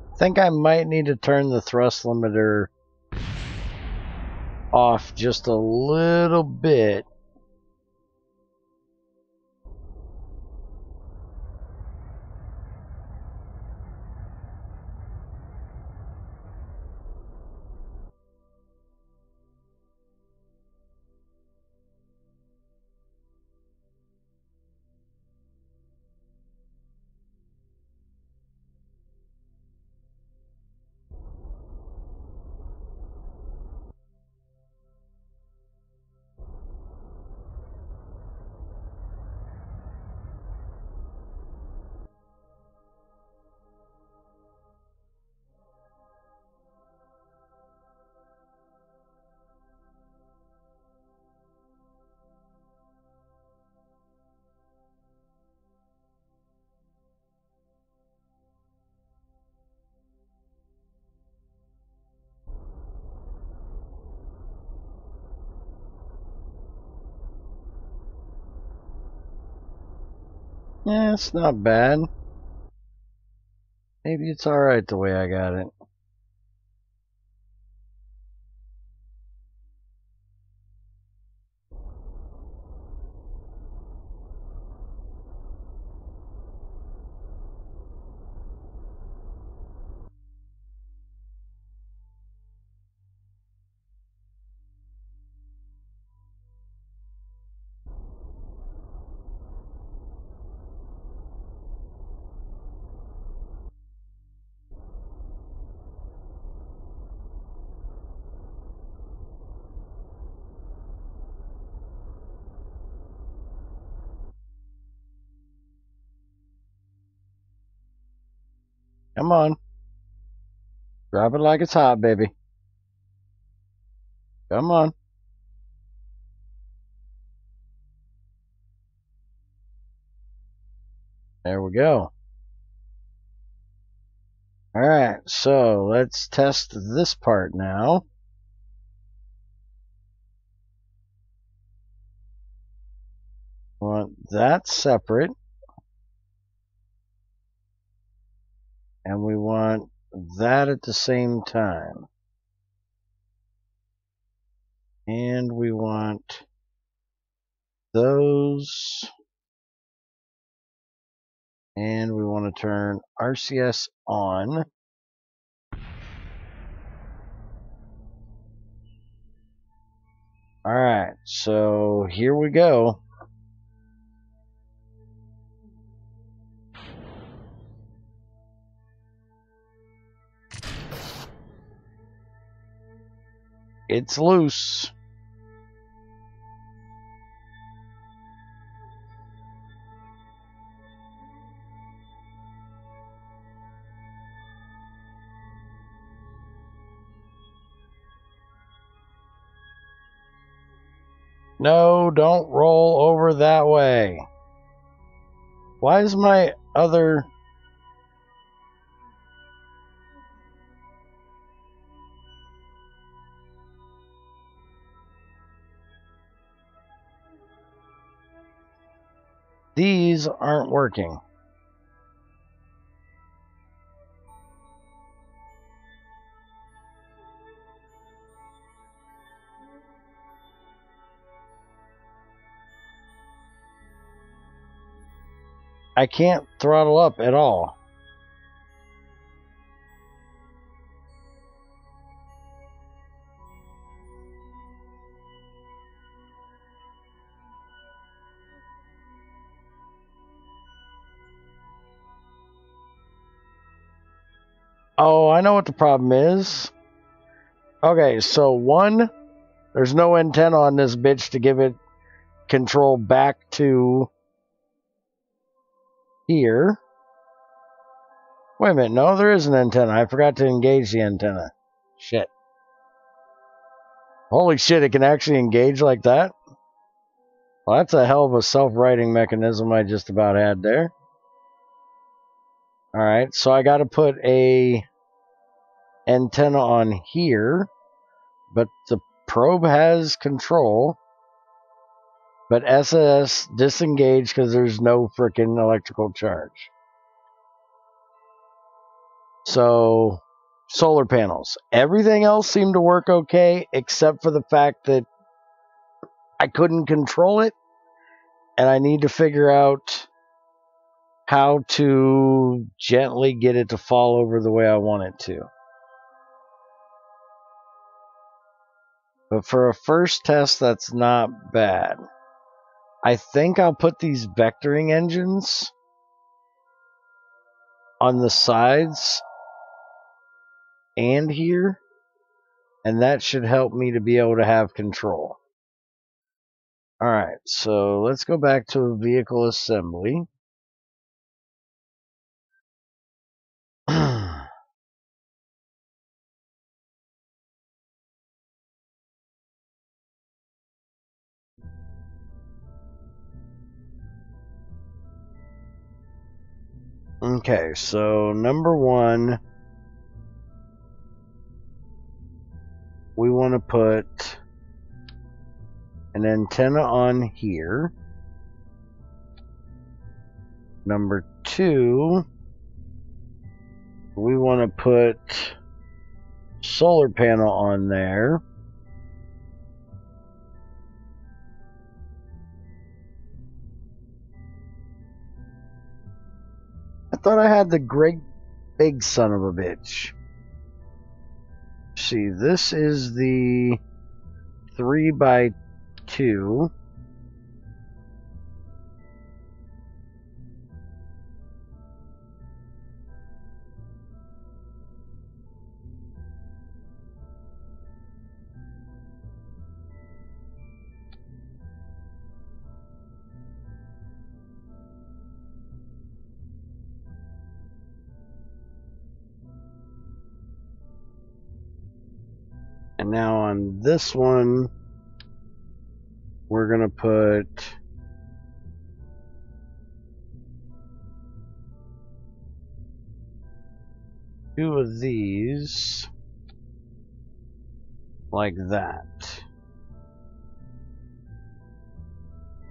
I think I might need to turn the thrust limiter off just a little bit. Yeah, it's not bad. Maybe it's alright the way I got it. Come on. Drop it like it's hot, baby. Come on. There we go. Alright, so let's test this part now. Want that separate. And we want that at the same time. And we want those. And we want to turn RCS on. Alright, so here we go. It's loose. No, don't roll over that way. Why is my other... These aren't working. I can't throttle up at all. Oh, I know what the problem is. Okay, so one, there's no antenna on this bitch to give it control back to here. Wait a minute, no, there is an antenna. I forgot to engage the antenna. Shit. Holy shit, it can actually engage like that? Well, that's a hell of a self-righting mechanism I just about had there. Alright, so I gotta put a antenna on here, but the probe has control. But SS disengaged because there's no freaking electrical charge. So, solar panels. Everything else seemed to work okay, except for the fact that I couldn't control it, and I need to figure out how to gently get it to fall over the way I want it to. But for a first test, that's not bad. I think I'll put these vectoring engines on the sides and here, and that should help me to be able to have control. Alright, so let's go back to vehicle assembly. Okay, so number one, we want to put an antenna on here. Number two, we want to put solar panel on there. I thought I had the great big son of a bitch. See, this is the 3x2. And now on this one, we're going to put two of these like that.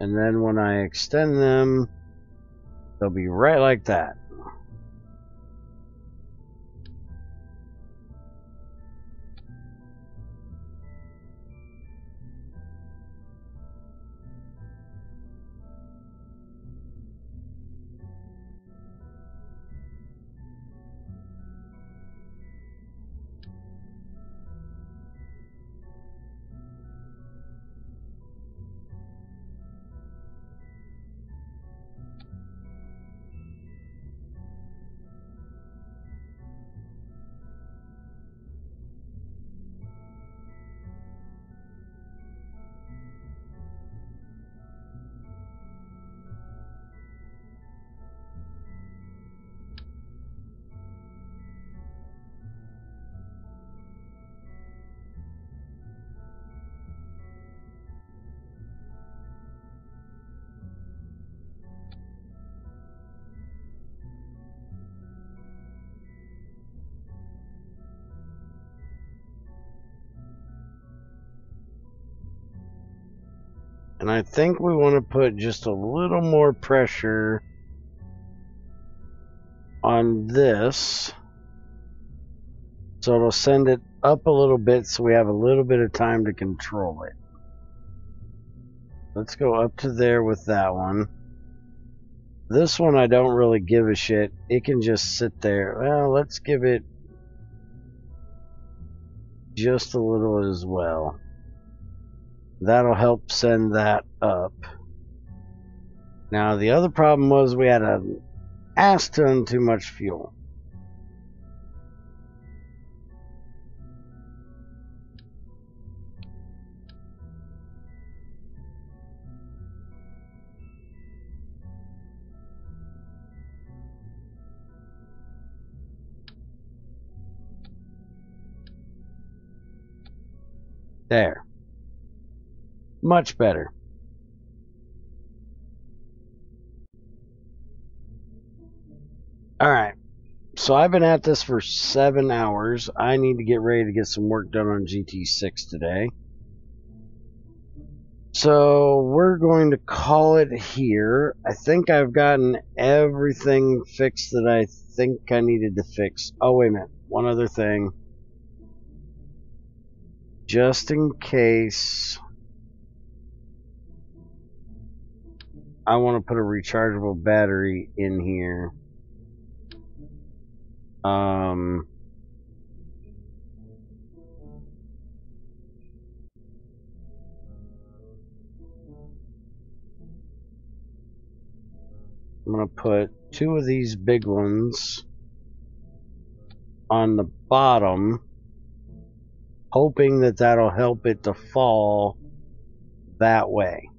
And then when I extend them, they'll be right like that. And I think we want to put just a little more pressure on this, so it'll send it up a little bit so we have a little bit of time to control it. Let's go up to there with that one. This one I don't really give a shit. It can just sit there. Well, let's give it just a little as well. That'll help send that up. Now the other problem was we had an ass ton too much fuel. There. Much better. Alright. So I've been at this for 7 hours. I need to get ready to get some work done on GT6 today. So we're going to call it here. I think I've gotten everything fixed that I think I needed to fix. Oh, wait a minute. One other thing. Just in case I want to put a rechargeable battery in here. I'm going to put 2 of these big ones on the bottom, hoping that that'll help it to fall that way.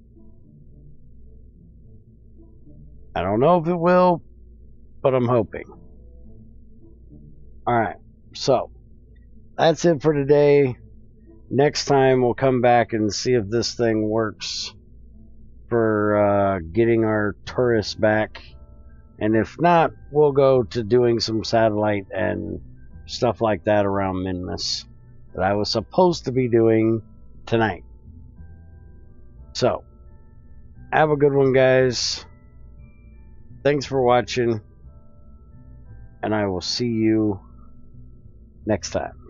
I don't know if it will, but I'm hoping. Alright, so that's it for today. Next time we'll come back and see if this thing works for getting our tourists back. And if not, we'll go to doing some satellite and stuff like that around Minmus that I was supposed to be doing tonight. So, have a good one, guys. Thanks for watching, and I will see you next time.